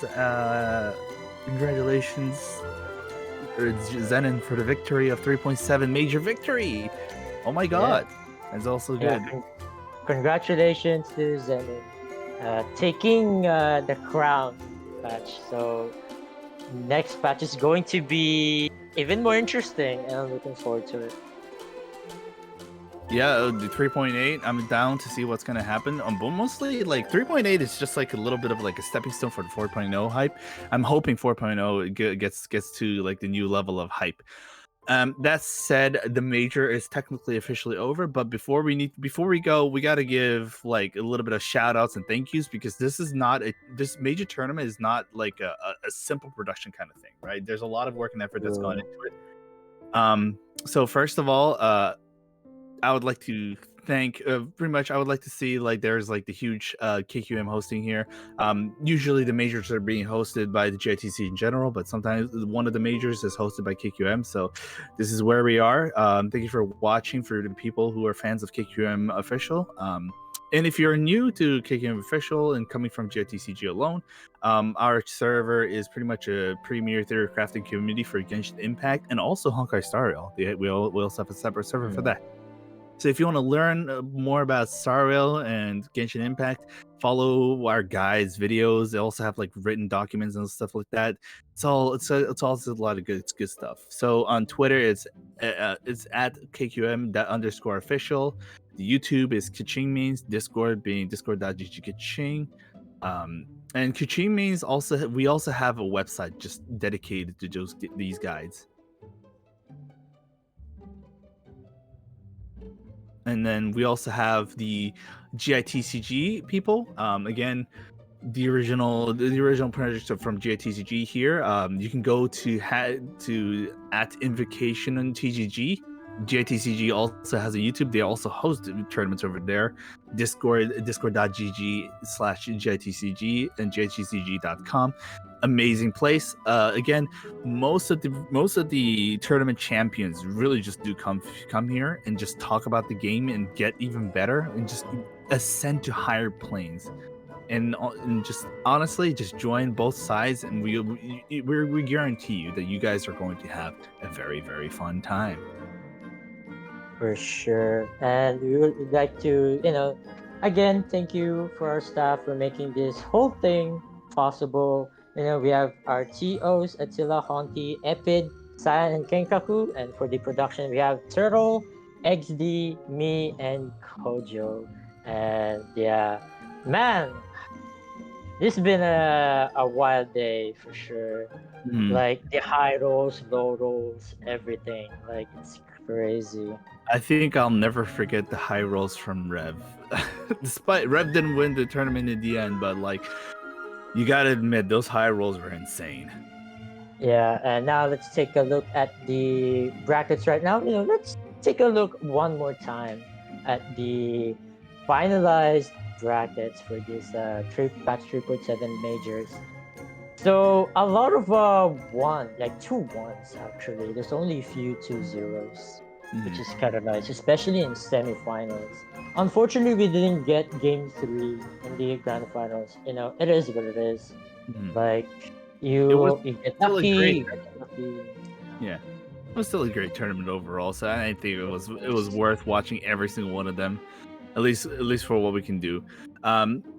Zenon for the victory of 3.7 major victory. Oh my god, that's also good. Congratulations to Zenon taking the crown patch. So next patch is going to be even more interesting, and I'm looking forward to it. Yeah, the 3.8, I'm down to see what's gonna happen. But mostly, like 3.8 is just like a little bit of like a stepping stone for the 4.0 hype. I'm hoping 4.0 gets to like the new level of hype. That said, the major is technically officially over, but before we go, we got to give like a little bit of shout outs and thank yous, because this major tournament is not like a simple production kind of thing, right? There's a lot of work and effort that's gone into it. So first of all, I would like to thank pretty much I would like to see like there's like the huge KQM hosting here. Usually the majors are being hosted by the GITCG in general, but sometimes one of the majors is hosted by KQM, so this is where we are. Thank you for watching, for the people who are fans of KQM official. And if you're new to KQM official and coming from GITCG alone, our server is pretty much a premier theater crafting community for Genshin Impact and also Honkai Star Rail. We also have a separate server for that. So if you want to learn more about Star Rail and Genshin Impact, follow our guides, videos. They also have like written documents and stuff like that. It's also a lot of good stuff. So on Twitter, it's at KQM_official. The YouTube is Kiching Means. Discord being discord.gg Kiching. And Kiching Means we also have a website just dedicated to these guides. And then we also have the GITCG people. Again, the original project from GITCG here. You can go to at invocation on TCG. GITCG also has a YouTube. They also host tournaments over there. discord.gg/GITCG and GITCG.com. Amazing place. Again, most of the tournament champions really just do come here and just talk about the game and get even better and just ascend to higher planes. And just honestly, just join both sides, and we guarantee you that you guys are going to have a very, very fun time. For sure. And we would like to, again, thank you for our staff for making this whole thing possible. We have our TOs, Attila, Honti, Epid, Cyan, and Kenkaku. And for the production, we have Turtle, XD, me, and Kojo. And yeah, man, this has been a wild day for sure. Like the high rolls, low rolls, everything. Like it's crazy. I think I'll never forget the high rolls from Rev. Despite Rev didn't win the tournament in the end, but like you gotta admit those high rolls were insane. Yeah, and now let's take a look at the brackets right now. Let's take a look one more time at the finalized brackets for this patch 3.7 majors. So a lot of like 2 1s actually. There's only a few 2-0s, which is kind of nice, especially in semifinals. Unfortunately, we didn't get game 3 in the grand finals. It is what it is. Like you get lucky. Yeah, it was still a great tournament overall. So I think it was worth watching every single one of them, at least for what we can do.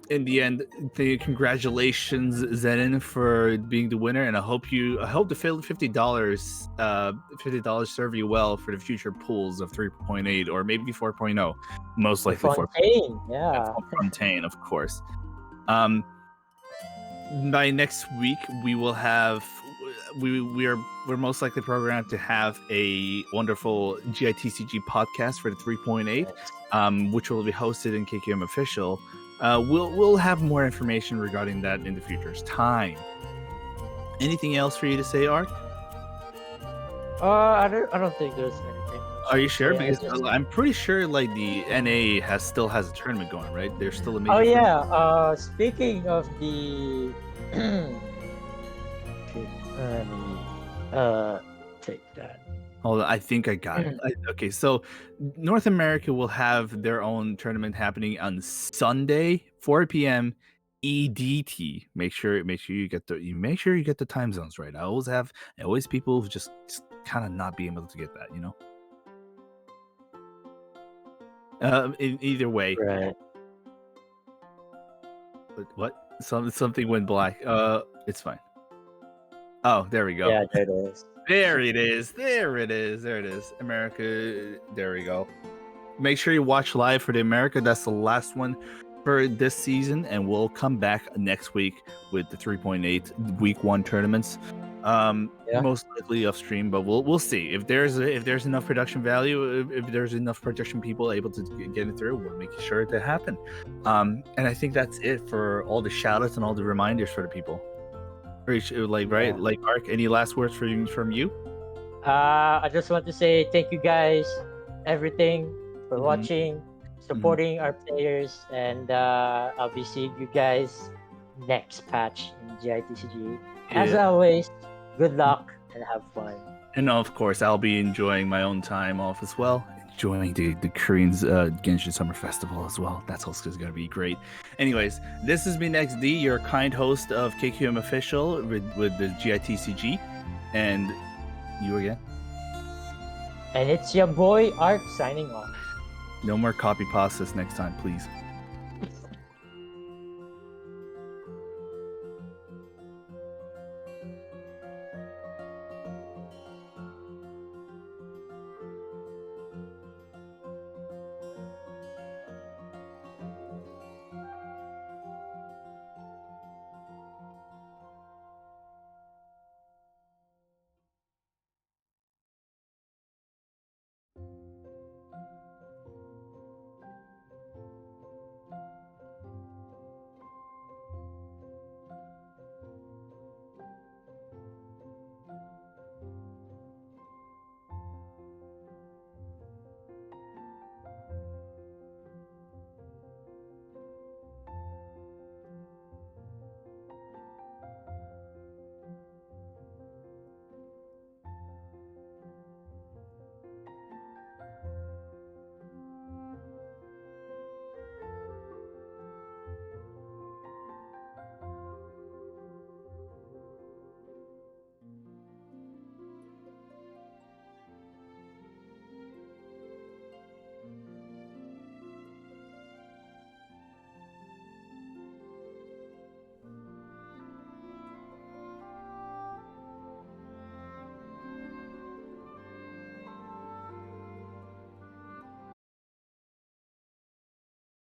in the end, congratulations, Zenin, for being the winner, and I hope the $50 serve you well for the future pools of 3.8 or maybe 4.0, most likely 4.0. Fontaine, yeah. Fontaine, of course. By next week, we will have we're most likely programmed to have a wonderful GITCG podcast for the 3.8, which will be hosted in KQM Official. We'll have more information regarding that in the future's time. Anything else for you to say, Ark? I don't think there's anything. Are you sure? Yeah, Because I'm pretty sure like the NA still has a tournament going, right? There's still a major. Oh yeah. Speaking of the let me take that. Hold on, I think I got it. Okay, so North America will have their own tournament happening on Sunday, 4 p.m. EDT. Make sure you get the time zones right. I always people who just kind of not be able to get that, you know. In either way, Right. What? Something went black. It's fine. Oh, there we go. Yeah, there it is. There it is. America. There we go. Make sure you watch live for the America. That's the last one for this season, and we'll come back next week with the 3.8 week 1 tournaments. Most likely off stream, but we'll see if there's enough production value, if there's enough production people able to get it through. We'll make sure to happen. And I think that's it for all the shout outs and all the reminders for the people. Like Ark, any last words from you? I just want to say thank you guys, everything for watching, supporting our players, and I'll be seeing you guys next patch in GITCG. As always, good luck and have fun. And of course, I'll be enjoying my own time off as well. Enjoying the Korean's Genshin Summer Festival as well. That's also going to be great. Anyways, this has been XD, your kind host of KQM Official with the GITCG. And you again. And it's your boy, Ark, signing off. No more copy pastas next time, please.